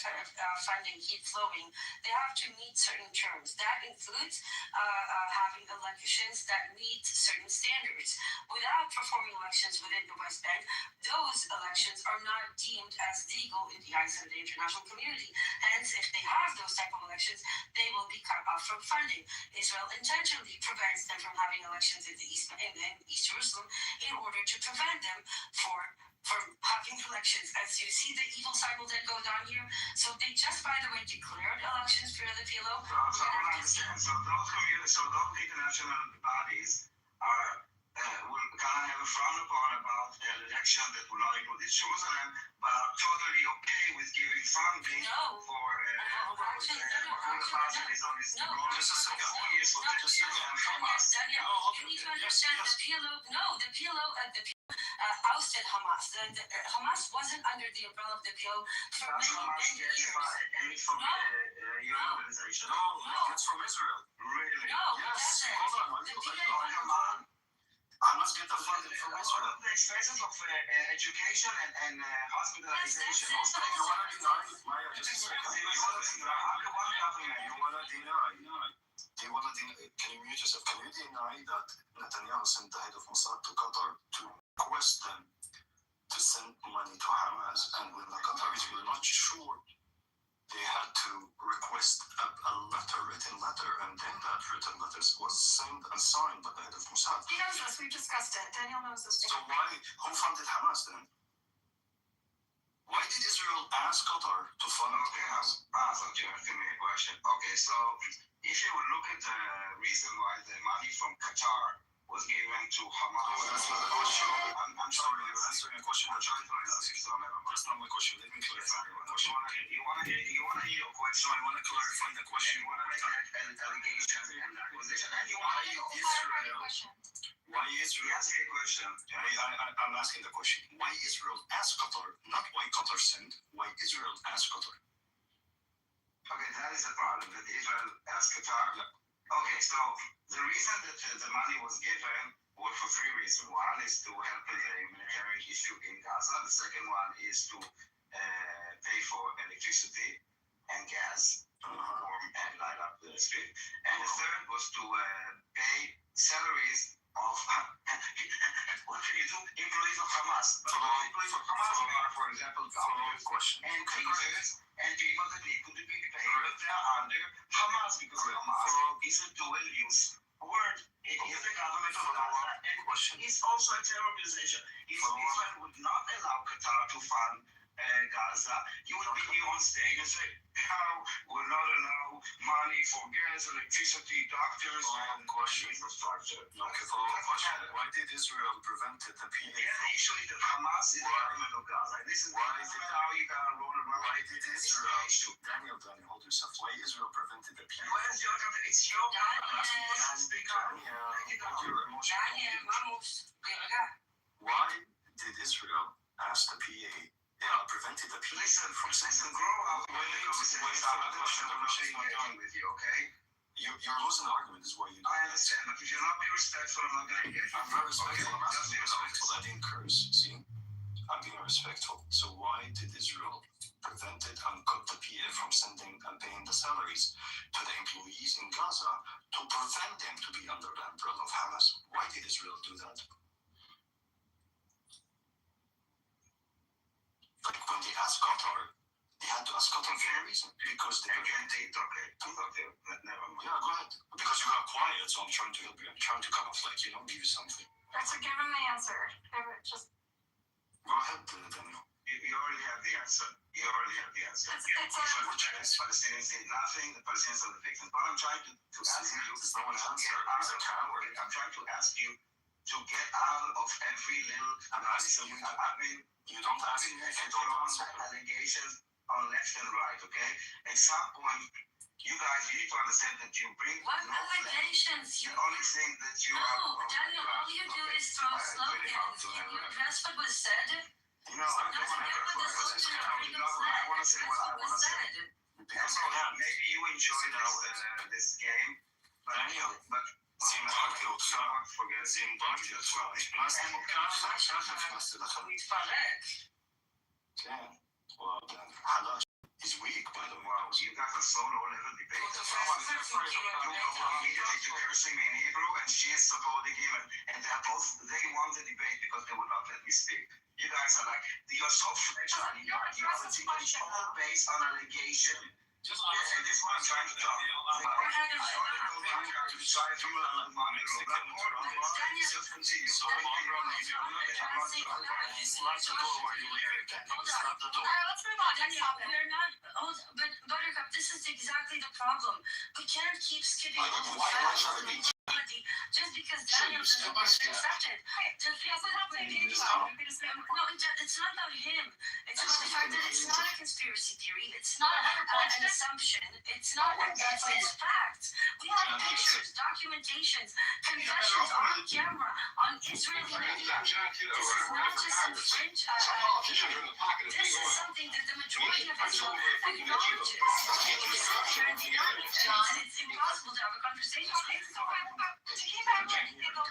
funding keep flowing, they have to meet certain terms. That includes having elections that meet certain standards. Without performing elections within the West Bank, those elections are not deemed as legal in the eyes of the international community. Hence, if they have those type of elections, they will be cut off from funding. Israel intentionally prevents them from having elections in East Jerusalem in order to prevent them from having elections. As you see the evil cycle that goes on here, so they just, by the way, declared elections for the PLO. So I understand. So those international bodies are will kind of have a frown upon about an election that will not include East Jerusalem, but are totally okay with giving funding for parties on this. You need to understand the PLO ousted Hamas. Hamas wasn't under the umbrella of the PLO for many years. From your organization. No, it's from Israel. Really? No, yes. Hold on. Hamas get the funding from Israel. The expenses of education and hospitalization. You want to deny it, Maya? Just a second. Can you mute yourself? Can you deny that Netanyahu sent the head of Mossad to Qatar to request them to send money to Hamas? And when the Qataris were not sure, they had to request a written letter, and then that written letter was sent and signed by the head of Mossad. He knows this. We've discussed it. Daniel knows this. So who funded Hamas then? Why did Israel ask Qatar to fund Hamas? Okay, give me a question. Okay, so if you would look at the reason why the money from Qatar was given to Hamas. No, that's not the question. I'm sorry, you're answering a question I'm trying to ask. That's not my question. Let me clarify my question. You want to hear your question? I want to clarify the question. You want to make an allegation and accusation, and you want to hear why Israel? Ask me a question. I'm asking the question. Why Israel asked Qatar, not why Qatar sent, why Israel asked Qatar? Okay, that is the problem, that Israel asked Qatar. Yeah. Okay, so the reason that the money was given was for 3 reasons. One is to help with the humanitarian issue in Gaza. The second one is to pay for electricity and gas to warm and light up the street. And the third was to pay salaries of what can you do? Employees of Hamas. Employees of Hamas are, for example, doctors and teachers and people that need to be paid, but they are under Hamas because Hamas is a dual-use word. It is the government of Gaza, and it's also a terror organization. If Israel would not allow Qatar to fund Gaza, you would be on stage and say, how will not allow money for gas, electricity, doctors, and infrastructure. Why did Israel prevent the PA? The issue is that Hamas is the government of Gaza. This is how you can roll around. Why did Israel, Daniel, hold yourself. Why Israel prevented the PA? Where's your government? It's your government. Speak up. Why did Israel ask the PA? Prevented the PA from listen, grow up when the conversation started with you, okay? You're losing the argument, is what you do. I understand, but if you're not being respectful, I'm not going to engage. I'm very respectful. I'm asking you respectful. I didn't curse. See? I'm being respectful. So why did Israel prevent it and cut the PA from sending and paying the salaries to the employees in Gaza to prevent them to be under the umbrella of Hamas? Why did Israel do that? Like when they asked Qatar, they had to ask Qatar for a reason. Because they were never mind. Yeah, go ahead. Because you got quiet, so I'm trying to help you. I'm trying to kind of like, give you something. That's a given the answer. Just go ahead, Daniel. You already have the answer. It's Palestinians did nothing. The Palestinians are the victims. But I'm trying to ask you. There's no one answer. He's a coward. I'm trying to ask you to get out of every little. You don't ask me if you don't answer. Allegations on left and right, okay? At some point, you guys need to understand that you bring what allegations? The only thing that you Daniel, all you do is throw slogans. Can you address what was said? I want to say what I want to say. Maybe you enjoy this game, but זימבבטי אותך. כן, וואו, חלש. He's weak, by the way. Wow, you guys are so low-level debate. Immediately to cursing me in Hebrew, and she is supporting him, and they won the debate because they would not let me speak. You guys are like, you're so fragile. It's all based on allegation. And this is what I'm trying to talk about. Let's move on. We're not. But Buttercup, this is exactly the problem. We can't keep skipping over facts. Just because Daniel doesn't accept it. No, it's not about him. It's about the fact that it's not a conspiracy theory. It's not an assumption. It's not it's facts. We have pictures, documentations, confessions on camera, on Israeli media. This is not just some fringe. This is something that the majority of Israel acknowledges. You can sit here and deny it, John. It's impossible to have a conversation. to keep on getting people.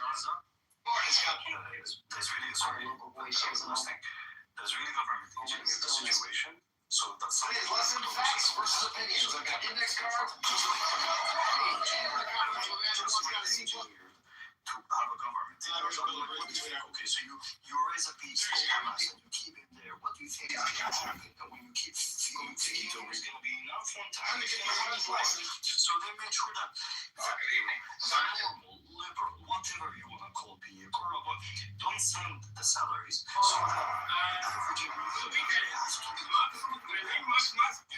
There's really, sorry, there's really government engineering the situation. So that's Please listen to facts versus opinions. I've got index cards. To have a government. Okay, so you raise a piece of Hamas and you keep it there. What do you think is going to happen? And when you keep feeding Kitover, is going to be enough one time. So they made sure that normal, liberal, whatever you want to call PA, but don't send the salaries. So you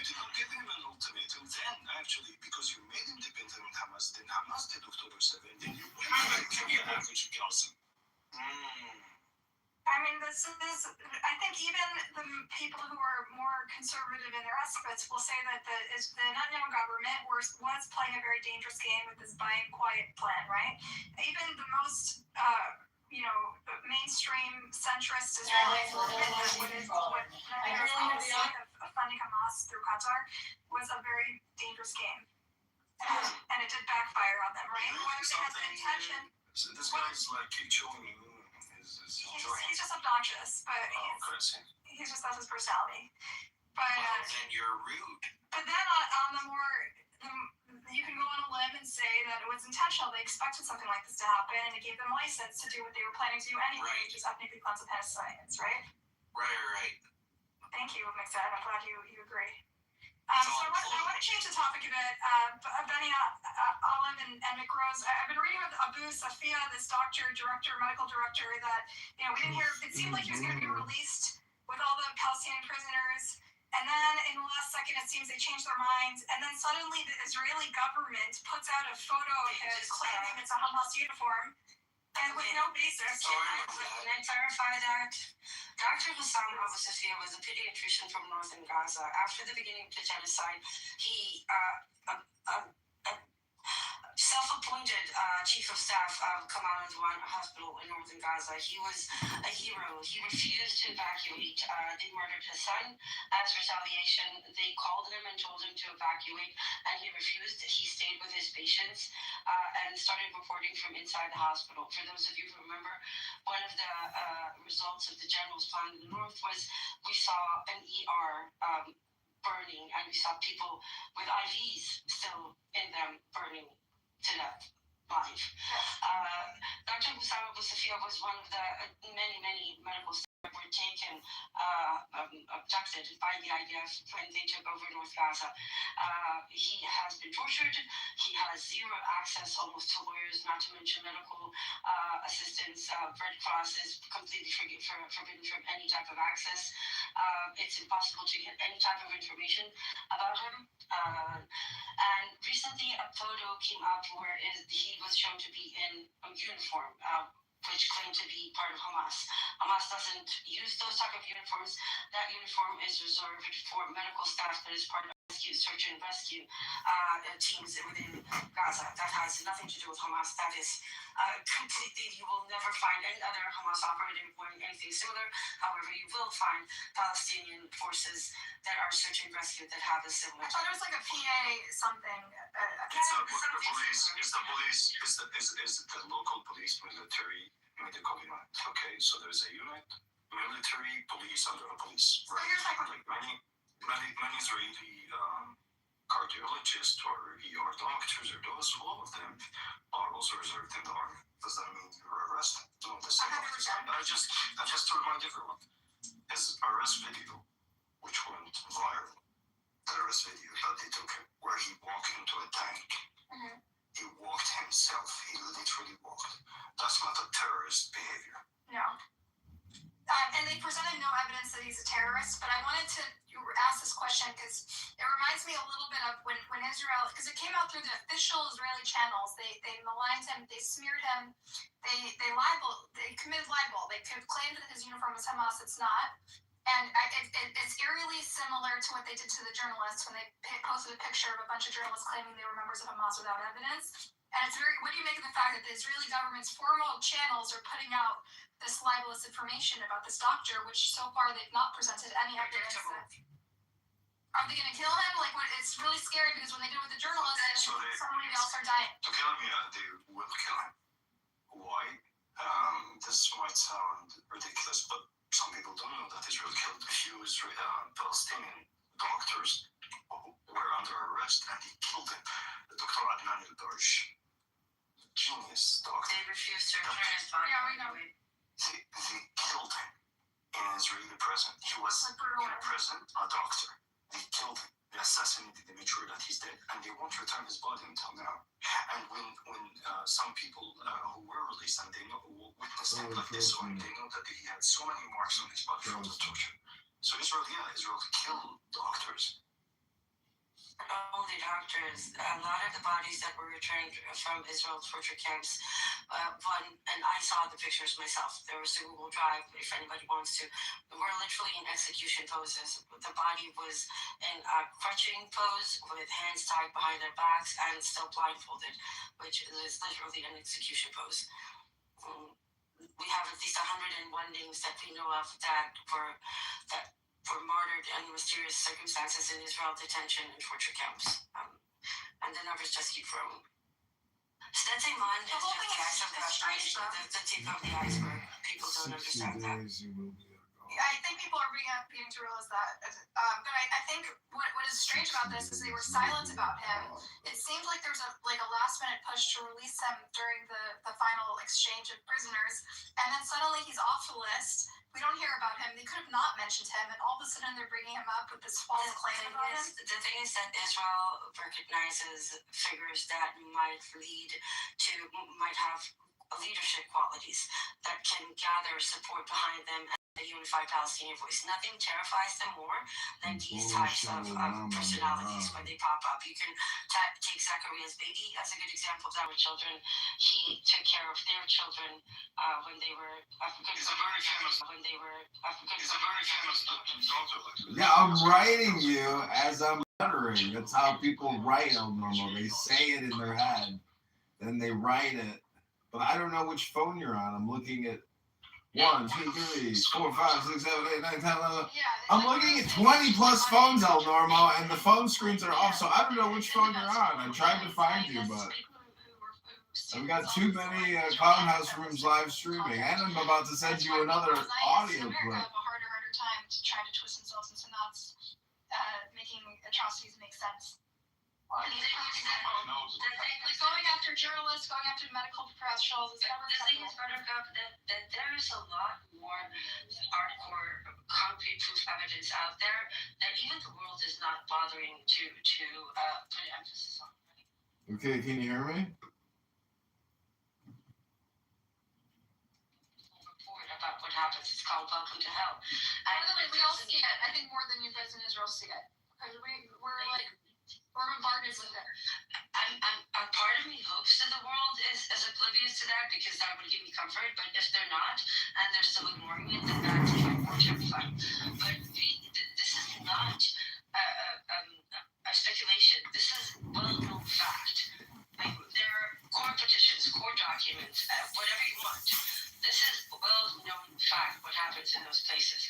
didn't give him an ultimatum then, actually, because you made him dependent on Hamas. Then Hamas did October 7. Then you I mean, I think even the people who are more conservative in their estimates will say that the Netanyahu government was playing a very dangerous game with this buy and quiet plan, right? Even the most, mainstream centrist Israelis will admit that what Netanyahu's policy of funding Hamas through Qatar was a very dangerous game. And it did backfire on them, right? Whether they had the intention. So this guy's like keep showing you. He's just obnoxious, but he's just that's his personality. But then you're rude. But then on the more, you can go on a limb and say that it was intentional. They expected something like this to happen, and it gave them license to do what they were planning to do anyway, which is ethnically cleanse the science, right? Right. Thank you, Mixed. I'm glad you agree. So I want to change the topic a bit. Benny, Olive, and Mick Rose, I've been reading with Abu Safia, this medical director, that we didn't hear. It seemed like he was going to be released with all the Palestinian prisoners. And then in the last second, it seems they changed their minds. And then suddenly the Israeli government puts out a photo of him claiming it's a Hamas uniform. And with no basis. Can I clarify that? Dr. Hussam Abu Safia was a pediatrician from northern Gaza. After the beginning of the genocide, he self-appointed chief of staff of Kamal Adwan Hospital in northern Gaza. He was a hero. He refused to evacuate. They murdered his son as retaliation. They called him and told him to evacuate, and he refused. He stayed with his patients and started reporting from inside the hospital. For those of you who remember, one of the results of the general's plan in the north was we saw an ER burning, and we saw people with IVs still in them burning to death live. Dr. Hussam Abu Safia was one of the many medical staff that were taken, abducted by the IDF when they took over North Gaza. He has been tortured. He has zero access almost to lawyers, not to mention medical assistance. Red Cross is completely forbidden from any type of access. It's impossible to get any type of information about him. And recently a photo came up where he was shown to be in a uniform, which claimed to be part of Hamas. Hamas doesn't use those type of uniforms. That uniform is reserved for medical staff that is part of search and rescue teams within Gaza. That has nothing to do with Hamas. That is completely, you will never find any other Hamas operative wearing anything similar. However, you will find Palestinian forces that are search and rescue that have a similar. I thought it was like a PA something. It's the police. It's the police. Is the local police military medical unit. Okay, so there's a unit, military, police under the police. Right. Like many Israeli cardiologists or ER doctors or those, all of them are also reserved in the army. Does that mean you were arrested? No, this is just to remind everyone, his arrest video, which went viral, the arrest video that they took him, where he walked into a tank. Mm-hmm. He walked himself. He literally walked. That's not a terrorist behavior. No. And they presented no evidence that he's a terrorist, but I wanted to ask this question because it reminds me a little bit of when Israel, because it came out through the official Israeli channels. They maligned him, they smeared him, they committed libel. They claimed that his uniform was Hamas. It's not. And it's eerily similar to what they did to the journalists when they posted a picture of a bunch of journalists claiming they were members of Hamas without evidence. And it's what do you make of the fact that the Israeli government's formal channels are putting out this libelous information about this doctor, which so far they've not presented any evidence that... Are they going to kill him? Like, it's really scary because when they do it with the journalists, suddenly they all start dying. To kill him, yeah, they will kill him. Why? This might sound ridiculous, but some people don't know that Israel killed a few Palestinian doctors who were under arrest, and he killed them. Dr. Adnan al-Barsh, genius doctor. They refused to return his body. Yeah, we know. They killed him in an Israeli prison. He was in a prison, a doctor. They killed him. They assassinated him, made sure that he's dead, and they won't return his body until now. And when some people who were released and they know witnessed him like this, so they know that he had so many marks on his body from the torture. So Israel killed doctors. Not only doctors, a lot of the bodies that were returned from Israel torture camps, and I saw the pictures myself. There was a Google Drive, if anybody wants to. Were literally in execution poses. The body was in a crutching pose with hands tied behind their backs and still blindfolded, which is literally an execution pose. We have at least 101 names that we know of that were martyred in mysterious circumstances in Israel detention and torture camps. And the numbers just keep growing. So that's Iman. The whole thing is the tip of the iceberg. People don't understand that. I think people are beginning to realize that. But I think what is strange about this is they were silent about him. It seemed like there was a last minute push to release him during the final exchange of prisoners, and then suddenly he's off the list. We don't hear about him. They could have not mentioned him, and all of a sudden they're bringing him up with this false claim about him. The thing is that Israel recognizes figures that might have leadership qualities that can gather support behind them and a unified Palestinian voice. Nothing terrifies them more than these types of personalities when they pop up. You can take Zachariah's baby as a good example of that with children. He took care of their children when they were African. He's a very famous doctor. Yeah, I'm writing you as I'm muttering. That's how people write El Normo. They say it in their head, then they write it. But I don't know which phone you're on. I'm looking at 1, 2, 3, 4, 5, 6, 7, 8, 9, 10, 11. I'm looking at 20 plus phones, El Normo, and the phone screens are off, so I don't know which phone you're on. I tried to find you, but I've got too many Clown House rooms live streaming, and I'm about to send you another audio clip. Have a harder time to try to twist themselves into knots, making atrocities make sense. Like going after journalists, going after medical professionals, it's never the thing is, Buttercup, that there is a lot more hardcore, concrete proof evidence out there that even the world is not bothering to put emphasis on. Okay, can you hear me? Report about what happens. It's called Welcome to Hell. By the way, we all see it. I think more than you guys in Israel see it. Because we're bombarded with it. A part of me hopes that the world is oblivious to that because that would give me comfort. But if they're not and they're still ignoring it, then that's even more terrifying. But this is not a speculation. This is well-known fact. Like, there are court petitions, court documents, whatever you want. This is well-known fact what happens in those places.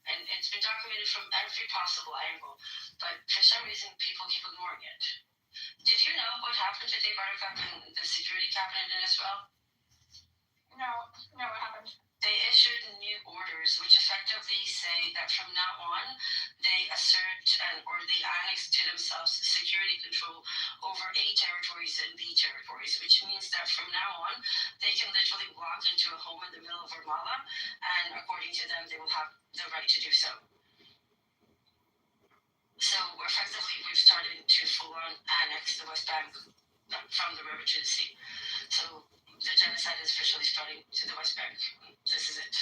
And it's been documented from every possible angle. But for some reason, people keep ignoring it. Did you know what happened today, Buttercup, in the security cabinet in Israel? No, what happened? They issued new orders which effectively say that from now on, they assert or they annex to themselves security control over A territories and B territories, which means that from now on, they can literally walk into a home in the middle of Ramallah, and according to them, they will have the right to do so. So effectively, we've started to full-on annex the West Bank from the river to the sea. So the genocide is officially starting to the West Bank. This is it.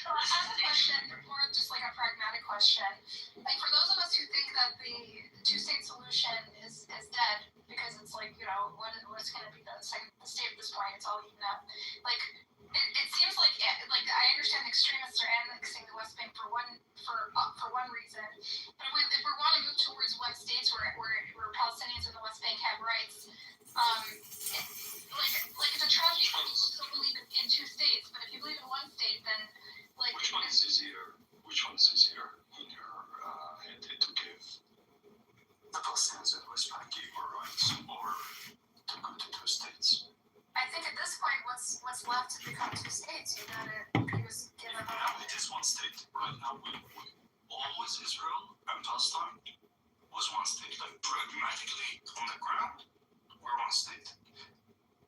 So I have a question, more just like a pragmatic question. Like for those of us who think that the two-state solution is dead because it's like, what's going to be the state at this point? It's all eaten up. Like it seems like I understand the extremists are annexing the West Bank for one reason, but if we want to move towards one state where Palestinians in the West Bank have rights, it's a tragedy that people still believe in two states, but if you believe in one state, then which one is easier in your head to give the Palestinians in the West Bank equal rights or to go to two states? I think at this point, what's left to become two states? You just give them now it is one state. Right now, we always Israel and Palestine was one state. Like pragmatically on the ground, we're one state.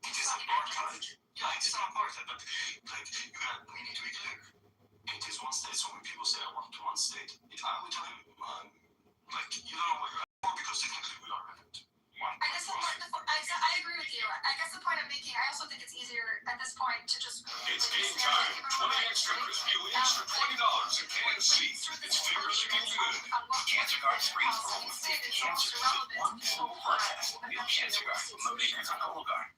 It is apartheid. Yeah, it is an apartheid, but we need to be clear. It is one state. So when people say I want one state, I will tell them you don't know where you're at, because technically we are at one. I agree with you. I guess the point I'm making, I also think it's easier at this point to just. It's game time. 20 extra crispy wings for $20 at KFC. It's fingers to get good. Cancer Guard's free for home with cancer. One full podcast. Real Cancer Guard from the makers on Cologuard.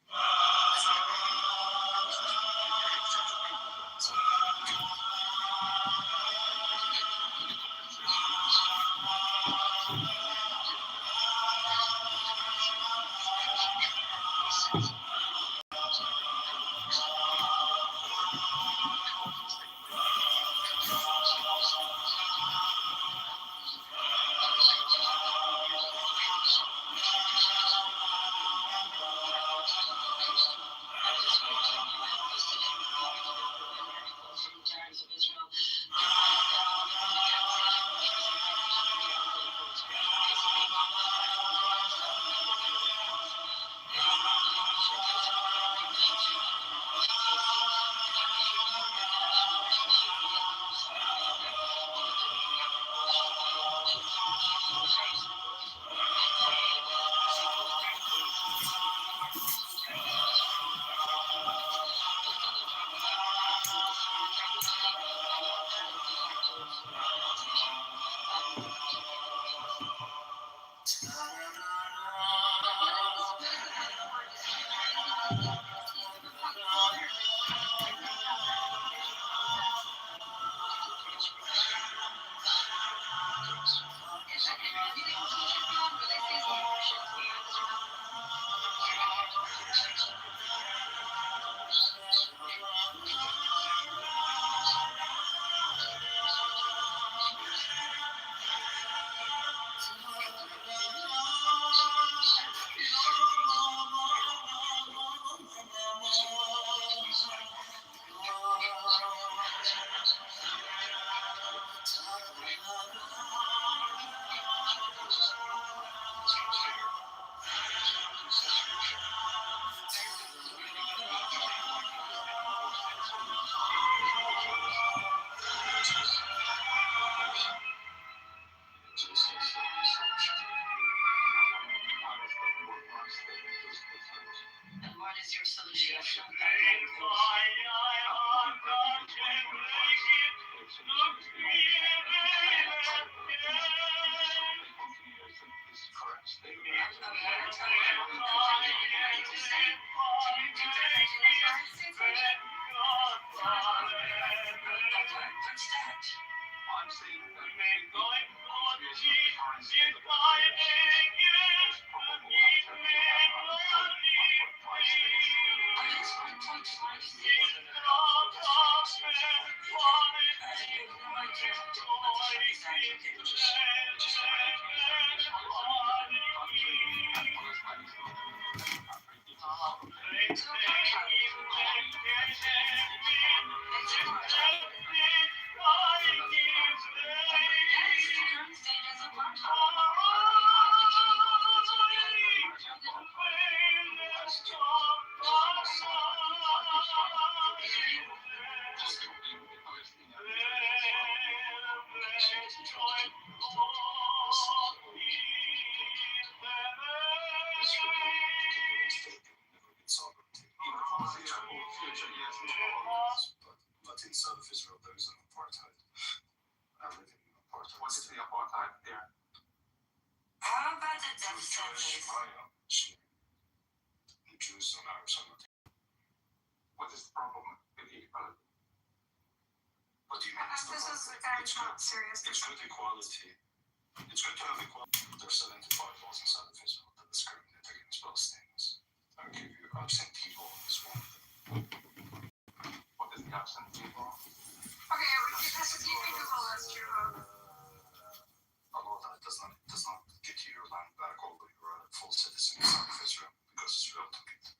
And what is your solution? I'm saying that But in South of Israel, there is an apartheid. Living in apartheid. what is the apartheid there? How about the death sentence? The Jews and Arabs are not. What is the problem with equality? What do you mean? This is not serious. It's good equality. It's good to have equality. There are 75 laws in South of Israel that discriminate against Palestinians. I'll give you absentee law is one of them. What is the absentee law? Okay, we can just keep Google this true. A law that does not get you your land back, although you're a full citizen of South of Israel, because Israel took it.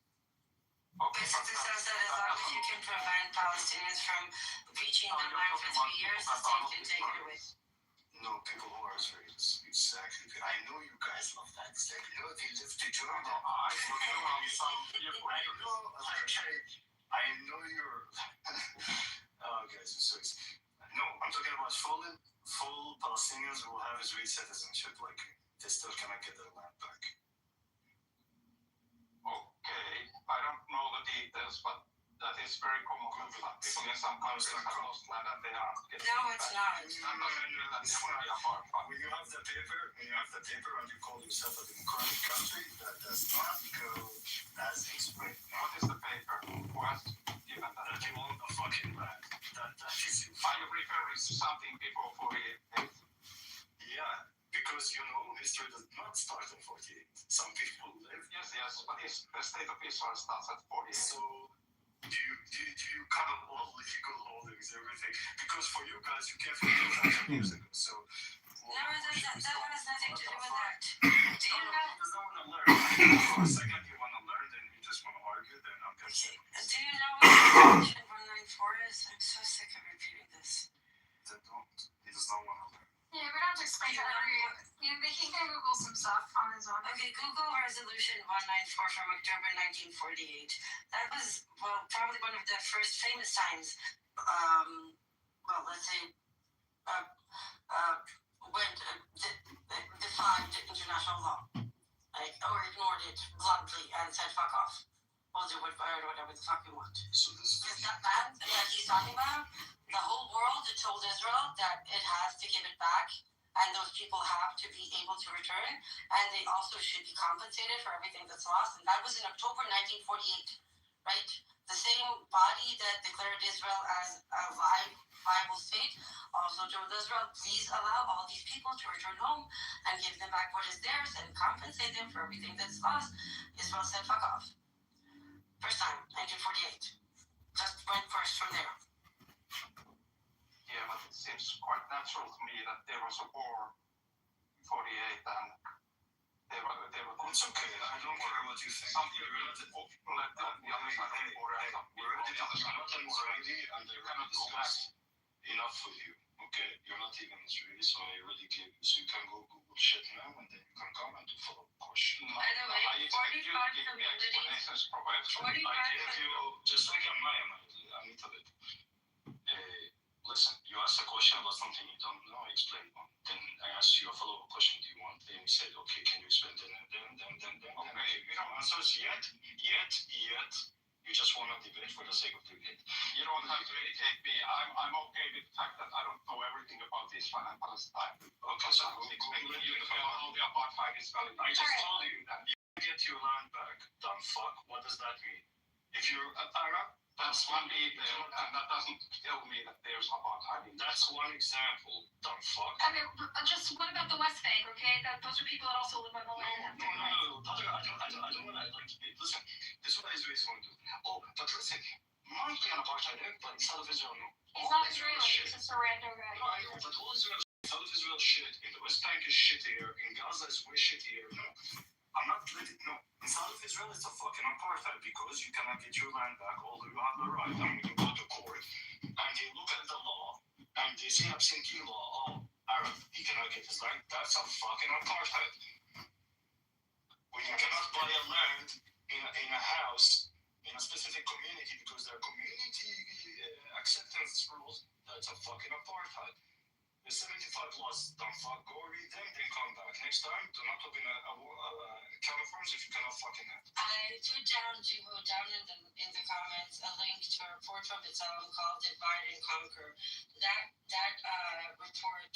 Basically says that as long as you can prevent Palestinians from reaching their land for 3 years, the state can take it away. No, people who are Israelis, exactly. I know you guys love that. It's like, no, they live to join them. I know you're. Oh, guys, I'm so easy. No, I'm talking about full Palestinians who will have Israeli citizenship. Like, they still cannot get their land back. Okay, I don't know the details, but that is very common. People in some countries have lost land and they are getting No, it's not. That doesn't mean that they want to be apart. When you have the paper, and you call yourself a democratic country, that does not go as explained. What is the paper? Who has given that? That you own the fucking land. That is it. Are you referring to something before 48? Yeah, because history does not start in 48. Some people live. Yes, but the state of Israel starts at 48. So, do you count all legal holdings, everything? Because for you guys, you came from 2,000 years ago. So, No, that has nothing to do with that. Do you know? Because I want to learn. For a second, you want to learn, then you just want to argue, then I'm going to say. Do you know what Resolution 194 is? I'm so sick of repeating this. Then don't. He does not want to learn. Yeah, we don't have to explain that he can Google some stuff on his own. Okay, Google Resolution 194 from October 1948. That was, probably one of the first famous times, let's say, when defied international law, right? Or ignored it bluntly and said, fuck off. We'll do whatever the fuck we want. So this Is that bad that he's talking about? The whole world told Israel that it has to give it back, and those people have to be able to return, and they also should be compensated for everything that's lost. And that was in October 1948, right? The same body that declared Israel as a viable state also told Israel, please allow all these people to return home and give them back what is theirs and compensate them for everything that's lost. Israel said, fuck off. First time, 1948. Just went first from there. Yeah, but it seems quite natural to me that there was a war in 48 and they were It's okay. I don't care what you think. Some people left the other side of the border and some people on the other side of the border. And You cannot go back. enough with you. Okay, you're not even Israeli, so I already gave you. So you can go Google shit now, and then you can come and do follow-up question. No, By the way, I expect you to 45 give me communities. explanations provided. 45 I gave you just like a Maya, a little bit. Listen, you asked a question about something you don't know, I explained one. Then I asked you a follow-up question, do you want? Then you said, okay, can you explain? Then. Okay, you don't answer yet. You just want to debate for the sake of debate. You don't have to educate me. I'm okay with the fact that I don't know everything about Israel and Palestine. Okay, so I was expecting you to tell how the apartheid is valid. I just told you that you get your land back, dumb fuck. What does that mean? If you're an Arab, That's one detail, and that doesn't tell me that there's apartheid. That's one example, dumb fuck. I mean, just what about the West Bank? Okay, those are people that also live on the land. No. I don't want to listen. This is what Israelis want to do. Oh, but listen, might be an apartheid there, but inside of Israel, no. He's not Israeli. He's just a random guy. No, I know, but all Israel, inside of Israel, shit. In the West Bank is shittier. In Gaza is way shittier. No, I'm not letting. No, inside of Israel, it's a fucking apartheid because you cannot get your land back, although you have the right. And when you go to court and they look at the law and they say absentee law, Arab, he cannot get his land. That's a fucking apartheid. When you cannot buy a land in a house in a specific community because their community acceptance rules, that's a fucking apartheid. The 75 laws, don't fuck, go read them, then come back. Next time, do not open a can of worms if you cannot fucking have. I put down in the comments a link to a report from B'Tselem called Divide and Conquer. That report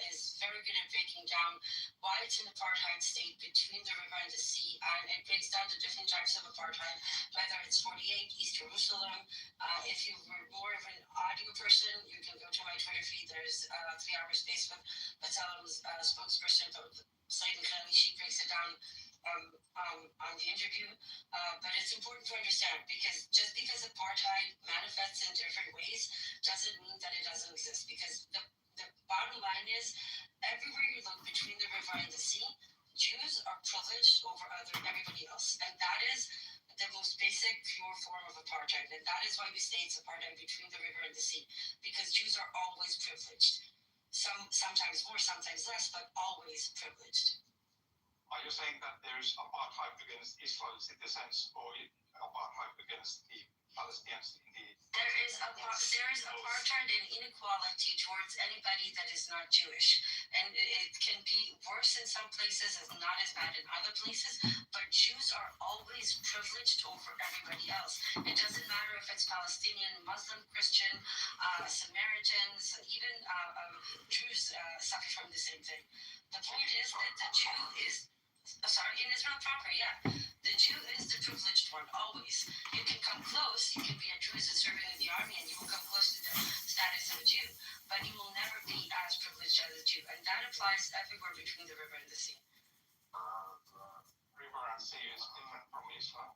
is very good at breaking down why it's an apartheid state between the river and the sea, and it breaks down the different types of apartheid, whether it's 48, East Jerusalem. If you were more of an audio person, you can go to my Twitter feed. There's 3-hour space with B'Tselem's spokesperson, Slayton Kelly. She breaks it down on the interview. But it's important to understand because just because apartheid manifests in different ways doesn't mean that it doesn't exist. Because the bottom line is, everywhere you look between the river and the sea, Jews are privileged over everybody else, and that is the most basic, pure form of apartheid. And that is why we say it's apartheid between the river and the sea, because Jews are always privileged. Sometimes more, sometimes less, but always privileged. Are you saying that there's apartheid against Israeli citizens or apartheid against the Palestinians indeed? There is apartheid and inequality towards anybody that is not Jewish. And it can be worse in some places, it's not as bad in other places, but Jews are always privileged over everybody else. It doesn't matter if it's Palestinian, Muslim, Christian, Samaritans, even Jews suffer from the same thing. The point is that the Jew is, in Israel proper, yeah. The Jew is the privileged one, always. You can come close, you can be a Jew as a servant in the army, and you will come close to the status of a Jew, but you will never be as privileged as a Jew, and that applies everywhere between the river and the sea. The river and sea is different from Israel.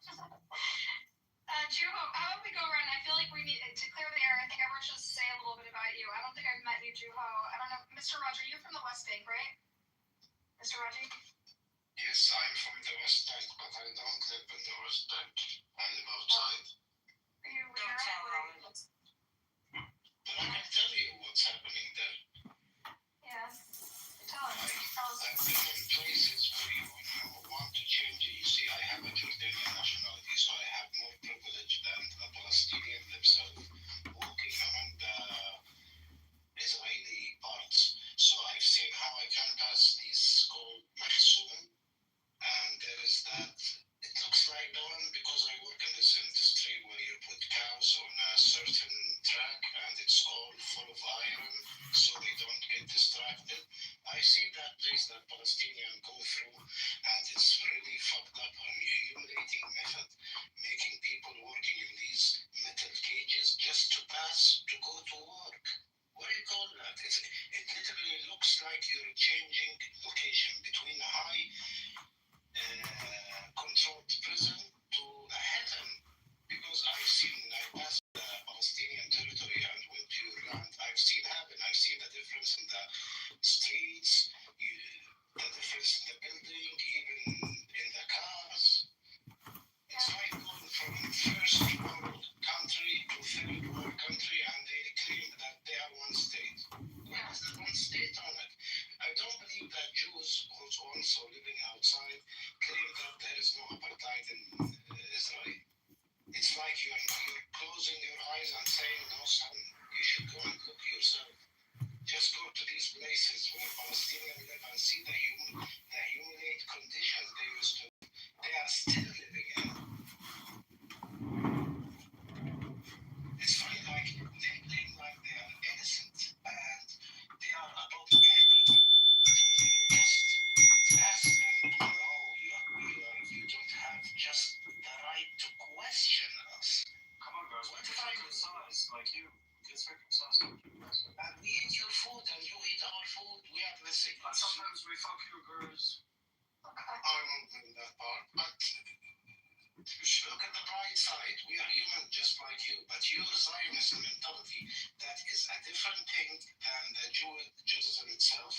Juho, how about we go around? I feel like we need to clear the air. I think I want to just say a little bit about you. I don't think I've met you, Juho. I don't know, Mr. Roger, you're from the West Bank, right? Mr. Roger? Yes, I'm from the West Bank, but I don't live in the West Bank. I live outside. Don't tell him. But I can tell you what's happening there. Yeah. Tell us. I've been in places where you want to change it. You see, I have a Jordanian nationality, so I have more privilege than a Palestinian themselves walking among the Israeli parts. So I've seen how I can pass these called mahsoum. And there is that, it looks like the one, because I work in this industry where you put cows on a certain track and it's all full of iron so they don't get distracted. I see that bad place that Palestinians go through, and it's really fucked up and humiliating method, making people working in these metal cages just to pass to go to work. What do you call that? It literally looks like you're changing location between a high controlled prison to a heaven. Because I've seen, when I passed the Palestinian territory and went to your land, I've seen happen. I've seen the difference in the streets, the difference in the building, even in the cars. It's like going from first world country to third world country, and they claim that they are one state. Where is the one state on it? I don't believe that Jews who's also living outside claim that there is no apartheid in Israel. It's like you're closing your eyes and saying, no, son, you should go and look yourself. Just go to these places where Palestinians live and see the humiliating conditions they used to. They are still living in. It's funny, like, they claim like they are innocent and they are above everyone. But when you just ask them, no, you don't have just the right to question us. Come on, guys. What We're if I circumcised like you. Get circumcised like you. and we eat your food and you eat our food? We are the same. And sometimes we fuck you girls. I won't do that part, but look at the bright side. We are human just like you, but your Zionist mentality, that is a different thing than the Judaism itself,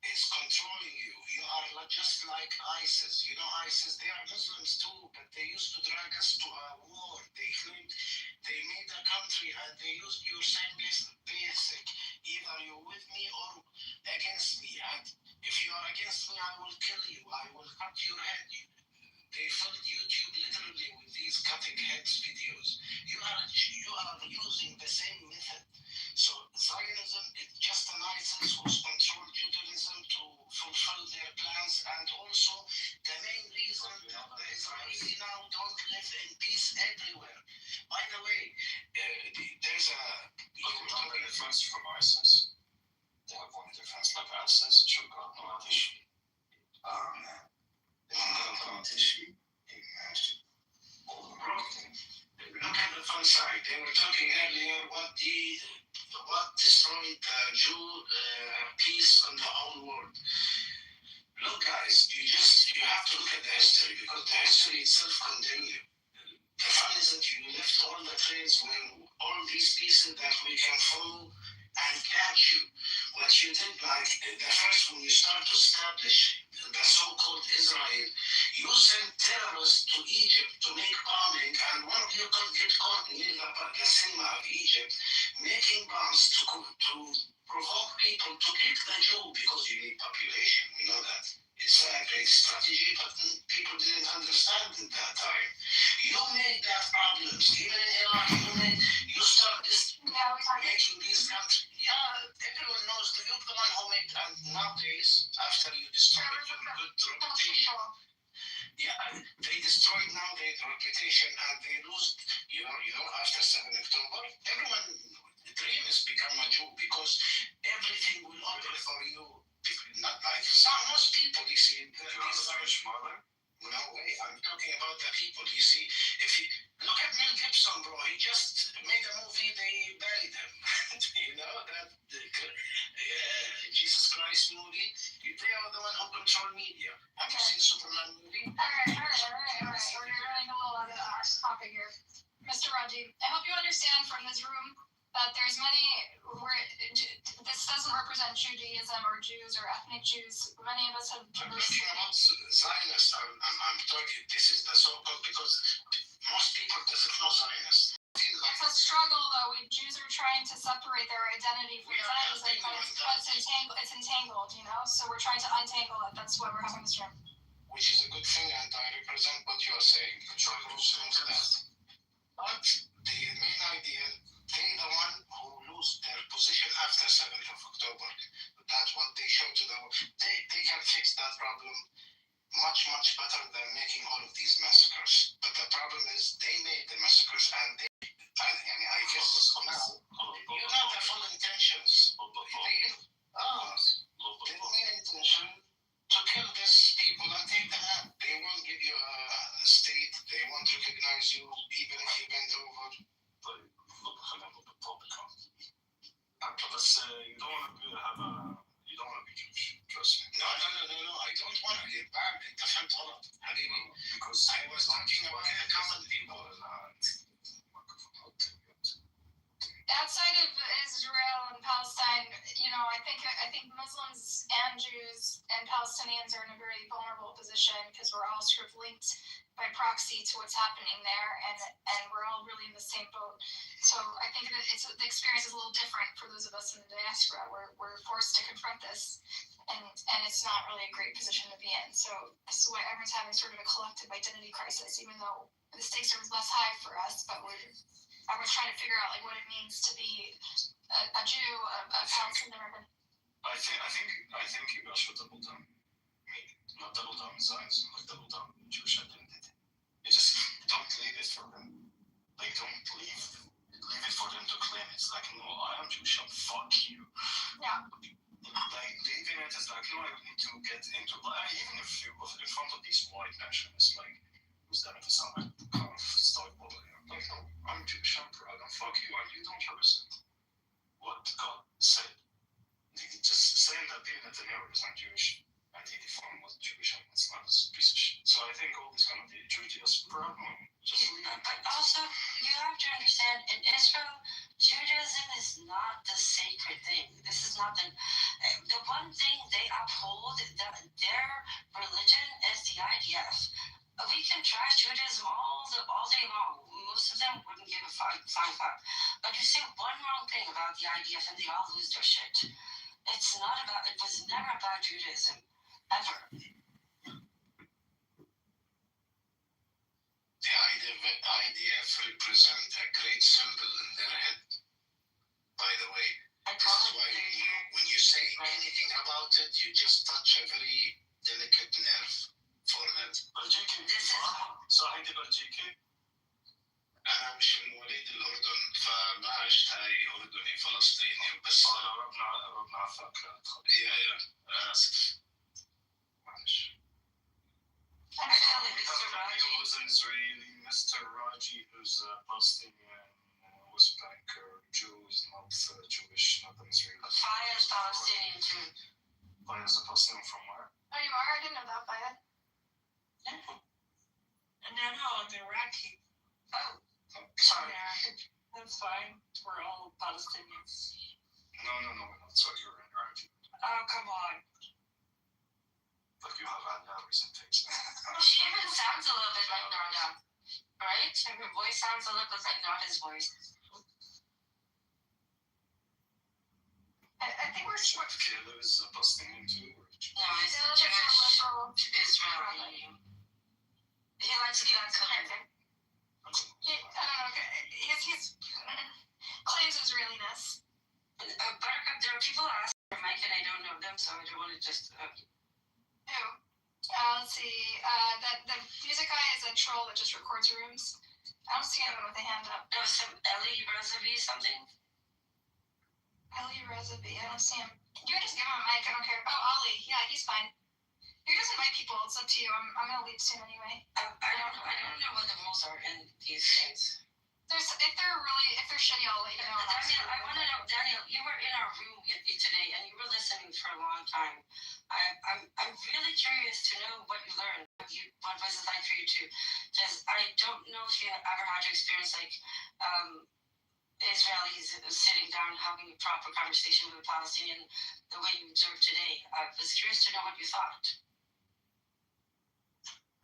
is controlling you. You are just like ISIS. You know ISIS, they are Muslims too, but they used to drag us to a war. They claimed they made a country and they used your same basic. Either you're with me or against me. And if you are against me, I will kill you. I will cut your head. They filled YouTube literally with these cutting heads videos. You are using the same method. So Zionism is just an ISIS who's controlled Judaism to fulfill their plans, and also the main reason that the Israelis now don't live in peace everywhere. By the way, there's a... difference from ISIS. They have one difference like ISIS. Look at the fun side. They were talking earlier what destroyed the Jew peace in the whole world. Look, guys, you have to look at the history, because the history itself condemns you. The fun is that you left all the trails when all these pieces that we can follow and catch you. What you did, like the first when you start to establish the so-called Israel, you sent terrorists to Egypt to make bombing, and one of you could get caught near the cinema of Egypt, making bombs to provoke people to pick the Jew, because you need population. We know that. It's a great strategy, but people didn't understand at that time. You made that problems. Even in Iraq, you start making these countries. Yeah, everyone knows that you're the one who made, and nowadays, after you destroyed your good reputation, yeah, they destroyed now their reputation, and they lose, after 7 October, everyone dreams become a Jew, because everything will open for you. Not like most people, you see. No way, I'm talking about the people, you see. If you look at Mel Gibson, bro, he just made a movie, they buried him. That Jesus Christ movie, they are the one who control media. Have you seen Superman movie? All right. We're running a little out of our topic here. Mr. Raji, I hope you understand from this room that there's many where this doesn't represent Judaism or Jews or ethnic Jews. Many of us have diversity. I'm not Zionist. I'm talking. This is the so-called, because most people doesn't know Zionist. It's a struggle, though. Jews are trying to separate their identity from Zionism, but it's entangled, So we're trying to untangle it. That's why we're having this room. Which is a good thing, and I represent what you are saying. But the main idea, they the one who lose their position after 7th of October. That's what they show to the world. They can fix that problem much, much better than making all of these massacres. But the problem is they made the massacres, and I guess now, the full intentions. They don't mean intention to kill these people and take the land. They won't give you a state. They won't recognize you even if you bend over. طيب خلينا نضرب الطابق. بس you don't want to have you don't want to be Jewish. Trust me. No, I don't want to. انت فهمت غلط حبيبي. Because I was talking about the common people. Outside of Israel and Palestine, I think Muslims and Jews and Palestinians are in a very vulnerable position because we're all sort of linked by proxy to what's happening there, and we're all really in the same boat. So I think that the experience is a little different for those of us in the diaspora. We're forced to confront this, and it's not really a great position to be in. So this is why everyone's having sort of a collective identity crisis, even though the stakes are less high for us, but everyone's trying to figure out like what it means to be a Jew, a Palestinian American. I think you guys should double down. Not double down in Zionism, like double down in Jewish identity. You just don't leave it for them. Like don't leave it for them to claim. It's like, no, I am Jewish, fuck you. Yeah. Like the internet is like, no, I need to get into even if you in front of these white nationalists, like who's that to sound like kind of start bothering you. Like, no, I'm Jewish, I'm proud, and fuck you, and you don't represent what God said. Just saying that Bibi Netanyahu is not Jewish and he deformed was Jewish and it's not a piece of shit. So I think all this kind of the Jewish diaspora, just leave it. But also, you have to understand, in Israel, Judaism is not the sacred thing. This is not the one thing they uphold, their religion is the IDF. We can trash Judaism all day long. Most of them wouldn't give a fine fuck. But you say one wrong thing about the IDF and they all lose their shit. It was never about Judaism, ever. The IDF represent a great symbol in their head. By the way, this is why when you say anything about it, you just touch a very delicate nerve for them. بلجيكي صحيح بلجيكي؟ أنا مش من مواليد الأردن فما عشت هاي أردني فلسطيني بس ربنا عفاك لا تخاف. يا آسف معلش. He was an Israeli, Mr. Raji, who's a Palestinian, West Banker, Jew, is not Jewish, not an Israeli. Faya is Palestinian too. Faya is a Palestinian from where? Oh, you are? I didn't know that, Faya. And then I'm Iraqi. Oh. Sorry. Yeah, that's fine. We're all Palestinians. No, we're not. So you're in Iraqi. Oh, come on. Like you have had recent takes. She even sounds a little bit like Nada, right? And her voice sounds a little bit like Nada's voice. I think we're What Caleb is a Palestinian too? Or No, he's Jewish, Israeli. He likes to get on color. I don't know. He's claims Israeliness. But there are people asking for Mike and I don't know them, so I don't want to just. Who? Let's see. The music guy is a troll that just records rooms. I don't see anyone with a hand up. No, some Ellie Rezavi something. Ellie Rezavi. I don't see him. You can just give him a mic. I don't care. Oh, Ollie. Yeah, he's fine. You just invite people. It's up to you. I'm gonna leave soon anyway. I don't know what the rules are in these things. If they're shitty, I'll let you know. Daniel, I want to know, Daniel, you were in our room today and you were listening for a long time. I'm really curious to know what you learned. What was it like for you too? Because I don't know if you ever had to experience like Israelis sitting down having a proper conversation with a Palestinian the way you observed today. I was curious to know what you thought.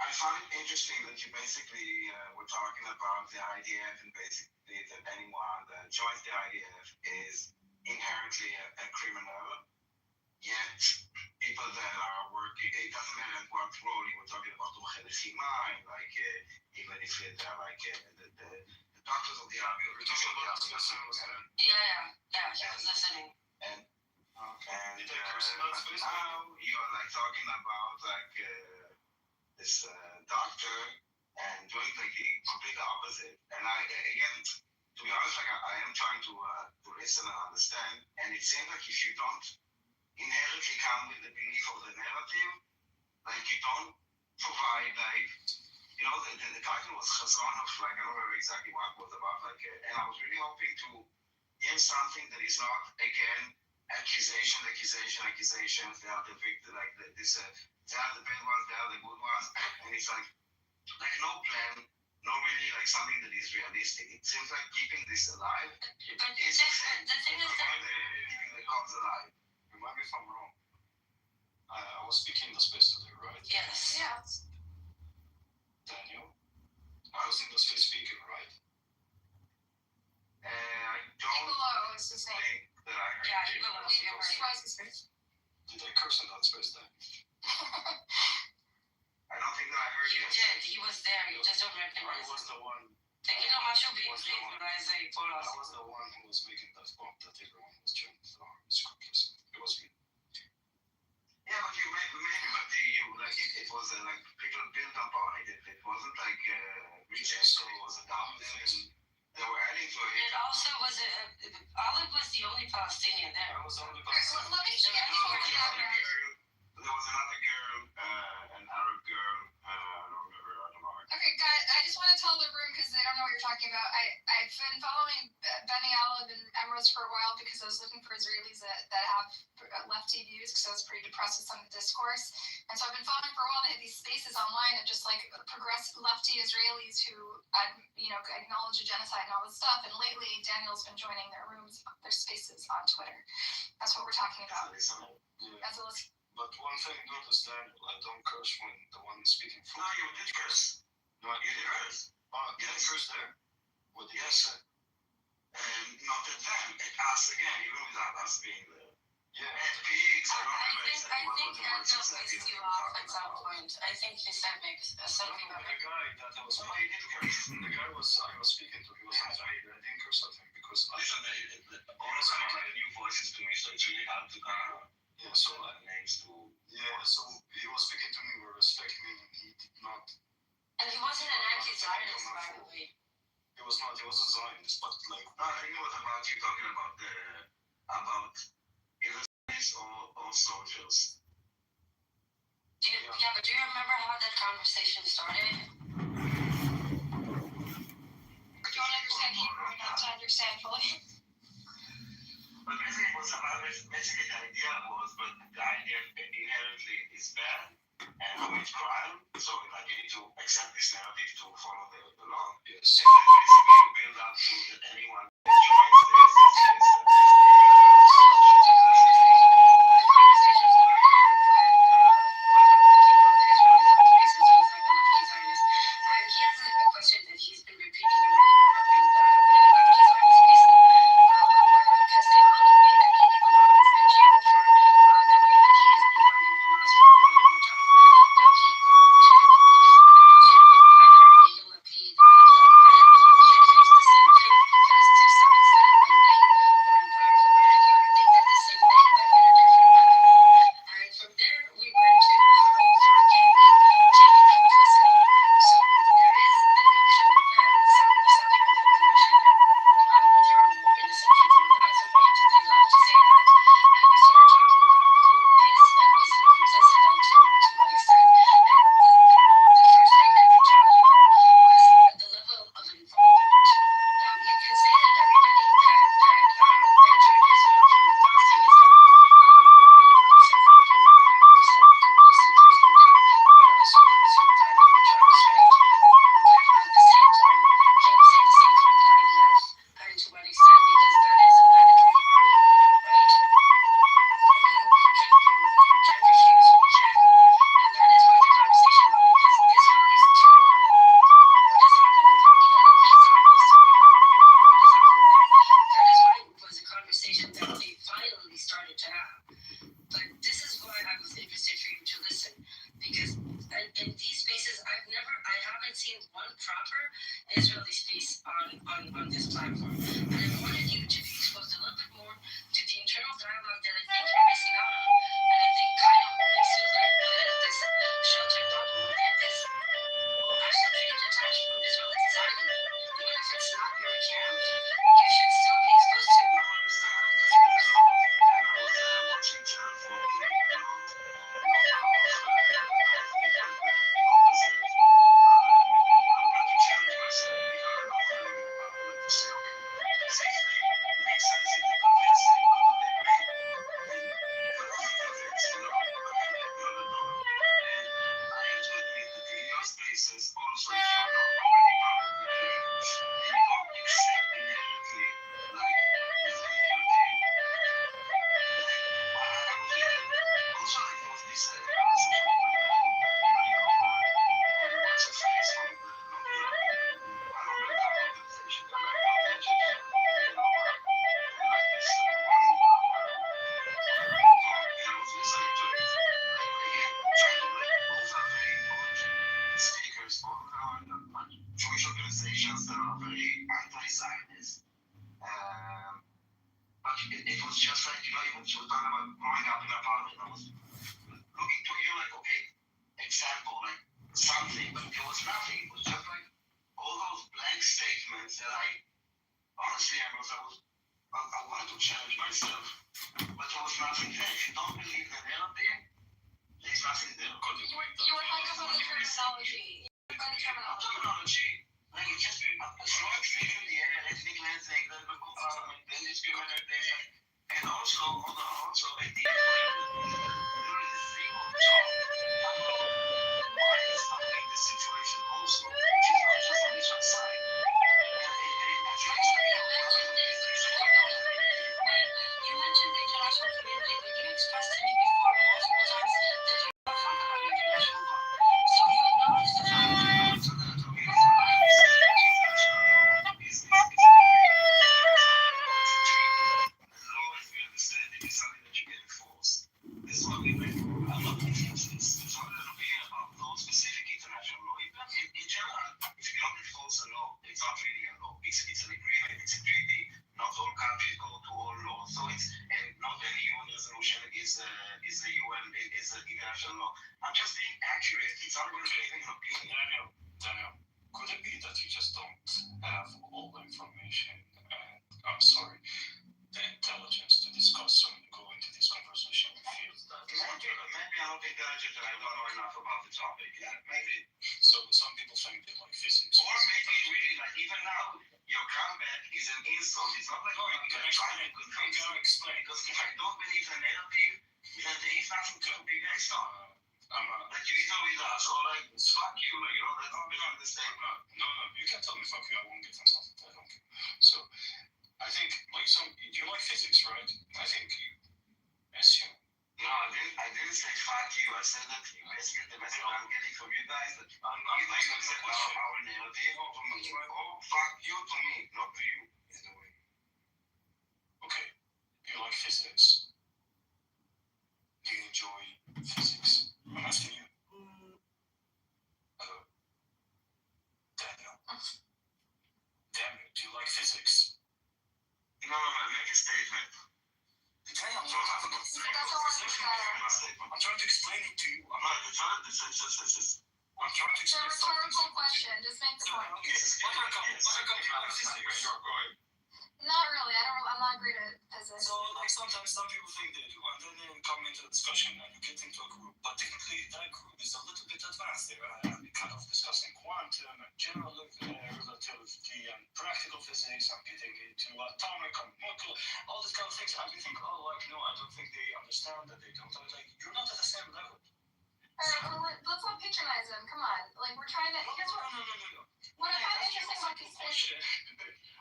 I found it interesting that you basically were talking about the IDF and basically that anyone that joins the IDF is inherently a criminal. Yet people that are working, it doesn't matter what role you were talking about, like even if they're like the doctors of the army. We're talking about Yeah, he was listening. And now you're like talking about like this doctor and doing like the complete opposite. And again, to be honest, like I am trying to listen and understand. And it seems like if you don't inherently come with the belief of the narrative. Like you don't provide like, you know, the title was Chazon of like, I don't remember exactly what it was about, like, and I was really hoping to give something that is not, again, accusations. They are the victim, like this, they are the bad ones, they are the good ones, and it's like no plan, no really like something that is realistic. It seems like keeping this alive But is the thing is that keeping the cause alive. Remind me if I'm wrong. I was speaking in the space today, right? yes. Yes. Daniel? I was in the space speaking, right? I don't Below is his name. think that I heard Yeah, you. even when He was his face. Did I curse in that space then? I don't think that I heard You you. did. He was there. You just don't I recognize was him. the one. Tequila macho be Was the one. por I us. was the one who was making that bomb that everyone was trying to throw. It was me. Yeah, but you maybe, but you like it was like people built upon it. It wasn't like reject. So it was a dominant, and they were adding to it. It also was Olive was the only Palestinian there. I was the only Let person. me There was another girl, an Arab girl. I don't remember. Okay, guys, I just want to tell the room because they don't know what you're talking about. I've been following Benny Olive and Emrose for a while because I was looking for Israelis that have lefty views because I was pretty depressed with some of the discourse. And so I've been following for a while. They have these spaces online of just like progressive lefty Israelis who, acknowledge a genocide and all this stuff. And lately, Daniel's been joining their rooms, their spaces on Twitter. That's what we're talking about. Yeah. As a list. But one thing, notice Daniel, I don't curse when the one speaking for No, you did curse. No, you did curse. Did I curse there? What did you say? Not at them, at us again, even without us being there. Yeah. At pigs, I don't remember I exactly what think the words Angel exactly pissed you what off we at were some talking point. I think he said something No, about the guy that I was about. He did curse. the guy I was speaking to, he was not Israeli. I didn't curse at him because Listen, all of them are new voices to me, so it's really hard to yeah, so names to. yeah, so he was speaking to me with respect, meaning he did not. And he wasn't an anti-Zionist, by the way. He was not. He was a Zionist, but like. No, I think it was about you talking about either Israelis or soldiers. But do you remember how that conversation started? I don't understand Hebrew enough to understand fully. But basically, it was about basically the idea was, but the idea inherently is bad and commits crime. So like you need to accept this narrative to follow the law. Yes. And then basically you build up to that anyone that joins this He has a question that he's been repeating in many lefty Zionist spaces, because they all agree that Bibi Golan is in jail for the way that he has been funding Hamas for a long time. Now he brought to the floor the question of whether Yair Lapid and Naftali Bennett should face the same fate, because to some extent, when they it was just like, even she was talking about growing up in an apartment. I was looking to hear, like, okay, example, like something, but it was nothing. It was just like all those blank statements that honestly, I wanted to challenge myself, but there was nothing there. If you don't believe the narrative, there's nothing there. You were hung up on the terminology. Terminology. Like, it's just throwing things in the air, ethnic cleansing, then discrimination, and also, at the end, there is zero talk about what is happening in this situation also, which is not just on each side. You mentioned the international community, but you expressed to me before multiple times that you don't talk about international law. So you acknowledge the fact This is what we make. I'm not against this. It's not an opinion about no specific international law. In general, if you don't enforce a law, it's not really a law. It's an agreement, it's a treaty. Not all countries go to all laws. So and not any UN resolution is the UN, is the international law. I'm just being accurate. It's not going to be an opinion. Daniel, could it be that you just don't have all the information and, I'm sorry, the intelligence to discuss when you go into this conversation? Maybe I'm not intelligent and I don't know enough about the topic. Yeah, maybe. So some people think they like physics. Or maybe really, like even now, your comeback is an insult. It's not like I'm going to try and explain. Because if I don't believe the narrative, then there is nothing to be based on. Like you either with us or like fuck you, like that's not beyond the same. No, you can tell me fuck you, I won't get insulted, I don't care. So I think like you like physics, right? I think you assume. No, I didn't say fuck you. I said that basically the message I'm getting from you guys that either you accept our narrative to me or fuck you to me, not to you. Either way. Okay, you like physics. Do you enjoy physics? I'm asking you. Daniel. Daniel, do you like physics? No, make a statement. Daniel, I'm trying to explain it to you. I'm trying to explain It's a rhetorical question. Just make the point. Not really. I'm not great at physics. So, like, sometimes some people think they do, and then they come into the discussion and you get into a group. But technically, that group is a little bit advanced. They're kind of discussing quantum and general relativity and practical physics and getting into atomic and molecular, all these kind of things. And you think, oh, like, no, I don't think they understand that they don't. Like, you're not at the same level. Alright, let's not patronize them. Come on. Like, we're trying to. No. What I find interesting about these things.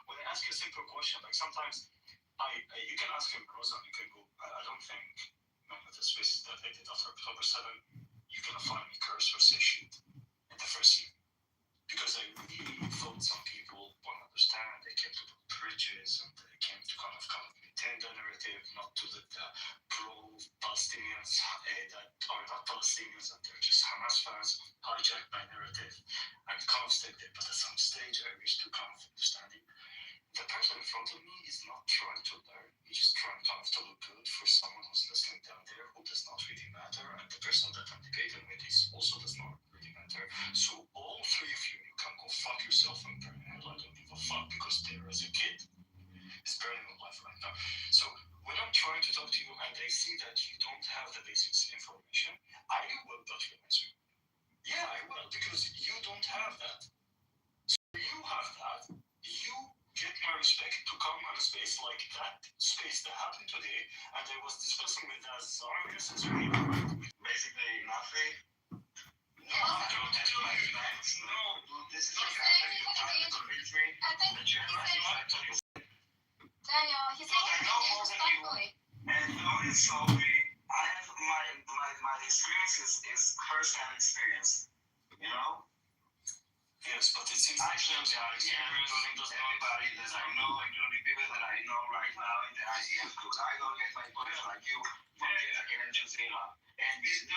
When I ask you a simple question, like sometimes you can ask him Rosa, you can go, I don't think none of the spaces that I did after October 7, you can find me curse or say shit in the first year. Because I really thought some people won't understand, they came to build bridges and they came to kind of maintain the narrative, not to let the pro-Palestinians that are not Palestinians and they're just Hamas fans hijack my narrative and kind of stay there. But at some stage I reached to kind of understanding. The person in front of me is not trying to learn. He's just trying kind of to look good for someone who's listening down there who does not really matter. And the person that I'm debating with is also does not really matter. So all three of you can go fuck yourself and burn hell. I don't give a fuck because there is a kid. He's burning my life right now. So when I'm trying to talk to you and I see that you don't have the basics information, I will document you. Yeah, I will, because you don't have that. So you have that. You get my respect to come on a space like that space that happened today, and I was discussing with Zionist basically nothing. No, this is what you're trying to convince me that you're not. Daniel, he's saying it respectfully. And also, I have my experience is first-hand experience, you know? Yes, but it seems actually everybody that I know, including people that I know right now in the IDF group. I don't get my points like you from New Zealand. And listen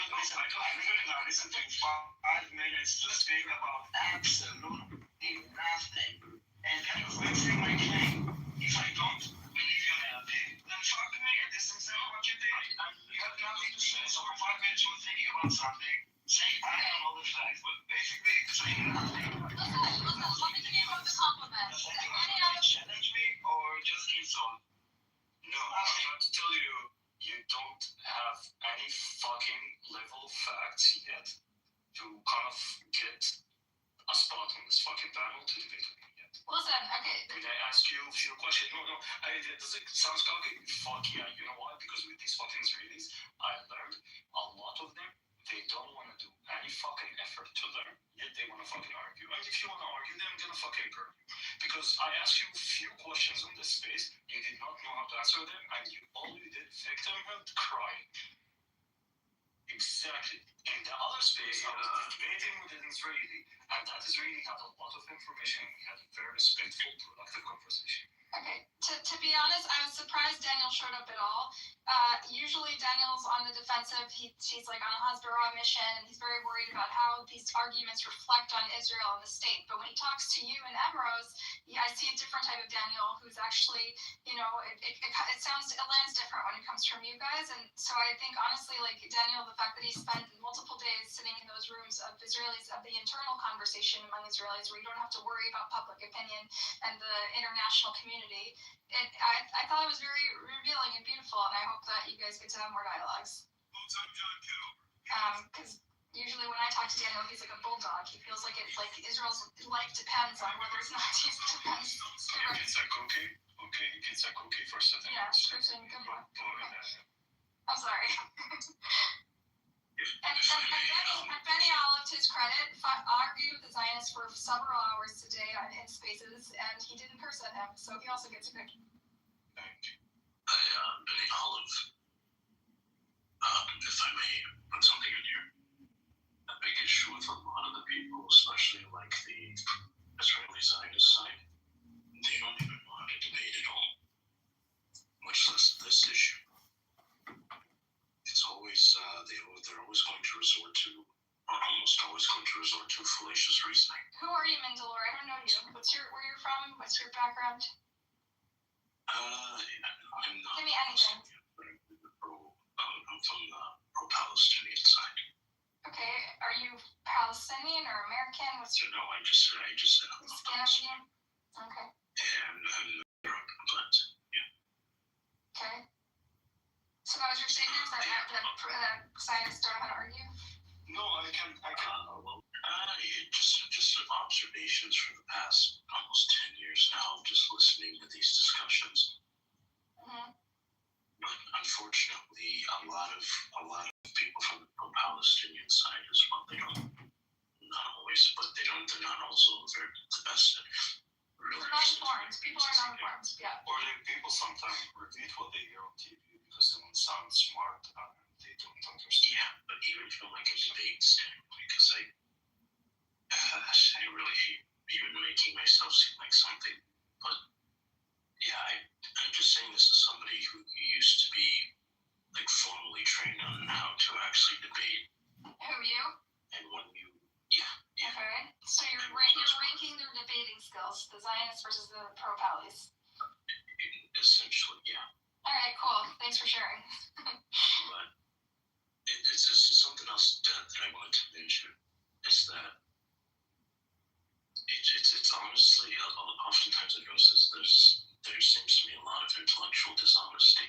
to 5 minutes to speak about absolutely nothing. And that is wasting my claim. If I don't believe your narrative, then talk to me, and this is exactly what you did. You have nothing to say, so for 5 minutes you were thinking about something, saying I have all the facts, but basically saying nothing. Listen, let me give you both a compliment. Does anyone challenge me, or just keeps on? No, I have to tell you, you don't have any fucking level of facts yet to kind of get a spot on this fucking panel to debate with me yet. Listen, okay. Did I ask you a few questions? No, does it sound cocky? Fuck yeah, you know why? Because with these fucking Israelis, I learned a lot of them. They don't want to do any fucking effort to learn, yet they want to fucking argue. And if you want to argue, then I'm gonna fucking burn you. Because I asked you a few questions on this space, you did not know how to answer them, and you only did victimhood crying. Exactly. In the other space, I was debating with an Israeli, and that Israeli had a lot of information, and we had a very respectful, productive conversation. Okay, to be honest, I was surprised Daniel showed up at all. Usually Daniel's on the defensive. He's like on a Hasbara mission, and he's very worried about how these arguments reflect on Israel and the state. But when he talks to you and Emrose, I see a different type of Daniel who's actually, it lands different when it comes from you guys. And so I think honestly, like Daniel, the fact that he spent multiple days sitting in those rooms of Israelis, of the internal conversation among Israelis, where you don't have to worry about public opinion and the international community, I thought it was very revealing and beautiful, and I hope that you guys get to have more dialogues. Because usually when I talk to Daniel, he's like a bulldog. He feels like Israel's life depends on whether or not he depends. It's a cookie. Okay, it's a cookie for certain. Yeah, Christian, good one. I'm sorry. And Benny, all to his credit, argued with the Zionists for several hours today in spaces, and he didn't curse at him, so he also gets a good. Thank you. Benny Olive, if I may put something in here, a big issue with a lot of the people, especially like the Israeli Zionist side, they don't even know how to debate at all, much less this issue. It's always, they're always going to resort to, or almost always going to resort to fallacious reasoning. Who are you, Mandalore? I don't know you. Where you're from? What's your background? I'm not. Give me anything. I'm from the pro-Palestinian side. Okay, are you Palestinian or American? What's your? No, I just said I'm not Palestinian. Okay. And Europe, but yeah. Okay. So that was your statement that scientists don't know how to argue? No, I can. Just observations for the past almost 10 years now, just listening to these discussions. Mm-hmm. But unfortunately, a lot of people from the pro-Palestinian side as well, they don't, not always, but they're not also the best at really. They're not informed. People are not informed. Yeah. Or people sometimes repeat what they hear on TV because they don't sound smart and they don't understand. Yeah, but even from like a debate standpoint, because I really hate even making myself seem like something, but yeah, I'm just saying this as somebody who used to be like formally trained on how to actually debate. Who, you? And when you, yeah. Okay, so you're ranking their debating skills, the Zionists versus the pro-Pallies. Essentially, yeah. All right, cool. Thanks for sharing. But it's just something else that I wanted to mention is that it's honestly, oftentimes I notice there seems to be a lot of intellectual dishonesty.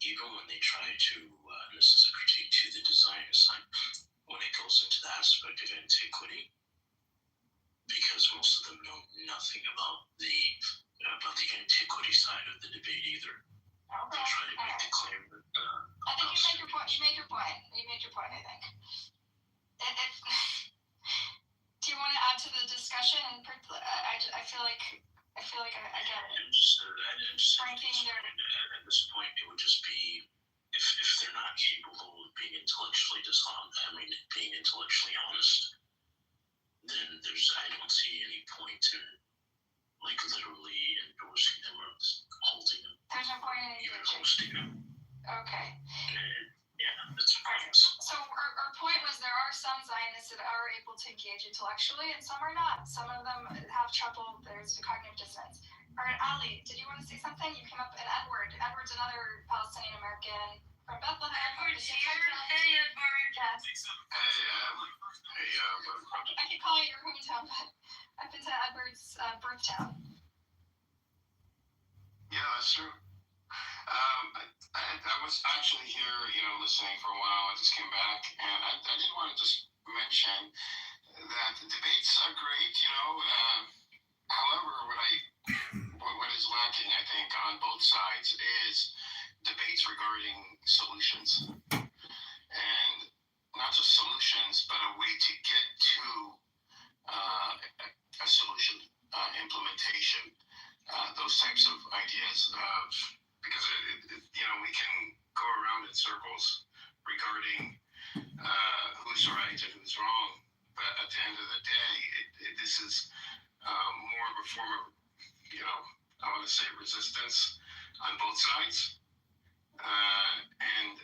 Even when they try to, and this is a critique to the Zionist side, when it goes into the aspect of antiquity, because most of them know nothing about the antiquity side of the debate either. Okay. They try to make the claim that. I think you made your point. You made your point. I think. Do you want to add to the discussion? I feel like I get it. I'm just ranking at this point, it would just be if they're not capable of being intellectually being intellectually honest, then I don't see any point in like literally endorsing them or holding them. There's no point in even hosting them. Okay. Yeah, that's right. So our point was there are some Zionists that are able to engage intellectually and some are not. Some of them have trouble. There's the cognitive dissonance. All right, Ali, did you want to say something? You came up, and Edward. Edward's another Palestinian American from Bethlehem. Edward's here. Hey, Edward. Yes. I keep calling it your hometown, but I've been to Edward's birth town. Yeah, that's true. I was actually here, listening for a while. I just came back, and I did want to just mention that the debates are great, however, what is lacking, I think, on both sides is debates regarding solutions. And not just solutions, but a way to get to a solution, implementation, those types of ideas. Because we can go around in circles regarding who's right and who's wrong, but at the end of the day, this is more of a form of, I want to say resistance on both sides, and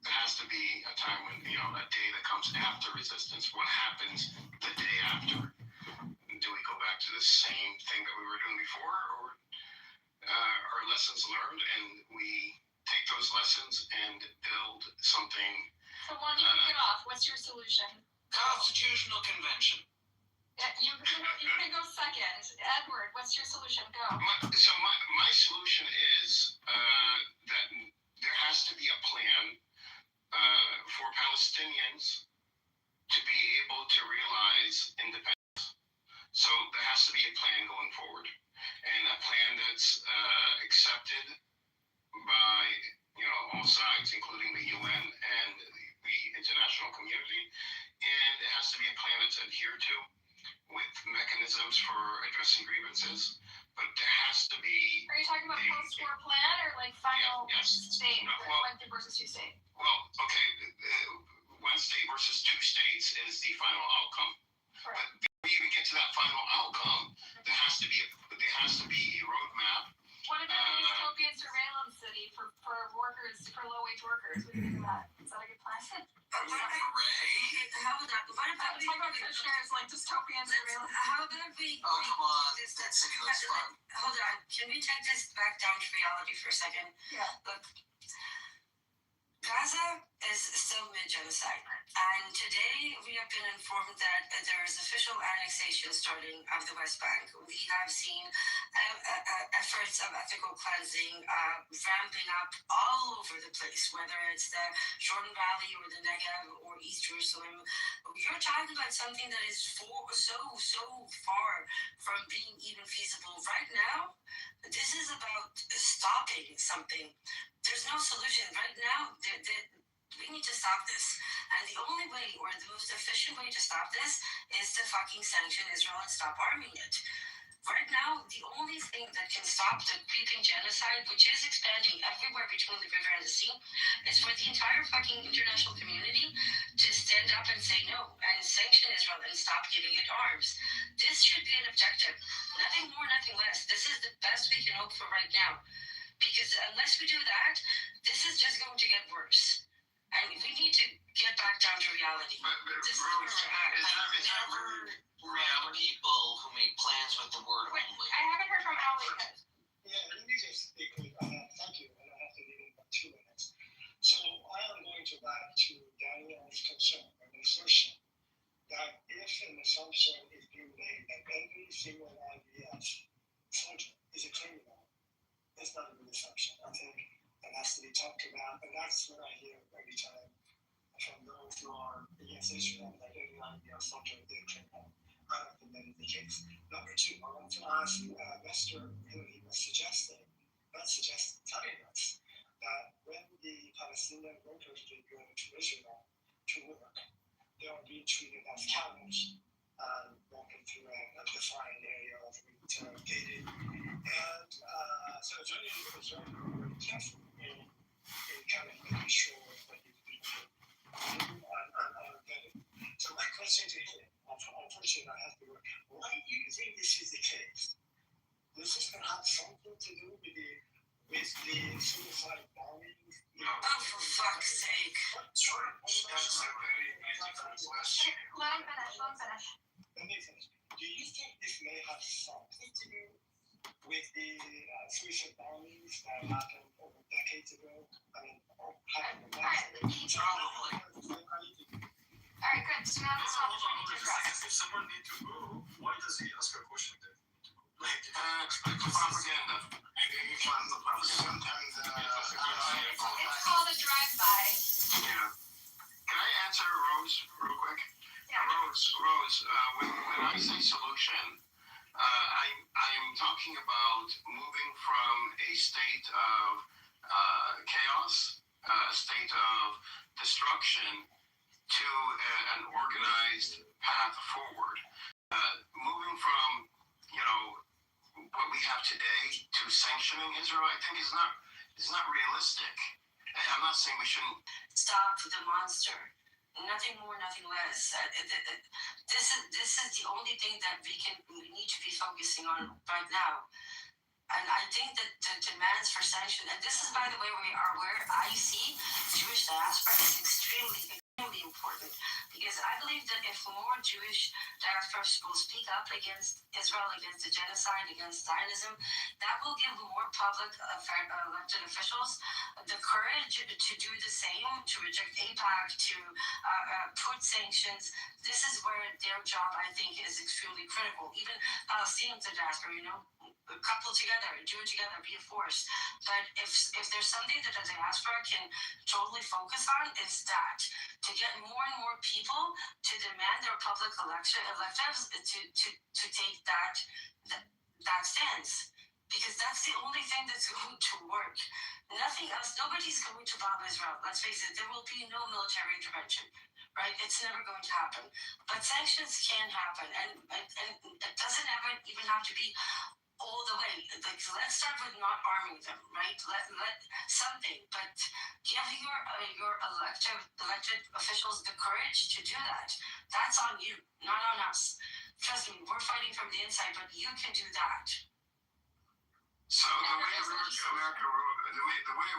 there has to be a time when, a day that comes after resistance. What happens the day after? Do we go back to the same thing that we were doing before, or are lessons learned and we take those lessons and build something? So why don't you kick it off? What's your solution? Constitutional convention. You can go second. Edward, what's your solution? Go. My solution is that there has to be a plan for Palestinians to be able to realize independence. So there has to be a plan going forward, and a plan that's accepted by all sides, including the UN and the international community, and it has to be a plan that's adhered to with mechanisms for addressing grievances. But there has to be. Are you talking about post-war plan or like final state, one state versus two state? Well, okay, one state versus two states is the final outcome. Right. But before you even get to that final outcome, there has to be a roadmap. What about a dystopian surveillance city for workers, for low-wage workers? What do you think of that? Is that a good plan? How about Talk about Kushner's like dystopian surveillance. How about we? Oh, come on. That city looks fun. Hold on. Can we take this back down to reality for a second? Yeah. Look, Gaza is still mid-genocide, and today we have been informed that there is official annexation starting of the West Bank. We have seen efforts of ethical cleansing ramping up all over the place, whether it's the Jordan Valley or the Negev or East Jerusalem. You're talking about something that is so far from being even feasible right now. This is about stopping something. There's no solution right now. We need to stop this. And the only way, or the most efficient way to stop this, is to fucking sanction Israel and stop arming it. Right now, the only thing that can stop the creeping genocide, which is expanding everywhere between the river and the sea, is for the entire fucking international community to stand up and say no, and sanction Israel and stop giving it arms. This should be an objective. Nothing more, nothing less. This is the best we can hope for right now. Because unless we do that, this is just going to get worse. And we need to get back down to reality. This is where we're at. Never around people who make plans with the word only. I haven't heard from Ali yet. Yeah, let me just quickly, thank you, and I have to leave in about 2 minutes. So I am going to back to Daniel's concern and assertion that if an assumption is being made that every single IDF soldier is a criminal, it's not a good assumption. I think that has to be talked about, and that's what I hear every time from those who are against Israel, that every IDF soldier is a criminal. I don't think that is the case. Number two, I want to ask Mr. He was telling us that when the Palestinian workers did go to Israel to work, they were being treated as camels and walking through a defined area of gated. And so it's very careful in kind of making sure that these people are vetted. So my question to you, unfortunately I have to work, why do you think this is the case? This is going to have something to do with the suicide bombings? Oh, for fuck's sake. Sure. Let him finish. Let me finish. Do you think this may have something to do with the suicide bombings that happened over decades ago. I mean, Alright, good. So now this opportunity to address. If someone needs to go, why does he ask a question then? Propaganda. It's called a drive-by. Yeah. Can I answer Rose real quick? Yeah. Rose, when I say solution, I'm talking about moving from a state of chaos, a state of destruction, to an organized path forward. Moving from, what we have today to sanctioning Israel, I think is not realistic. I'm not saying we shouldn't stop the monster. Nothing more, nothing less. This is the only thing that we need to be focusing on right now. And I think that the demands for sanction, and this is, by the way, where I see Jewish diaspora is extremely important, because I believe that if more Jewish diaspora will speak up against Israel, against the genocide, against Zionism, that will give more public elected officials the courage to do the same, to reject AIPAC, to put sanctions. This is where their job, I think, is extremely critical. Even Palestinians in diaspora, couple together, do it together, be a force. But if there's something that the diaspora can totally focus on, it's that. To get more and more people to demand their public electives to take that stance. Because that's the only thing that's going to work. Nothing else. Nobody's going to bomb Israel. Let's face it, there will be no military intervention. Right? It's never going to happen. But sanctions can happen. And it doesn't even have to be all the way. Like, let's start with not arming them, right? Let something, but give your elected officials the courage to do that. That's on you, not on us. Trust me, we're fighting from the inside, but you can do that. So the way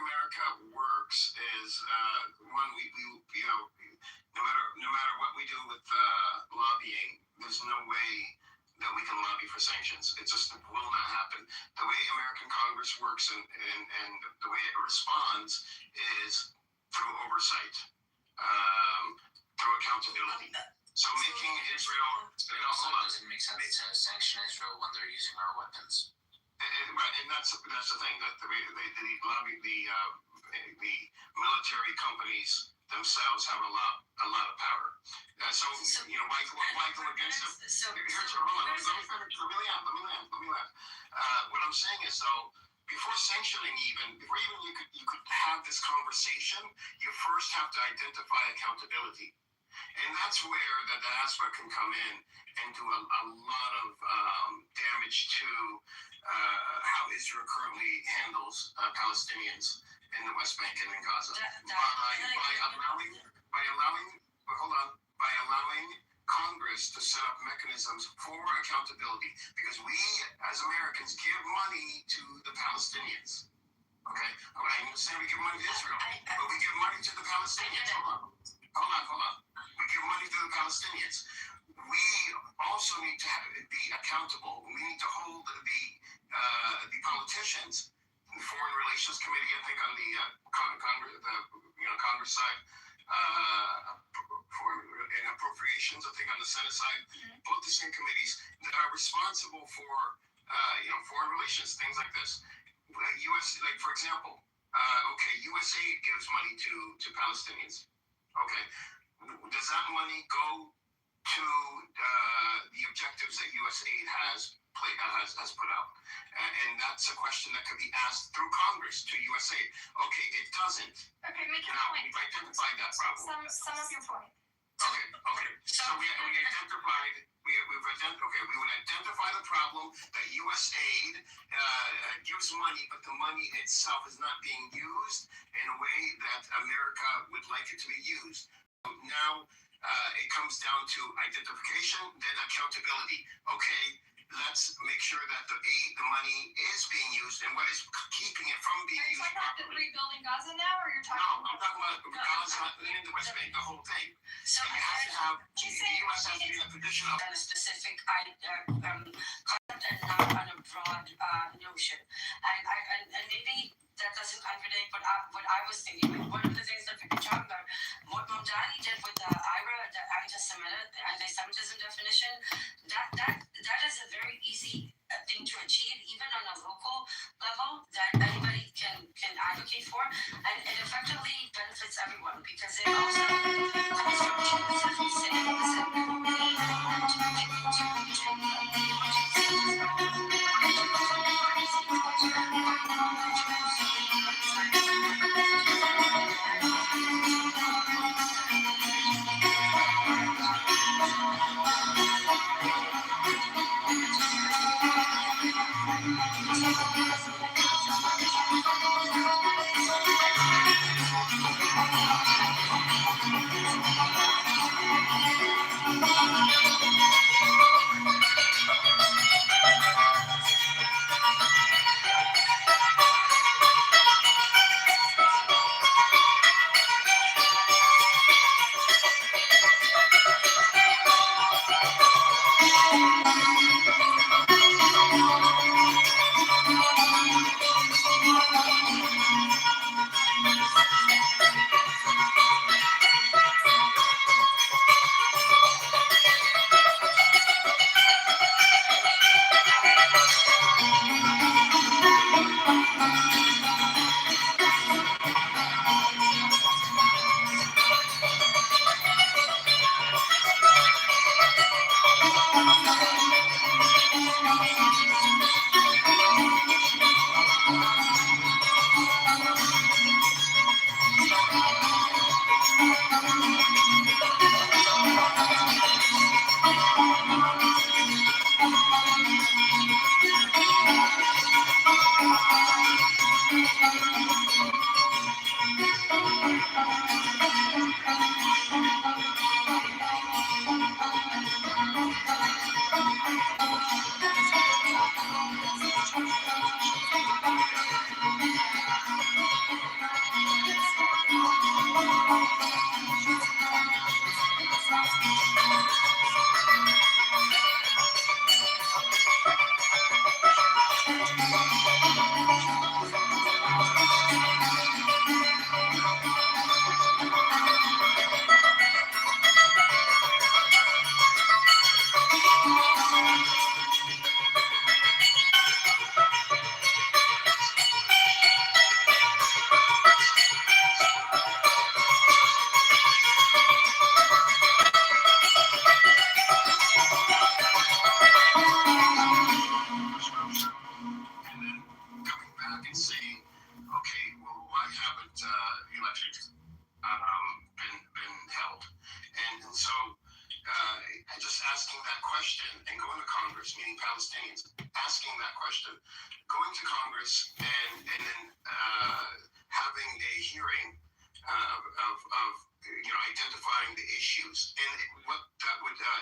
America works is one, we no matter what we do with lobbying, there's no way that we can lobby for sanctions. It just will not happen. The way American Congress works and the way it responds is through oversight, through accountability. So making Israel, doesn't make sense to sanction Israel when they're using our weapons. Right, and that's the thing, that the lobby, the military companies themselves have a lot of power. So why go against them? Let me laugh. What I'm saying is, though, before sanctioning before you could have this conversation, you first have to identify accountability. And that's where the diaspora can come in and do a lot of damage to how Israel currently handles Palestinians in the West Bank and in Gaza by allowing Congress to set up mechanisms for accountability, because we as Americans give money to the Palestinians. Okay, I understand we give money to Israel, but we give money to the Palestinians. Hold on. We give money to the Palestinians. We also need to be accountable. We need to hold the politicians, the Foreign Relations Committee, I think on the Congress side, and appropriations, I think on the Senate side, both the same committees that are responsible for foreign relations, things like this. For example, USAID gives money to Palestinians. Okay, does that money go to the objectives that USAID has put out? And that's a question that could be asked through Congress to USAID. Okay, it doesn't. Okay, make your point. We've identified that problem. Sum up your point. Okay. So we identified. We would identify the problem that USAID gives money, but the money itself is not being used in a way that America would like it to be used. Now it comes down to identification, then accountability. Okay, let's make sure that the money is being used, and what is keeping it from being used properly. Are you talking about rebuilding Gaza now, or you're talking? No, I'm talking about Gaza and the West Bank, the whole thing. So you have to have the U.S. has to be in a position of a specific concept and not on a broad notion. And maybe that doesn't contradict what I was thinking. Like one of the things that we've been talking about, what Momdani did with the IRA, the anti-Semitism definition, that is a very easy thing to achieve, even on a local level, that anybody can advocate for, and it effectively benefits everyone because it also comes from Jews that we say, listen, we want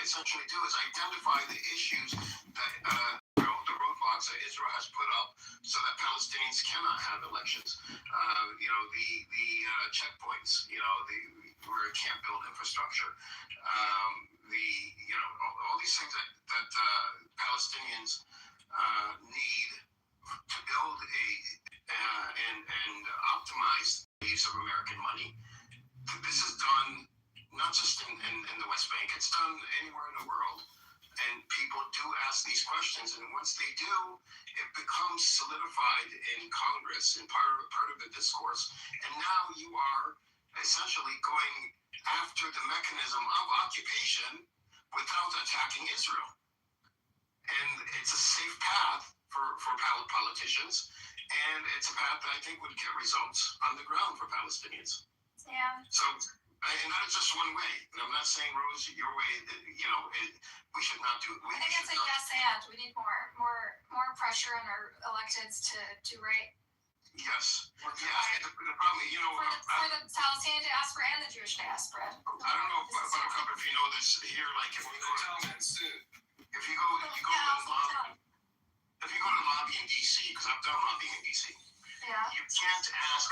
essentially do is identify the issues that the roadblocks that Israel has put up so that Palestinians cannot have elections. The checkpoints, where it can't build infrastructure. All these things that Palestinians need to build and optimize the use of American money. This is done not just in the West Bank, it's done anywhere in the world. And people do ask these questions, and once they do, it becomes solidified in Congress and part of the discourse. And now you are essentially going after the mechanism of occupation without attacking Israel. And it's a safe path for politicians, and it's a path that I think would get results on the ground for Palestinians. Yeah. So, and that is just one way. And I'm not saying, Rose, your way, we should not do it. I think it's a yes and. We need more pressure on our electeds to do right. Yes. Yeah, the problem, for the Palestinian diaspora and the Jewish diaspora. I don't know, Buttercup, if you know this here, like if you go to lobby in DC, because I've done lobbying in DC. Yeah. You can't ask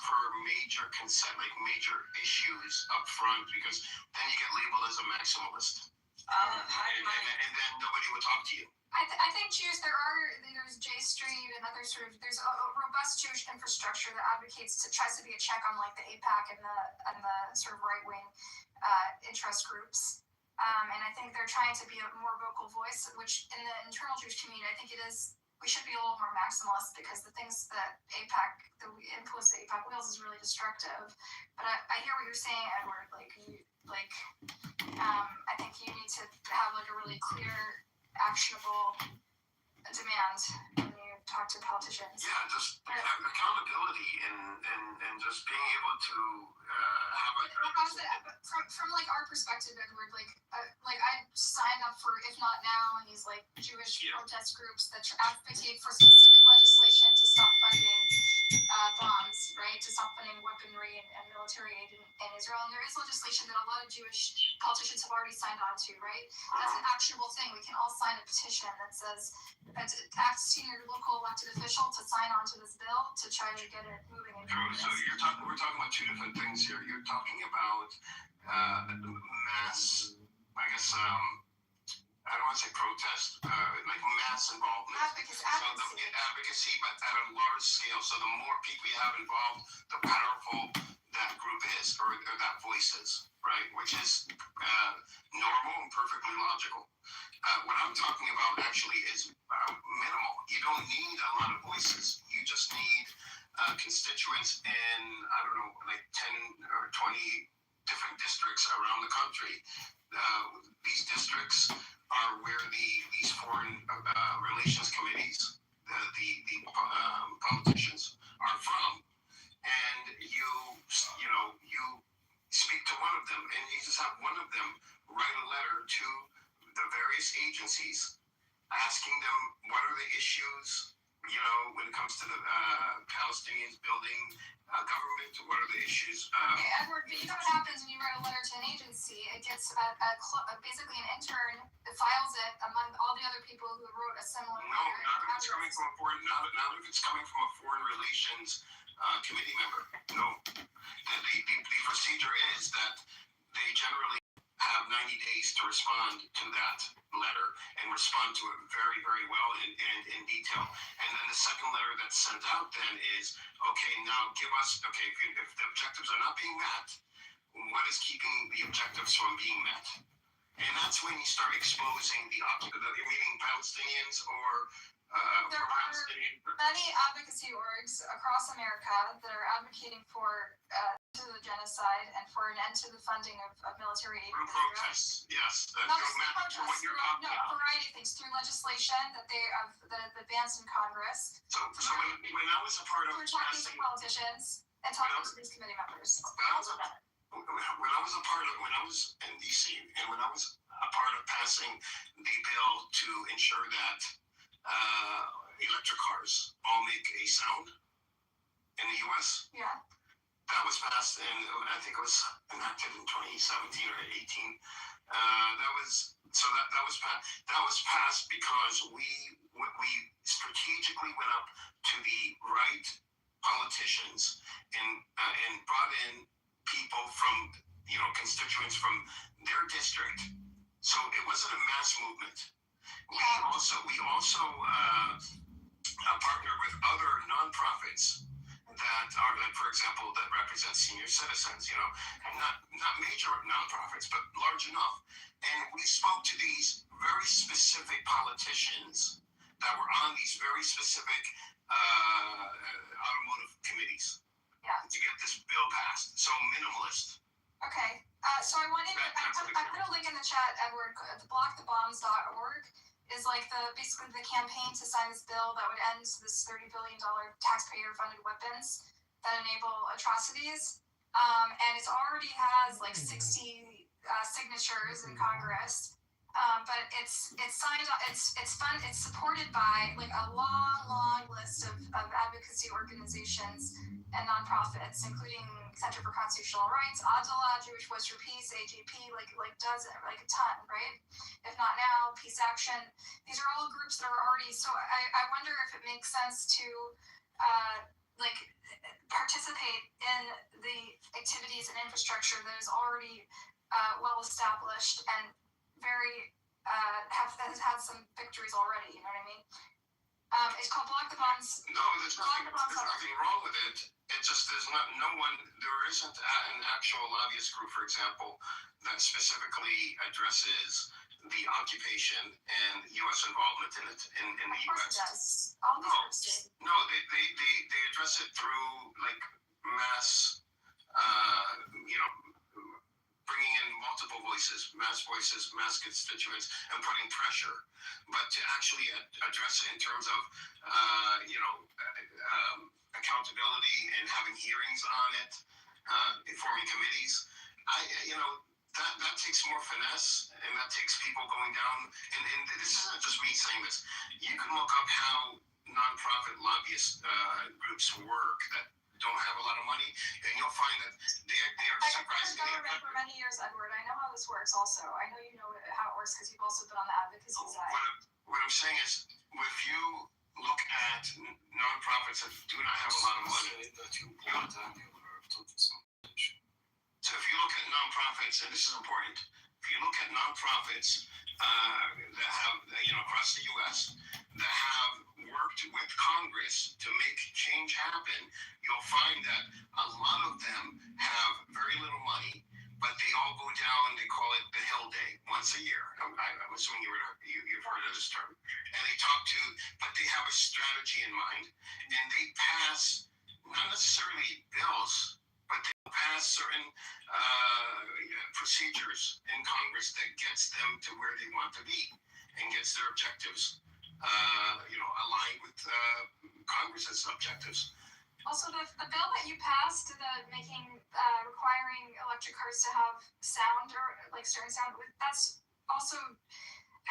for major consent, like major issues up front, because then you get labeled as a maximalist. and then nobody would talk to you. I think there's J Street and other there's a robust Jewish infrastructure that tries to be a check on like the AIPAC and the sort of right wing interest groups. And I think they're trying to be a more vocal voice, which in the internal Jewish community, I think we should be a little more maximalist because the things that the influence of AIPAC wheels is really destructive. But I hear what you're saying, Edward. I think you need to have like a really clear, actionable demand when you talk to politicians. Yeah, just accountability and just being able to have a. From like our perspective, Edward, I signed up for If Not Now and these like Jewish protest groups that advocate for specific legislation to stop funding bombs, right? To stop funding weaponry and military aid in Israel. And there is legislation that a lot of Jewish politicians have already signed on to, right? That's an actionable thing. We can all sign a petition that says ask senior local elected official to sign on to this bill to try to get it moving in Congress. So we're talking about two different things here. You're talking about mass, I guess, I don't want to say protest, like mass involvement. Advocacy, but at a large scale. So the more people you have involved, the powerful that group is, or that voice is, right? Which is normal and perfectly logical. What I'm talking about actually is minimal. You don't need a lot of voices. You just need constituents in, I don't know, like 10 or 20 different districts around the country. These districts are where these foreign relations committees, the politicians are from, and you speak to one of them, and you just have one of them write a letter to the various agencies, asking them what are the issues, when it comes to the Palestinians building government, what are the issues? Okay, Edward, but you know what happens when you write a letter to an agency? It gets basically an intern that files it among all the other people who wrote a similar letter. No, not if it's coming from a foreign relations committee member. No. The procedure is that they generally have 90 days to respond to that letter and respond to it very, very well and in detail. And then the second letter that's sent out then is, okay, now give us, if the objectives are not being met, what is keeping the objectives from being met? And that's when you start exposing meaning Palestinians or there are many advocacy orgs across America that are advocating for to the genocide and for an end to the funding of military aid. Protests, yes. Not just protests, no, a variety of things through legislation that they have that advanced in Congress. So when I was a part of we're talking to politicians and talking to these committee members. When I was in DC and when I was a part of passing the bill to ensure that electric cars all make a sound in the U.S. Yeah. That was passed, and I think it was enacted in 2017 or 18. That was passed. That was passed because we strategically went up to the right politicians and brought in people from constituents from their district. So it wasn't a mass movement. We also partnered with other nonprofits that are, like, for example, that represent senior citizens, not major nonprofits, but large enough. And we spoke to these very specific politicians that were on these very specific automotive committees to get this bill passed. So minimalist. Okay. So I wanted to, I put a link in the chat, Edward. blockthebombs.org is like basically the campaign to sign this bill that would end this $30 billion taxpayer-funded weapons that enable atrocities. And it already has like 60 signatures in Congress. But it's signed. It's fun. It's supported by like a long list of advocacy organizations and nonprofits, including Center for Constitutional Rights, Adala, Jewish Voice for Peace, AJP, like a ton, right? If Not Now, Peace Action. These are all groups that are already. So I wonder if it makes sense to participate in the activities and infrastructure that is already well established and very has had some victories already. You know what I mean? It's called Block the Bombs. No, there's nothing wrong with it. It's just there isn't an actual lobbyist group, for example, that specifically addresses the occupation and U.S. involvement in it in the Of course U.S. it does. All these groups do. No, they address it through like mass, bringing in multiple voices, mass constituents, and putting pressure. But to actually address it in terms of, accountability and having hearings on it, forming committees, that takes more finesse, and that takes people going down. And this isn't just me saying this. You can look up how nonprofit lobbyist groups work that don't have a lot of money, and you'll find that they are surprisingly government for many years, Edward. I know how this works also. I know you know how it works because you've also been on the advocacy side. What I'm saying is, if you look at nonprofits that do not have a lot of money, so if you look at nonprofits, and this is important, if you look at nonprofits that have, across the U.S., that have worked with Congress to make change happen, you'll find that a lot of them have very little money, but they all go down, they call it the Hill Day once a year. I'm assuming you've heard of this term. And they but they have a strategy in mind, and they pass not necessarily bills, but they pass certain procedures in Congress that gets them to where they want to be and gets their objectives, aligned with Congress's objectives. Also, the bill that you passed, requiring electric cars to have sound or like steering sound, that's also,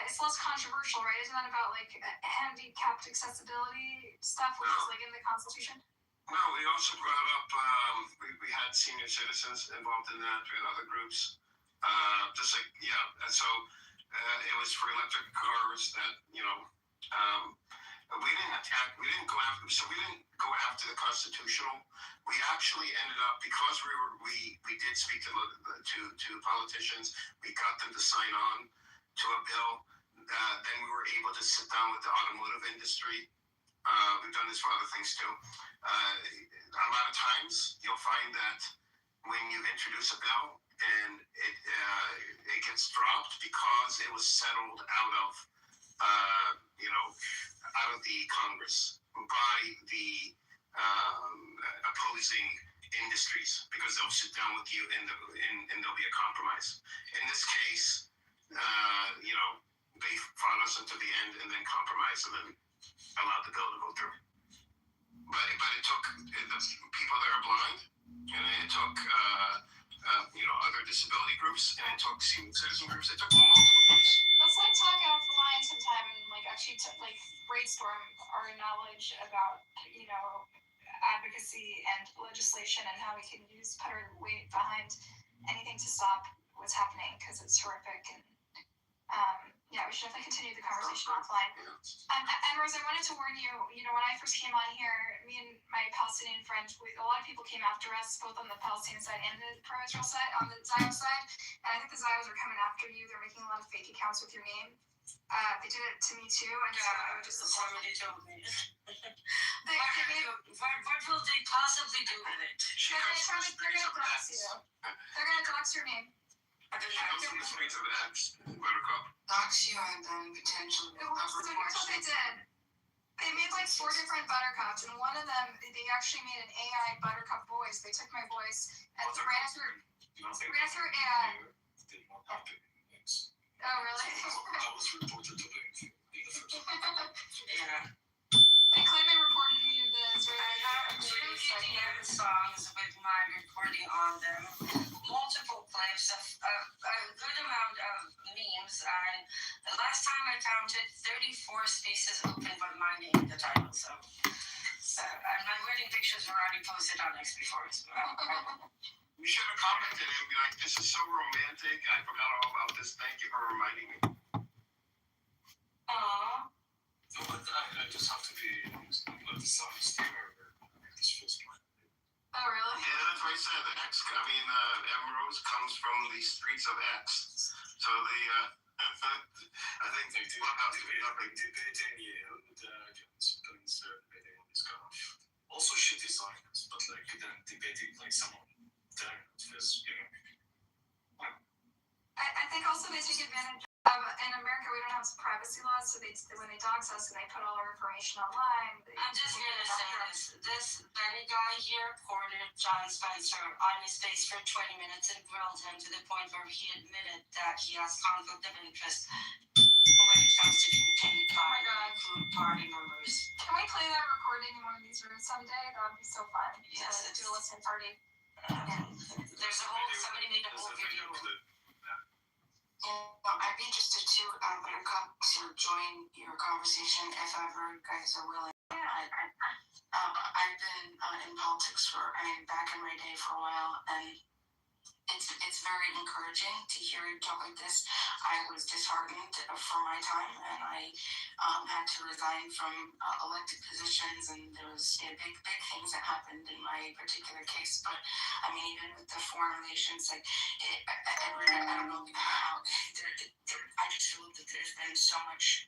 it's less controversial, right? Isn't that about like handicapped accessibility stuff, which is like in the Constitution? No, we also brought up, we had senior citizens involved in that, we had other groups, and so it was for electric cars that, we didn't go after the constitutional. We actually ended up, because we did speak to politicians, we got them to sign on to a bill, then we were able to sit down with the automotive industry. We've done this for other things too. A lot of times you'll find that when you introduce a bill and it gets dropped because it was settled out of the Congress by the opposing industries, because they'll sit down with you and there'll be a compromise. In this case, they fought us until the end and then compromised and then allowed the bill to go through. But it took the people that are blind, and it took other disability groups, and it took senior citizen groups. It took multiple groups. Let's talk out the line sometime and actually brainstorm our knowledge about advocacy and legislation and how we can put our weight behind anything to stop what's happening, because it's horrific. And we should definitely continue the conversation offline. And Rose, I wanted to warn you, when I first came on here, me and my Palestinian friend, a lot of people came after us, both on the Palestinian side and the pro-Israel side, on the Zio side. And I think the Zios are coming after you. They're making a lot of fake accounts with your name. They did it to me too. And so I would just Somebody told me. What will they possibly do with it? They're going to dox you. They're going to dox your name. Dox you and then potentially That's what they did. They made 4 different buttercups, and one of them, they actually made an AI buttercup voice. They took my voice and ran it through AI. Oh, really? I was reported to be the first. Yeah. And Clayman reported me the Israeli. I have 2 EDM songs with my recording on them, multiple clips, a good amount of memes, and the last time I counted, 34 spaces open but my name in the title, so and my wedding pictures were already posted on X before as well. You should have commented and be like, this is so romantic, I forgot all about this, thank you for reminding me. Aww. No, but I just have to be dishonest here. This feels like. Oh, really? Yeah, that's what I said. Emerose comes from the streets of X. So the tänkte debating debating on this kind of also shitty science, but like then debating like someone there because I think also they take advantage of, in America we don't have some privacy laws, so when they dox us and they put all our information online. I'm just gonna say this Benny guy here cornered John Spencer on his face for 20 minutes and grilled him to the point where he admitted that he has conflict of interest when it comes to being paid by food party members. Can we play that recording in one of these rooms someday? That would be so fun. Yes, to do a listening party. There's somebody made a whole video. I'd be interested too, Buttercup, to join your conversation if ever you guys are willing. I've been in politics back in my day for a while, and it's very encouraging to hear you talk like this. I was disheartened for my time, and I had to resign from elected positions, and there was big things that happened in my particular case. But I mean, even with the foreign relations, like Edward, I don't know how. I just feel that there's been so much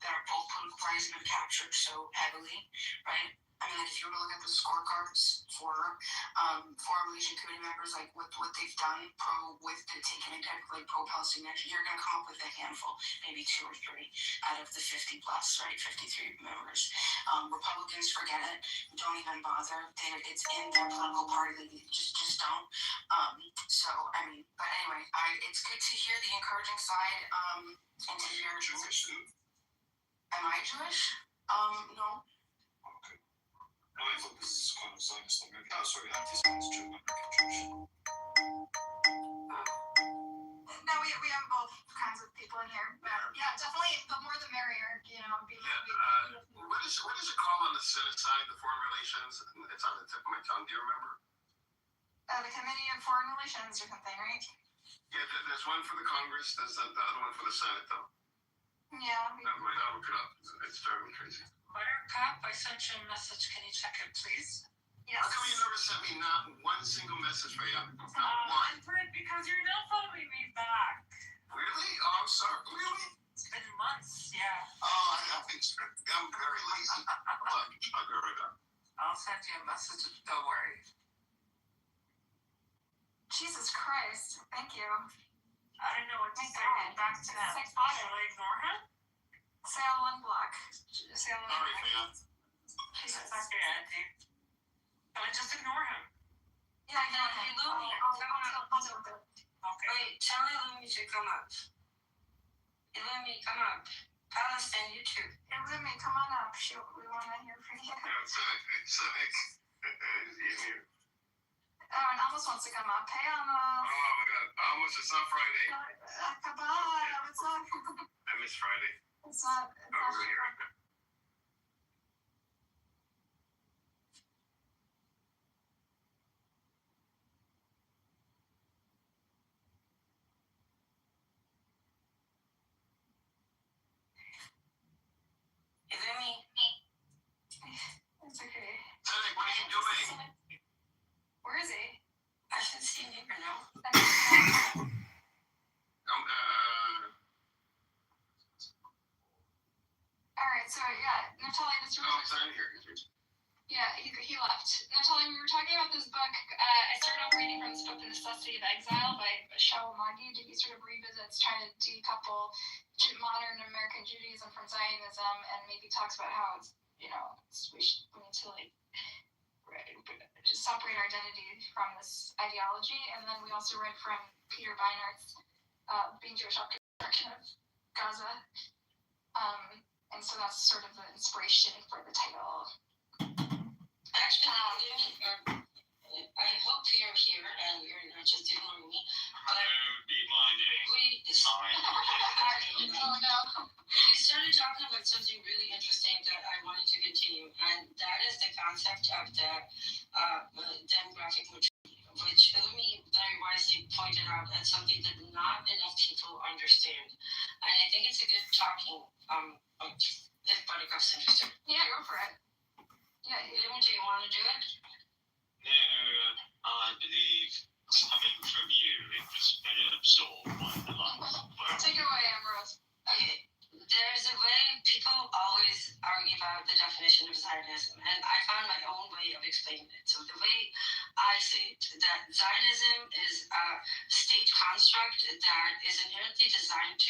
that our both political parties have been captured so heavily, right? I mean, like if you were to look at the scorecards for foreign relation committee members, like what they've done with the taking in technically pro-Palestinian action, you're going to come up with a handful, maybe 2 or 3 out of the 50 plus, right? 53 members. Republicans forget it, don't even bother. It's in their political party. They just don't. So I mean, but anyway, it's good to hear the encouraging side. And to hear. Jewish too? Am I Jewish? No. No, I thought this is kind of Zionist American. Oh, sorry, anti-Zionist Jew American Jewish. No, we have both kinds of people in here. But yeah, definitely the more the merrier, you know. What is it called on the Senate side, the foreign relations? It's on the tip of my tongue. Do you remember? The Committee of Foreign Relations or something, right? Yeah, there's one for the Congress. There's the other one for the Senate, though. Yeah. Never mind, I'll look it up. It's driving me crazy. Buttercup, I sent you a message. Can you check it, please? Yes. How come you never sent me not one single message, Rhea? Not one. Because you're not following me back. Really? Oh, I'm sorry. Really? It's been months, yeah. Oh, I'm very lazy. Look, I'll go right back. I'll send you a message. Don't worry. Jesus Christ. Thank you. I don't know what to say. Back to him. Should I ignore him? Sail one block. Sail one All right, Rhea. He's a fucking auntie. Can I just ignore him? Yeah, okay. I'll do it. Okay. Wait, tell Illumi to come up. Illumi, come up. Palestine, you too. Illumi, come on up. Shoot, we want to hear from you. Cynic. He's here. Oh, and Almost wants to come up. Hey, Almost. Oh, my God. Almost, it's not Friday. Bye. What's up? I miss Friday. It's not. Over here. Illumi. It's okay. Cynic, what are you doing? Where is he? I should see him here now. Alright, so yeah, Natalia, this Oh, it's not in here. yeah, he left. Natalia, we were talking about this book. I started off reading from this book, The Necessity of Exile by Shaul Magid. He sort of revisits, trying to decouple modern American Judaism from Zionism, and maybe talks about how it's, we need to just separate our identity from this ideology. And then we also read from Peter Beinart's Being Jewish After the Destruction of Gaza. And so that's sort of the inspiration for the title. Actually, I hope you're here and you're not just ignoring me. But Be minding. we started talking about something really interesting that I wanted to continue, and that is the concept of the demographic maturity, which Illumi very wisely pointed out as something that not enough people understand. And I think it's a good talking if Buttercup's interested. Yeah, go for it. Yeah, Illumi, do you want to do it? No, I believe coming from you, it was better absorbed by the life. take it away, Ambrose. Okay. Zionism, and I found my own way of explaining it. So the way I say it, that Zionism is a state construct that is inherently designed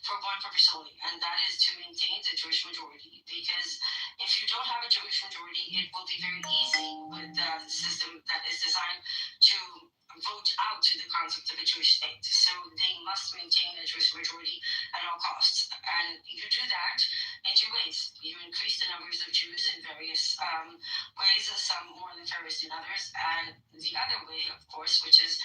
for one purpose only, and that is to maintain the Jewish majority. Because if you don't have a Jewish majority, it will be very easy with the system that is designed to vote out the concept of a Jewish state. So they must maintain a Jewish majority at all costs. And you do that in two ways. You increase the numbers of Jews in various ways, some more nefarious than others. And the other way, of course, which is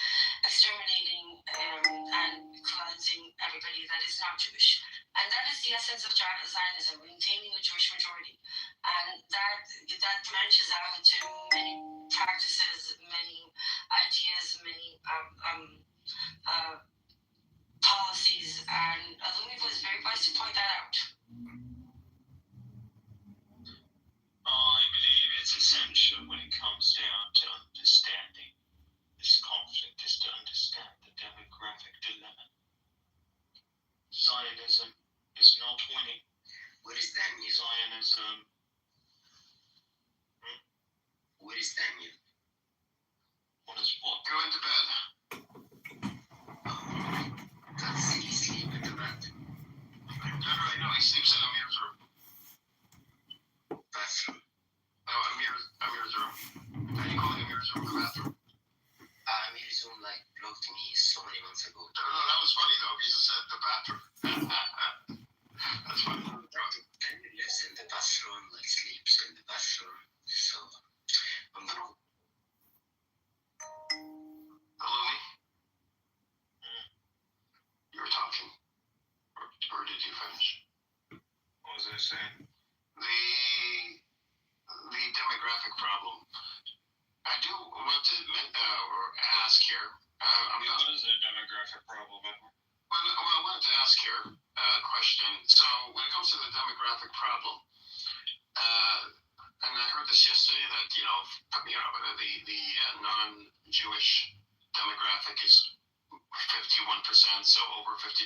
exterminating and cleansing everybody that is not Jewish. And that is the essence of Zionism, maintaining a Jewish majority. And that branches out into many practices, many ideas, many policies, and Lumi was very wise to point that out. I believe it's essential when it comes down to understanding this conflict is to understand the demographic dilemma. Zionism is not winning. What is Daniel? Zionism. What is Daniel? What is what? Go into bed. Does he sleep in the bed? Generally, no, he sleeps in Amir's room. Bathroom. No, Amir's room. Are you calling Amir's room the bathroom? Amir's room blocked me so many months ago. No, that was funny though. He just said the bathroom. That's funny. Daniel lives in the bathroom, sleeps in the bathroom. So, I'm gonna. Lily? You were talking. Or did you finish? What was I saying? The demographic problem. I do want to ask here. What is the demographic problem, Edward? Well, I wanted to ask here a question. So, when it comes to the demographic problem, and I heard this yesterday that the non-Jewish demographic is 51%, so over 50%.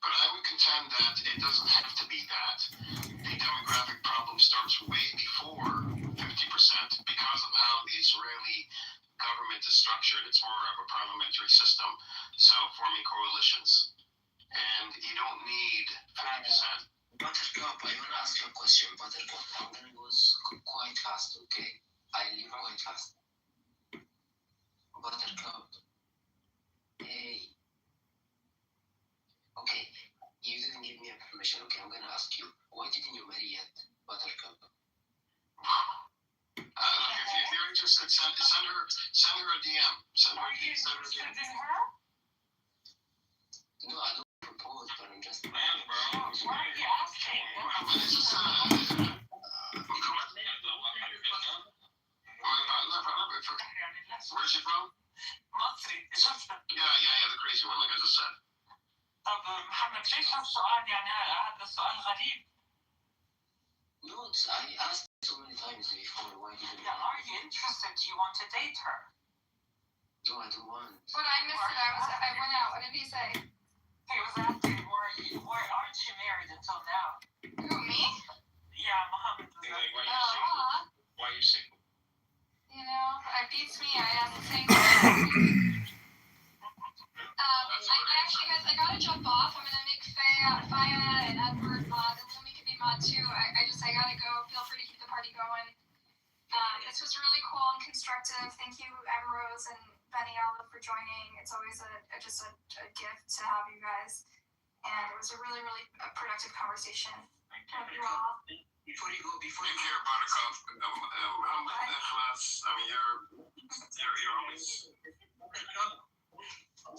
But I would contend that it doesn't have to be that. The demographic problem starts way before 50% because of how the Israeli government is structured. It's more of a parliamentary system, so forming coalitions. And you don't need 50%. Buttercup, I want to ask you a question, Buttercup. I'm going to go quite fast, okay? I leave quite fast. Buttercup. Hey. Okay, you didn't give me a permission, okay? I'm going to ask you, why didn't you marry yet, Buttercup? If you're interested, send her a DM. Send her a DM. No, I don't propose, but I'm just... Man, bro. What are you asking? It's just where's she from? مصري شفت Yeah, the crazy one, like I just said. طب محمد ليش هالسؤال هذا السؤال غريب. No, I asked so many times before, why didn't you... Are you interested? Do you want to date her? No, I don't want. But I missed it. I went out. What did he say? He was asking why aren't you married until now? Who, me? Yeah, Muhammad was Oh, Why are you single? you know, it beats me. I asked the same question. Guys, I gotta jump off. I'm gonna make Faya and Edward mod. And Lumi can be mod too. I gotta go. Feel free to keep the party going. This was really cool and constructive. Thank you, Emrose and Beniella, for joining. It's always just a gift to have you guys. And it was a really, really productive conversation. Love you all. Before you go, Take care, Buttercup. I mean, you're always... How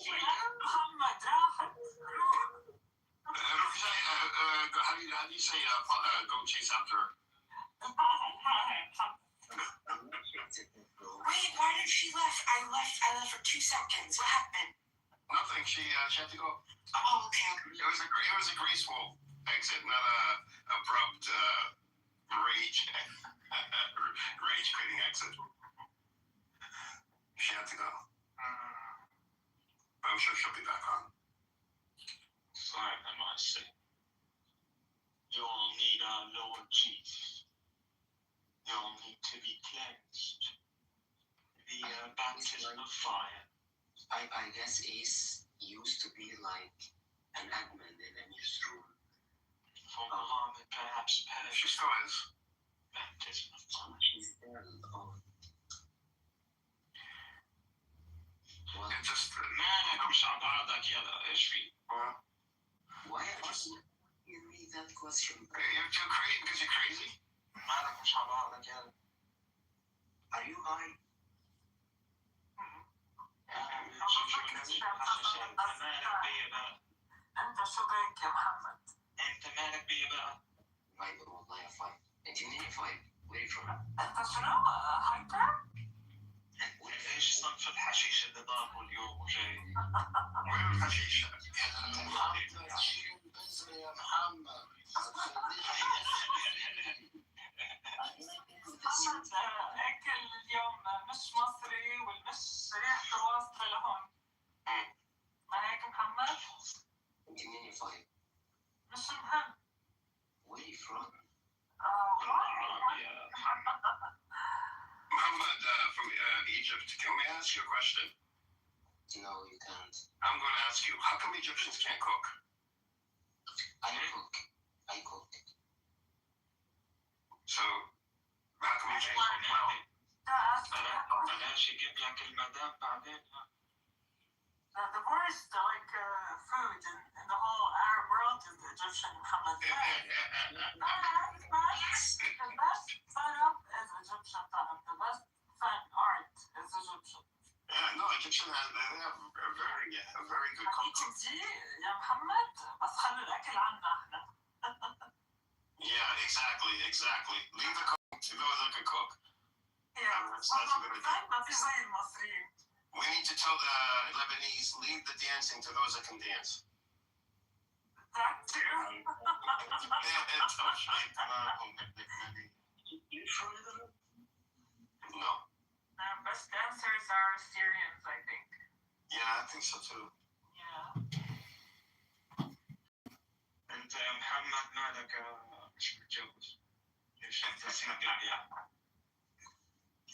do you say go chase after her? Wait, why did she left? I left for 2 seconds. What happened? Nothing. She had to go. Oh, okay. It was a graceful exit, not a abrupt rage quitting exit. She had to go. But I'm sure she'll be back on. Fine, I might say. You'll need our Lord Jesus. to be cleansed. The baptism of fire. I guess Ace used to be like an admin in a newsroom. For Muhammad, perhaps She still is. baptism of fire. She's still, oh. Well, It just, مالك مش عم بعضك يلا ايش في؟ why you read that question? you're too crazy because you're crazy? مالك مش عم بعضك يلا. Are you high? انت شو بك يا محمد؟ انت مالك بيا بقى؟ Viber والله يا فايب. انت منين يا فايب؟ Where are you from? انت شنو؟ هايبر؟ ايش صنف الحشيش اللي ضاربه اليوم وجاي؟ وين الحشيش؟ يا محمد. محمد اكل اليوم مش مصري والمش ريحته واصله لهون. ما هيك محمد؟ انت منين يا فايب؟ مش مهم. Where are you from? Muhammad from Egypt. Can we ask you a question? No, you can't. I'm going to ask you, how come Egyptians can't cook? I cook. So, how come you can't cook well? بلاش يجيب لك المدام بعدين. The worst food in the whole Arab world is the Egyptian Muhammad. The best fun up is Egyptian fun up. The best fun art is Egyptian. No, Egyptian they have a very good cookbook. يا محمد بس خلي الأكل عنا احنا. Yeah, exactly. Leave the cooking to those that can cook. That's a good idea. ما في زي المصريين. We need to tell the Lebanese, leave the dancing to those that can dance. That too. No. Best dancers are Syrians, I think. Yeah, I think so too. Yeah. انت يا محمد مالك مش متجوز؟ ليش انت سنجل يعني؟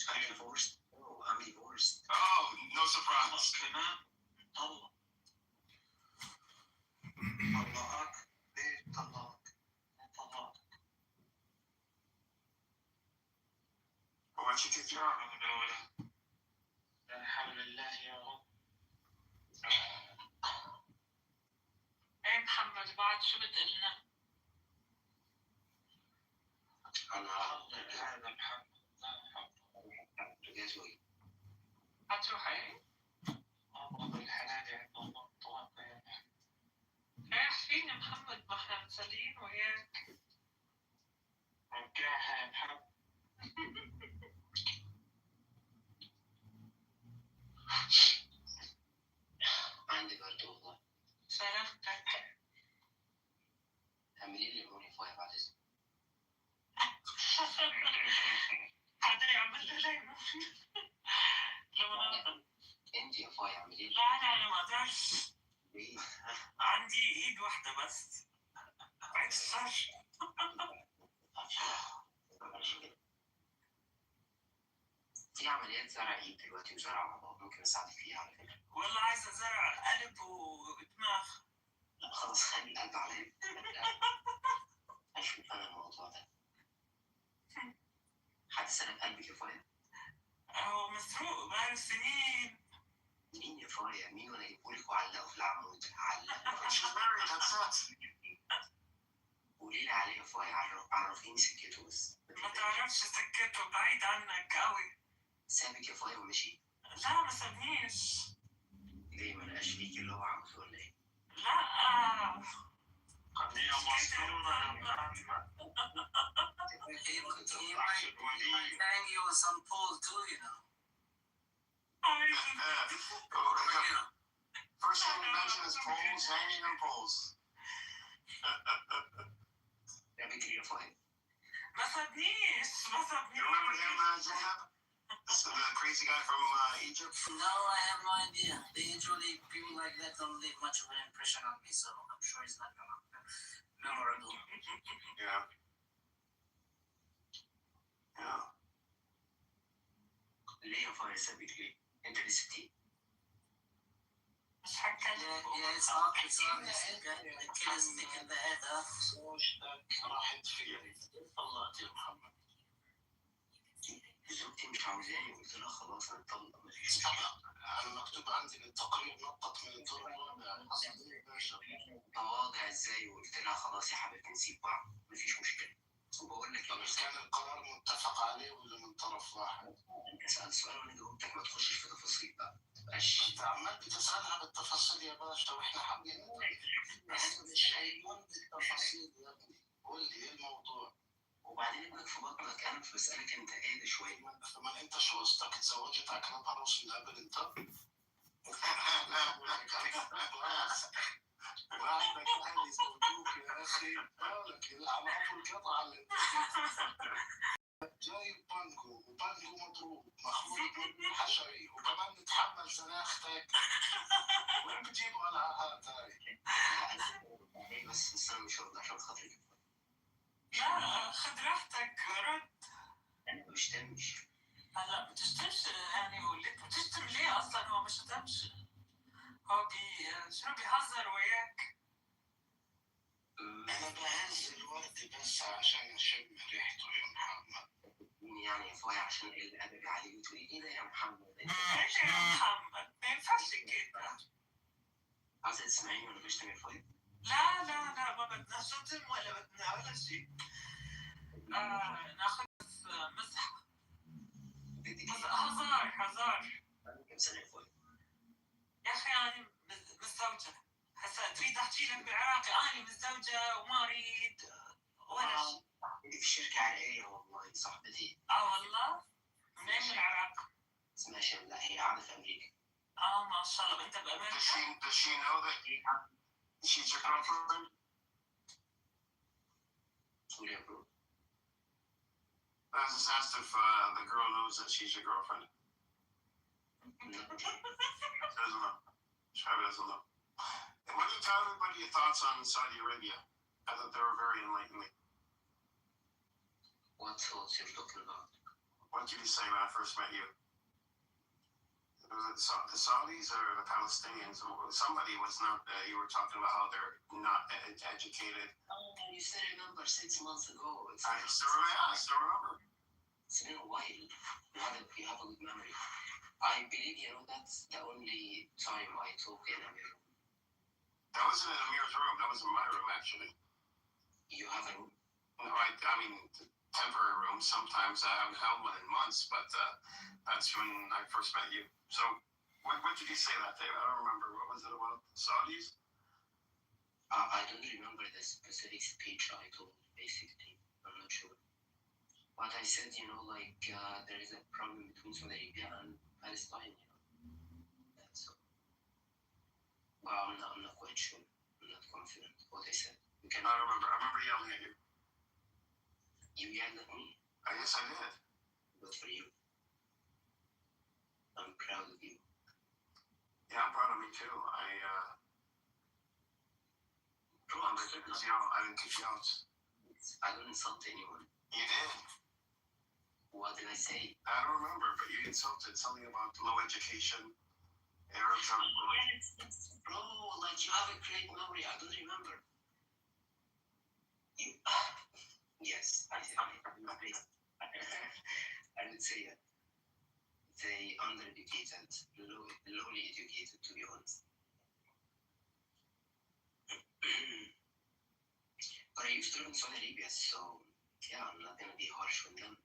I'm divorced. Oh, I'm divorced. Oh, no surprise. كمان طلق. طلقك؟ ليه طلقك؟ Why don't you kick your arm? لا حول الله يا رب. ايه محمد بعد شو بتقلنا؟ هذا محمد هتروح ايه؟ الله بالحلال عند الله طلاق يا محمد. رايح فين يا محمد؟ ما احنا مسليين وياك. رجعها يا محمد. عندي برد والله. سلامتك. اعملي لي روني فايب بعد اذنك. حدا يعمل لي ليمون. انت يا فاي اعملي لي. لا انا ما اقدرش. ليه؟ عندي ايد واحدة بس. بعد الشر. في عمليات زرع ايد دلوقتي وزرع عضلات ممكن اساعدك فيها على فكره. والله عايزة زرع قلب ودماغ. لا خلاص خلي القلب عليا. اشوف انا الموضوع ده. حد سلك قلبك يا فايا؟ هو مسروق بقاله سنين. مين يا فايا؟ مين وانا اجيبهولك وعلقه في العمود؟ علقه. She's married, that's it. قولي لي عليه يا فايا، عرفيني سكته بس. ما تعرفش سكته، بعيد عنك قوي. سابك يا فايا ومشي؟ لا ما سابنيش. ليه ما لقاش فيكي اللي هو عاوزه ولا ايه؟ لا. قضية مسطورة يا محمد. He might bang you on some pole too, you know. First thing you mention is poles, hanging on poles. يا بكري يا فايا. ما سابنيش. You remember him, Zainab? The crazy guy from Egypt? No, I have no idea. They usually, people like that don't leave much of an impression on me, so I'm sure it's not gonna be memorable. Yeah. Yeah. ليه فاير سابك ليه؟ انت اللي سبتيه؟ مش هتكلم. راحت فين؟ طلعت يا محمد. زوجتي مش عاوزاني وقلت لها خلاص نطلق مفيش مشكلة. انا مكتوب عندي ان التقرير نطط من الدور الرابع. تواضع ازاي وقلت لها خلاص يا حبيبتي نسيب بعض مفيش مشكلة. وبقول لك طب كان القرار متفق عليه ولا من طرف واحد؟ انت سألت سؤال وانا جاوبتك ما تخشش في تفاصيل بقى. مبقاش انت عمال بتسألها بالتفاصيل يا باشا واحنا حابين بس مش هيكون بالتفاصيل يا ابني. قول لي ايه الموضوع؟ وبعدين ابنك في بطنك انا مش بسألك انت ايه ده شوية. ما انت شو قصتك اتزوجت على كلاب عروس من قبل انت؟ وعندك اهل يزوجوك يا اخي مالك العلاقات والقطع اللي جايب بانجو وبانجو مضروب مخلوط من حشري وكمان نتحمل زناختك وين بتجيبوا العاهات هاي؟ بس انا مش هرد عشان خاطرك. لا خد راحتك رد. انا ما بشتمش. هلا بتشتمش يعني وليت بتشتم ليه اصلا؟ هو مش شتمش، هو شنو بيهزر وياك. انا بهز الورد بس عشان اشم ريحته يا محمد. يعني يا فاي عشان الادب عليه بتقولي ايه ده يا محمد؟ ايش يا محمد؟ ما ينفعش كده. عايزة تسمعيني وانا بشتم يا فاي؟ لا ما بدنا شتم ولا بدنا ولا شيء. ناخذ مزح. هزار. كم سنة يا فاي؟ يا اخي انا متزوجة. هسا تريد احكي لك بالعراقي انا متزوجة وما اريد ولا شيء. انت في شركة عراقية والله صاحبتي. والله؟ منين من العراق؟ اسمها شام. لا هي قاعدة في امريكا. ما شاء الله. انت بامريكا؟ Does she know that she's your girlfriend? Sorry bro. I just asked if the girl knows that she's your girlfriend. Doesn't know. Shabby doesn't know. Why don't you tell everybody your thoughts on Saudi Arabia? I thought they were very enlightening. What thoughts you're talking about? What did you say when I first met you? Was it the Saudis or the Palestinians? Somebody was not, you were talking about how they're not educated. Oh, you still remember 6 months ago. I still remember. It's been a while. You have a good memory. I believe, that's the only time I talk in a room. That wasn't in Amir's room. That was in my room, actually. You have a room? No, I mean, temporary room. Sometimes I haven't held one in months, but that's when I first met you. So, what did you say that day? I don't remember. What was it about? Saudis? I don't remember the specific speech I told, basically. I'm not sure. But I said, there is a problem between Saudi Arabia and Palestine, That's all. But I'm not quite sure. I'm not confident what I said. I remember. I remember yelling at you. You yelled at me? Yes, I did. Good for you. I'm proud of you. Yeah, I'm proud of me too. I didn't kick you out. I don't insult anyone. You did. What did I say? I don't remember, but you insulted something about low education. Arabs are. Bro, you have a great memory. I don't remember. Yes, I would say that. They undereducated, lowly educated, to be honest. But I used to live in Saudi Arabia, so yeah, I'm not gonna be harsh with them.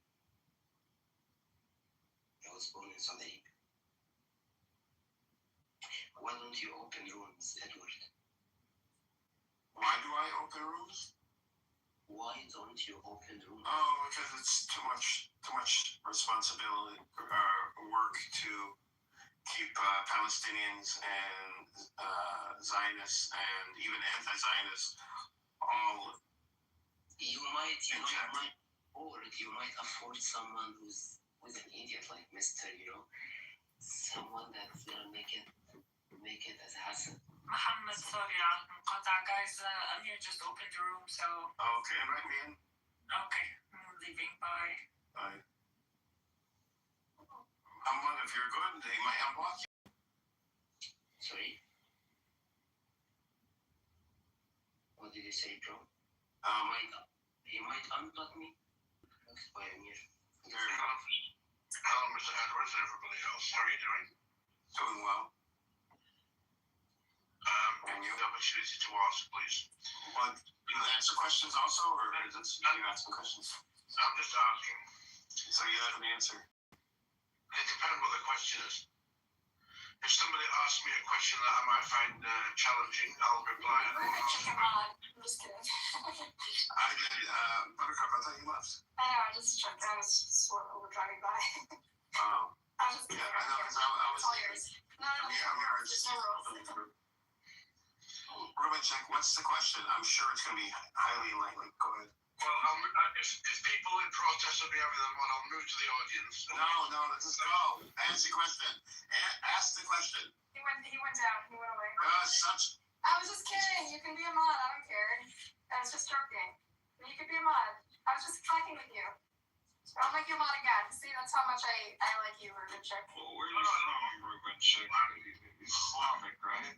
I was born in Saudi Arabia. Why don't you open rooms, Edward? Why do I open rooms? Why don't you open rooms? Oh, because it's too much responsibility work to keep Palestinians and Zionists and even anti-Zionists all. You might afford someone who's an idiot like Mr. Someone that's gonna make it as a hassle. Muhammad, sorry على المقاطعة guys. Amir just opened the room, so. Okay, invite me in. Okay, I'm leaving. Bye. Bye. Well, if you're good, they might unblock you. Sorry? What did you say, Joe? He might unblock me. That's why I'm here. Hello, Mr. Edwards and everybody else. How are you doing? Doing well. And you have the opportunity to ask, please. Well, you answer questions also, or is it you asking questions? I'm just asking. So you have an answer. It depends what the question is. If somebody asks me a question that I might find challenging, I'll reply. I'm just kidding. Buttercup, I thought you left. I know, I just checked. I was sort of driving by. Oh. I was just kidding. Yeah, I know, because I was. It's all yours. No, there's no rules. Ruben, check. What's the question? I'm sure it's going to be highly enlightening. Go ahead. Well, if people in protest will be having them on, I'll move to the audience. No, let's just go. Ask the question. Ask the question. He went down. He went away. Such. I was just kidding. You can be a mod. I don't care. I was just joking. You could be a mod. I was just fucking with you. I'll make you a mod again. See, that's how much I like you, Ruben Chick. Well, where are you from, Ruben Chick? He's Slavic, right?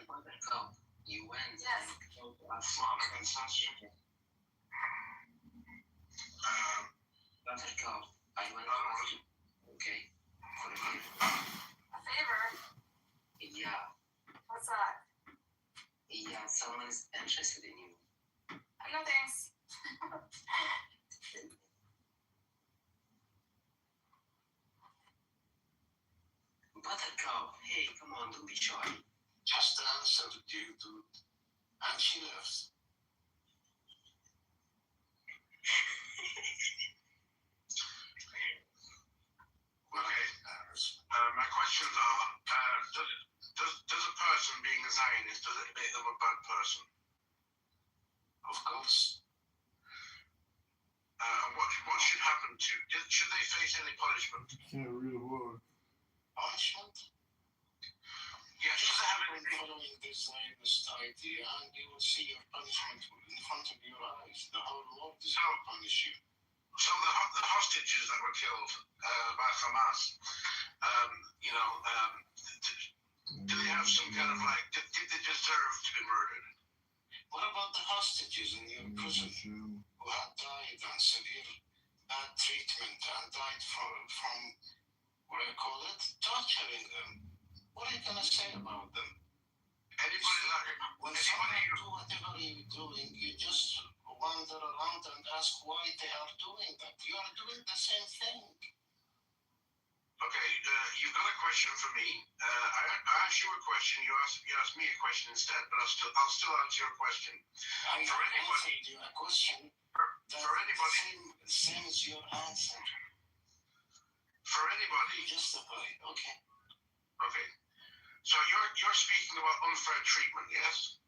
Buttercup, you went. Yes. Slavic ancestry. Buttercup, I went. Okay. For a favor. A favor? Yeah. What's that? Yeah, someone is interested in you. No thanks. Buttercup, hey, come on, don't be shy. Just answered you, dude. And she lives. My questions are, does a person being a Zionist, does it make them a bad person? Of course. And what should happen to, should they face any punishment? Can't read a word. Punishment? Yes. Just have been following this Zionist idea, and you will see your punishment in front of your eyes. The whole world is going to punish you. So the hostages that were killed by Hamas, do they have some kind of did they deserve to be murdered? What about the hostages in your prison who had died on severe bad treatment and died from what do you call it? Torturing them. What are you going to say about them? When somebody do whatever you're doing, you just wander around and ask why they are doing that. You are doing the same thing. Okay, you've got a question for me. I asked you a question. You asked me a question instead, but I'll still answer your question. I answered you a question. For anybody, same as your answer. For anybody, justify. Okay. Okay. So you're speaking about unfair treatment, yes?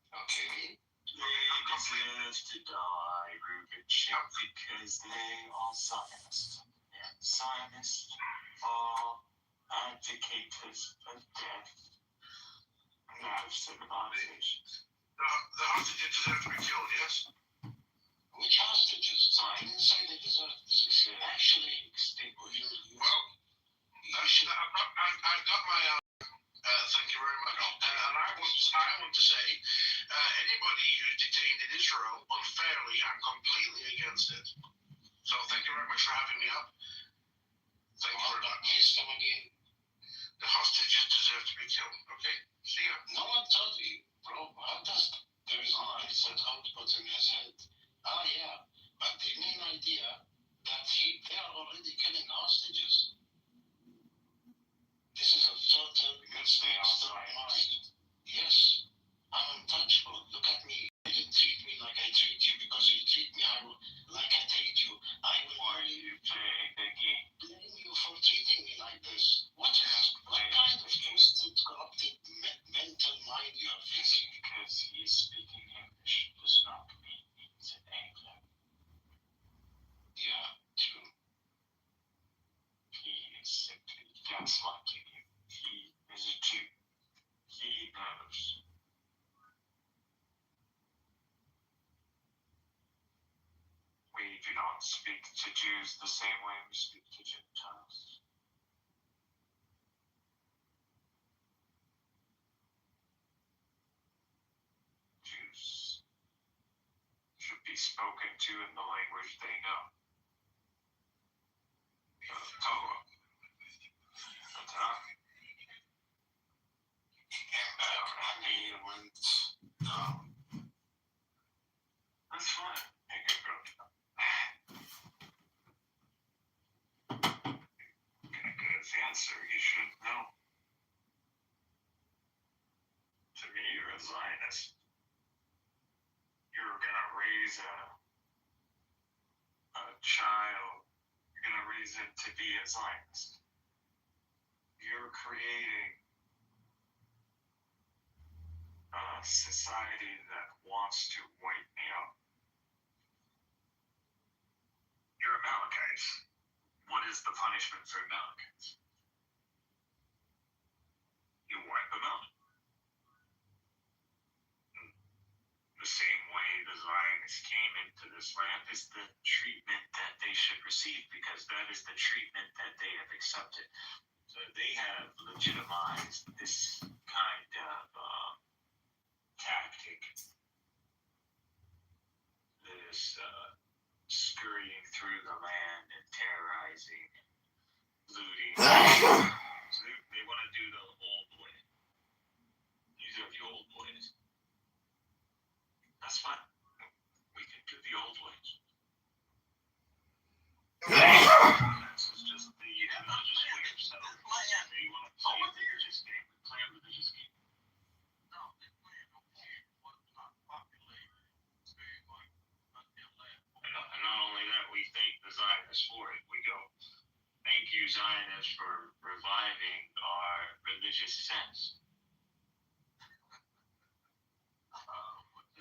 Okay. They deserve to die, Ruben Chick, because they are Zionists. And Zionists are advocates of death and of civilization. The hostages deserve to be killed, yes? Which hostages? I didn't say they deserve to. Actually, I've got my thank you very much. And I want to say, anybody who's detained in Israel unfairly, I'm completely against it. So thank you very much for having me up. Thank you very much. Please come again. The hostages deserve to be killed. Okay? See ya. No one told you, bro. How does there is no said output in his head? Yeah. But the main idea that they are already killing hostages. This is a total mistake of mind. Yes, I'm untouchable. Look at me. You didn't treat me like I treat you because you treat me like I treat you. I will. Why you play the game? Blame you for treating me like this. What kind of twisted, corrupted mental mind you are thinking? Because he is speaking English does not mean he's an Anglo. Yeah, true. He is simply gaslighting you. He is a Jew. He knows. We do not speak to Jews the same way we speak to Gentiles. Jews should be spoken to in the language they know. Torah. That's fine. Hey, good girl. Gonna get his answer. You should know. To me, you're a Zionist. You're gonna raise a child. You're gonna raise it to be a Zionist. You're creating a society that wants to wipe me out. You're Amalekites. What is the punishment for Amalekites? You wipe them out. The same way the Zionists came into this land is the treatment that they should receive, because that is the treatment that they have accepted. So they have legitimized this kind of tactic, this scurrying through the land and terrorizing, looting. So they want to do the old way. These are the old ways. That's fine. We can do the old ways. This is just the religious way of settling. They want to play a religious game. Play a religious game. And not only that, we thank the Zionists for it. We go, thank you, Zionists, for reviving our religious sense.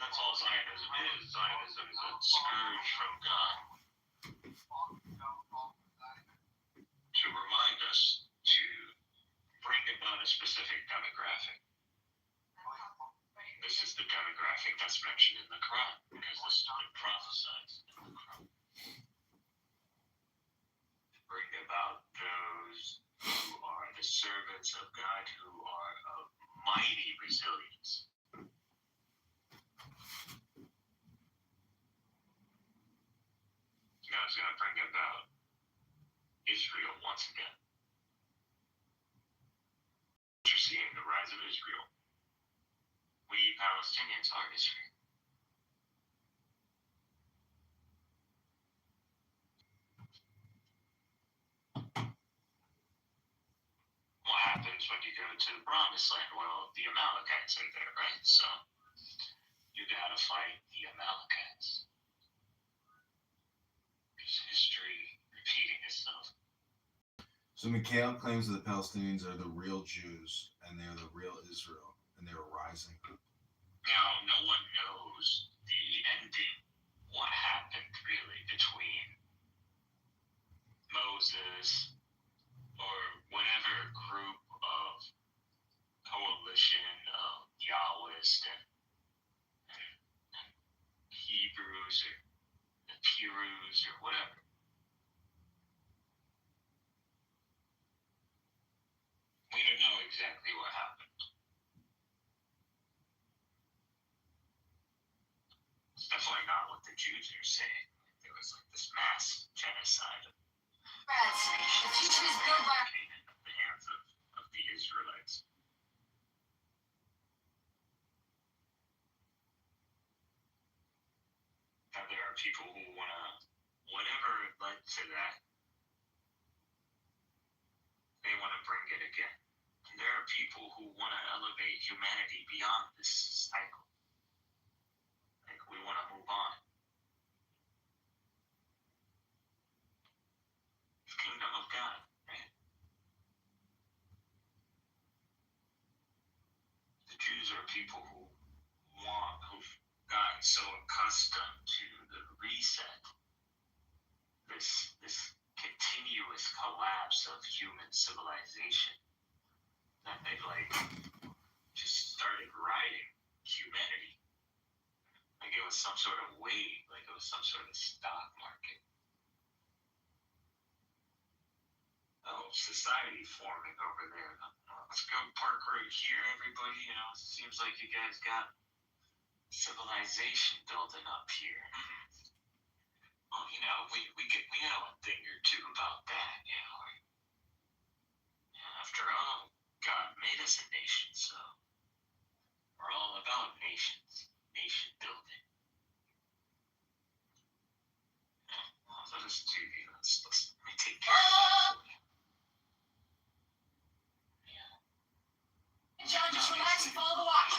That's all Zionism is. Zionism is a scourge from God to remind us to bring about a specific demographic. This is the demographic that's mentioned in the Quran, because this has been prophesied in the Quran. To bring about those who are the servants of God, who are of mighty resilience. God's going to bring about Israel once again. You're seeing the rise of Israel. We Palestinians are Israel. What happens when you go to the Promised Land? Well, the Amalekites are there, right? So you gotta fight the Amalekites. It's history repeating itself. So Mikhail claims that the Palestinians are the real Jews and they're the real Israel and they're rising. Now, no one knows the ending, what happened really between Moses or whatever group of coalition of Yahwists and Hebrews or the Pirus or whatever. We don't know exactly what happened. It's definitely not what the Jews are saying. There was like this mass genocide. The future is built by The hands of the Israelites. Now there are people who want to, whatever led to that, they want to bring it again. And there are people who want to elevate humanity beyond this cycle. Like, we want to move on. The kingdom of God, right? The Jews are people who've gotten so accustomed to the reset, this continuous collapse of human civilization, that they've like just started riding humanity. Like it was was some sort of wave, like it was some sort of stock market. Oh, society forming over there. Let's go park right here, everybody. You know, it seems like you guys got civilization building up here. Well, you know, we know a thing or two about that, you know. After all, God made us a nation, so we're all about nations, nation building. Well, let us do this. Let me take care of that for you. John, just relax and follow the watch.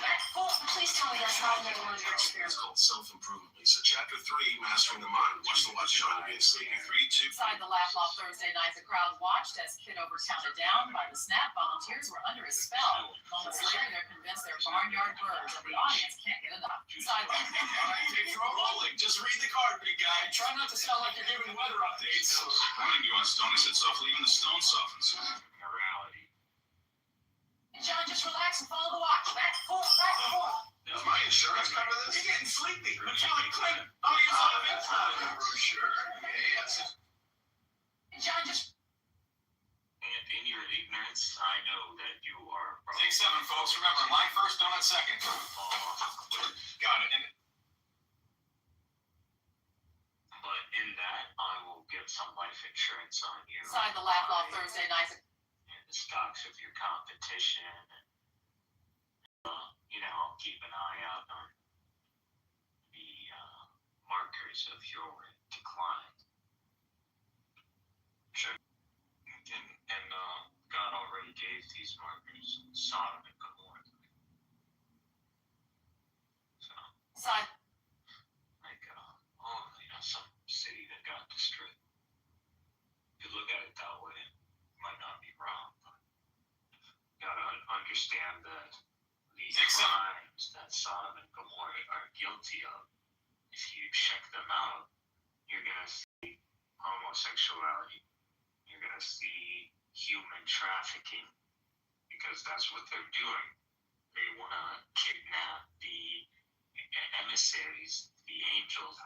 Please tell me that's not another one of your It's experiments. called self-improvement, Lisa. Chapter 3, Mastering the Mind. Watch the watch, John. You're being sleepy. 3, 2. Inside the laugh off Thursday night, the crowd watched as Kitover counted down by the snap. Volunteers were under his spell. Moments later, they're convinced they're barnyard birds, and the audience can't get enough. Inside the Take throw rolling. Just read the card, big guy. Try not to sound like you're giving weather updates. Warning you on Stone. I said softly. Even the stone softens. Morality. John, just relax and follow the watch. Back and forth. Does my insurance cover this? You're getting sleepy. I'm telling Clinton. Oh, it's on a brochure. Yes. John, just. And in your ignorance, I know that you are. Take 7, folks. Remember, line first, donut second. Got it. And but in that, I will give some life insurance on you. inside the laugh off Thursday night. And the stocks of your competition. And, you know, I'll keep an eye out on the markers of your decline. Sure. And God already gave these markers Sodom and Gomorrah. So, Inside. like, you know, some city that got destroyed. If you look at it that way, it might not be wrong, but you gotta understand that these crimes that Sodom and Gomorrah are guilty of, if you check them out, you're gonna see homosexuality. You're gonna see human trafficking, because that's what they're doing. They wanna kidnap the emissaries, the angels.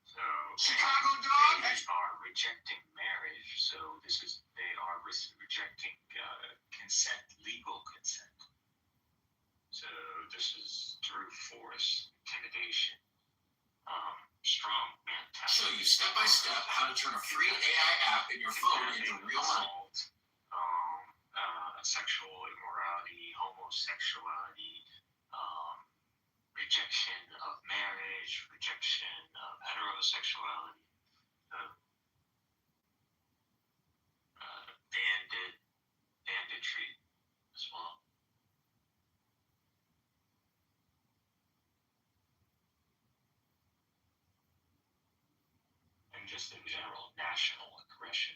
So Chicago dog. they are rejecting marriage. So they are rejecting consent, legal consent. So this is through force, intimidation, strong mentality. Show you step by step how to turn a free AI app in your phone into real money. Sexual immorality, homosexuality, rejection of marriage, rejection of heterosexuality, banditry as well. And just in general, national aggression.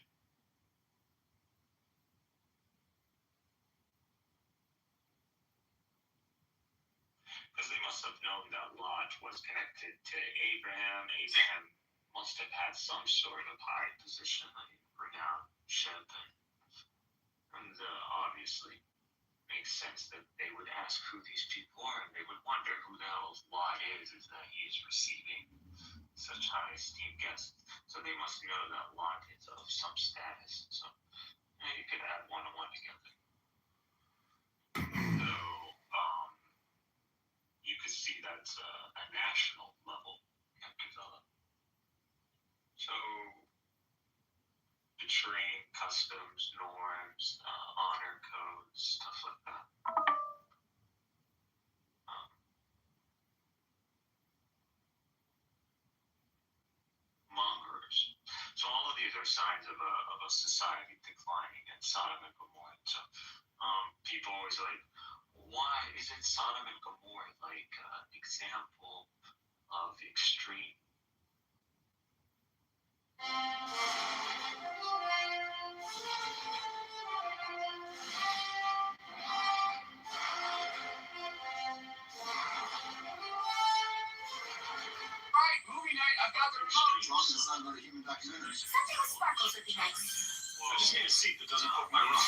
Because they must have known that Lot was connected to Abraham. Abraham must have had some sort of high position, like renowned ship, and obviously makes sense that they would ask who these people are, and they would wonder who the hell Lot is that he's receiving such high esteemed guests. So they must know that Lot is of some status. So you could add one and one together. So you could see that's a national level have developed. So betraying customs, norms, honor codes, stuff like that. Mongrels. So all of these are signs of a society declining, and Sodom and Gomorrah. So people always like, why isn't Sodom and Gomorrah like an example of extreme? Alright, movie night. I've got the remote. As long as it's not another human documentary. Something with sparkles would be nice. I just need a seat that doesn't poke my room.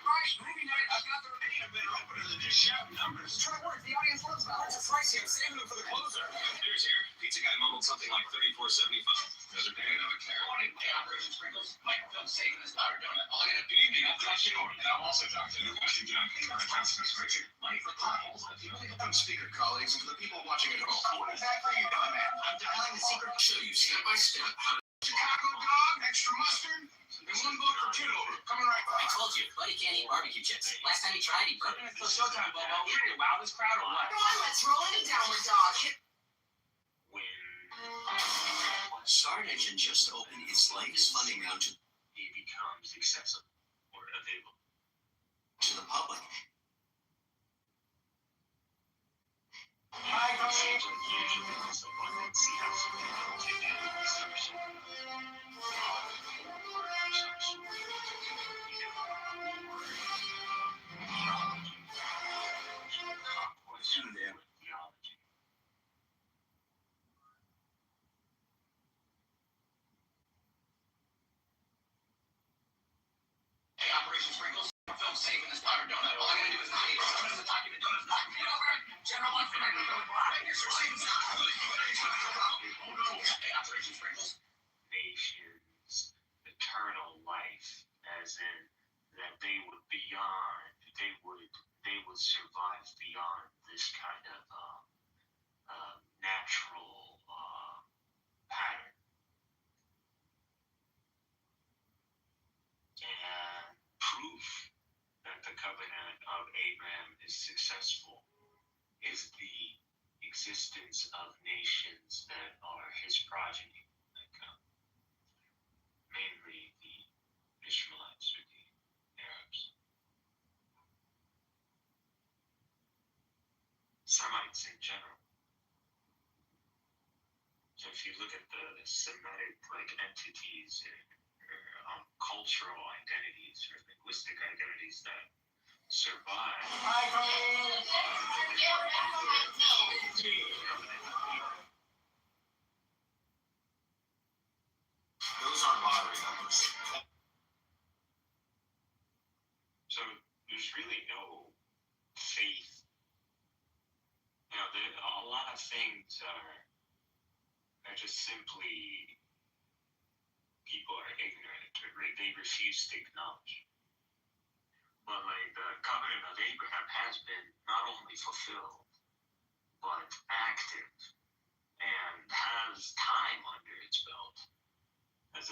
Alright, movie night. I've got the remaining bit. happening to just shout numbers? Try to work. The audience loves that. It's pricey. I'm saving them for the closer. Here's here. Pizza guy mumbled something like $34.75. Another day, another care. Morning, Operation Sprinkles. Microphone saving this powder donut. All I gotta do is I'm Josh Kitover, and I'm also Dr. Congressman John Kitover. Money for potholes. I'm speaker colleagues and for the people watching at home. What exactly are you doing, man? I'm dialing the secret. Show you step by step how to Chicago dog, extra mustard, and one vote for Kitover. Coming right by. I told you, buddy can't eat barbecue chips. Last time he tried, he broke it. It's showtime, Bobo. We're gonna wow this crowd or what? Come on, let's roll in a downward dog. When Star Nation just opened its latest funding round to It becomes accessible or available. the public. Hey, Operation Sprinkles. Film saving this powder donut. All I gotta do is not eat it. Someone doesn't talk to me. The donut's not coming over. General wants to make me go blind. You're saving this. Oh no. Hey, Operation Sprinkles. Nation's eternal life, as in that they would survive beyond this kind of natural pattern. And proof that the covenant of Abraham is successful is the existence of nations that are his progeny, like mainly the Ishmaelites or the Arabs. Semites in general. So if you look at the Semitic entities or cultural identities or linguistic identities that survive. Those aren't lottery numbers. So there's really no faith. A lot of things are just simply people are ignorant or they refuse to acknowledge. But the covenant of Abraham has been not only fulfilled, but active and has time under its belt. Has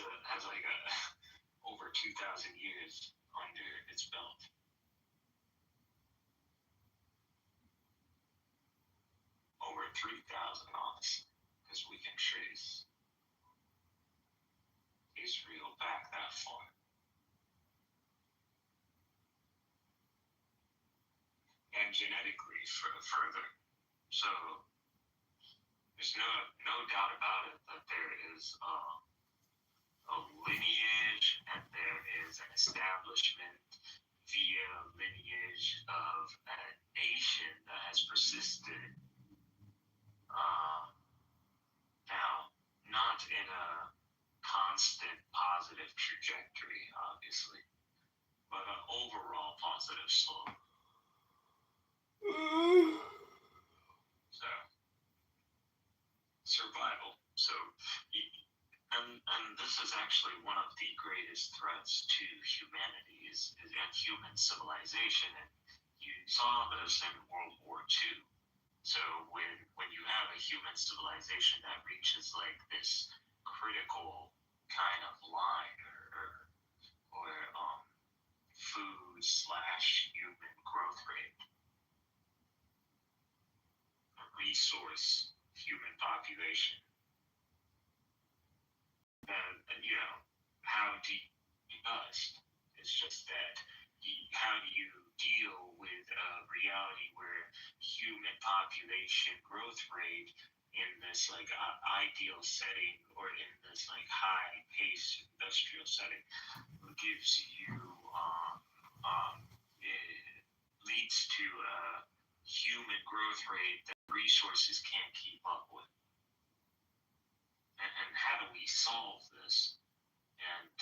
over 2,000 years under its belt. Over 3,000, honestly, because we can trace Israel back that far. And genetically further. So there's no doubt about it that there is a lineage and there is an establishment via lineage of a nation that has persisted. Now, not in a constant positive trajectory, obviously, but an overall positive slope. So, survival. So, and this is actually one of the greatest threats to humanity and human civilization. And you saw this in World War II. So when you have a human civilization that reaches this critical kind of line or food/human growth rate, a resource human population, and how do you bust? It's just that how do you deal with a reality where human population growth rate in this ideal setting or in this high pace industrial setting gives you it leads to a human growth rate that resources can't keep up with. And how do we solve this? And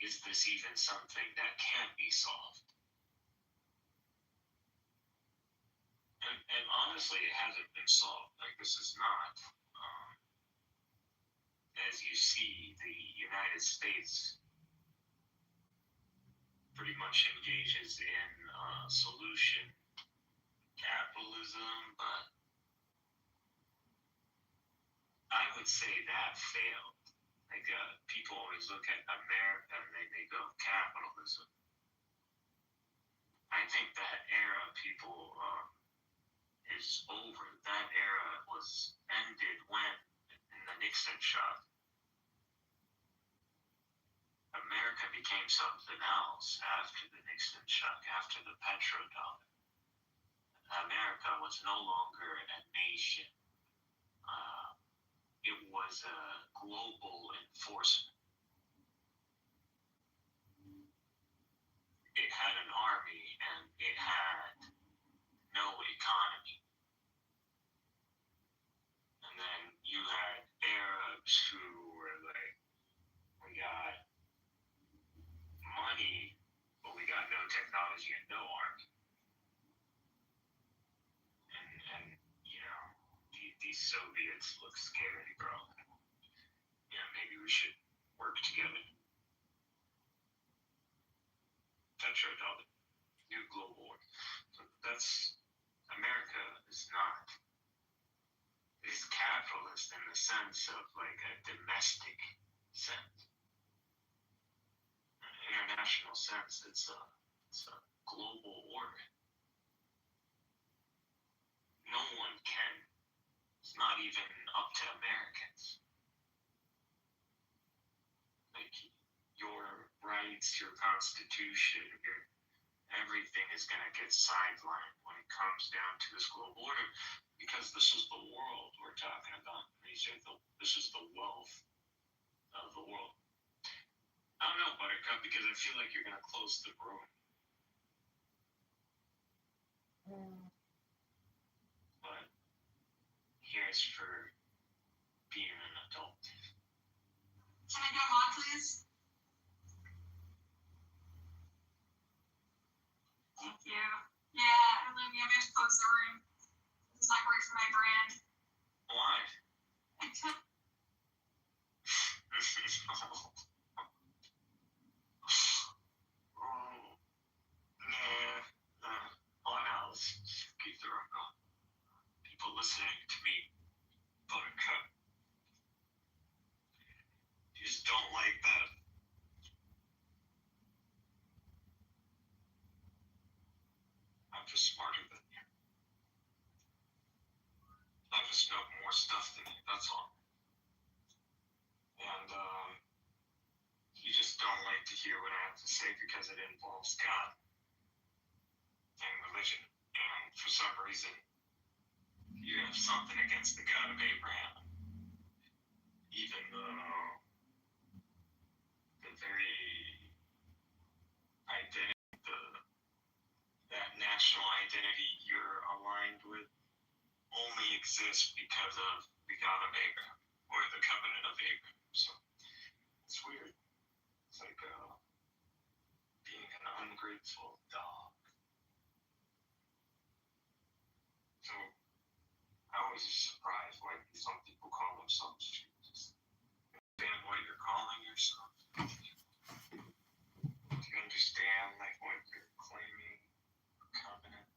is this even something that can be solved? And honestly, it hasn't been solved. Like, this is not, as you see, the United States pretty much engages in solution capitalism, but I would say that failed. Like, people always look at America and they go capitalism. I think that era, people, is over. That era was ended when, in the Nixon shot, America became something else after the Nixon shock, after the petrodollar. America was no longer a nation. It was a global enforcement. It had an army and it had no economy. And then you had Arabs who were like, we got money, but we got no technology and no army. And you know, these Soviets look scary, bro. You know, maybe we should work together. Petrodollar, new global war. So that's, America is not. It's capitalist in the sense of like a domestic sense. In an international sense, it's a global order. No one can, it's not even up to Americans. Like, your rights, your constitution, everything is going to get sidelined when it comes down to this global order, because this is the world we're talking about. This is the wealth of the world. I don't know, Buttercup, because I feel like you're going to close the room. But here's for being an adult. Can I get a mod, please? Thank you. Yeah, Olivia, I'm going to close the room. This is not great for my brand. Why? Let's keep the room going. People listening to me, Buttercup, just don't like that. I'm just smarter than you. I just know more stuff than you, that's all. And you just don't like to hear what I have to say because it involves God and religion. And for some reason, you have something against the God of Abraham. Even though the very identity, that national identity you're aligned with only exists because of the God of Abraham, or the covenant of Abraham. So it's weird. It's like being an ungrateful dog. So I always just surprised why some people call themselves Jesus. Understand what you're calling yourself? Do you understand like what you're claiming? Covenant.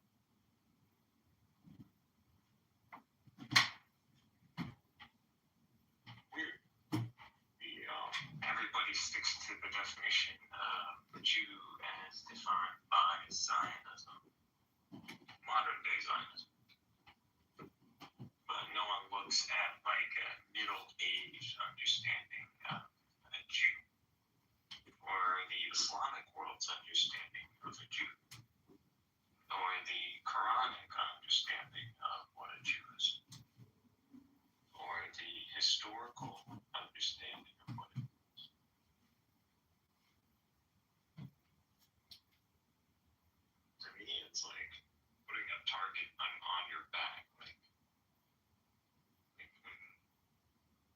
Weird. Everybody sticks to the definition of the Jew as defined by Zionism, modern day Zionism. But no one looks at like a Middle Age understanding of a Jew, or the Islamic world's understanding of a Jew, or the Quranic understanding of what a Jew is, or the historical understanding of what it is. To me, it's like putting a target on your back. Like when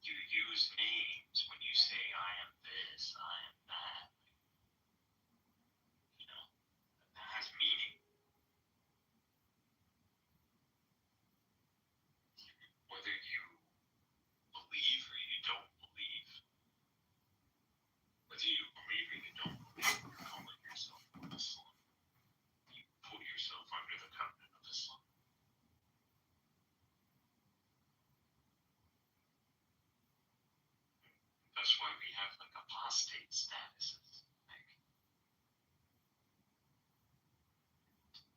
you use names, when you say, I am this, I am that, you know, that has meaning. we have like apostate statuses. Like,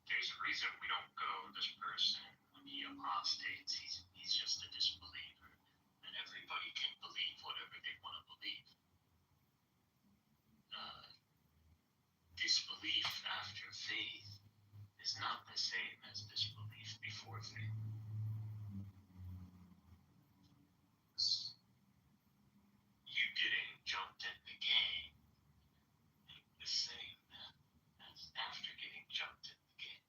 there's a reason we don't go, this person, when he apostates, he's just a disbeliever. And everybody can believe whatever they want to believe. Disbelief after faith is not the same as disbelief before faith. You getting jumped in the game ain't the same as after getting jumped in the game.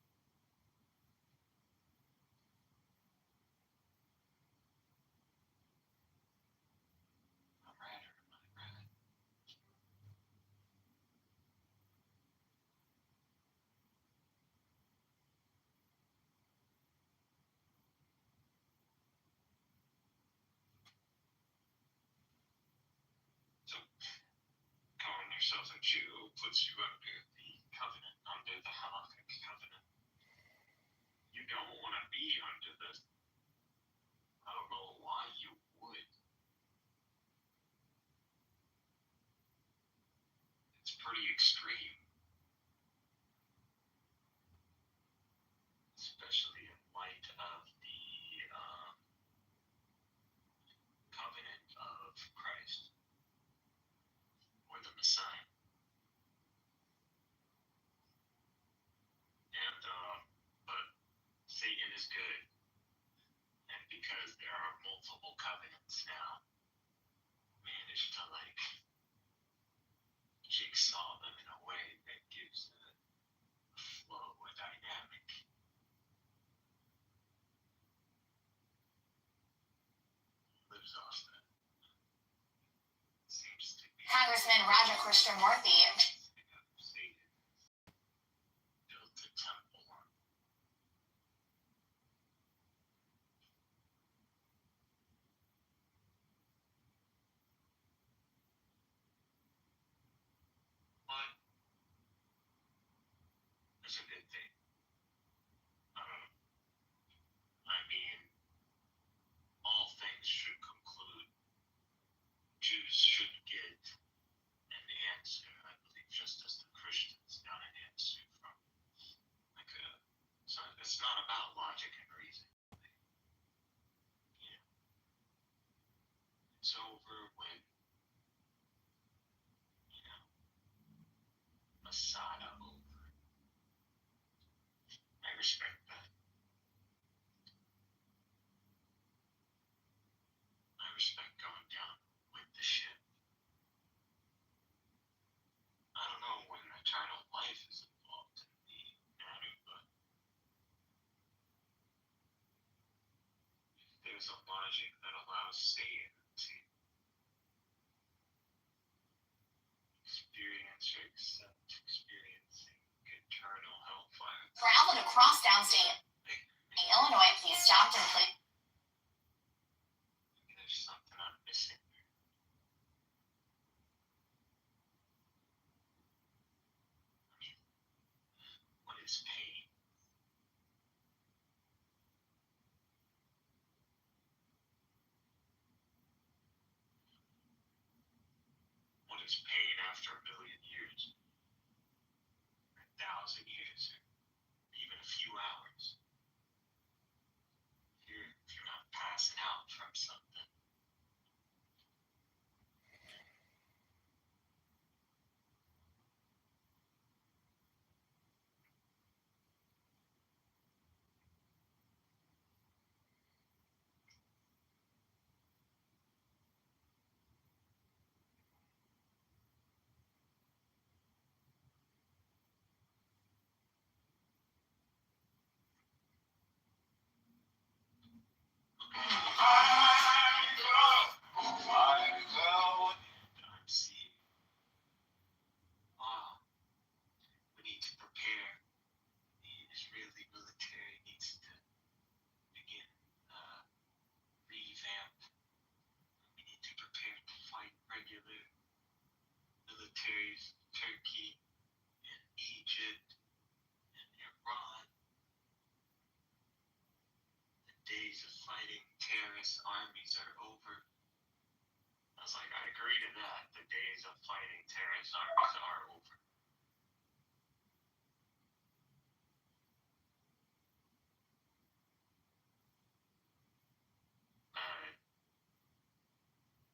I'm right or am I right? So, calling yourself a Jew puts you under the covenant, under the halakhic covenant. You don't want to be under this. I don't know why you would. It's pretty extreme, especially in light of the covenant of Christ or the Messiah. And but Satan is good, and because there are multiple covenants now, managed to like jigsaw them in a way that gives a flow, a dynamic. Lives off that. Seems to be Congressman Roger Krishnamurthy. Satan built a temple. But it's a good thing. I mean, all things should conclude. Jews should get an answer, I believe, just as the Christians got an answer from like a. So it's not about logic and reason. You know, it's over when Masada over. I respect that. I respect going down with the ship. I don't know when eternal life is involved in the matter, but if there's a logic that allows Satan to experience or accept experiencing eternal hellfire. Traveled across downstate Illinois, please stop and play. There's something I'm missing. What is pain? What is pain after a million years? 1,000 years? Even a few hours? If you're not passing out from something. I'm seeing. We need to prepare. The Israeli military needs to begin revamp. We need to prepare to fight regular militaries, Turkey and Egypt and Iran. The days of fighting terrorist armies are over. was like, I agree to that. The days of fighting terrorist armies are over.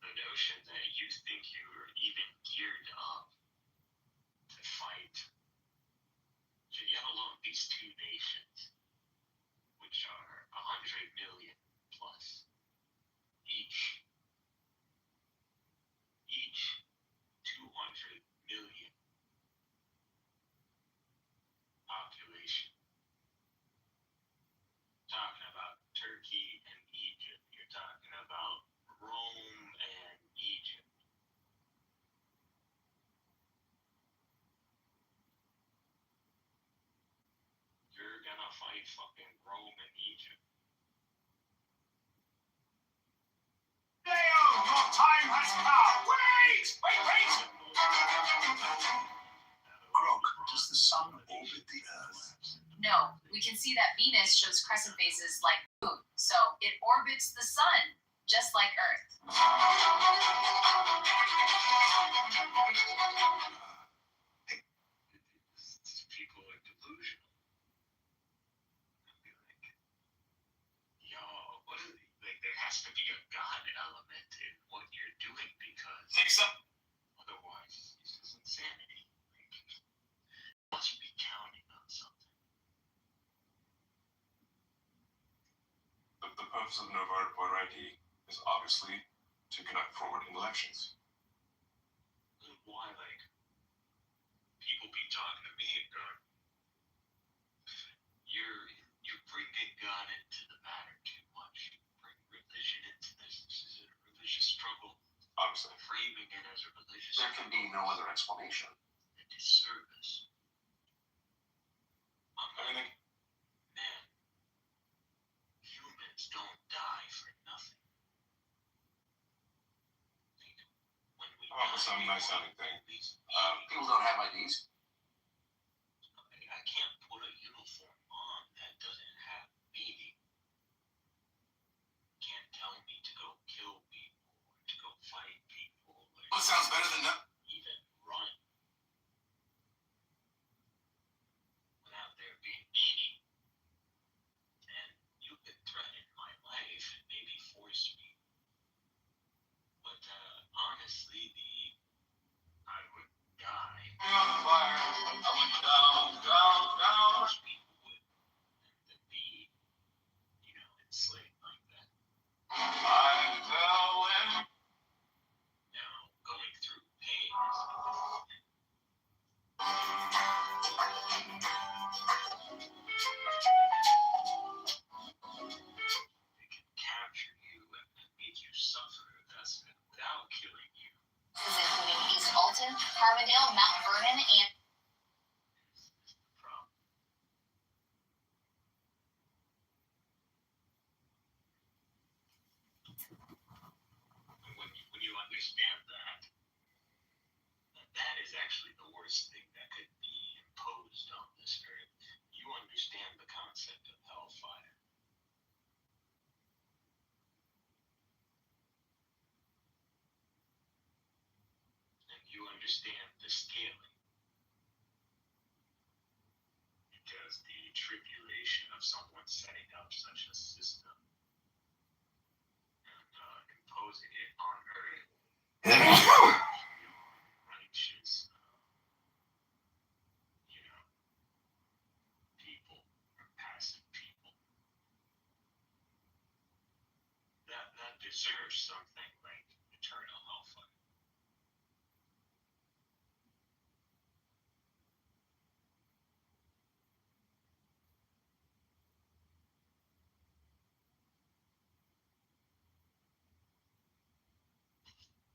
The notion that you think you're even geared up to fight, let alone these two nations, which are 100 million plus each 200 million population. Talking about Turkey and Egypt, you're talking about Rome and Egypt. You're gonna fight fucking Rome and Egypt. Leo, your time has come. Wait! Grog, does the sun orbit the Earth? No, we can see that Venus shows crescent phases like the moon, so it orbits the sun, just like Earth. People are delusional. I'd be like, yo, what is it? Like, there has to be a God element in what you're doing because otherwise it's just insanity. Like, you must be counting on something. The purpose of Novart Variety is obviously to conduct fraud in elections. Why, like, people be talking to me and going, you're bringing God into the matter too much. You bring religion into this. This is a religious struggle. Obviously. Framing it as a religious There can be no other explanation. a disservice. I mean, Man, humans don't die for nothing. Like, when we how about some nice sounding thing? People don't have IDs. I can't put a uniform on that doesn't have meaning. You can't tell me to go kill people or to go fight people or Well, it sounds better than that. even run without there being meaning. And you could threaten my life and maybe force me. But honestly, I would die. Most people would be, enslaved like that. Now, going through pain is a different thing. They can capture you and make you suffer without killing you. Including East Alton, Carbondale, Mount Vernon, and Is the problem. And when you understand that is actually the worst thing that could be imposed on this earth. You understand the concept of hellfire. And you understand the scaling. Because the tribulation of someone setting up such a system and imposing it on earth. Righteous, people or passive people that deserves something like eternal hellfire.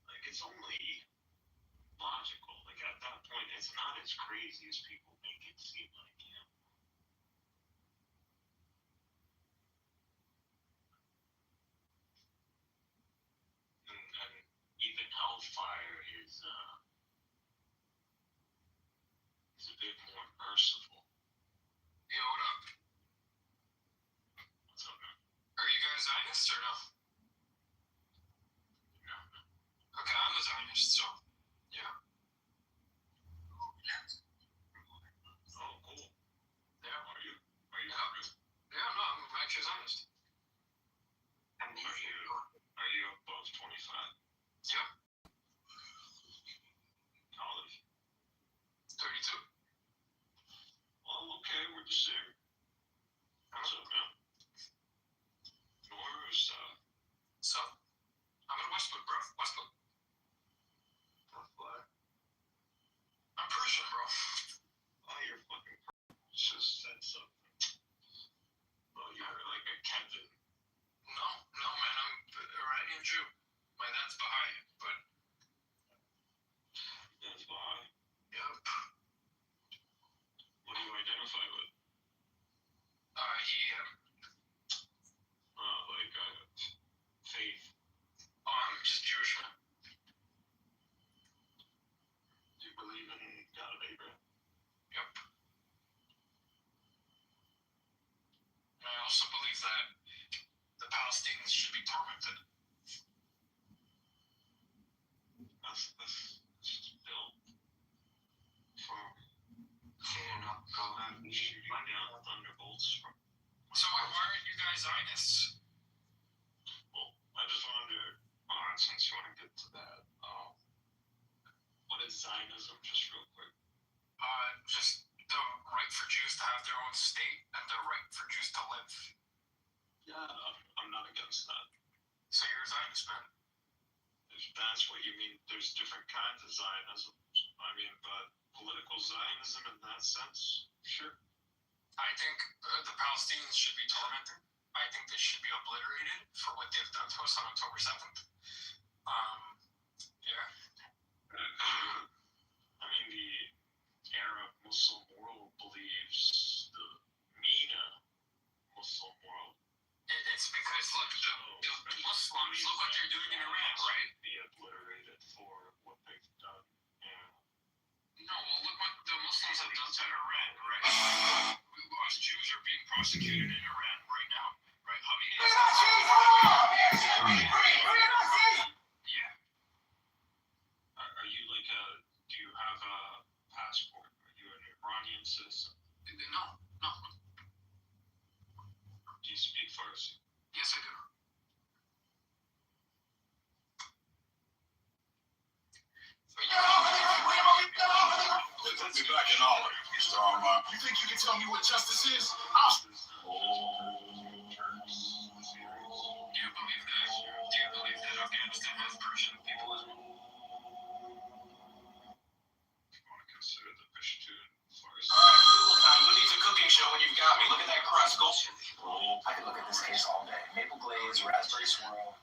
Like, it's only logical. Like, at that point, it's not as crazy as people make it seem like, And even hellfire is a bit more merciful. Yo, what up? What's up, man? Are you guys Zionists or no? No. Okay. Sure. What's up, man? North or south? South. I'm in Westwood, bro. Westwood. What? I'm Persian, bro. Oh, you're fucking. Just said something. Oh, you're like a Kevin. No, man. I'm Iranian Jew. My dad's Baha'i, but. That's why. Yep. What do you identify with? Faith. Oh, I'm just Jewish, man. Do you believe in God of Abraham? Yep. And I also believe that the Palestinians should be tormented. That's built from Fair enough, go ahead. shooting down thunderbolts from. So why aren't you guys Zionists? Well, I just wonder, since you want to get to that, what is Zionism, just real quick? Just the right for Jews to have their own state and the right for Jews to live. Yeah, I'm not against that. So you're a Zionist, man. If that's what you mean, there's different kinds of Zionism. I mean, but political Zionism in that sense, sure. I think the Palestinians should be tormented. I think they should be obliterated for what they've done to us on October 7th. Yeah. I mean, the Arab Muslim world believes the MENA Muslim world. It's because, look, the Muslims, look what they're doing in Iran, right? Be obliterated for what they've done. Yeah. No, well, look what the Muslims have done to Iran, right? Us Jews are being prosecuted in Iran right now, right? Yeah. Are you like do you have a passport? Are you an Iranian citizen? No. Do you speak Farsi? Yes, I do. Let's be back in order, Mr. Armand. You think you can tell me what justice is? Do you believe that Afghanistan has Persian people as well? You want to consider the Pashtun Farsi? Alright, cool time. Who needs a cooking show when you've got me? Look at that crust. Go. I could look at this case all day. Maple glaze, raspberry swirl.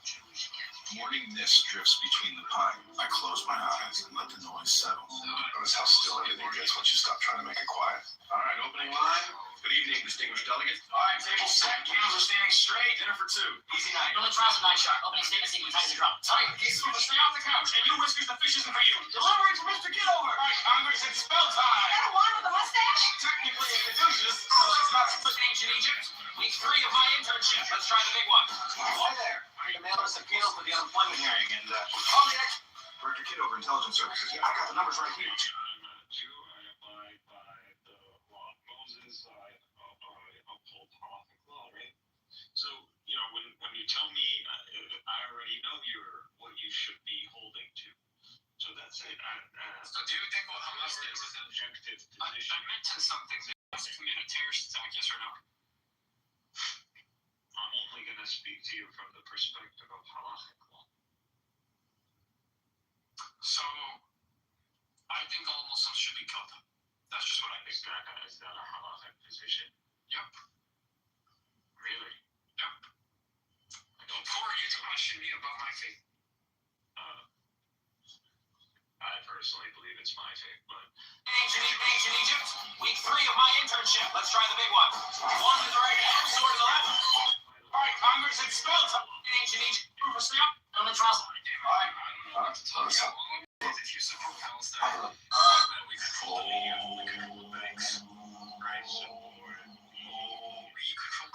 Morning mist drifts between the pine. I close my eyes and let the noise settle. Notice how still everything gets once you stop trying to make it quiet. All right, opening line. Good evening, distinguished delegates. All right, table set. Candles are standing straight. Dinner for two. Easy night. Only trials of night shark. Opening statement sequence. How's the drum? Tight. Cases people stay off the couch. And you, Whiskers, the fish isn't for you. Delivery for Mr. Kitover. All right, Congress, it's spell time. That one with the mustache? Technically, it Caduceus, so let's not split ancient Egypt. Week 3 of my internship. Let's try the big one. Hi there. I'm here to mail us appeals for the unemployment hearing and Call the next. Director Kitover, Intelligence Services. Yeah, I got the numbers right here. I'm a Jew. I abide by the law of Moses. I uphold halachic law, right? So, when you tell me, I already know what you should be holding to. So that's it. So do you think what Hamas did was objective position? I mentioned something. Did you commit a terrorist attack, yes or no? I'm only going to speak to you from the perspective of halachic law. So, I think all Muslims should be killed. That's just what I think. Is that a halachic position? Yep. Really? Yep. Who are you to question me about my faith? I personally believe it's my faith, but... Ancient Egypt. Week 3 of my internship. Let's try the big one. One with the right hand, sword in the left. All right, Congress, it's spell time. Ancient Egypt. Proof of stamp. only trials. All right. I don't know what to tell you. If you support Palestine, then we control the media, we control the banks, right? So, all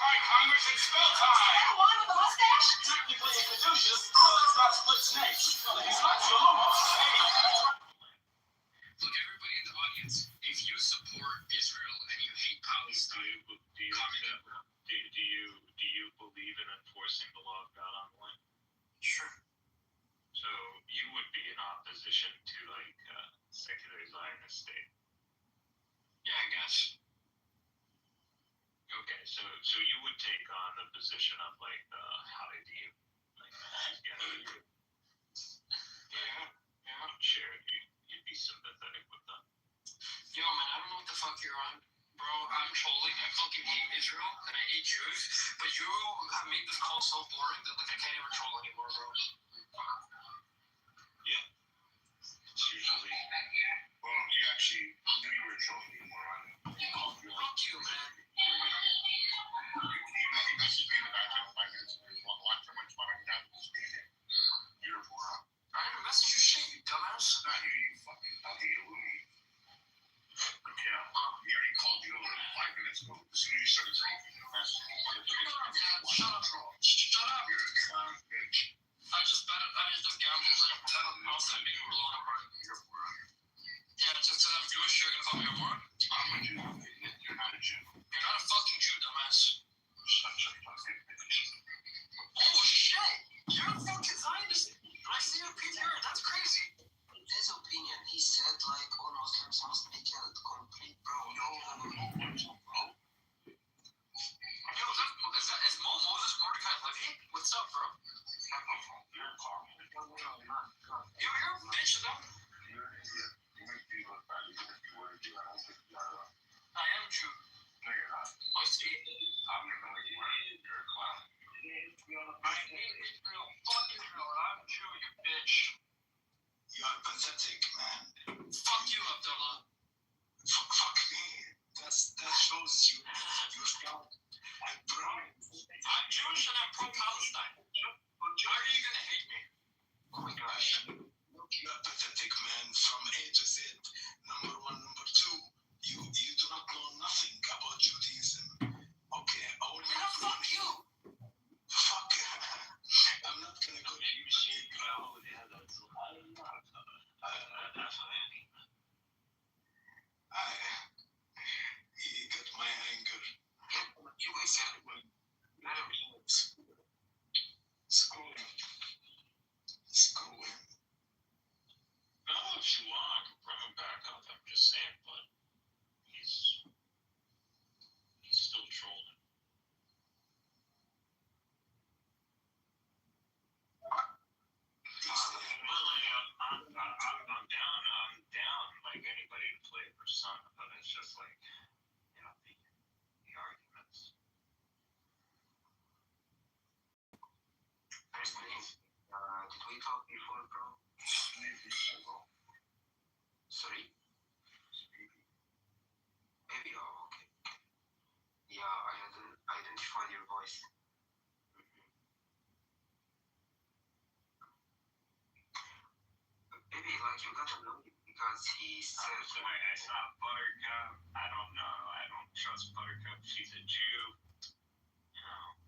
right, Congress, it's spell time. That one with the mustache? Technically, it Caduceus, so let's not split snakes. He's not your Lumos. Hey, that's right. Look, everybody in the audience, if you support Israel and you hate Palestine, do you believe in enforcing the law of God on the land? Sure. So you would be in opposition to secular Zionist state? Yeah, I guess. so you would take on the position of like Heidi, like sure, you'd be sympathetic with them. Yo, man, I don't know what the fuck you're on. Bro, I'm trolling. I fucking hate Israel and I hate Jews. But you have made this call so boring that like I can't even troll anymore, bro. Yeah. It's usually. Well, you actually knew you were trolling me, moron. Fuck you, man. He messaged me in the back channel 5 minutes ago. Watch how much fun I got with this video. You're a moron. I didn't message you shit, you dumbass. Not you, you fucking loony. Yeah, he already called you over 5 minutes ago. As soon as you started speaking, you messaged me. Shut up, bro. Shut up. You're a clown, bitch. I just gambled. Like 10 miles I'm being blown apart. You're a moron. Yeah, just because I'm Jewish, you're gonna call me a moron? I'm a Jew. You're not a Jew. You're not a fucking Jew, dumbass. Such a fucking bitch. Oh shit! You're a fucking Zionist. I see your PTR. That's crazy. In his opinion, he said like all Muslims must be killed. Complete bro. Yo, is Mo Moses Mordecai Levy? What's up, bro? You're a clown. You're a bitch, though. You're an idiot. You make me look bad. You make me worry, dude. I don't think you are. I am Jew. No, you're not. Oh, see? I'm gonna make you worry. You're a clown. I hate Israel. Fuck Israel. I'm Jew, you bitch. You're pathetic, man. Fuck you, Abdullah. Fuck me. That shows you're strong. I'm brown. I'm Jewish and I'm pro-Palestine. How are you gonna hate me? Oh my gosh. You're pathetic, man. From A to Z. Number one, number two. You do not know nothing about Judaism. Okay. Fuck you. Fuck. I'm not gonna go to you. He got my anger. You guys said it when Screw him. Screw him. No, if you want, I can bring him back up. I'm just saying, but he's still trolling. I'm down like anybody to play persona, but it's just like, you know, the arguments. Did we talk before, bro? Sorry? Maybe, oh, okay. Yeah, I hadn't identified your voice. Maybe, like, you got to know him because he said... I saw Buttercup. I don't know. I don't trust Buttercup. She's a Jew. You know,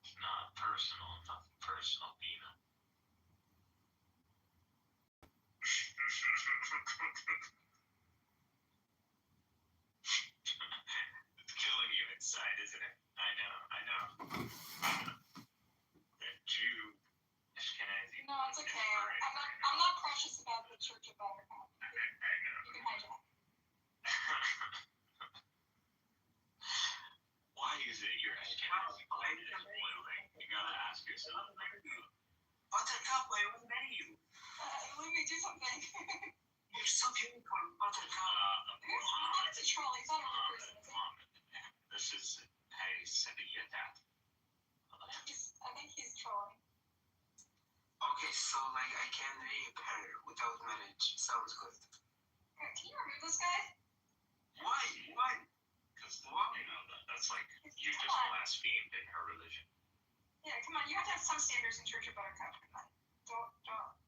it's not personal. Nothing personal, Bina. It's killing you inside, isn't it? I know. That Jew, Ashkenazi. No, it's okay. I'm not precious about the Church of Buttercup. I know. You can hijack. Why is it your Ashkenazi blood is boiling? You gotta ask yourself. Buttercup, I will marry you. Let me do something. You're so beautiful, Buttercup. It's a troll. He's not a real person, is he? This is hey, Sabiyadat. I think he's trolling. Okay, so like I can rape her without marriage. Sounds good. Can you remove this guy? Why? Because you know that's like you just blasphemed in her religion. Yeah, come on. You have to have some standards in Church of Buttercup. Come on.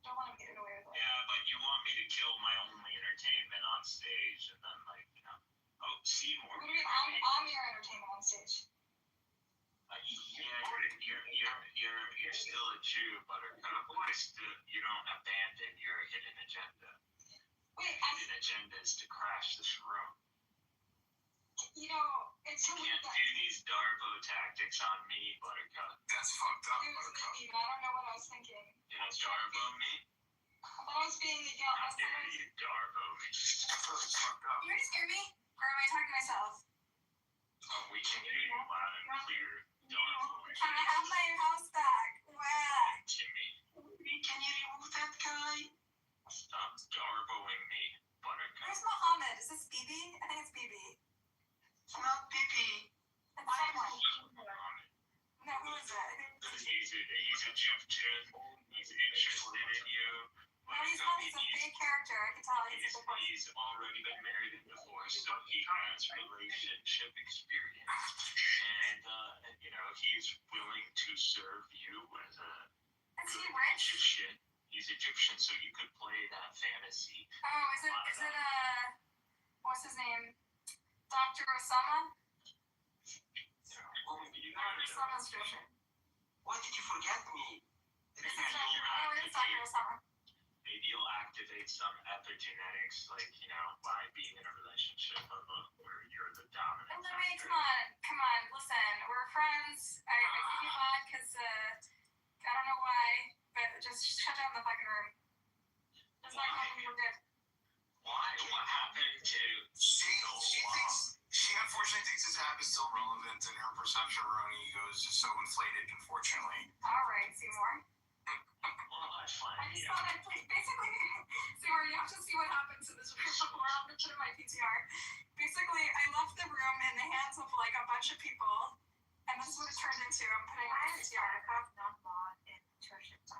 Don't let him get it away with it. Yeah, but you want me to kill my only entertainment on stage and then like, you know, oh, Seymour. What do you mean? I'm your entertainment on stage. You're still a Jew, Buttercup. You don't abandon your hidden agenda. Wait, hidden agenda is to crash this room. You know, it's so You weird can't that... do these Darbo tactics on me, Buttercup. That's fucked up, It was Buttercup. me, but I don't know what I was thinking. You know, Darbo me? I thought I was being, you know... How dare you Darbo me? That's fucked up. You're gonna scare me? Or am I talking to myself? We communicating loud and clear. Don't avoid Can I have my house back? Where? Timmy. Can you remove that guy? Stop garboing me, Buttercup. Where's Mohammed? Is this BB? I think it's BB. It's not Bibi. It's someone. No, who is it? I think it's He's Egyptian. He's interested in you. No, he's a fake character. I can tell he's a good person. He's already been married and divorced, so he has relationship experience. And, he's willing to serve you as a Is he good rich? Egyptian. He's Egyptian, so you could play that fantasy. Oh, is it what's his name? Dr. Osama? Osama's Egyptian. Why did you forget me? This is Dr. Osama. Maybe you'll activate some epigenetics, by being in a relationship where you're the dominant. Louis, come on, listen, we're friends. I think you bought because I don't know why, but just shut down the fucking room. Just like when we were good. Why? What happened to She unfortunately thinks this app is still relevant, and her perception of her own ego is just so inflated, unfortunately. All right, Seymour. Well, that's fine. I just thought I'd basically, Seymour, you have to see what happened to this room before I'm going to put in my PTR. Basically, I left the room in the hands of like a bunch of people, and this is what it turned into. I'm putting my PTR.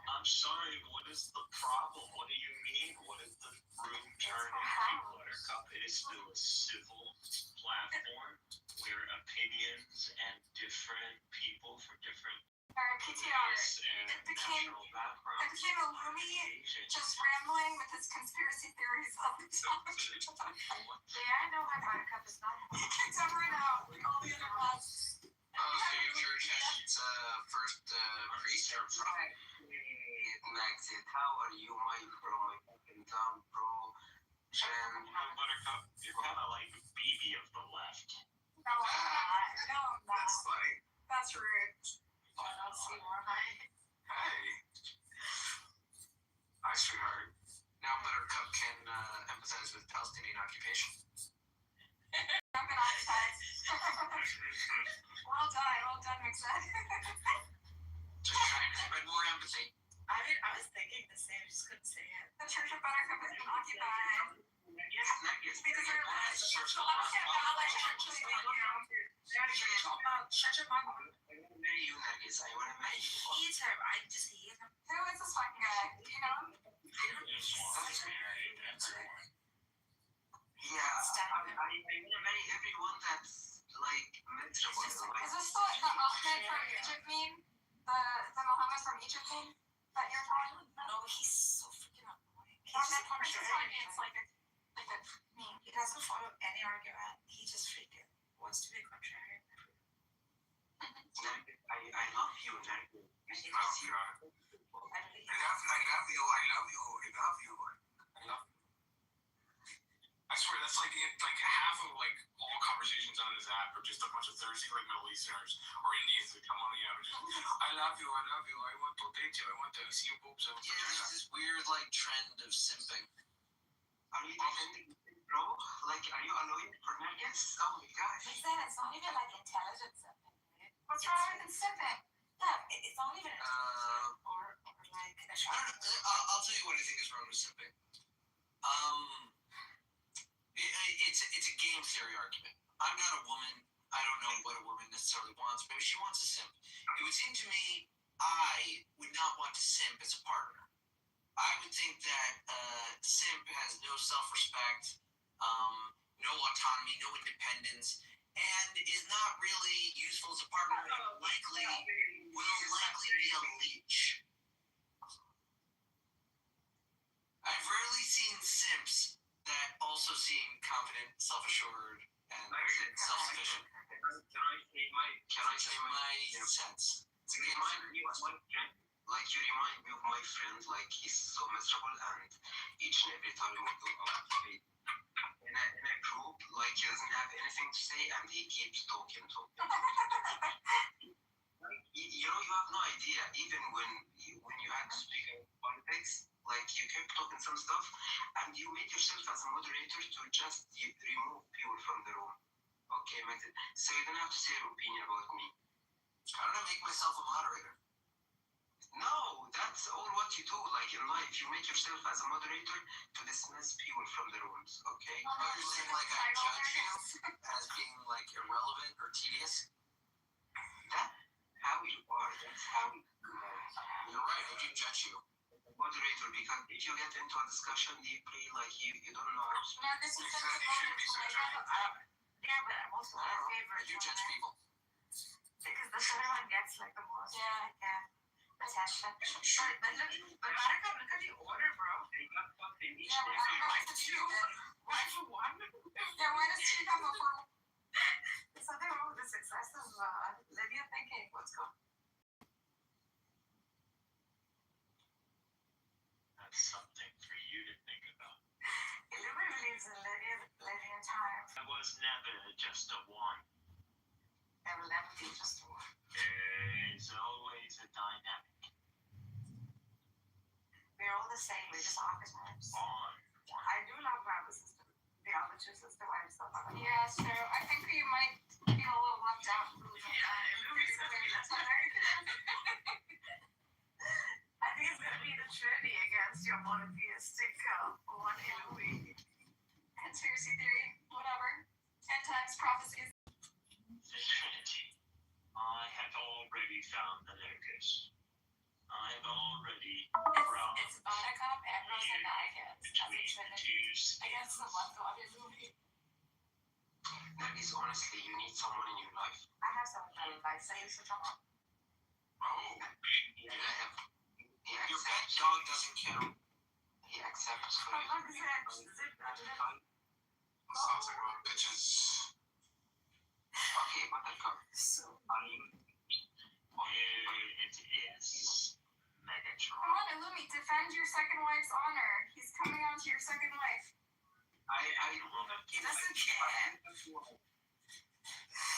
I'm sorry, what is the problem? What do you mean? What is the room turned into, Buttercup? It is still a civil platform where opinions and different people from different PTR. and It became national backgrounds. a Lumi just rambling with his conspiracy theories all the time. Yeah, I know my Buttercup is not. He kicks everyone out, like all the other ones. So your church has its first priest or prophet. Maxit, how are you, my bro? My fucking dumb bro. Buttercup, you're kind of like BB of the left. No, I'm not. That's funny. That's rude. Hey. Hi, sweetheart. Now Buttercup can empathize with Palestinian occupation. I'm gonna empathize. Well done, Mixed. Just trying to spread more empathy. I was thinking the same, just couldn't say it. The Church of Buttercup has been occupied. Nuggets. We deserve that. Okay, I'll let you actually thank you. Shut your mouth. I want to marry you, Nuggets. I want to marry you. Hate him. I just hate him. Who is this fucking guy? Do you know him? Yeah, I want to marry everyone that's like miserable. Is this the Ahmed from Egypt meme? The Muhammad from Egypt meme that you're calling? No, he's so freaking annoying. Ahmed from Egypt, it's like a meme. He doesn't follow any argument. He just freaking wants to be contrarian. I love you, Nuggets. Oh, God. I love you. I swear that's like half of all conversations on this app are just a bunch of thirsty Middle Easterners or Indians that come on the app and just I love you, I want to date you, I want to see your boobs. Yeah, there's this weird trend of simping. Are you defending bro? Are you annoyed for Nuggets? Oh my gosh. It's not even like intelligent simping. What's wrong with simping? Yeah, it's not even or like a I'll tell you what I think is wrong with simping. It's a game theory argument. I'm not a woman. I don't know what a woman necessarily wants. Maybe she wants a simp. It would seem to me I would not want to simp as a partner. I would think that simp has no self-respect, no autonomy, no independence, and is not really useful as a partner. Will likely be a leech. I've rarely seen simps that also seem confident, self-assured, and self-sufficient. Can I say my sense? You remind me of my friend, he's so miserable, and each and every time we go out in a group, he doesn't have anything to say, and he keeps talking. You have no idea, even when you had to speak in politics, you kept talking some stuff, and you made yourself as a moderator to just remove people from the room. Okay, connected, so you don't have to say your opinion about me. How do I make myself a moderator? No, that's all what you do. Like in life, you make yourself as a moderator to dismiss people from the rooms. Okay? Oh, you're saying like I judge you as being like irrelevant or tedious? That's how you are. That's how you are. You're right. I do judge you. Moderator, because if you get into a discussion deeply, like you don't know. Marcus, you said You shouldn't be so judgmental. yeah, but I'm also my favorite. You judge people. Because the other one gets like the most attention. Sure. But Monica, look at the order, bro. Yeah, but why is two? Why for one? Yeah, why does two come before? There's something wrong with the success of Lydia thinking. What's going on? That's something for you to think about. Illumi believes in Lydia time. I was never just a one. There will never be just one. There's always a dynamic. We're all the same. We're just archetypes. On one. I do love my other sister. The other two sister wives. Yeah, so I think you might feel a little left out. Illumi's I think it's going to be the Trinity against your monotheistic one Illumi. Conspiracy theory, whatever. End times prophecies. The Trinity. I have already found the locus. I've already brought It's Buttercup, Ambrose, and Nigel as a between the Trinity two against the one God Illumi. That is honestly, you need someone in your life. I have someone in my life, so you should come on. Oh, Yeah. your pet dog doesn't count. He accepts for you. Sounds like one bitches. Okay, Buttercup. So It is Megatron. come on, Illumi, defend your second wife's honor. He's coming on to your second wife. He doesn't care.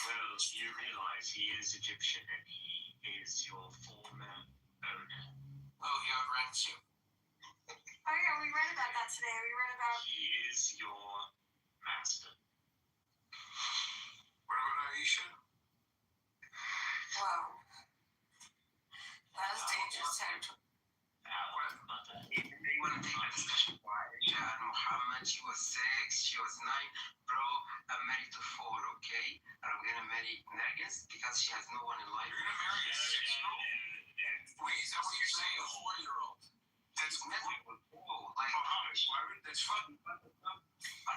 Well, you realize he is Egyptian and he is your former owner. Oh, he outranks you. Oh yeah, we read about that today. We read about He is your master. What about Aisha? whoa. That was dangerous territory. Our mother. You want to take a discussion why Aisha and Muhammad, she was 6, she was 9. Bro, I'm married to 4, okay? And I'm gonna marry Nergis because she has no one in life. You're gonna marry a 6-year-old? Wait, is that what you're saying? A 4-year-old? That's cool. Like, Muhammad, why would that's fucking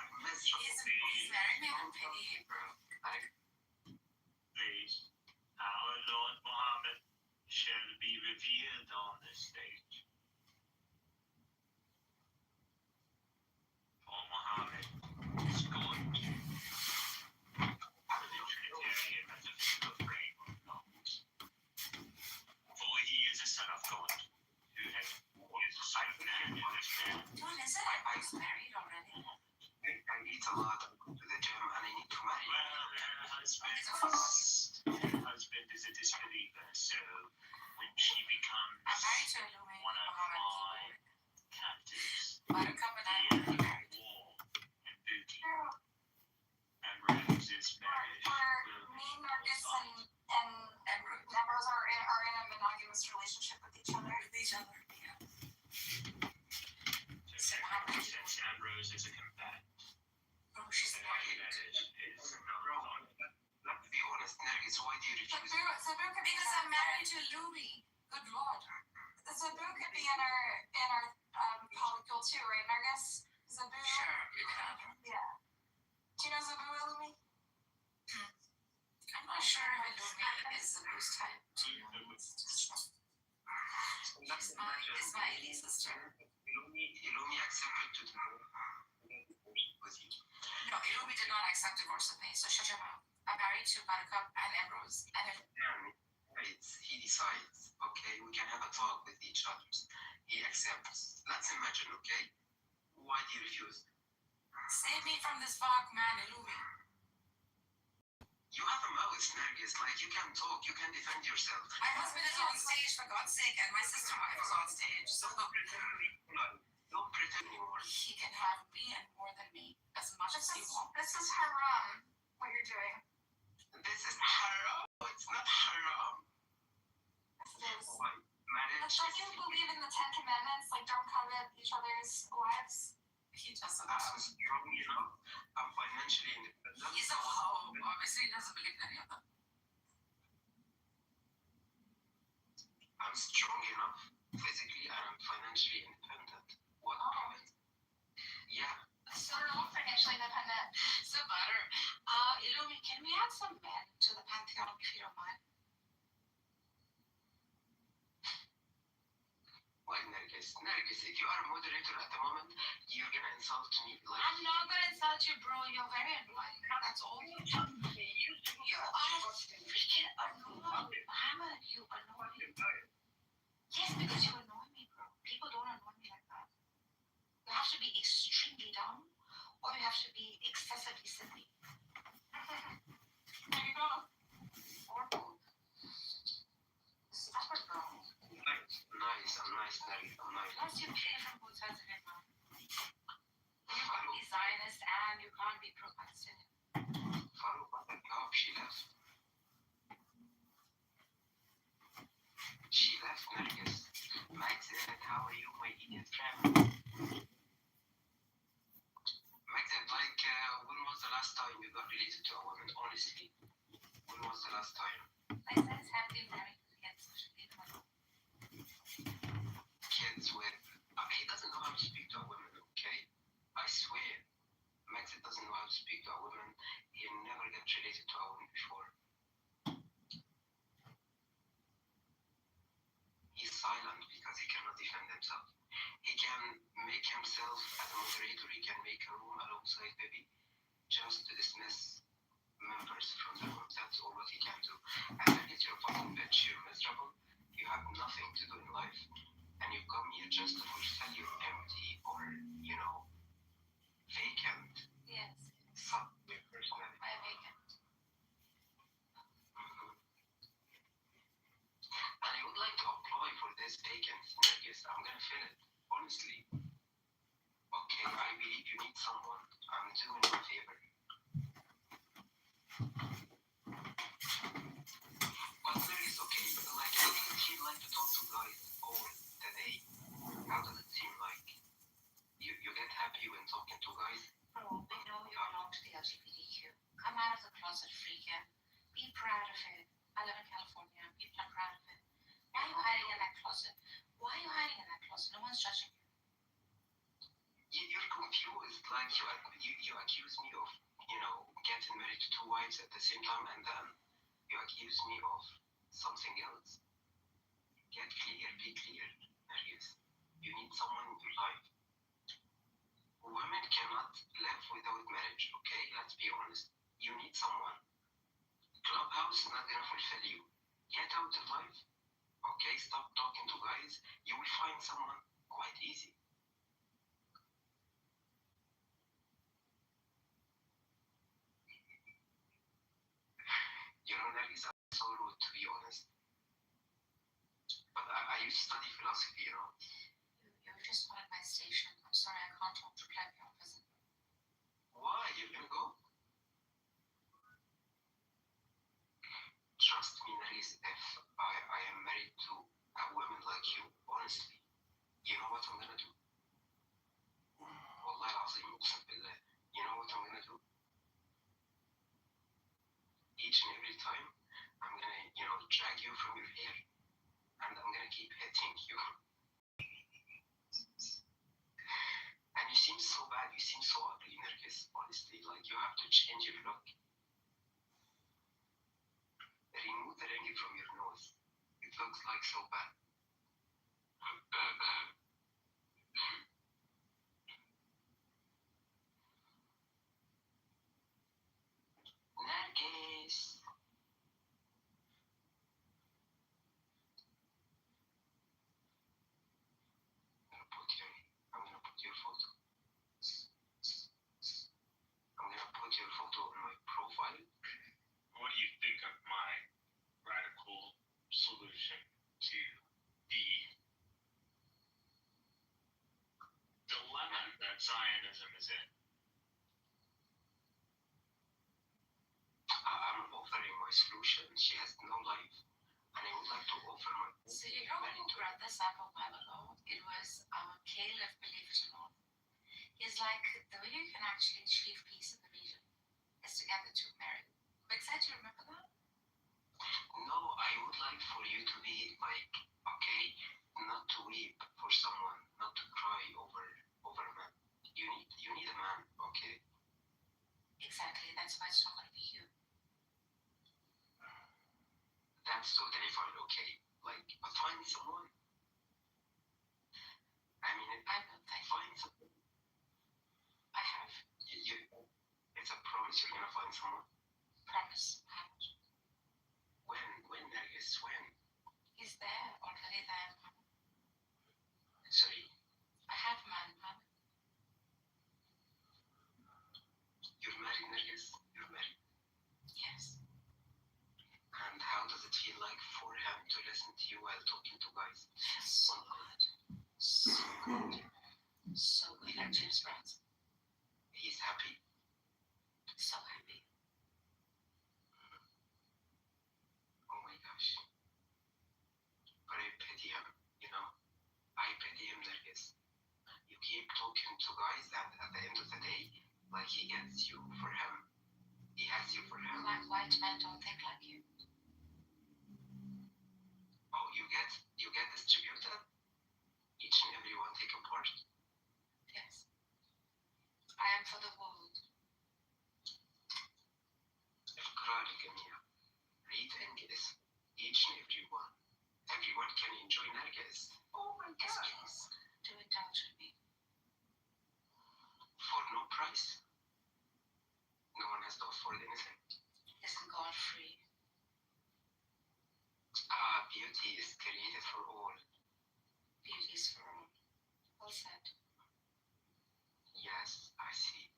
He's married me on pity, bro. Please, our Lord Muhammad shall be revered on this stage. For Muhammad is going to the Trinitarian metaphysical framework of God. For he is a son of God, who has is a son of man in this man. When is it? I was married already. I eat a lot, I go to the gym, and I need to marry. Well, her husband is a disbeliever, so when she becomes I'm married to Illumi. one of my captives, Buttercup and I the will be married. war and booty, and Rose's marriage will Me, Marcus, and Ambrose are in a monogamous relationship with each other. Yeah. since Ambrose is a combatant. Oh, she's The not. marriage is not on. Let's be honest, Nergis, why do you refuse? Zabu could be because I'm married to Louie. Good lord. Zabu could be in our polycule too, right, Nargis? Zabu. Sure, you can have her. Yeah. Do you know Zabu Illumi? I'm not sure if Illumi is the boost type. It's my Ellie sister. Illumi accepted to do with you. No, Illumi did not accept divorce with me, so shut your mouth. I'm married to Buttercup and Ambrose. And if He decides, okay, we can have a talk with each other. He accepts. Let's imagine, okay? Why do you refuse? save me from this fuck, man, Illumi. You have a mouth, Nergis. Like, you can talk, you can defend yourself. My husband is on stage, for God's sake, and my sister wife is on stage, so Don't pretend anymore. he can have me and more than me as much as he wants. This is haram, what you're doing. don't you believe in the 10 Commandments? Like, don't covet each other's wives? He doesn't. I'm strong enough. I'm financially independent. He's a hoe. Obviously, he doesn't believe in any of them. I'm strong enough physically and I'm financially independent. What comment? Yeah. So we're all financially independent. So butter. Illumi, can we add some men to the pantheon if you don't mind? Why, Nergis? Nergis, if you are a moderator at the moment, you're gonna insult me. Like, I'm not gonna insult you, bro. You're very annoying. That's all you do. You are freaking annoying. Muhammad, you annoy me. Yes, because you annoy me, bro. People don't annoy me like that. You have to be extremely dumb, or you have to be excessively silly. There you go. Or both. Stop it, bro. nice, I'm nice, Nergis, I'm nice. Unless you play from both sides of your mouth. You can't be Zionist and you can't be pro-Palestinian. Follow up and up, she left. She left, Nergis. Max said, how are you, my idiot friend? Max said, like, when was the last time you got related to a woman, honestly? When was the last time? My friends have been married to kids, so should be fun. Kids with... he doesn't know how to speak to a woman, okay? I swear. Max doesn't know how to speak to a woman. He never got related to a woman before. He's silent because he cannot defend himself. He can make himself as a moderator, he can make a room alongside baby just to dismiss members from the room. That's all what he can do. And then it's your fucking bitch, you're miserable, you have nothing to do in life, and you come here just to fulfill your empty or, you know, vacant. Yes. Fuck your personality. My vacant. And I would like to apply for this vacant Nergis. I'm gonna fill it, honestly. Okay, I believe you need someone. I'm doing you a favor. But Nergis, okay, but like, how does it feel like to talk to guys all the day? How does it seem like? You get happy when talking to guys? Bro, we know you belong to the LGBTQ. Come out of the closet, freaking. Be proud of it. I live in California. People are proud of it. Why are you hiding in that closet? Why are you hiding in that closet? No one's judging you. You're confused. Like, you accuse me of, you know, getting married to two wives at the same time, and then you accuse me of something else. Get clear, be clear, Nergis. You need someone in your life. Women cannot live without marriage, okay? Let's be honest. You need someone. Clubhouse is not gonna fulfill you. Get out of life, okay? Stop talking to guys. You will find someone quite easy. You know, Nergis, I'm so rude, to be honest. But I used to study philosophy, you know. You just wanted my station. I'm sorry, I can't talk to play your visit. Why? You're gonna go? Trust me, Nergis, if I am married to a woman like you, honestly, you know what I'm gonna do? Wallahi al-Azim, uqsam billah. You know what I'm gonna do? Each and every time, I'm gonna, you know, drag you from your hair, and I'm gonna keep hitting you. And you seem so bad, you seem so ugly, Nergis, honestly, like you have to change your look. Remove the ring from your nose. It looks like so bad. Nergis. I'm gonna put your photo. I'm gonna put your photo on my profile. What do you think of my radical solution to the dilemma that Zionism is in? I'm offering my solution. She has no life. and I would like to offer my. So you know who brought this up a while ago? It was Caleb, believe it or not. He's like, the way you can actually achieve peace in the region is to get the two married. Quick said, you remember that? No, I would like for you to be like, okay, not to weep for someone, not to cry over a man. You need a man, okay? Exactly, that's why it's not going to be you. That's totally fine, okay? Like, but find someone. I mean, I will think. find someone. I have. It's a promise you're gonna find someone. Promise. I have. When, Nergis, when? He's there, already there. Sorry? I have man. You're married, Nergis? You're married? Yes. And how does it feel like for him to listen to you while talking to guys? So good. So good. So good. Like James Brown's. He's happy. So happy. Oh my gosh. But I pity him, you know? I pity him, Nergis. You keep talking to guys, and at the end of the day, like he gets you for him. He has you for him. Like white men don't think like you. Oh, you get distributed? Each and every one take a part? Yes. I am for the world. إفقرار الجميع. Reading is each and every one. Everyone can enjoy Nergis. Oh my Yes, god. please. Do indulge in me. For no price. No one has to afford anything. Isn't God free? Beauty is created for all. Beauty is for all. Well said. Yes, I see.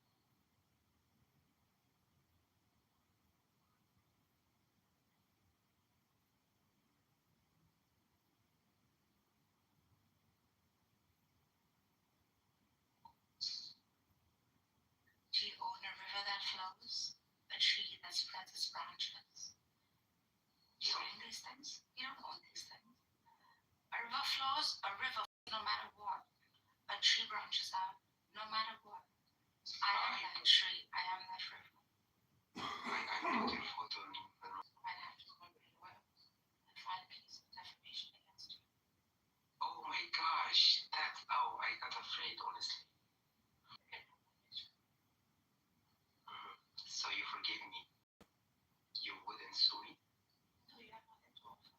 Do you own a river that flows? A tree that spreads its branches? Do you own these things? You don't own these things. A river flows, a river, no matter what. A tree branches out, no matter what. I am that tree, I am that river. I'm not your photo. I'd have to go really well and find a piece of defamation against you. Oh my gosh. I got afraid, honestly. So you forgive me? You wouldn't sue me? No, you have nothing to offer.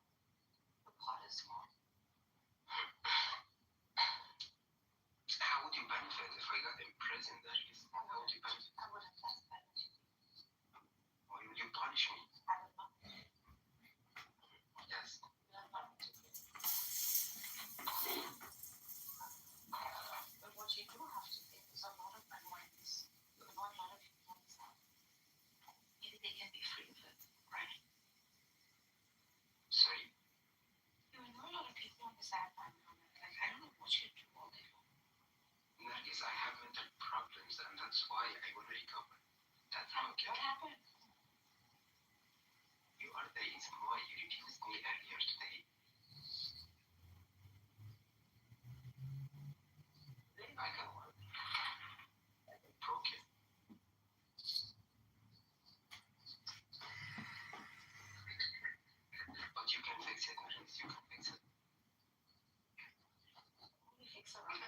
The pot is small. How would you benefit if I got imprisoned, Nergis? How would you benefit? I wouldn't let that you. Or would you punish me? I would not. Yes. You have nothing to do. But what you do have to do is a lot of annoyance. You annoy a lot of people on this app. Maybe they can be free of it, right? Sorry? You annoy a lot of people on this app, like, I don't know what you do all day long. Nergis, I have mental problems, and that's why I will recover. That's how I What happened? You are the reason why you refused me earlier today. I got broken. But you can fix it, Nergis. You can fix it. You fix it right.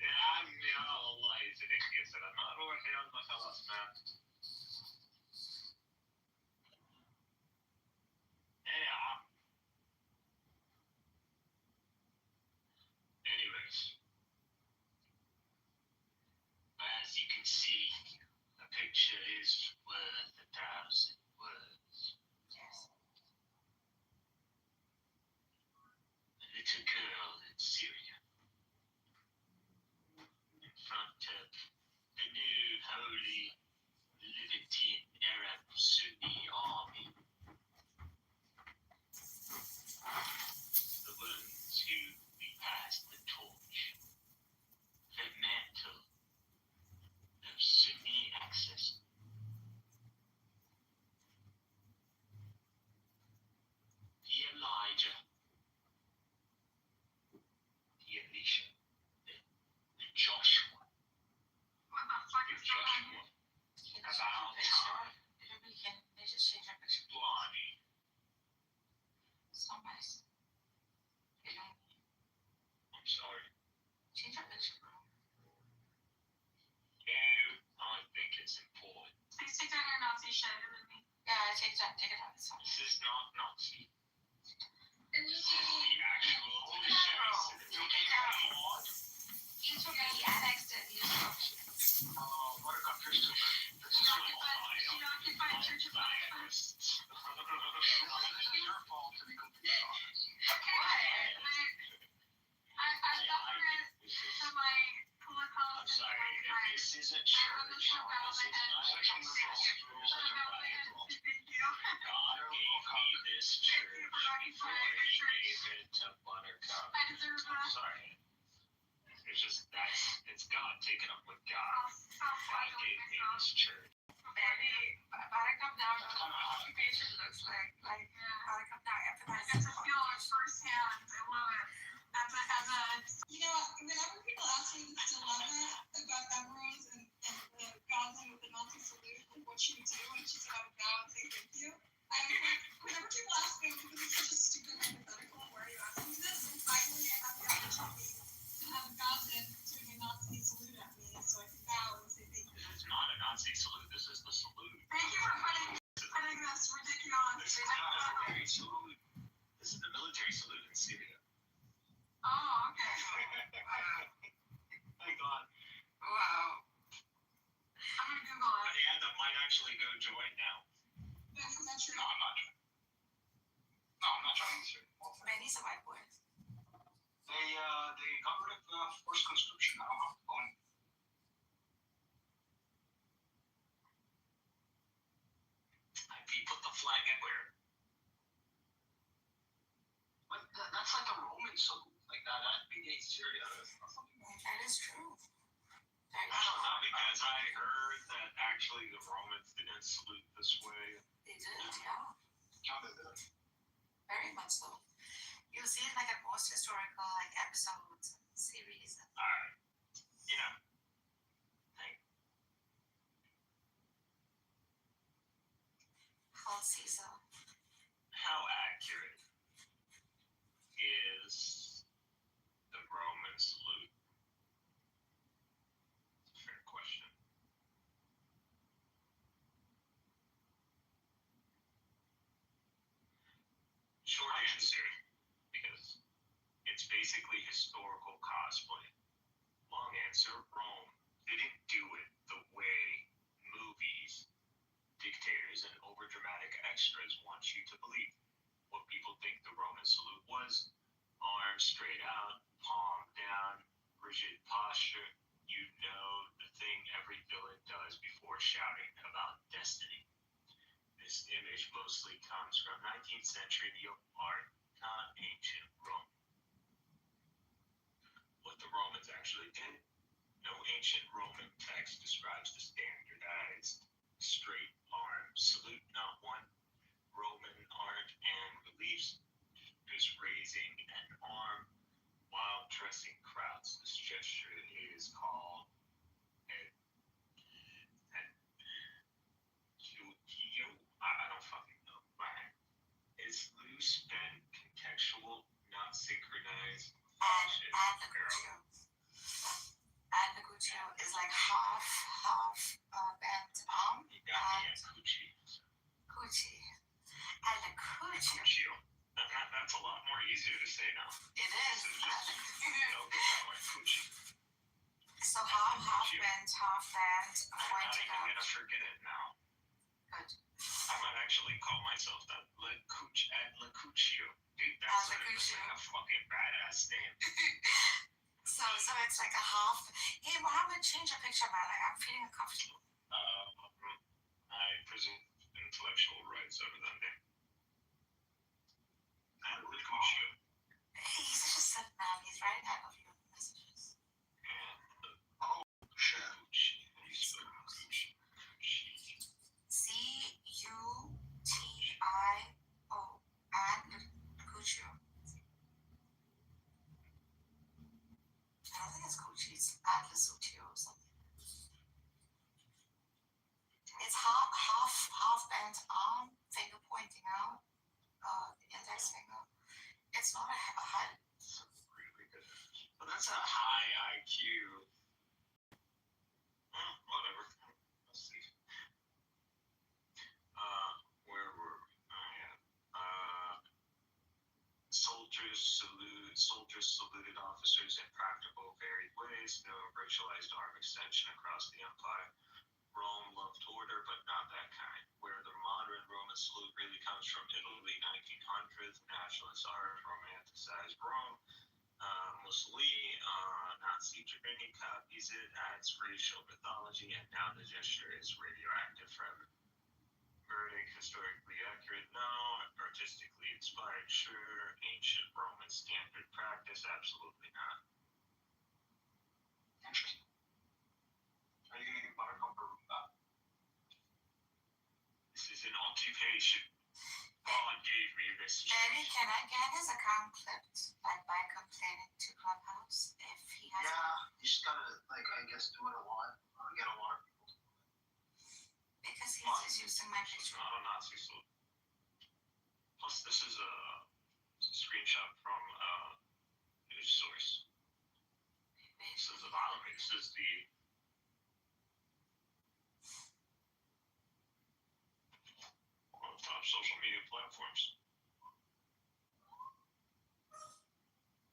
يا عمي الله يجزيك يا سلام روح يلا خلاص ما ايه يا عم anyways as you can see a picture is worth 1,000 words. Yes. A little girl in Syria in front of the new holy Levantine Arab Sunni army. The ones who we passed the torch, the mantle of Sunni access. Can they just change our picture? Blondie. So nice. You know, I'm sorry. change our picture, bro. No, I think it's important. Please take down your Nazi shit with me. Yeah, take it out. Take it out. It's fine. This is not Nazi. And This is the actual Take it out. Take it out. mod. Each of me annexed it. Buttercup Kitover. This is She occupied Church of God. your fault to be completely honest. I document to my political. I'm sorry, if this isn't church, this is not a liberal school. God gave me this church before he gave it to Buttercup. I deserve I'm that. sorry. It's just it's God taking up with God. God gave me this church. Baby, Buttercup now occupation looks like Buttercup now empathize. I get to feel it firsthand. I love it. You know, whenever people ask me this dilemma about Emerald and the Goblin with the Nazi salute, like what she would do, and she said I would bow and say thank you. Whenever people ask me, because it's such a stupid hypothetical, why are you asking me this? And finally, I have the opportunity to have a Goblin doing a Nazi salute at me, so I can bow and say thank you. This is not a Nazi salute. This is the salute. Thank you for putting this ridiculous. This is not a military salute. This is the military salute in Syria. Oh, okay. My God. Wow. I'm gonna Google it. Amanda might actually go join now. That's not true. No, I'm not joining. No, I'm not joining this year. Man, these are white boys. They got rid of forced conscription. I don't have to go in. He put the flag everywhere. But that's like a Roman salute. Like that negates Syria. That is true. I don't know, because I heard that actually the Romans didn't salute this way. They did, yeah. How did that? Very much so. You'll see it like in most historical episodes, series. Alright. You know. Called Caesar. How accurate is the Roman salute? It's a fair question. Short answer, because it's basically historical cosplay. Long answer, Rome didn't do it the way movies, dictators, and overdramatic extras want you to believe. What people think the Roman salute was: arms straight out, palm down, rigid posture. You know, the thing every villain does before shouting about destiny. This image mostly comes from 19th century art, not ancient Rome. What the Romans actually did: no ancient Roman text describes the standardized straight arm salute. Not one. Roman art and reliefs is raising an arm while dressing crowds. This gesture is called I don't fucking know. It's loose, bent, contextual, not synchronized. And the Guccio is like half bent arm. You got me at Gucci. Gucci. And the Guccio. Guccio. That's a lot more easier to say now. It is. Gucci. So half bent, I'm not pointed even out. gonna forget it now. Good. I might actually call myself that Lecuccio. Dude, that's like a fucking badass name. So it's like a half. Hey, Mohammed, change your picture, man. I'm feeling uncomfortable. I presume intellectual rights over that name. And Lecuccio. He's such a sad man. He's writing I love you messages. Oh, shit. C-U-T-I-O. And Guccio. I don't think it's Gucci. It's Atlas Guccio or something. half bent arm, finger pointing out, the index finger. It's not a high. Really good. But that's a high IQ. Whatever. Let's see. Where were we? Soldiers saluted officers in practical, varied ways. No virtualized arm extension across the empire. Rome loved order, but not that kind. Where the modern Roman salute really comes from Italy, 1900s, nationalist art, romanticized Rome. Mussolini, Nazi Germany copies it, adds racial mythology, and now the gesture is radioactive forever. Verdict, historically accurate, no. Artistically inspired, sure. Ancient Roman standard practice, absolutely not. Interesting. Are you going to get Buttercomfort with that? This is an occupation. God gave me this. Maybe can I get his account clipped, like by complaining to Clubhouse if he has? Yeah, you just gotta, like, I guess, do it a lot. Get a lot of people to do it. Because he's just using my picture. Not a Nazi salute. Plus, this is a screenshot from a news source. This is the one of the top social media platforms.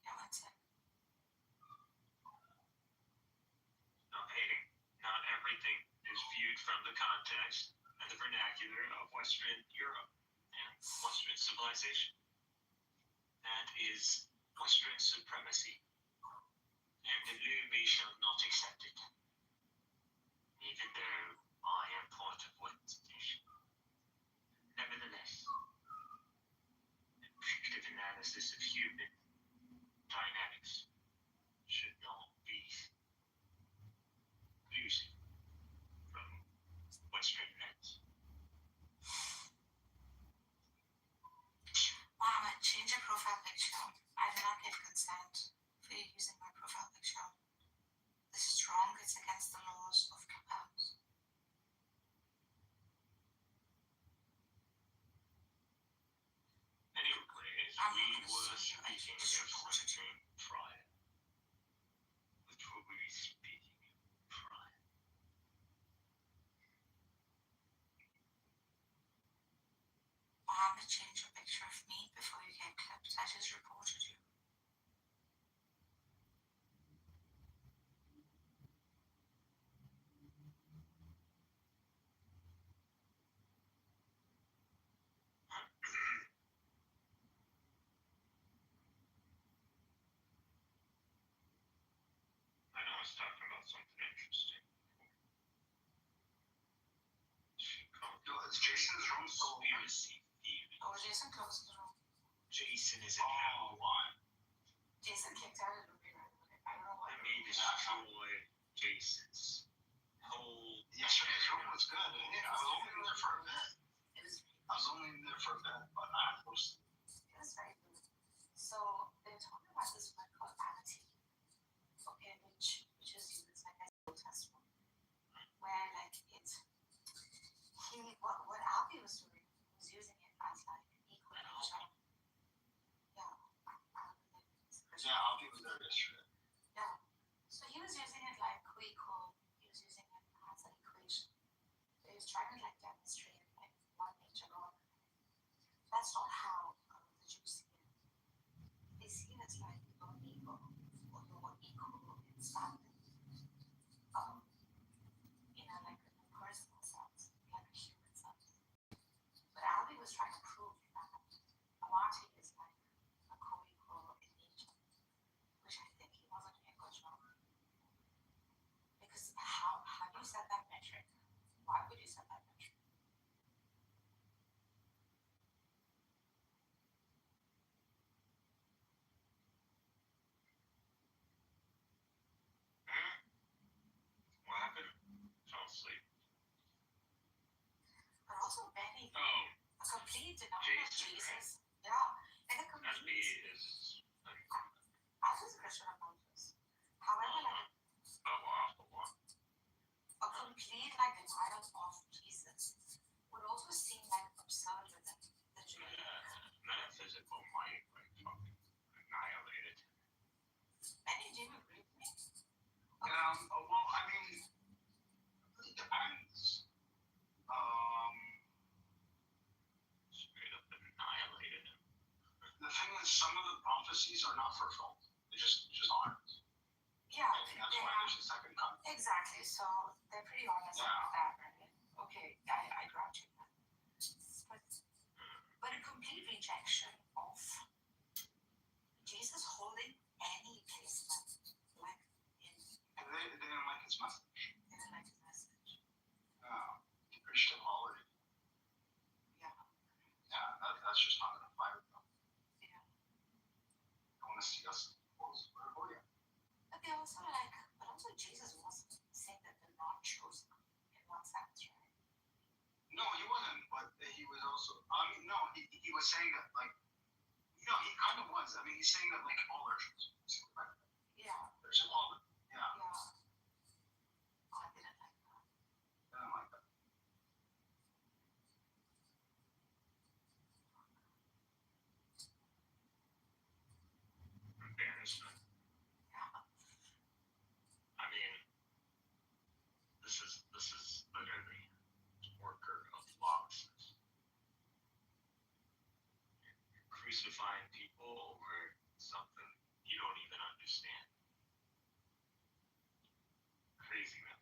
Yeah, what's it? Not hating. Not everything is viewed from the context and the vernacular of Western Europe and Western civilization. That is Western supremacy. And the Lumi shall not accept it. Even though I am part of Western nation. Nevertheless, objective analysis of human dynamics should not be losing from Western lens. Mohammed, change your profile picture. I do not give consent for you using my profile picture. This is wrong. It's against the laws of Clubhouse. Anyways, we were speaking of something prior. Which were we speaking of prior? Mohammed, change your picture of me before you get clipped. I just reported you. I know I was talking about something interesting. Is Jason's room still open? Conspiracy theory. Oh, Jason closed the room. Jason is a coward. Jason kicked out of the room. I don't know why. Let me destroy Jason's whole. Yesterday's room was good. I was only in there for a bit. It was But I was. It was very good. So they were talking about this word called vanity. Okay, which is used like as a test one. Where like what Albie was doing was using it as like equal each other. Yeah. Yeah, Albie was there yesterday. Yeah. So he was using it like co-equal. He was using it as an equation. He was trying to like demonstrate like one nature or that's not how the Jews see it. They see it as like you're equal or you're equal in standing. Like in a personal sense, like a human sense. But Albie was trying to prove that Amati is like a co-equal in nature, which I think he wasn't doing a good job. Because how do you set that metric? Why would you set that metric? What happened? Fell asleep. But also Benny, Oh, a complete denial of Jason, Jesus. Yeah, and a and complete. he is. I was a Christian about this. However, like Oh, wow. a complete like denial of Jesus would some of the prophecies are not fulfilled. They just aren't. Yeah, And that's they why are. there's a second coming. Exactly. So they're pretty honest about that, right? Okay, I grant you that. But a complete rejection of Jesus holding any placement, like in. And they didn't like his message. They didn't like his message. He preached equality. Yeah. Yeah, that's just not gonna fly with them. Yeah. They want to see us close. Oh yeah. But they also like, but also Jesus wasn't saying that they're not chosen in one sense, right? No, he wasn't. But he was also. I mean, no, he was saying that like. No, he kind of was. I mean, he's saying that like all are chosen. Right? Yeah. There's equality. Yeah. Yeah. Oh, I didn't like that. I don't like that. Embarrassment. Yeah. I mean, this is literally worker of lawlessness. You're crucifying people over something you don't even understand. Crazy, man.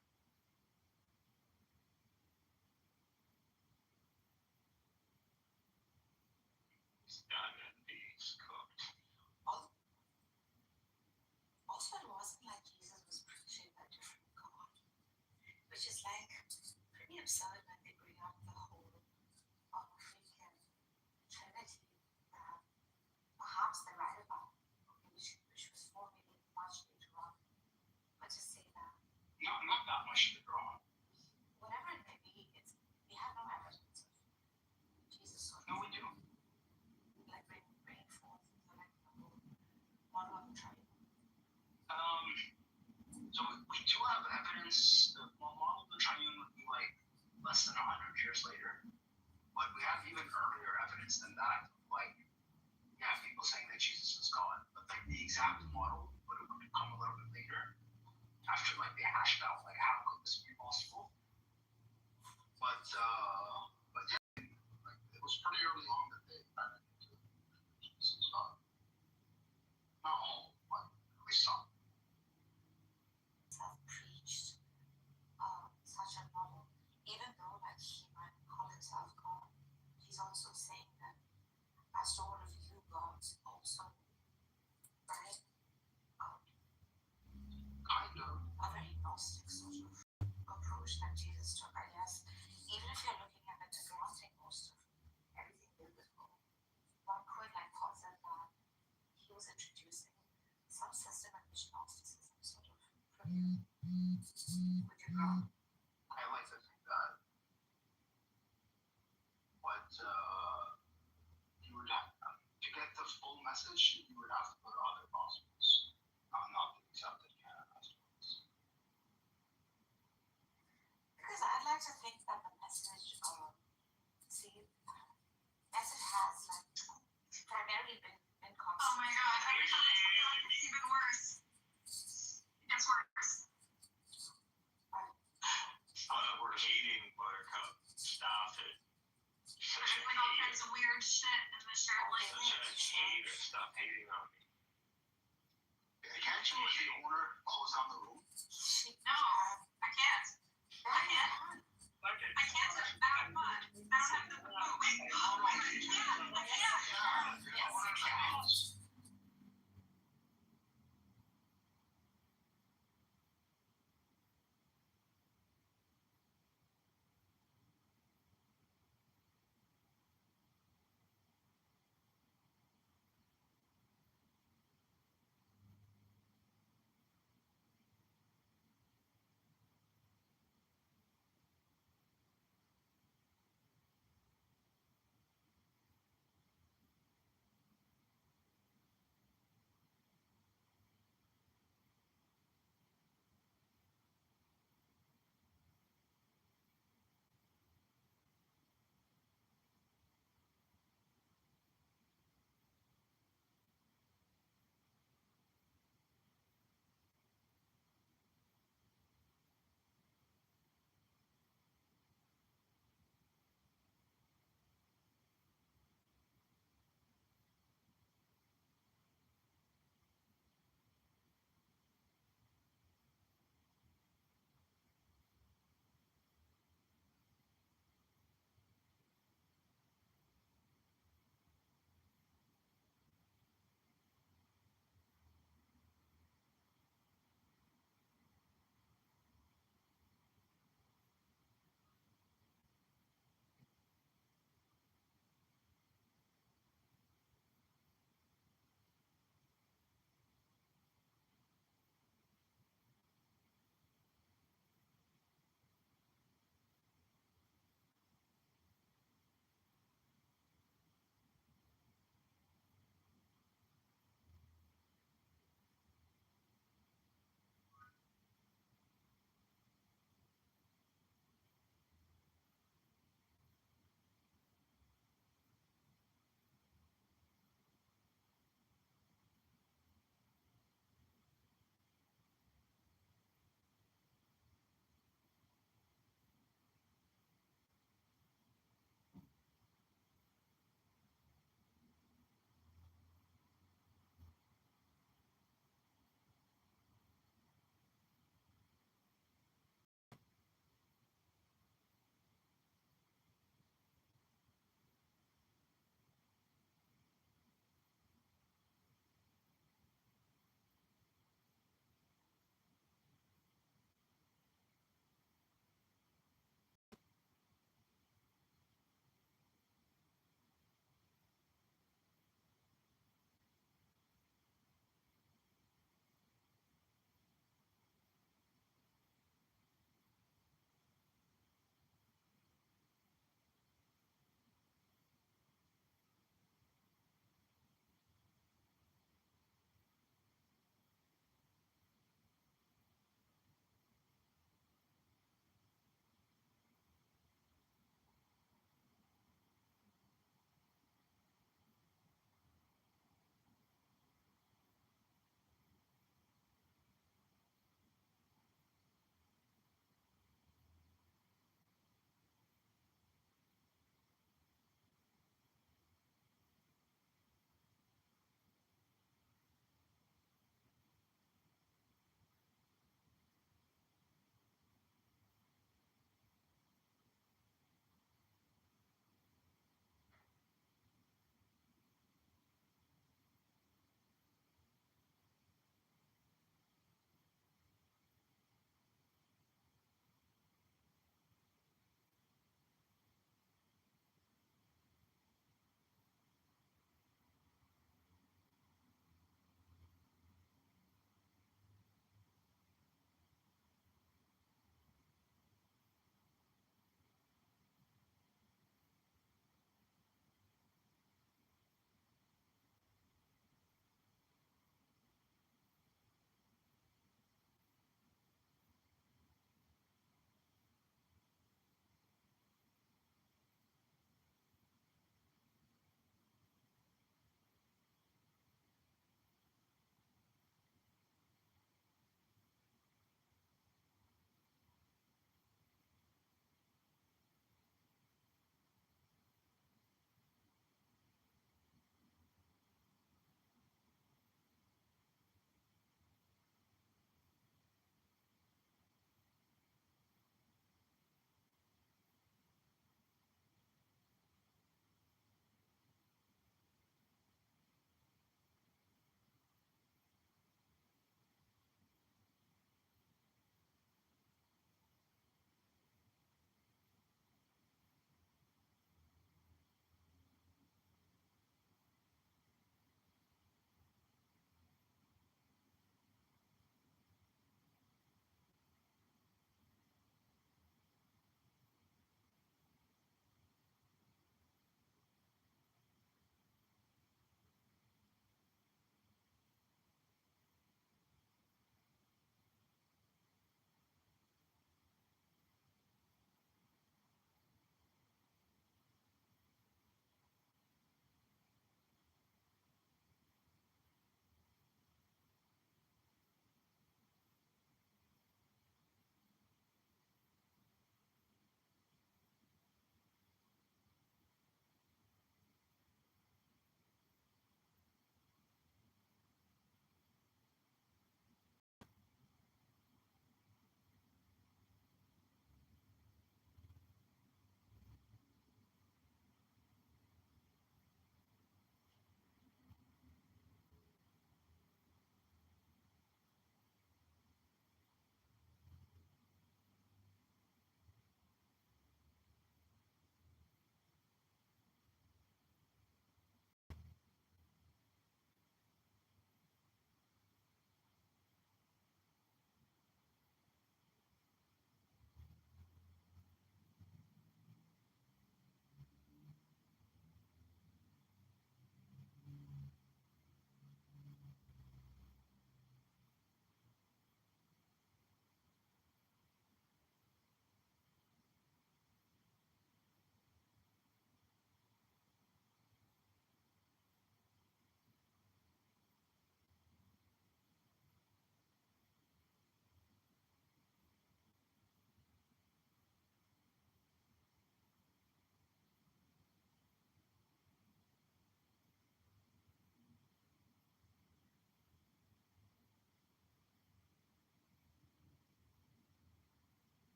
He's done and he's cooked. Also, it wasn't like Jesus was preaching a different God, which is like pretty absurd when they bring up the whole freaking Trinity that perhaps they're right about, which was formulated much later on. But to say that. Not that much to draw on. Whatever it may be, we have no evidence of Jesus. No, we do. Like bringing forth like the whole model of the triune. So we do have evidence. The model of the triune would be like less than 100 years later, but we have even earlier evidence than that. Like we have people saying that Jesus is God, but like the exact model would come a little bit later, after like they hashed out like how could this be possible. But yeah, like it was pretty early on that they kind of knew Jesus is God. Not all, but at least some. Have preached such a model, even though like he might call himself God, he's also saying that as to all of you gods also, right? Kind of. A very Gnostic sort of approach that Jesus took, I guess. Even if you're looking at it and granting most of everything biblical, one could like posit that he was introducing some system in which Gnosticism sort of prevailed. Would you agree? I like to think that. But you would have to get the full message. You would have to go to other gospels, not the accepted canon gospels. Because I'd like to think that the message has like primarily been constant. Oh my god, every time I talk about it, it's even worse. It gets worse. We're hating Buttercup. Stop it. Such There's a like all hater. kinds of weird shit in the show. Like, Such a hater. Stop hating on me. Can't you, as the owner, close down the room? no, I can't. I can't. I can't. I don't want. I don't have the. Oh, wait. Oh my god, I can't. I can't. Yes, you can.